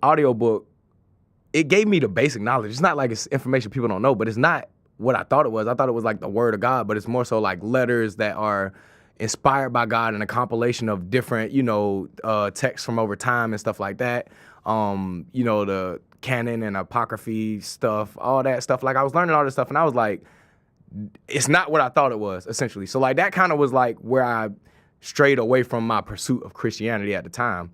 audiobook, it gave me the basic knowledge. It's not like it's information people don't know, but it's not what I thought it was. I thought it was like the word of God, but it's more so like letters that are inspired by God and a compilation of different, texts from over time and stuff like that. The canon and apocryphy stuff, all that stuff. Like I was learning all this stuff and I was like, it's not what I thought it was, essentially. So like that kind of was like where I strayed away from my pursuit of Christianity at the time.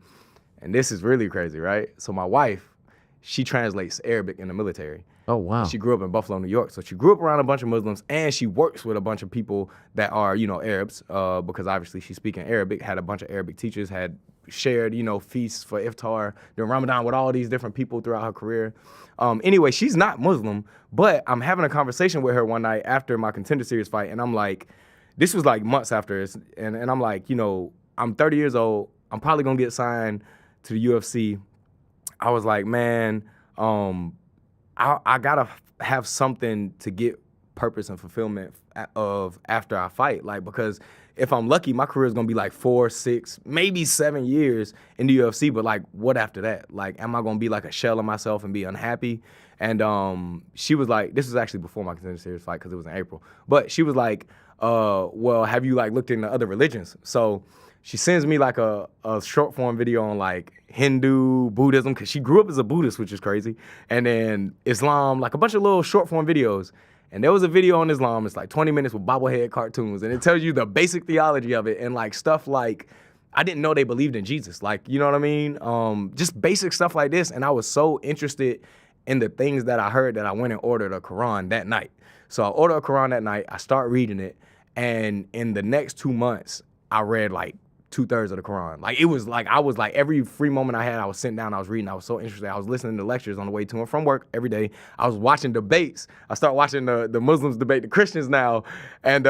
And this is really crazy, right? So my wife, she translates Arabic in the military. Oh, wow. She grew up in Buffalo, New York. So she grew up around a bunch of Muslims, and she works with a bunch of people that are, Arabs, because obviously she's speaking Arabic, had a bunch of Arabic teachers, had shared, feasts for iftar during Ramadan with all these different people throughout her career. Anyway, she's not Muslim, but I'm having a conversation with her one night after my Contender Series fight, and I'm like, this was like months after this, and I'm like, I'm 30 years old. I'm probably going to get signed to the UFC. I was like, man, I gotta have something to get purpose and fulfillment of after I fight. Like, because if I'm lucky, my career is gonna be like 4, 6, maybe 7 years in the UFC, but like, what after that? Like, am I gonna be like a shell of myself and be unhappy? And she was like, this was actually before my Contender Series fight because it was in April, but she was like, well, have you like looked into other religions? So she sends me like a short form video on like Hindu, Buddhism, because she grew up as a Buddhist, which is crazy. And then Islam, like a bunch of little short form videos. And there was a video on Islam, it's like 20 minutes with bobblehead cartoons. And it tells you the basic theology of it and like stuff like, I didn't know they believed in Jesus. Like, you know what I mean? Just basic stuff like this. And I was so interested in the things that I heard that I went and ordered a Quran that night. So I ordered a Quran that night, I start reading it. And in the next 2 months, I read like 2/3 of the Quran. Like, it was like, I was like, every free moment I had, I was sitting down, I was reading, I was so interested. I was listening to lectures on the way to and from work every day. I was watching debates. I start watching the Muslims debate the Christians now. And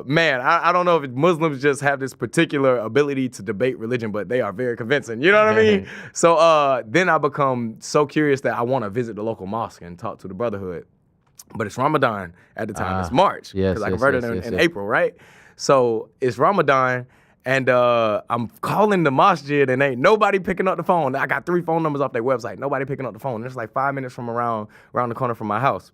man, I don't know if Muslims just have this particular ability to debate religion, but they are very convincing. You know what I mean? So then I become so curious that I want to visit the local mosque and talk to the Brotherhood. But it's Ramadan at the time. It's March. Because I converted in April, right? So it's Ramadan. And I'm calling the masjid and ain't nobody picking up the phone. I got 3 phone numbers off their website. Nobody picking up the phone. It's like 5 minutes from around the corner from my house.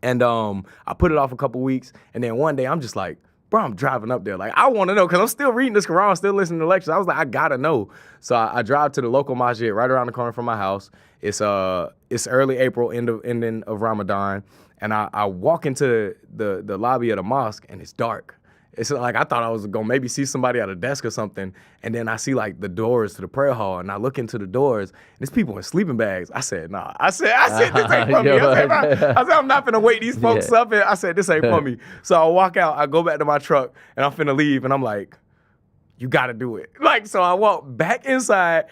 And I put it off a couple weeks. And then one day I'm just like, bro, I'm driving up there. Like, I want to know because I'm still reading this Quran, still listening to lectures. I was like, I got to know. So I drive to the local masjid right around the corner from my house. It's early April, ending of Ramadan. And I walk into the lobby of the mosque and it's dark. It's like I thought I was gonna maybe see somebody at a desk or something, and then I see like the doors to the prayer hall, and I look into the doors, and there's people in sleeping bags. I said, nah. I said this ain't for me. I said, I'm not finna wake these folks up, and I said, this ain't for me. So I walk out, I go back to my truck, and I'm finna leave, and I'm like, you gotta do it. Like, so I walk back inside,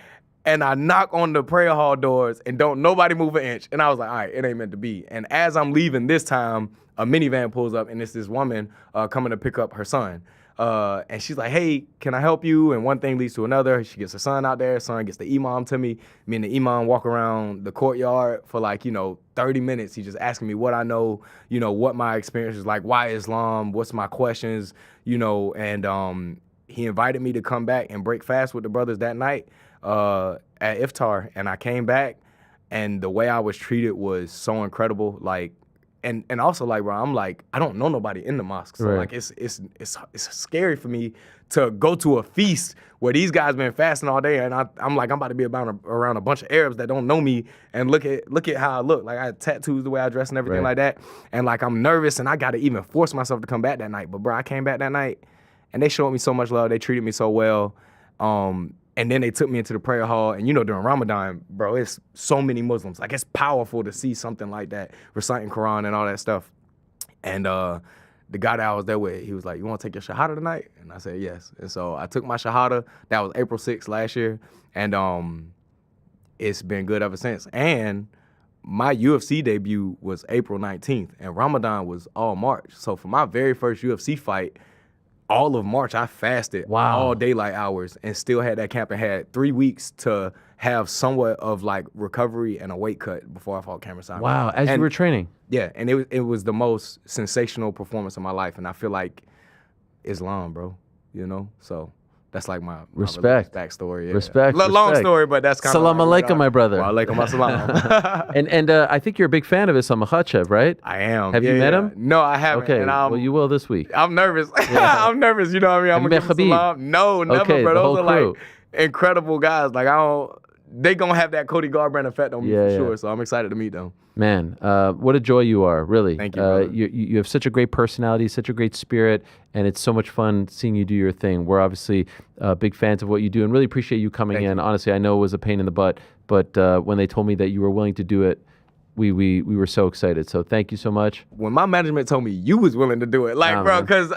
and I knock on the prayer hall doors, and don't nobody move an inch. And I was like, all right, it ain't meant to be. And as I'm leaving this time, a minivan pulls up, and it's this woman coming to pick up her son. And she's like, hey, can I help you? And one thing leads to another. She gets her son out there. Son gets the imam to me. Me and the imam walk around the courtyard for 30 minutes. He's just asking me what I know, what my experience is like, why Islam, what's my questions, and he invited me to come back and break fast with the brothers that night at iftar. And I came back, and the way I was treated was so incredible. And also bro, I'm like, I don't know nobody in the mosque. So it's scary for me to go to a feast where these guys been fasting all day, and I'm like, I'm about to be around a bunch of Arabs that don't know me, and look at how I look. Like, I had tattoos, the way I dress and everything like that. And I'm nervous, and I gotta even force myself to come back that night. But bro, I came back that night, and they showed me so much love. They treated me so well. And then they took me into the prayer hall, and during Ramadan, bro, it's so many Muslims. Like, it's powerful to see something like that, reciting Quran and all that stuff. And the guy that I was there with, he was like, you want to take your shahada tonight? And I said, yes. And so I took my shahada. That was April 6th last year. And it's been good ever since. And my UFC debut was April 19th, and Ramadan was all March. So for my very first UFC fight, all of March, I fasted all daylight hours and still had that camp and had 3 weeks to have somewhat of recovery and a weight cut before I fought Cameron Simon. Wow, as you were training. Yeah, and it was the most sensational performance of my life, and I feel like Islam, bro, So that's my respect backstory. Yeah. Respect. Long story, but that's kind of Salam alaikum, my brother. Wa alaikum assalam. And I think you're a big fan of Ismael Bonfim, right? I am. Have you met him? No, I haven't. Okay, and well, you will this week. I'm nervous. I'm nervous. You know what I mean? I'm gonna give him salam. No, never. Okay, bro. Those are incredible guys. They gonna have that Cody Garbrandt effect on me for sure. So I'm excited to meet them. Man, what a joy you are, really. Thank you, you have such a great personality, such a great spirit, and it's so much fun seeing you do your thing. We're obviously big fans of what you do and really appreciate you coming in. Honestly, I know it was a pain in the butt, but when they told me that you were willing to do it, we were so excited. So thank you so much. When my management told me you was willing to do it, bro, because,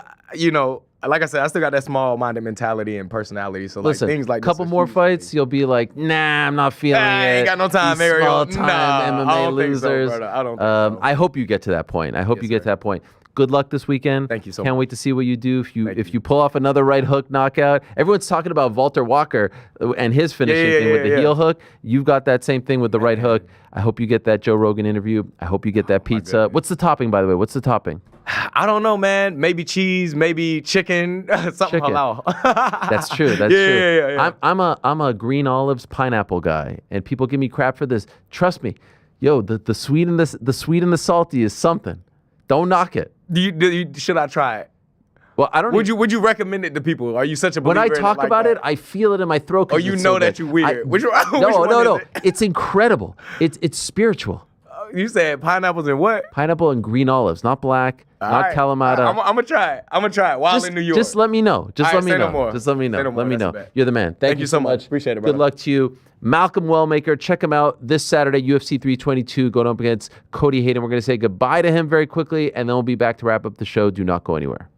like I said, I still got that small-minded mentality and personality. So listen, things like couple more fights, you'll be like, nah, I'm not feeling it. I ain't got no time, Ariel. Small-time MMA I don't losers. Think so, brother. I don't think so. I hope you get to that point. I hope you get to that point. Good luck this weekend. Thank you so Can't much. wait to see what you do. If you pull off another right hook knockout. Everyone's talking about Walter Walker and his finishing thing with the heel hook. You've got that same thing with the right hook. I hope you get that Joe Rogan interview. I hope you get that pizza. What's the topping, by the way? What's the topping? I don't know, man. Maybe cheese, maybe chicken, something halal. That's true. That's true. Yeah. I'm a green olives pineapple guy, and people give me crap for this. Trust me, the sweet and the salty is something. Don't knock it. Should I try it? Well, I don't. Would you recommend it to people? Are you such a When believer I talk in it about like it, I feel it in my throat. Or you know that you're weird. Which one No. is it? It's incredible. It's spiritual. You said pineapples and what? Pineapple and green olives, not black, not right. Kalamata. I'm gonna try it. I'm gonna try it while in New York. Just let me know. Just All let right, me say no know. more. Just let me know. Say no more. Let me That's know. a bet. You're the man. Thank you so much. Appreciate it, brother. Good luck to you. Malcolm Wellmaker, check him out this Saturday, UFC 322, going up against Cody Hayden. We're going to say goodbye to him very quickly, and then we'll be back to wrap up the show. Do not go anywhere.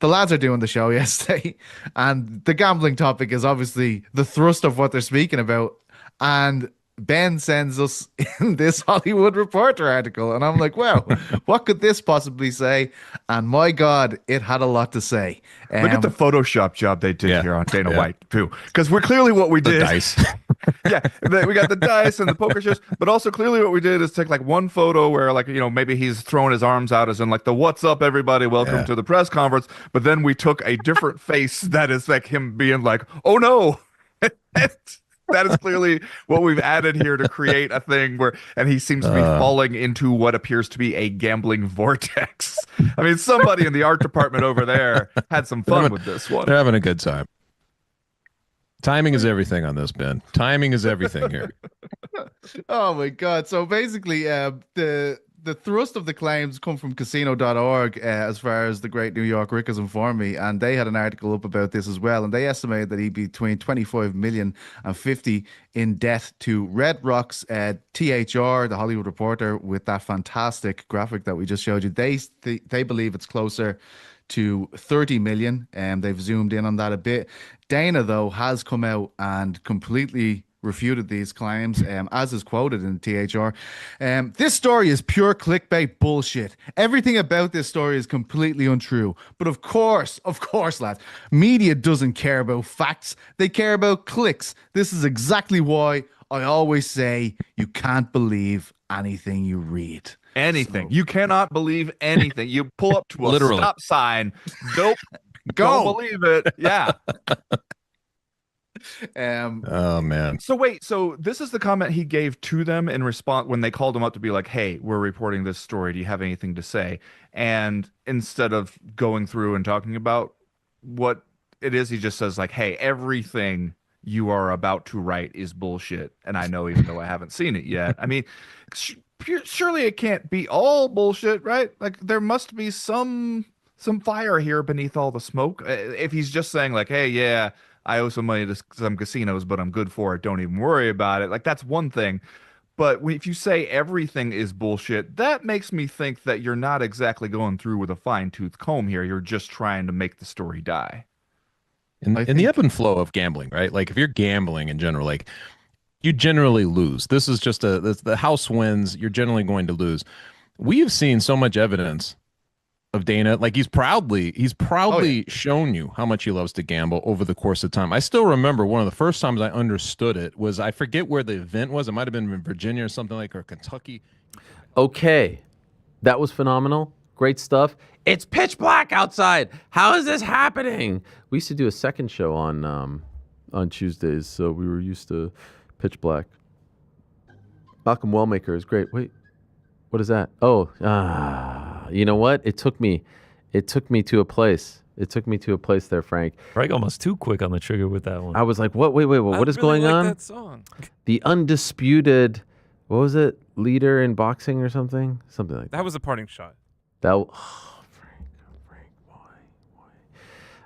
The lads are doing the show yesterday, and the gambling topic is obviously the thrust of what they're speaking about. And Ben sends us in this Hollywood Reporter article, and I'm like, wow, what could this possibly say? And my God, it had a lot to say. Look at the Photoshop job they did here on Dana White, too. Because we're clearly what we did. The dice. We got the dice and the poker chips, but also clearly what we did is take like one photo where like, maybe he's throwing his arms out as in like the what's up, everybody, welcome to the press conference. But then we took a different face that is like him being like, oh no. That is clearly what we've added here to create a thing and he seems to be falling into what appears to be a gambling vortex. I mean, somebody in the art department over there had some fun with this one. They're having a good time. Timing is everything on this, Ben. Timing is everything here. Oh my God. So basically, the thrust of the claims come from casino.org, as far as the great New York Rick has informed me, and they had an article up about this as well, and they estimated that he'd be between 25 million and 50 in debt to Red Rocks. THR, the Hollywood Reporter, with that fantastic graphic that we just showed you, they believe it's closer to 30 million, and they've zoomed in on that a bit. Dana, though, has come out and completely refuted these claims, as is quoted in THR. This story is pure clickbait bullshit. Everything about this story is completely untrue. But of course, lads, media doesn't care about facts. They care about clicks. This is exactly why I always say you can't believe anything you read. Anything. You cannot believe anything. You pull up to a Literally. stop sign. Nope. Go. Don't believe it. Yeah. Oh man. So wait, so this is the comment he gave to them in response when they called him up to be like, hey, we're reporting this story. Do you have anything to say? And instead of going through and talking about what it is, he just says like, hey, everything you are about to write is bullshit. And I know, even though I haven't seen it yet. I mean, surely it can't be all bullshit, right? Like there must be some fire here beneath all the smoke. If he's just saying like, hey, yeah, I owe some money to some casinos, but I'm good for it. Don't even worry about it. Like, that's one thing. But if you say everything is bullshit, that makes me think that you're not exactly going through with a fine-tooth comb here. You're just trying to make the story die. In the ebb and flow of gambling, right? Like, if you're gambling in general, like, you generally lose. This is just the house wins. You're generally going to lose. We have seen so much evidence of Dana, like he's proudly shown you how much he loves to gamble over the course of time. I still remember one of the first times I understood it was, I forget where the event was. It might have been in Virginia or something like, or Kentucky. Okay, that was phenomenal. Great stuff. It's pitch black outside. How is this happening? We used to do a second show on Tuesdays, so we were used to pitch black. Malcolm Wellmaker is great. Wait, what is that? Oh, you know what? It took me to a place. It took me to a place there, Frank. Frank almost too quick on the trigger with that one. I was like, what? Wait, what is going on? That song. The undisputed, what was it? Leader in boxing or something? Something like that. That was a parting shot. Frank,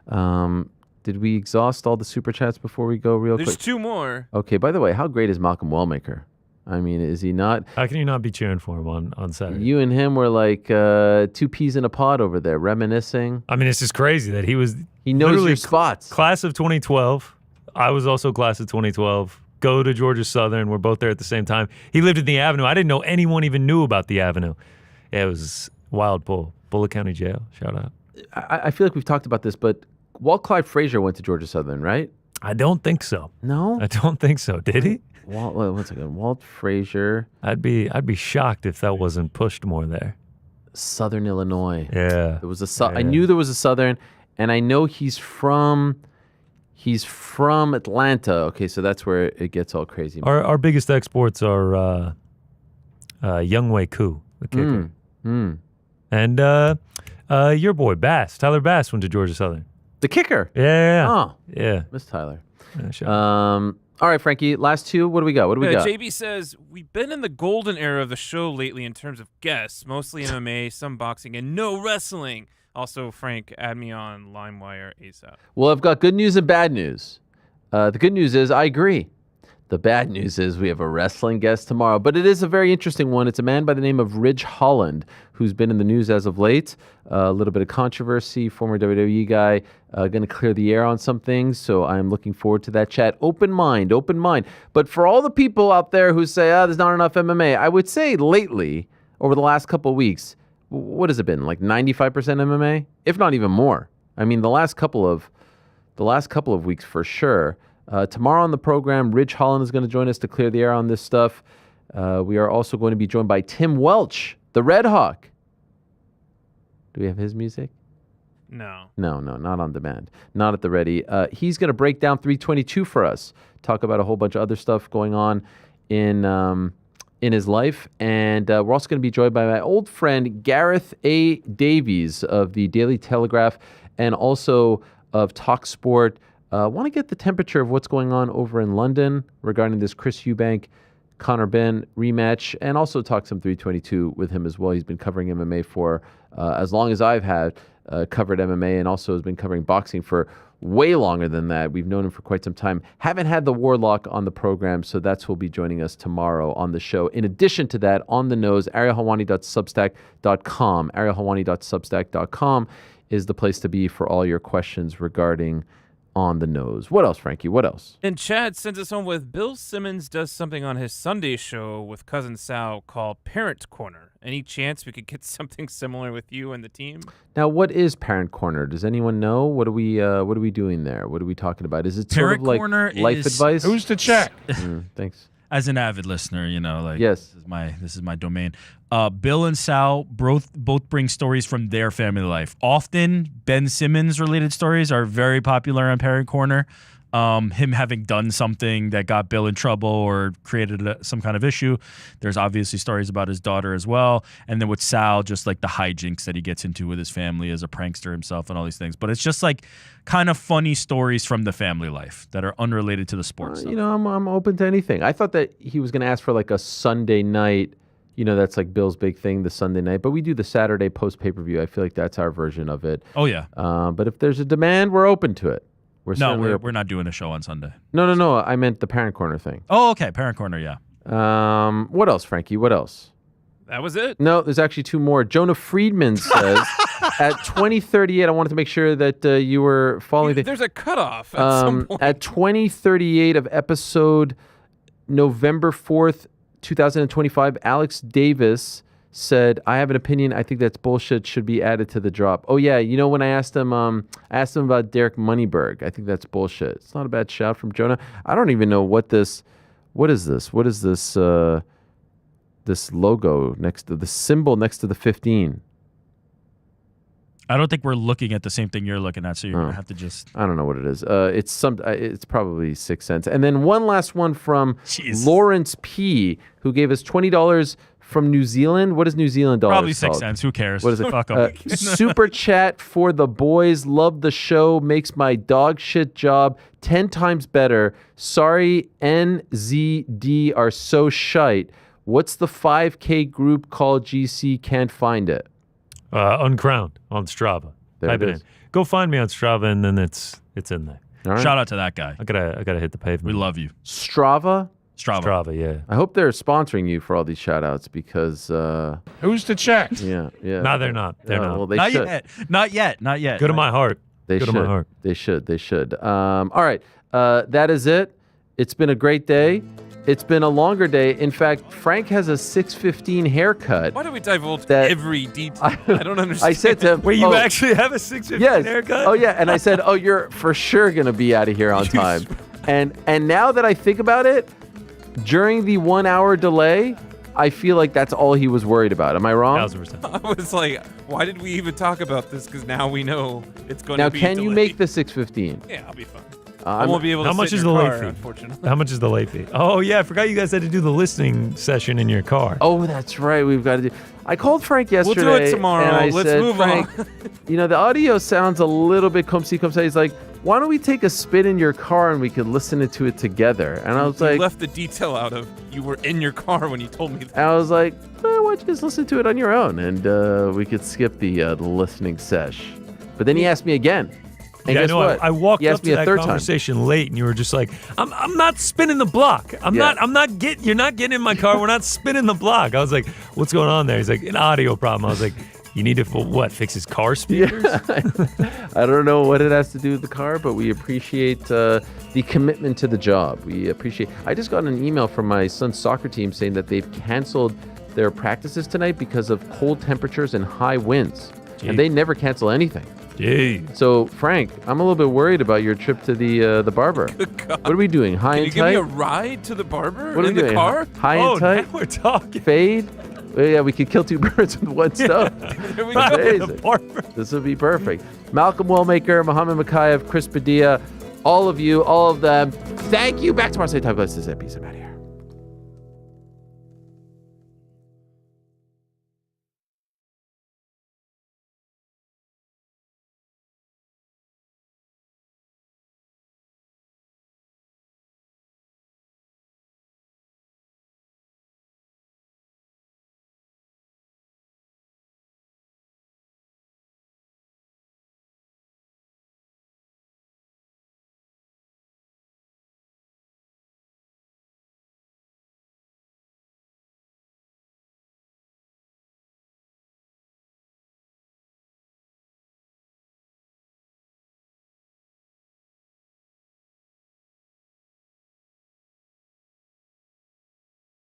why? Did we exhaust all the super chats before we go real quick? There's two more. Okay, by the way, how great is Malcolm Wellmaker? I mean, is he not? How can you not be cheering for him on Saturday? You and him were like two peas in a pod over there, reminiscing. I mean, it's just crazy that he knows your spots. Class of 2012. I was also class of 2012. Go to Georgia Southern. We're both there at the same time. He lived in the Avenue. I didn't know anyone even knew about the Avenue. Yeah, it was wild pull. Bullitt County Jail. Shout out. I feel like we've talked about this, but Walt Clyde Frazier went to Georgia Southern, right? I don't think so. No? I don't think so. Did he? One second. Walt Frazier. I'd be shocked if that wasn't pushed more there. Southern Illinois. Yeah. There was I knew there was a Southern, and I know he's from Atlanta. Okay, so that's where it gets all crazy. Our biggest exports are Youngwei Koo, the kicker. And your boy, Bass. Tyler Bass went to Georgia Southern. The kicker. Yeah. Oh. Yeah. Miss Tyler. Yeah, sure. All right, Frankie, last two. What do we got? What do we got? JB says, we've been in the golden era of the show lately in terms of guests, mostly MMA, some boxing, and no wrestling. Also, Frank, add me on LimeWire ASAP. Well, I've got good news and bad news. The good news is I agree. The bad news is we have a wrestling guest tomorrow, but it is a very interesting one. It's a man by the name of Ridge Holland, who's been in the news as of late. A little bit of controversy, former WWE guy, going to clear the air on some things, so I'm looking forward to that chat. Open mind, open mind. But for all the people out there who say, there's not enough MMA, I would say lately, over the last couple of weeks, what has it been, like 95% MMA? If not even more. I mean, the last couple of weeks for sure. Tomorrow on the program, Ridge Holland is going to join us to clear the air on this stuff. We are also going to be joined by Tim Welch, the Red Hawk. Do we have his music? No. No, not on demand. Not at the ready. He's going to break down 322 for us, talk about a whole bunch of other stuff going on in his life. And we're also going to be joined by my old friend, Gareth A. Davies of the Daily Telegraph and also of TalkSport. Want to get the temperature of what's going on over in London regarding this Chris Eubank, Conor Benn rematch, and also talk some 322 with him as well. He's been covering MMA for as long as I've had covered MMA, and also has been covering boxing for way longer than that. We've known him for quite some time. Haven't had the Warlock on the program, so that's who'll be joining us tomorrow on the show. In addition to that, on the nose, arielhelwani.substack.com. arielhelwani.substack.com is the place to be for all your questions regarding On the Nose. What else, Frankie? What else? And Chad sends us home with Bill Simmons does something on his Sunday show with Cousin Sal called Parent Corner. Any chance we could get something similar with you and the team? Now, what is Parent Corner? Does anyone know? What are we doing there? What are we talking about? Is it Parent sort of Corner like life is- advice? Who's to check? Thanks. As an avid listener, yes, this is my domain. Bill and Sal both bring stories from their family life. Often, Ben Simmons related stories are very popular on Parent Corner. Him having done something that got Bill in trouble or created some kind of issue. There's obviously stories about his daughter as well. And then with Sal, just like the hijinks that he gets into with his family as a prankster himself and all these things. But it's just like kind of funny stories from the family life that are unrelated to the sports. I'm open to anything. I thought that he was going to ask for like a Sunday night. That's like Bill's big thing, the Sunday night. But we do the Saturday post pay-per-view. I feel like that's our version of it. Oh, yeah. But if there's a demand, we're open to it. We're not doing a show on Sunday. No. I meant the Parent Corner thing. Oh, okay. Parent Corner, yeah. What else, Frankie? What else? That was it? No, there's actually two more. Jonah Friedman says, at 2038, I wanted to make sure that you were following There's a cutoff at some point. At 2038 of episode November 4th, 2025, Alex Davis said, I have an opinion. I think that's bullshit. Should be added to the drop. Oh, yeah. When I asked him about Derek Moneyberg, I think that's bullshit. It's not a bad shout from Jonah. I don't even know what is this? What is this, this logo next to the symbol next to the 15? I don't think we're looking at the same thing you're looking at, so you're going to have to just... I don't know what it is. It's probably 6 cents. And then one last one from Lawrence P., who gave us $20 from New Zealand. What is New Zealand dollars Probably 6 called? cents. Who cares? What is it? Fuck 'em. Super chat for the boys. Love the show. Makes my dog shit job 10 times better. Sorry, NZD are so shite. What's the 5K group called? GC can't find it. Uncrowned on Strava. There Type it it in. is. Go find me on Strava, and then it's in there. All right. Shout out to that guy. I gotta hit the pavement. We love you. Strava? Strava, yeah. I hope they're sponsoring you for all these shout outs because who's to check? Yeah. No, they're not. They're not. Well, they Not should. yet. Not yet. Go to my heart. They Go should. to my heart. They should. All right. That is it. It's been a great day. It's been a longer day. In fact, Frank has a 6:15 haircut. Why do we divulge that- every detail? I don't understand. I said to him, Wait, you actually have a 6:15 yes. haircut? Oh, yeah. And I said, oh, you're for sure going to be out of here on time. And now that I think about it, during the 1 hour delay, I feel like that's all he was worried about. Am I wrong? 1000%. I was like, why did we even talk about this? Because now we know it's going Now, to be can you delayed. make the 6:15? Yeah, I'll be fine. I won't be able to How much sit is in the your late car, fee? unfortunately. How much is the late fee? Oh, yeah. I forgot you guys had to do the listening session in your car. Oh, that's right. We've got to do. I called Frank yesterday. We'll do it tomorrow. And I Let's said, move Frank, on. the audio sounds a little bit comme si comme ça. He's like, why don't we take a spin in your car and we could listen to it together? And I was You like, left the detail out of you were in your car when you told me that. I was like, why don't you just listen to it on your own and we could skip the listening sesh. But then he asked me again. And Yeah, guess no, what? I walked he up asked to me a that third conversation late, and you were just like, "I'm not spinning the block. You're not getting in my car. We're not spinning the block." I was like, "What's going on there?" He's like, "An audio problem." I was like, "You need to fix his car speakers?" I don't know what it has to do with the car, but we appreciate the commitment to the job. I just got an email from my son's soccer team saying that they've canceled their practices tonight because of cold temperatures and high winds. And they never cancel anything. So, Frank, I'm a little bit worried about your trip to the barber. Good God. What are we doing? High Can and you tight? give me a ride to the barber What are in we the doing? car? High and tight? Now we're talking. Fade? Well, yeah, we could kill two birds with one stone. There we Amazing. go. This would be perfect. Malcolm Wellmaker, Mohamed Mokaev, Chris Padilla, all of you, all of them. Thank you. Back tomorrow, same time. Bless this episode.